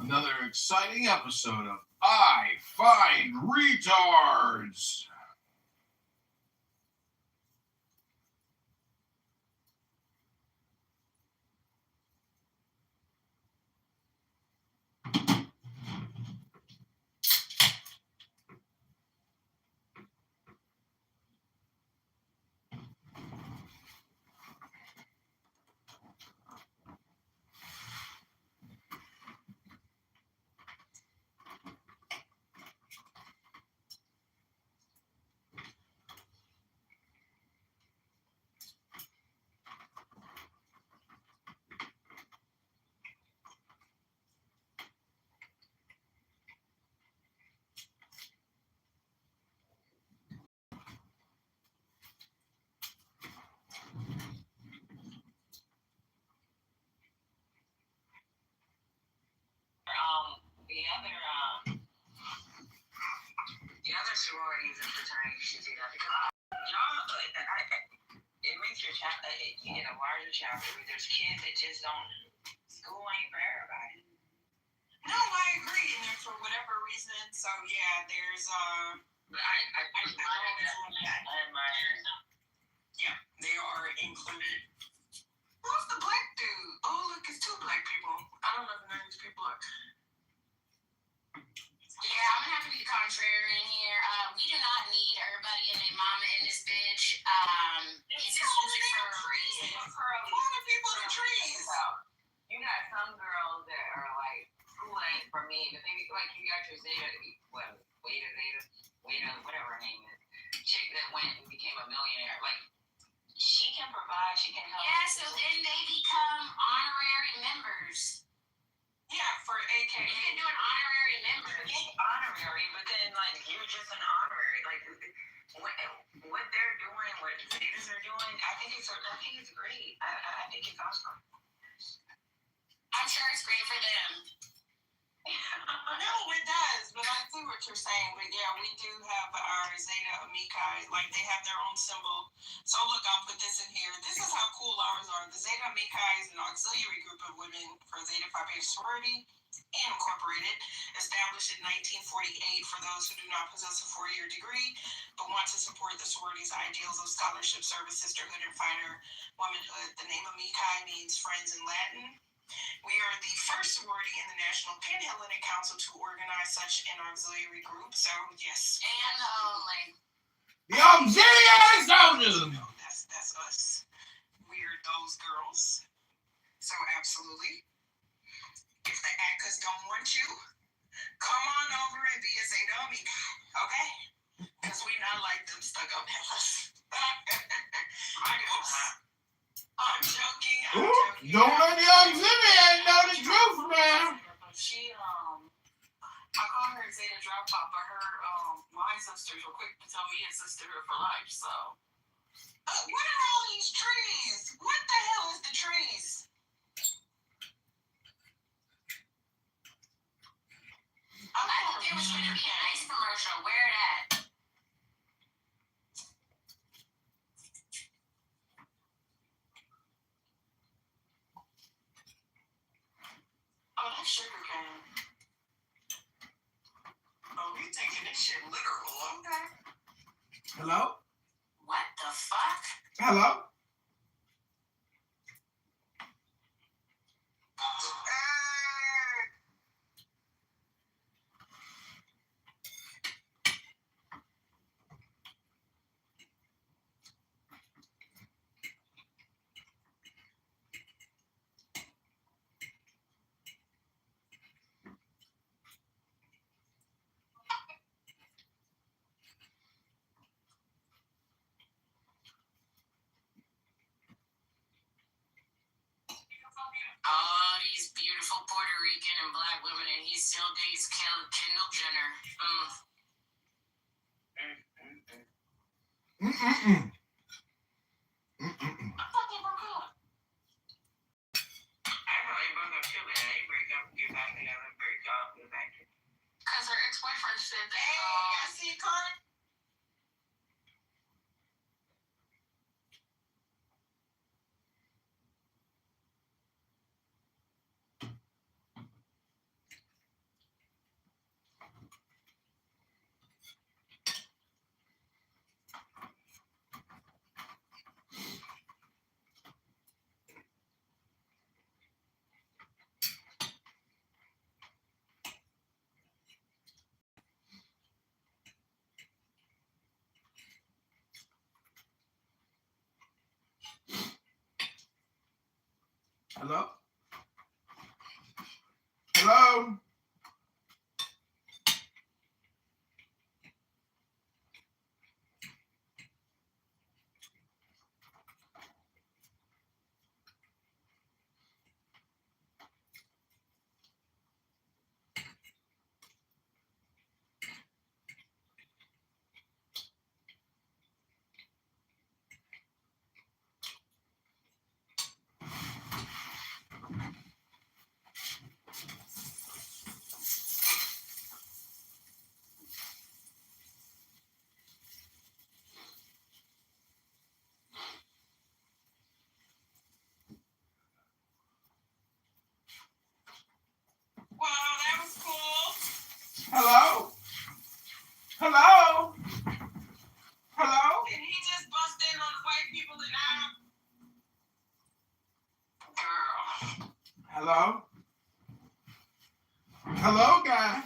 Another exciting episode of I Find Retards. The other sororities and fraternities should do that because y'all, it makes your chapter, you get a larger chapter. There's kids that just don't, school ain't for everybody. No, I agree, and for whatever reason, so yeah, there's I admire that. Yeah, they are included. Who's the black dude? Oh, look, it's two black people. I don't know the name of these people are. Yeah, I'm gonna have to be the contrarian here. We do not need everybody and their mama in this bitch. It's just music for a reason. Why the people the trees? You got some girls that are like, school ain't for me, but maybe like you got your Zeta, whatever her name is, chick that went and became a millionaire. Like, she can provide, she can help. Yeah, so then they become honorary members. Yeah, for AKA. You can do an honorary member. Honorary, but then like you're just an honorary. Like what they're doing, what Zetas are doing, I think it's great. I think it's awesome. I'm sure it's great for them. No, it does, but I see what you're saying. But yeah, we do have our Zeta Amici, like they have their own symbol. So look, I'll put this in here. This is how cool ours are. The Zeta Amici is an auxiliary group of women for Zeta Phi Beta sorority and incorporated, established in 1948 for those who do not possess a 4-year degree, but want to support the sorority's ideals of scholarship, service, sisterhood, and finer womanhood. The name Amici means friends in Latin. We are the first sorority in the National Panhellenic Council to organize such an auxiliary group. So yes. And The auxiliary soldiers. That's us. We're those girls. So absolutely. If the actors don't want you, come on over and be a Zeta Omega, okay? Because we not like them stuck up fellas. I'm joking. Don't let the auxiliary know the truth, man. She, I call her Zeta Drop Pop, but her, my sisters were quick to tell me a sister for life, so. What are all these trees? What the hell is the trees? I hope it was for the nice commercial. Where it at? Oh, that's sugar cane. Oh, we taking this shit literal, okay? Hello? What the fuck? Hello? All these beautiful Puerto Rican and black women, and he still dates Kendall Jenner. Mm-mm-mm. I thought they broke up. I know they broke up too, but they break up, get back together, break up, get back together. Because her ex-boyfriend said that, Hey, I see Carter. Hello? Hello? Wow, that was cool. Hello? Hello? Hello? Did he just bust in on the white people and I? Girl. Hello? Hello, guy.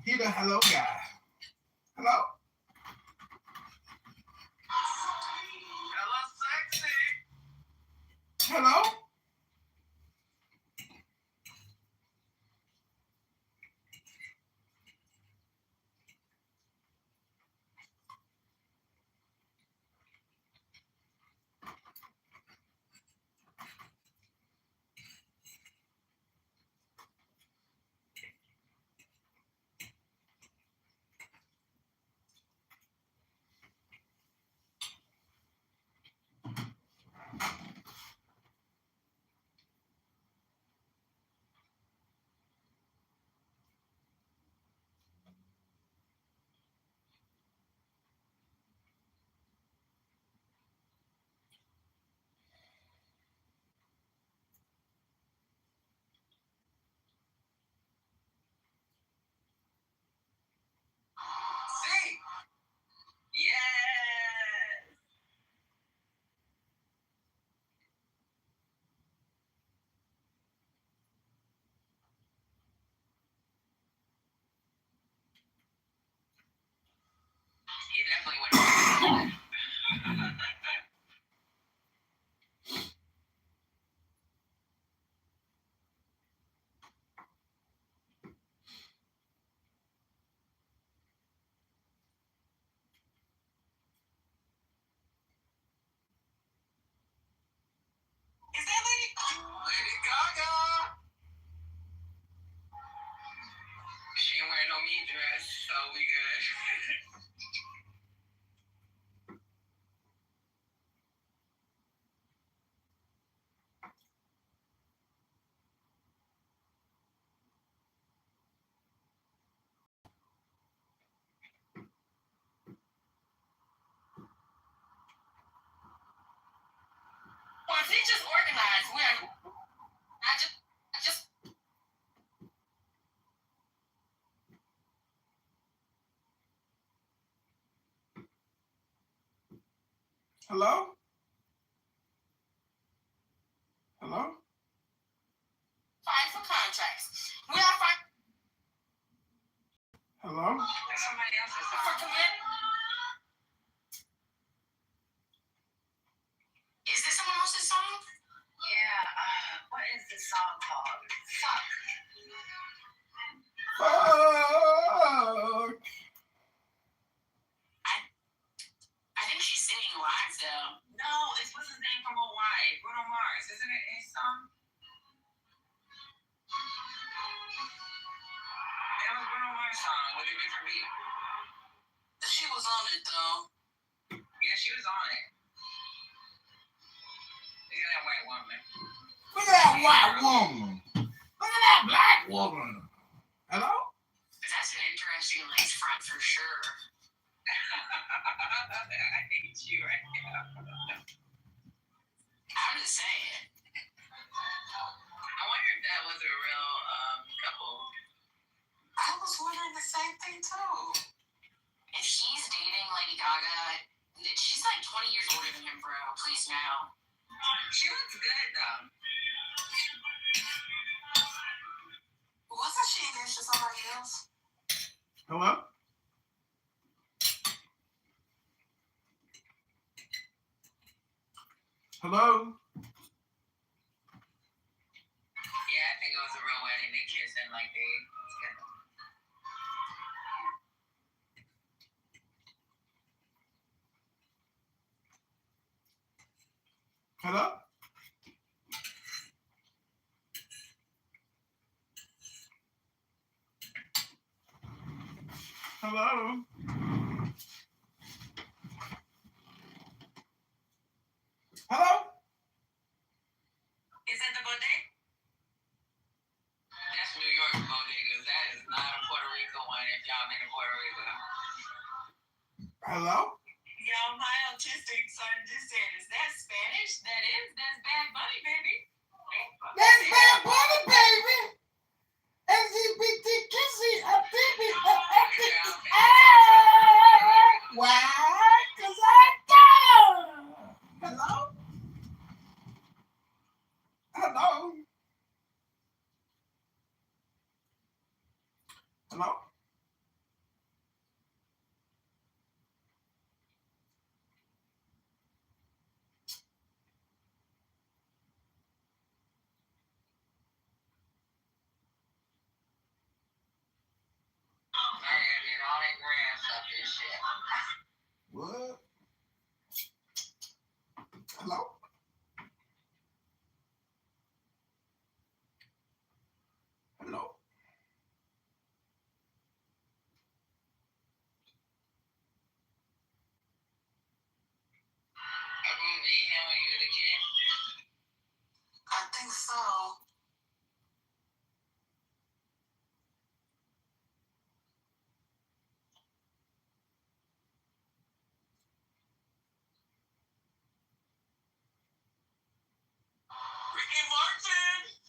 He the hello guy. Hello? Hello, sexy. Hello? Hello? Hello? Fight for contracts. We are fighting. Hello? Somebody else's for commit. Is this someone else's song? Yeah. What is this song called? Fuck. Fuck. I think she's singing live though. No, it's what's his name from Hawaii? Bruno Mars, isn't it his song? It was Bruno Mars' song with a different beat. She was on it though. Yeah, she was on it. Look at that white woman. Look at that white woman. Look at that black woman. Hello? That's an interesting lace front for sure. I hate you right now. I'm just saying. I wonder if that was a real couple. I was wondering the same thing too. If she's dating Lady Gaga, she's like 20 years older than him, bro. Please no. She looks good though. Wasn't she engaged to somebody else? Hello? Hello? Yeah, I think it was a real wedding. They kissing like they together. Hello? Hello? Hello? Is that the bodega? That's New York bodegas. That is not a Puerto Rico one if y'all been to Puerto Rico. Hello? Yo, my autistic son just said, is that Spanish? That's Bad Bunny, baby. That's Bad Bunny, baby! LGBT kissy, why? Cause I got him! Hello? Hello? Hello? What? Hello? Hello? I think so. Ricky Martin!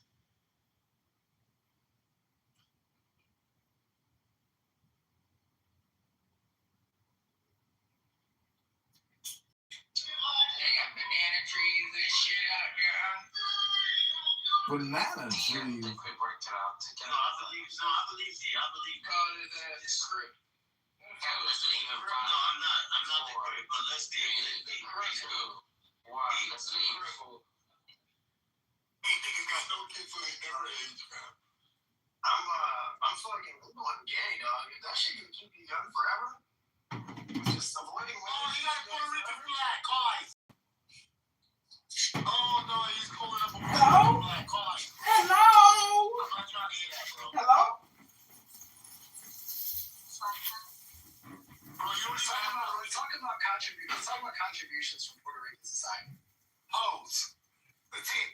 They got banana trees and shit out there. Banana trees. They worked it out together. I believe call it the script. Let's leave him. No, I'm not the crib, but let's leave the crib. Why? Let's leave. These niggas got no kids, so they never age, man. I'm gay, dog. If that shit can keep you young forever, just avoiding women. Oh, he got a Puerto Rican flag. Call ice. Oh, no, he's calling up a Puerto Rican flag. Call ice. Hello? I'm not trying to hear that, bro. Hello? Bro, you don't even have Let's talk about contributions from Puerto Rican society. hoes. The team.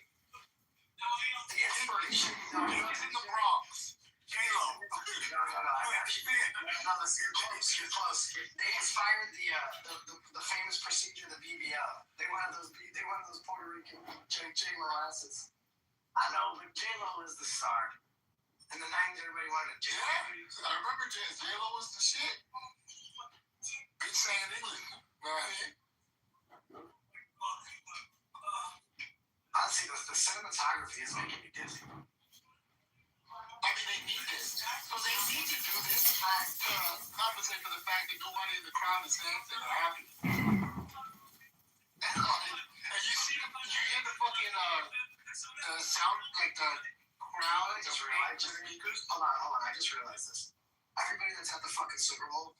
The inspiration. He's in the Bronx. J-Lo. You're close. They inspired the famous procedure, the BBL. They wanted those Puerto Rican J molasses. I know, but J-Lo is the star. In the 90s, everybody wanted to do it. Yeah, I remember J-Lo was the shit. Bitch saying English. Right. cinematography is making me dizzy. I mean, they need this. So they need to do this to compensate for the fact that nobody in the crowd is dancing or happy. And you see, you hear the fucking the sound, like the crowd, the speakers. Hold on. I just realized this. Everybody that's at the fucking Super Bowl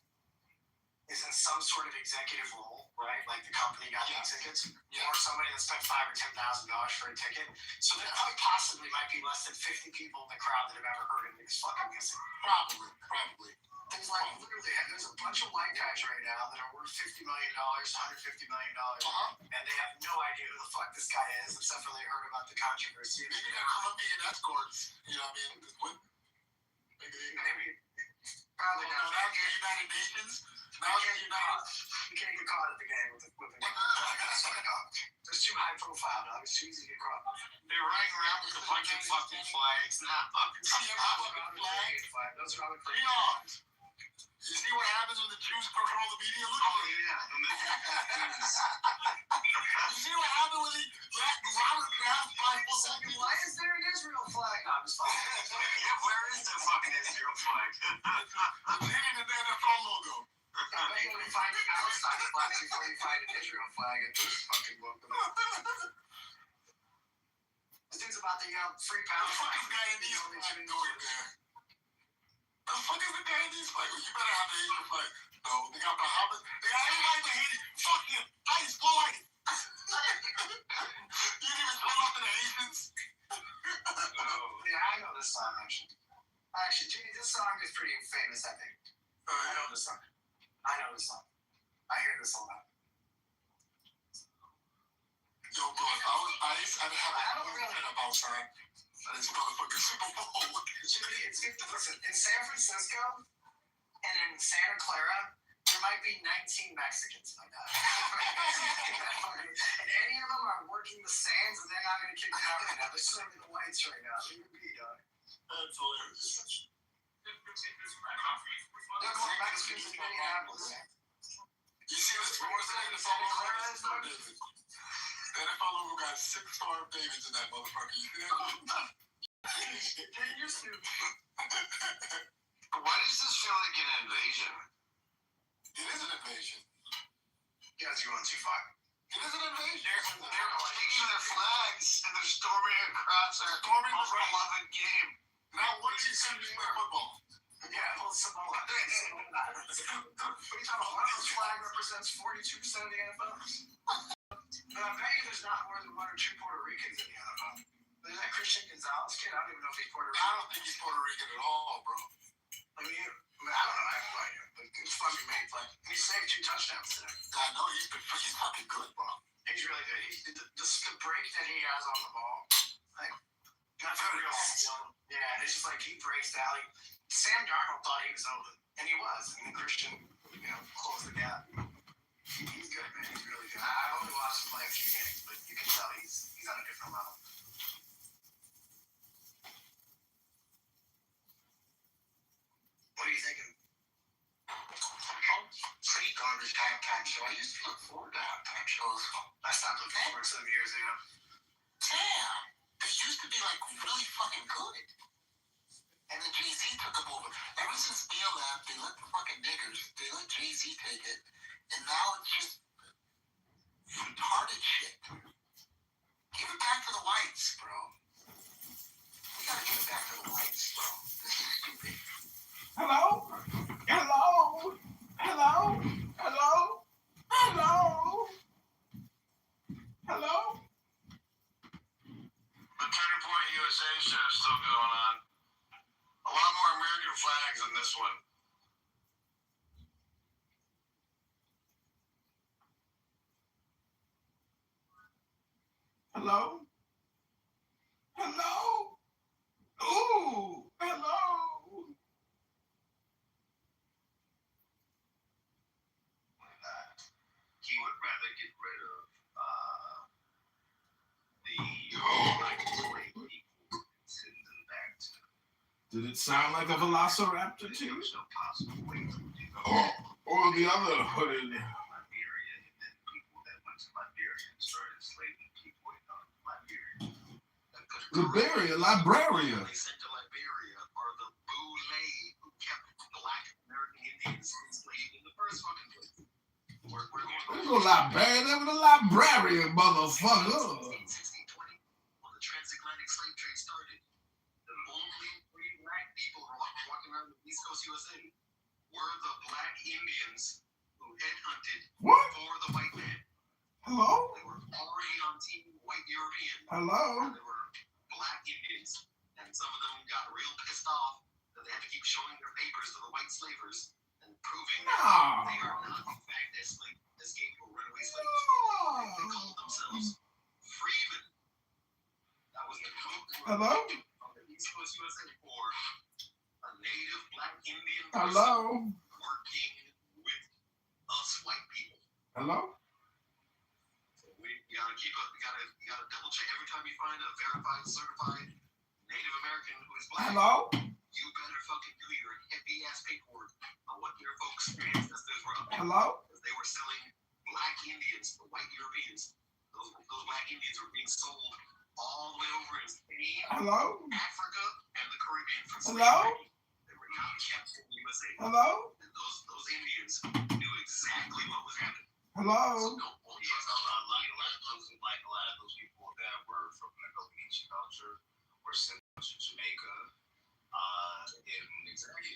is in some sort of executive role, right? Like the company got the tickets, or somebody that spent $5,000 or $10,000 for a ticket. So there quite possibly might be less than 50 people in the crowd that have ever heard of this fucking music. Probably. There's like literally, there's a bunch of white guys right now that are worth $50 million, $150 million, and they have no idea who the fuck this guy is, except for they heard about the controversy. Maybe they're Colombian escorts. You know what I mean? Maybe. Probably not. Now the United Nations. Now you're not. You can't get caught at the game with the There's too high profile, dog. It's too easy to get caught. They're running around with a bunch of fucking flags. See every fucking flag? Those are all the Leon, you see what happens when the Jews control the media? Look at it. You see what happened when he let Robert Kraft buy full second? Why is there an Israel flag? No, I'm just fucking. Where is the fucking Israel flag? It's hidden in the NFL logo. I bet you only find Palestine flags before you find an Israel flag at this fucking logo. This dude's about to yell free Palestine. The fuck is guy in these flag doing there? The fuck is the guy in these flag? You better have the Asian flag. No, they got Muhammad. They got everybody but Haiti. Fuck him. Ice, blow ice. You didn't even pull up to the Asians. Yeah, I know this song actually. Jimmy, this song is pretty famous, I think. I know this song. I hear this a lot. Yo, bro, if I was Ice, I'd have a comment about that. This motherfucking Super Bowl. Jimmy, listen, in San Francisco and in Santa Clara, there might be 19 Mexicans like that. And any of them are working the sands and they're not going to kick it out right now. They're serving the whites right now. Leave it be, dog. That's hilarious. They're going Mexicans in Minneapolis. You see the scores that the NFL logo? The NFL logo got 6-star Davids in that motherfucker. You see that? Get used to it. Why does this feel like an invasion? It is an invasion. Yeah, it's going too far. It is an invasion. They're taking their flags and they're storming across their most beloved game. Now, what do you say to football? Yeah, well, Samoa. What are you talking about? One of those flag represents 42% of the NFL. But I bet you there's not more than 1 or 2 Puerto Ricans in the NFL. There's that Christian Gonzalez kid. I don't even know if he's Puerto Rican. I don't think he's Puerto Rican at all, bro. I mean, I don't know. I have no idea. But it's fucking made like he saved 2 touchdowns today. I know he's fucking good, bro. He's really good. The break that he has on the ball, like that's real skill. Yeah, and it's just like he breaks the alley. Sam Darnold thought he was over, and he was. And then Christian, closed the gap. He's good, man. He's really good. I've only watched him play a few games, but you can tell he's on a different level. What are you thinking? Pretty garbage halftime show. I used to look forward to halftime shows. I stopped looking forward to them years ago. Damn! They used to be like really fucking good. And then Jay-Z took them over. Ever since Neil left, they let the fucking diggers, they let Jay-Z take it. And now it's just retarded shit. Give it back to the whites, bro. We gotta give it back to the whites, bro. This is stupid. Hello? Hello? Hello? Hello? Hello? Hello? The Turning Point USA show is still going on. A lot more American flags than this one. Hello? Hello? Ooh, hello? He would rather get rid of send them back to. Did it sound like a velociraptor to you? There's no possible way to do that. Or the other hooded? Liberia, and then people that went to Liberia and started enslaving people in Liberia. Liberia. They sent to Liberia are the Boule who kept black American Indians enslaved in the first fucking place. We're Let's go Liberia. They were the librarian, motherfucker. 1620, when the transatlantic slave trade started, the only free black people walking around the East Coast USA were the black Indians who headhunted for the white man. Hello? They were already on team white European. Hello? They were black Indians, and some of them got real pissed off that they had to keep showing their papers to the white slavers and proving that they are not, in fact, escaped or runaway slaves. They called themselves freemen. That was the code Hello? of the East Coast USA for a native black Indian Hello? person working with us white people. Hello? So we gotta keep up. We gotta double check every time you find a verified, certified Native American who is black. Hello? You better fucking do your heavy ass paperwork on what your folks' ancestors were up to. Hello? Because they were selling black Indians to white Europeans. Those black Indians were being sold all the way over in Spain, Hello? Africa, and the Caribbean for slavery. Hello? They were not kept in the USA. Hello? And those Indians knew exactly what was happening. Hello? So don't hold Yes, a lot of those people that were from the Melanesian culture were sent to Jamaica. Exactly.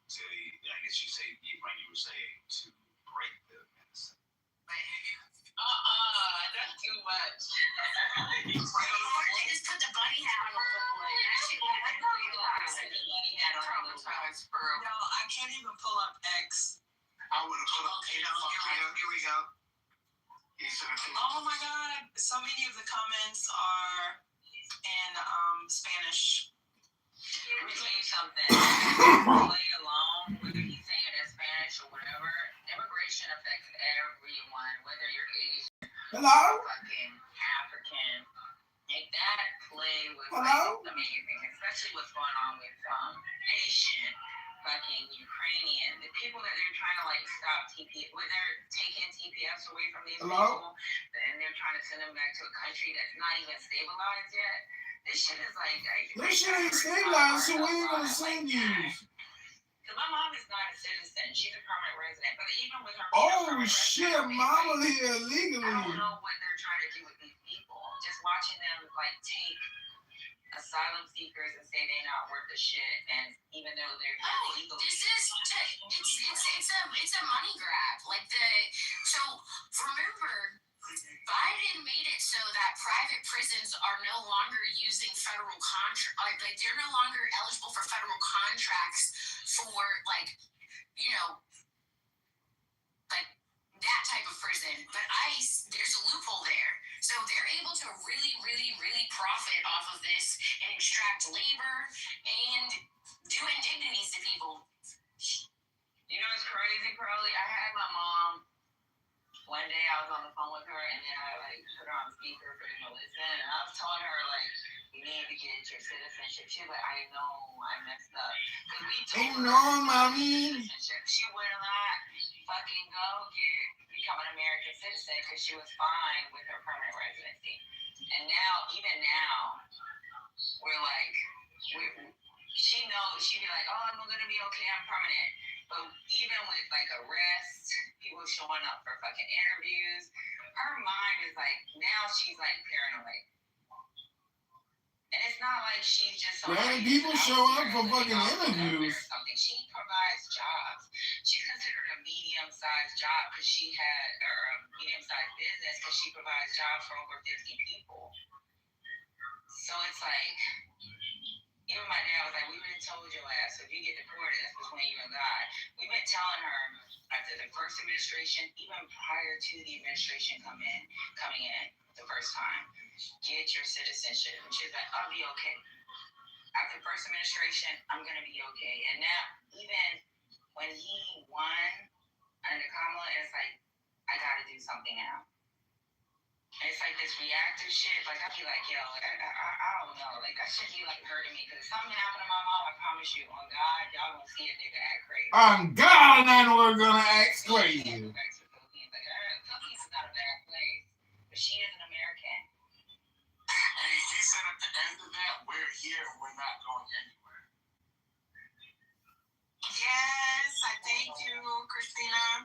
To I guess you say you were saying to break the medicine. That's too much. They just put the bunny hat on the boy. That shit would have been real. The bunny hat on the traumatized for real. No, I can't even pull up X. I would have put up. Okay, no, Here we go. Oh my God! So many of the comments are in Spanish. Let me tell you something. Play along, whether he's saying it in Spanish or whatever. Immigration affects everyone, whether you're Asian, Hello? fucking African. Like that play was Hello? like amazing, especially what's going on with Haitian, fucking Ukrainian, the people that they're trying to like stop when they're taking TPS away from these people, and they're trying to send them back to a country that's not even stabilized yet. This shit is like This shit ain't stabilized, so we ain't gonna send you. Because my mom is not a citizen; she's a permanent resident. But even with her, Oh shit, mama here I illegally. don't know what they're trying to do with these people. Just watching them like take asylum seekers and say they're not worth the shit, and even though they're illegal. It's a money grab. So remember, Biden made it so that private prisons are no longer using federal contract. Like they're no longer eligible for federal contracts for like that type of prison. But ICE, there's a loophole there. So they're able to really, really, really profit off of this and extract labor and do indignities to people. You know what's crazy, Crowley? I had my mom, one day I was on the phone with her and then I put her on speaker for them to listen, and I was telling her you need to get your citizenship. She was like, I know, I messed up. Because we told her mommy. she would not fucking become an American citizen because she was fine with her permanent residency. And even now, she knows, she'd be like, oh, I'm gonna be okay, I'm permanent. But even with arrests, people showing up for fucking interviews, her mind is now she's paranoid. And it's not like she's just People show up for fucking interviews. She provides jobs. She's considered a medium-sized job because she had, or a medium-sized business because she provides jobs for over 50 people. So it's even my dad was like, we would have told your ass, so if you get deported, that's between you and God. We've been telling her after the first administration, even prior to the administration coming in the first time, get your citizenship. And she's like, I'll be okay. After the first administration, I'm going to be okay. And now, even when he won under Kamala, it's I got to do something now. And it's this reactive shit. I'd be like, yo, I don't know. That shit be hurting me. Because if something happened to my mom, I promise you, on God, y'all gonna see a nigga act crazy. On God, and then we're gonna act crazy. Back to the Philippines. Philippines is not a bad place. But she is an American. Hey, he said at the end Christina.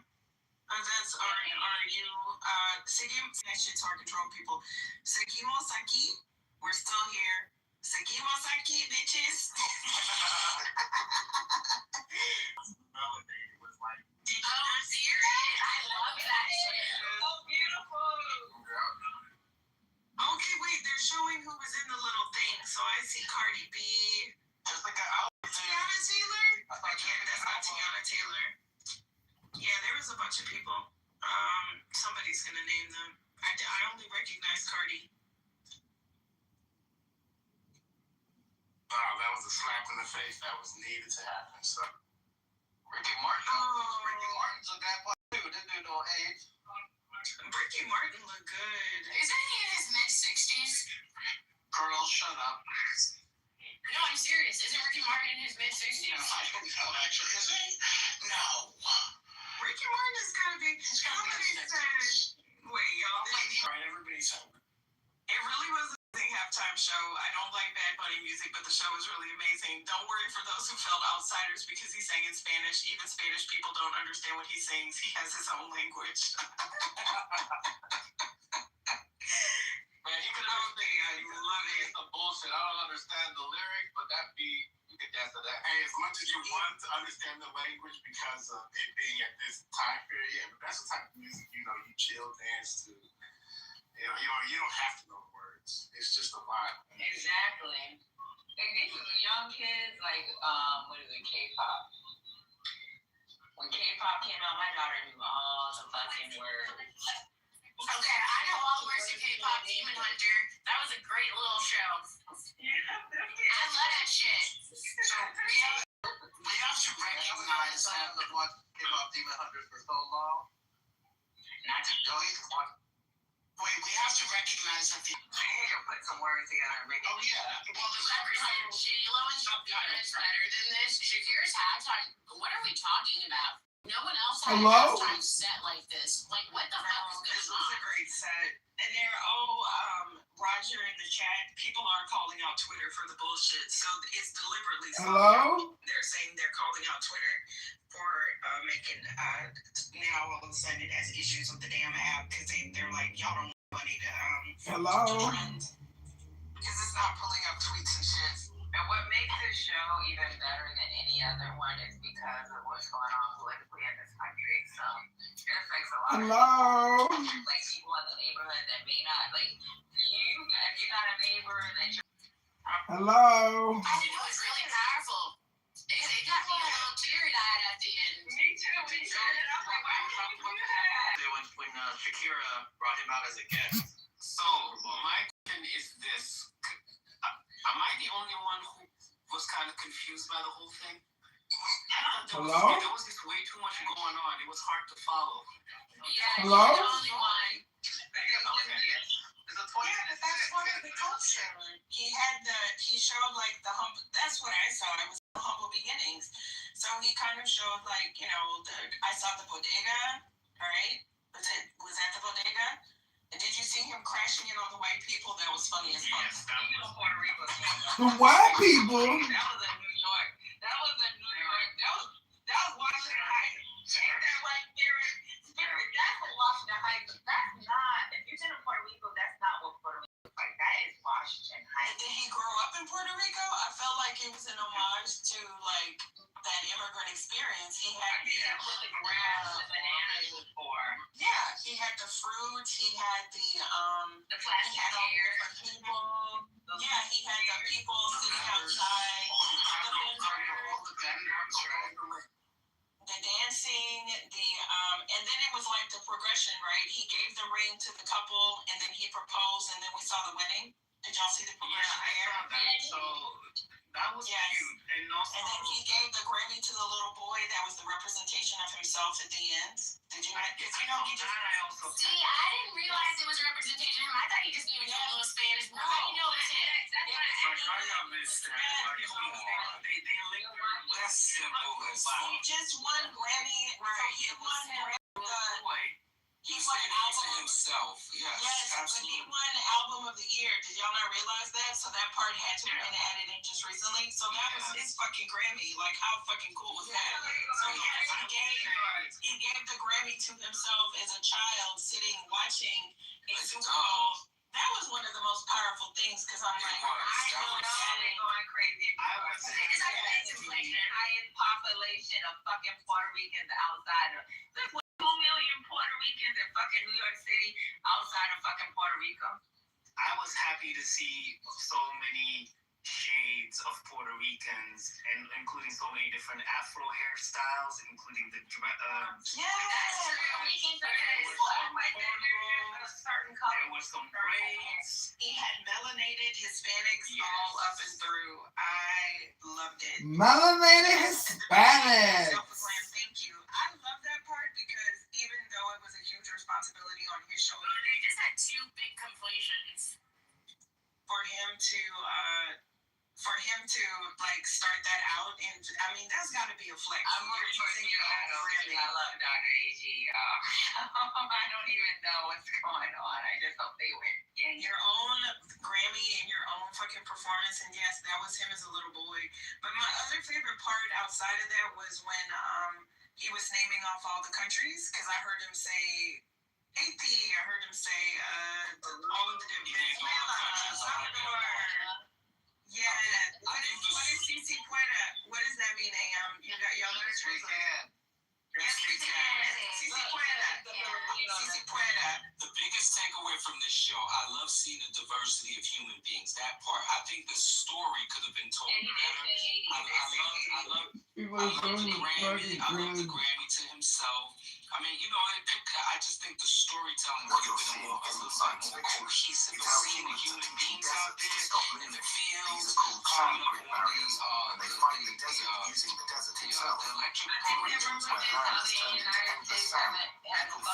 That's R-U. Seguimos. That shit's hard to control people. Seguimos aquí. We're still here. Seguimos aquí, bitches. Oh, serious? I love that shit. So beautiful. Okay, wait, they're showing who was in the little thing. So I see Cardi B. Just like Tiana Taylor? That's not Tiana Taylor. Yeah, there was a bunch of people. Somebody's gonna name them. I only recognize Cardi. Wow, that was a slap in the face that was needed to happen. So Ricky Martin. Oh. Ricky Martin's a bad boy too. This dude don't age. Ricky Martin looked good. Isn't he in his mid-60s? Girl, shut up. No, I'm serious. Isn't Ricky Martin in his mid-60s? I don't know, actually. Is he? No. Ricky Martin is gonna be. Somebody said. Wait, y'all. Right, everybody's home. It really was a amazing halftime show. I don't like Bad Bunny music, but the show was really amazing. Don't worry for those who felt outsiders because he sang in Spanish. Even Spanish people don't understand what he sings. He has his own language. Man, he could have been saying, I love it. It's some bullshit. I don't understand the lyrics, but that beat, you could dance to that. Hey, as much as you want to understand the language because of it being at this time period, yeah, but that's the type of music, you chill, dance to. You don't have to know the words. It's just a vibe. Exactly. Like these are the young kids, like what is it, K-pop? When K-pop came out, my daughter knew all the fucking words. Okay, I know all the words to K-pop. Demon Hunter. That was a great little show. I love that shit. So we have to recognize having watched K-pop Demon Hunter for so long. Not to No, he's watching. Wait, we have to recognize that the. I need to put some words together and make it. Oh yeah. Well, You represent J-Lo and Shakira is better than this. Shakira's halftime. What are we talking about? No one else had a halftime set like this. Like, what the fuck is This going was on? a great set. And they're, Roger in the chat, people are calling out Twitter for the bullshit. So it's deliberately. Hello? They're saying they're calling out Twitter for making, now all of a sudden it has issues with the damn app because they're like, y'all don't want money to, Hello? trend. Because it's not pulling up tweets and shit. And what makes this show even better than any other one is because of what's going on politically in this country. So it affects a lot of Hello? people. Like people in the neighborhood that may not, like you, if you're not a neighbor that you're. Hello? I think it was really powerful. It got me a little teary-eyed at the end. Me too. When you said it, I was like, why would you do that? When Shakira brought him out as a guest. So my question is this: am I the only one who was kind of confused by the whole thing? Hello? There was just way too much going on. It was hard to follow. Yeah, Hello? you're the only one. Yeah, that's part of the culture. He showed like the humble, that's what I saw. It was the humble beginnings. So he kind of showed like, I saw the bodega, right? Was that the bodega? And did you see him crashing in on the white people? That was funny as fuck. Yes, that was Puerto Rico. The white people? That was in New York. That was Washington Heights. Ain't that white spirit? That's what Washington Heights. That's not. If you're in Puerto Rico, that's not what Puerto Rico is like. That is Washington Heights. Did he grow up in Puerto Rico? I felt like it was an homage to like that immigrant experience. He had What the grass, the bananas was for. Yeah, he had the fruits. He had the plastic he had all the chairs. different people. Yeah, he had the people sitting outside. The dancing, and then it was like the progression, right? He gave the ring to the couple, and then he proposed, and then we saw the wedding. Did y'all see the progression there? So that was cute. And also, and then he gave the Grammy to the little boy that was the representation of himself at the end. Did you not? Because he just. See, I didn't realize it was a representation of him. I thought he just gave it to a little Spanish boy. How do you know it was him? That's simple as He just won Grammy. Right. He won Grammy. He won album himself. Yes, but he won album of the year. Did y'all not realize that? So that part had to have been added in just recently. So that was his fucking Grammy. Like, how fucking cool was that? So he gave the Grammy to himself as a child, sitting watching a Super Bowl. That was one of the most powerful things because I'm like, I know that going crazy. It's like the highest population of fucking Puerto Ricans outside of. There's 2 million Puerto Ricans in fucking New York City outside of fucking Puerto Rico. I was happy to see so many shades of Puerto Ricans, and including so many different Afro hairstyles, including the there was some braids. He had melanated Hispanics all up and through. I loved it. Melanated Hispanic. Thank you. I love that part because even though it was a huge responsibility on his shoulders, They just had 2 big conflations. For him to like start that out, and I mean that's got to be a flex. I'm more using your own Grammy. I love Dr. AG. I don't even know what's going on. I just hope they win. Yeah, your own Grammy and your own fucking performance, and yes, that was him as a little boy. But my other favorite part outside of that was when he was naming off all the countries, because I heard him say Haiti, I heard him say all of the Venezuela, Salvador. Yeah, what is Cici Pueda? What does that mean, AM? You got y'all letters? Yes, we can. Cici Pueda. Cici Pueda. The biggest takeaway from this show, I love seeing the diversity of human beings. That part, I think the story could have been told better. I love the Grammy to himself. I mean, you know, I just think the storytelling could have been a little more cohesive. Seeing the human beings out there in the fields, climbing up on the electric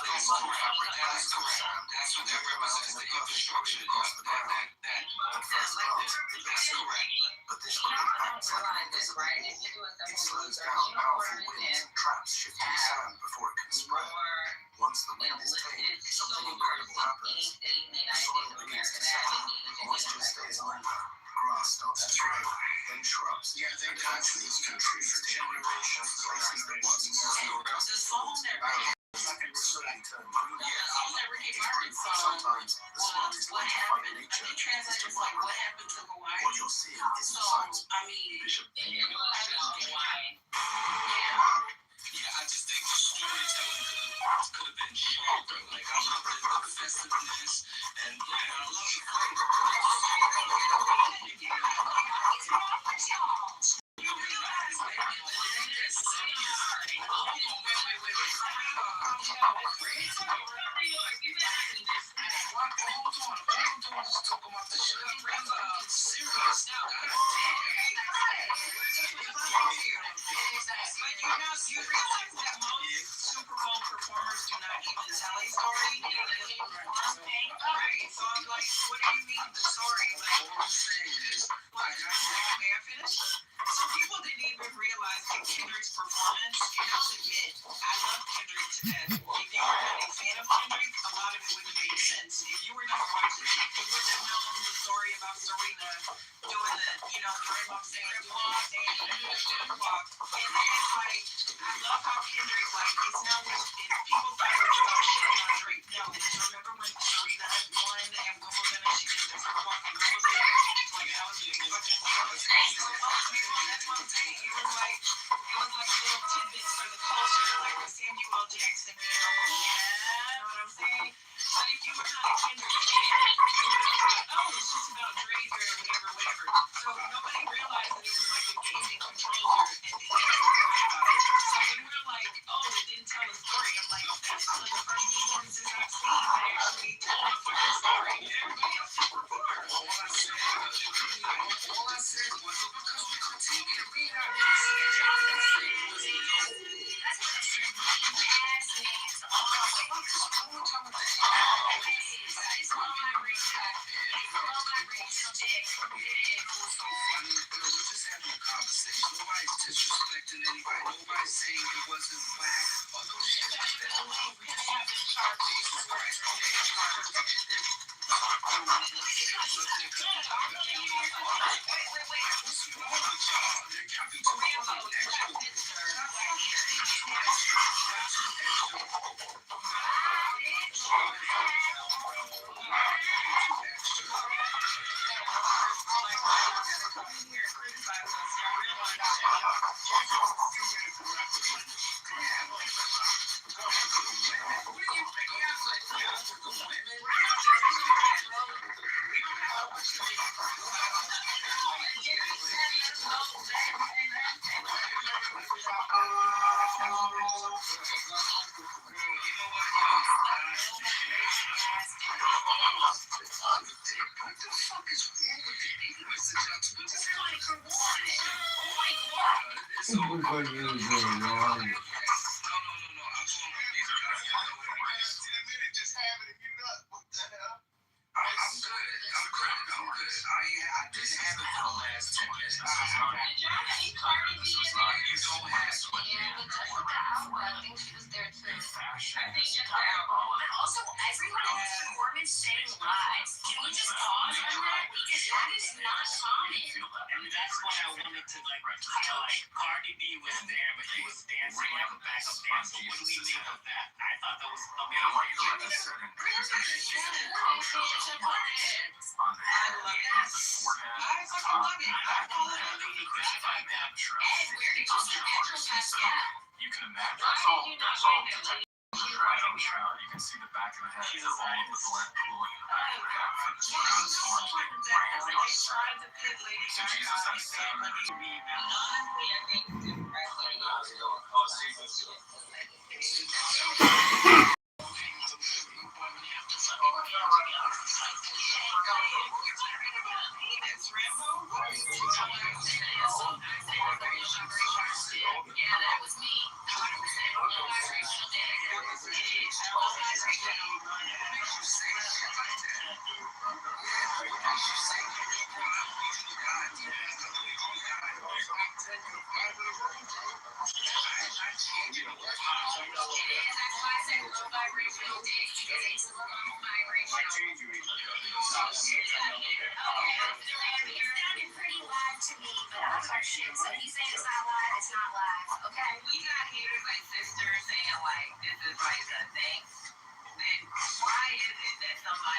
That's correct. That's what that represents, the infrastructure. That's correct. But this really acts like an invisible wall. It slows down powerful winds and traps shifting sand before it can spread. Once the wind is tamed, something incredible happens. The soil begins to settle, moisture stays longer, grass starts to grow, then shrubs. And eventually these trees take root, places that once were can slowly turn green. Sometimes the smartest way to fight nature is to run away. What you're seeing isn't science. Bishop. Yeah, I just think the storytelling could have been sharper. Like, I love the festiveness, and I love the flavor. You realize that most Super Bowl performers do not even tell a story. Right? So I'm like, what do you mean the story? Like, All I'm saying is, may I finish? So people didn't even realize that Kendrick's performance, and I'll admit, I love Kendrick to death. If you were not a fan of Kendrick, a lot of it wouldn't make sense. If you were not watching it, you would have known the story about Serena doing the, you know, the rainbow singing walk, and the walk. And it's like, I love how Kendrick, like, it's not what people thought it was about shitting on Drake. No, remember when Serena won at Wimbledon and she did the first walk in Wimbledon? Like, that was fucking that's what I'm saying. It was like little tidbits for the culture, like with Samuel L. Jackson being on. You know what I'm saying? But if you were not a Kendrick fan, you would have thought, oh, it's just about Drake or whatever. So nobody realized that it was like a gaming controller at the end when we read about it. So when we're like, oh, it didn't tell a story, I'm like, that's one of the first performances I've seen that actually told a fucking story. Everybody else just performed. all I said was, because we critique it, we not really seeing John that same was he. That's what I'm saying. You ass niggas always. What is wrong with the It's all my research. It's all my research. What's so funny? We just having a conversation. Nobody's disrespecting anybody. Nobody's saying it wasn't whack. Although shit like that. We have been sharp. Also, everyone in this performance saying lies. Can we just pause on that? Because that is not common. And that's why I wanted to highlight. Cardi B was there, but she was dancing like a backup dancer. What do we make of that? I thought that was You can imagine. That's all. Right on the shower. You can see the back of the head. She's all of the blood pooling in the back of the head from the So Jesus has 7 Yeah, that was me. Shit, so he's saying it's not live, it's not live. Okay. We got haters like sisters saying like this is like a thing. Then why is it that somebody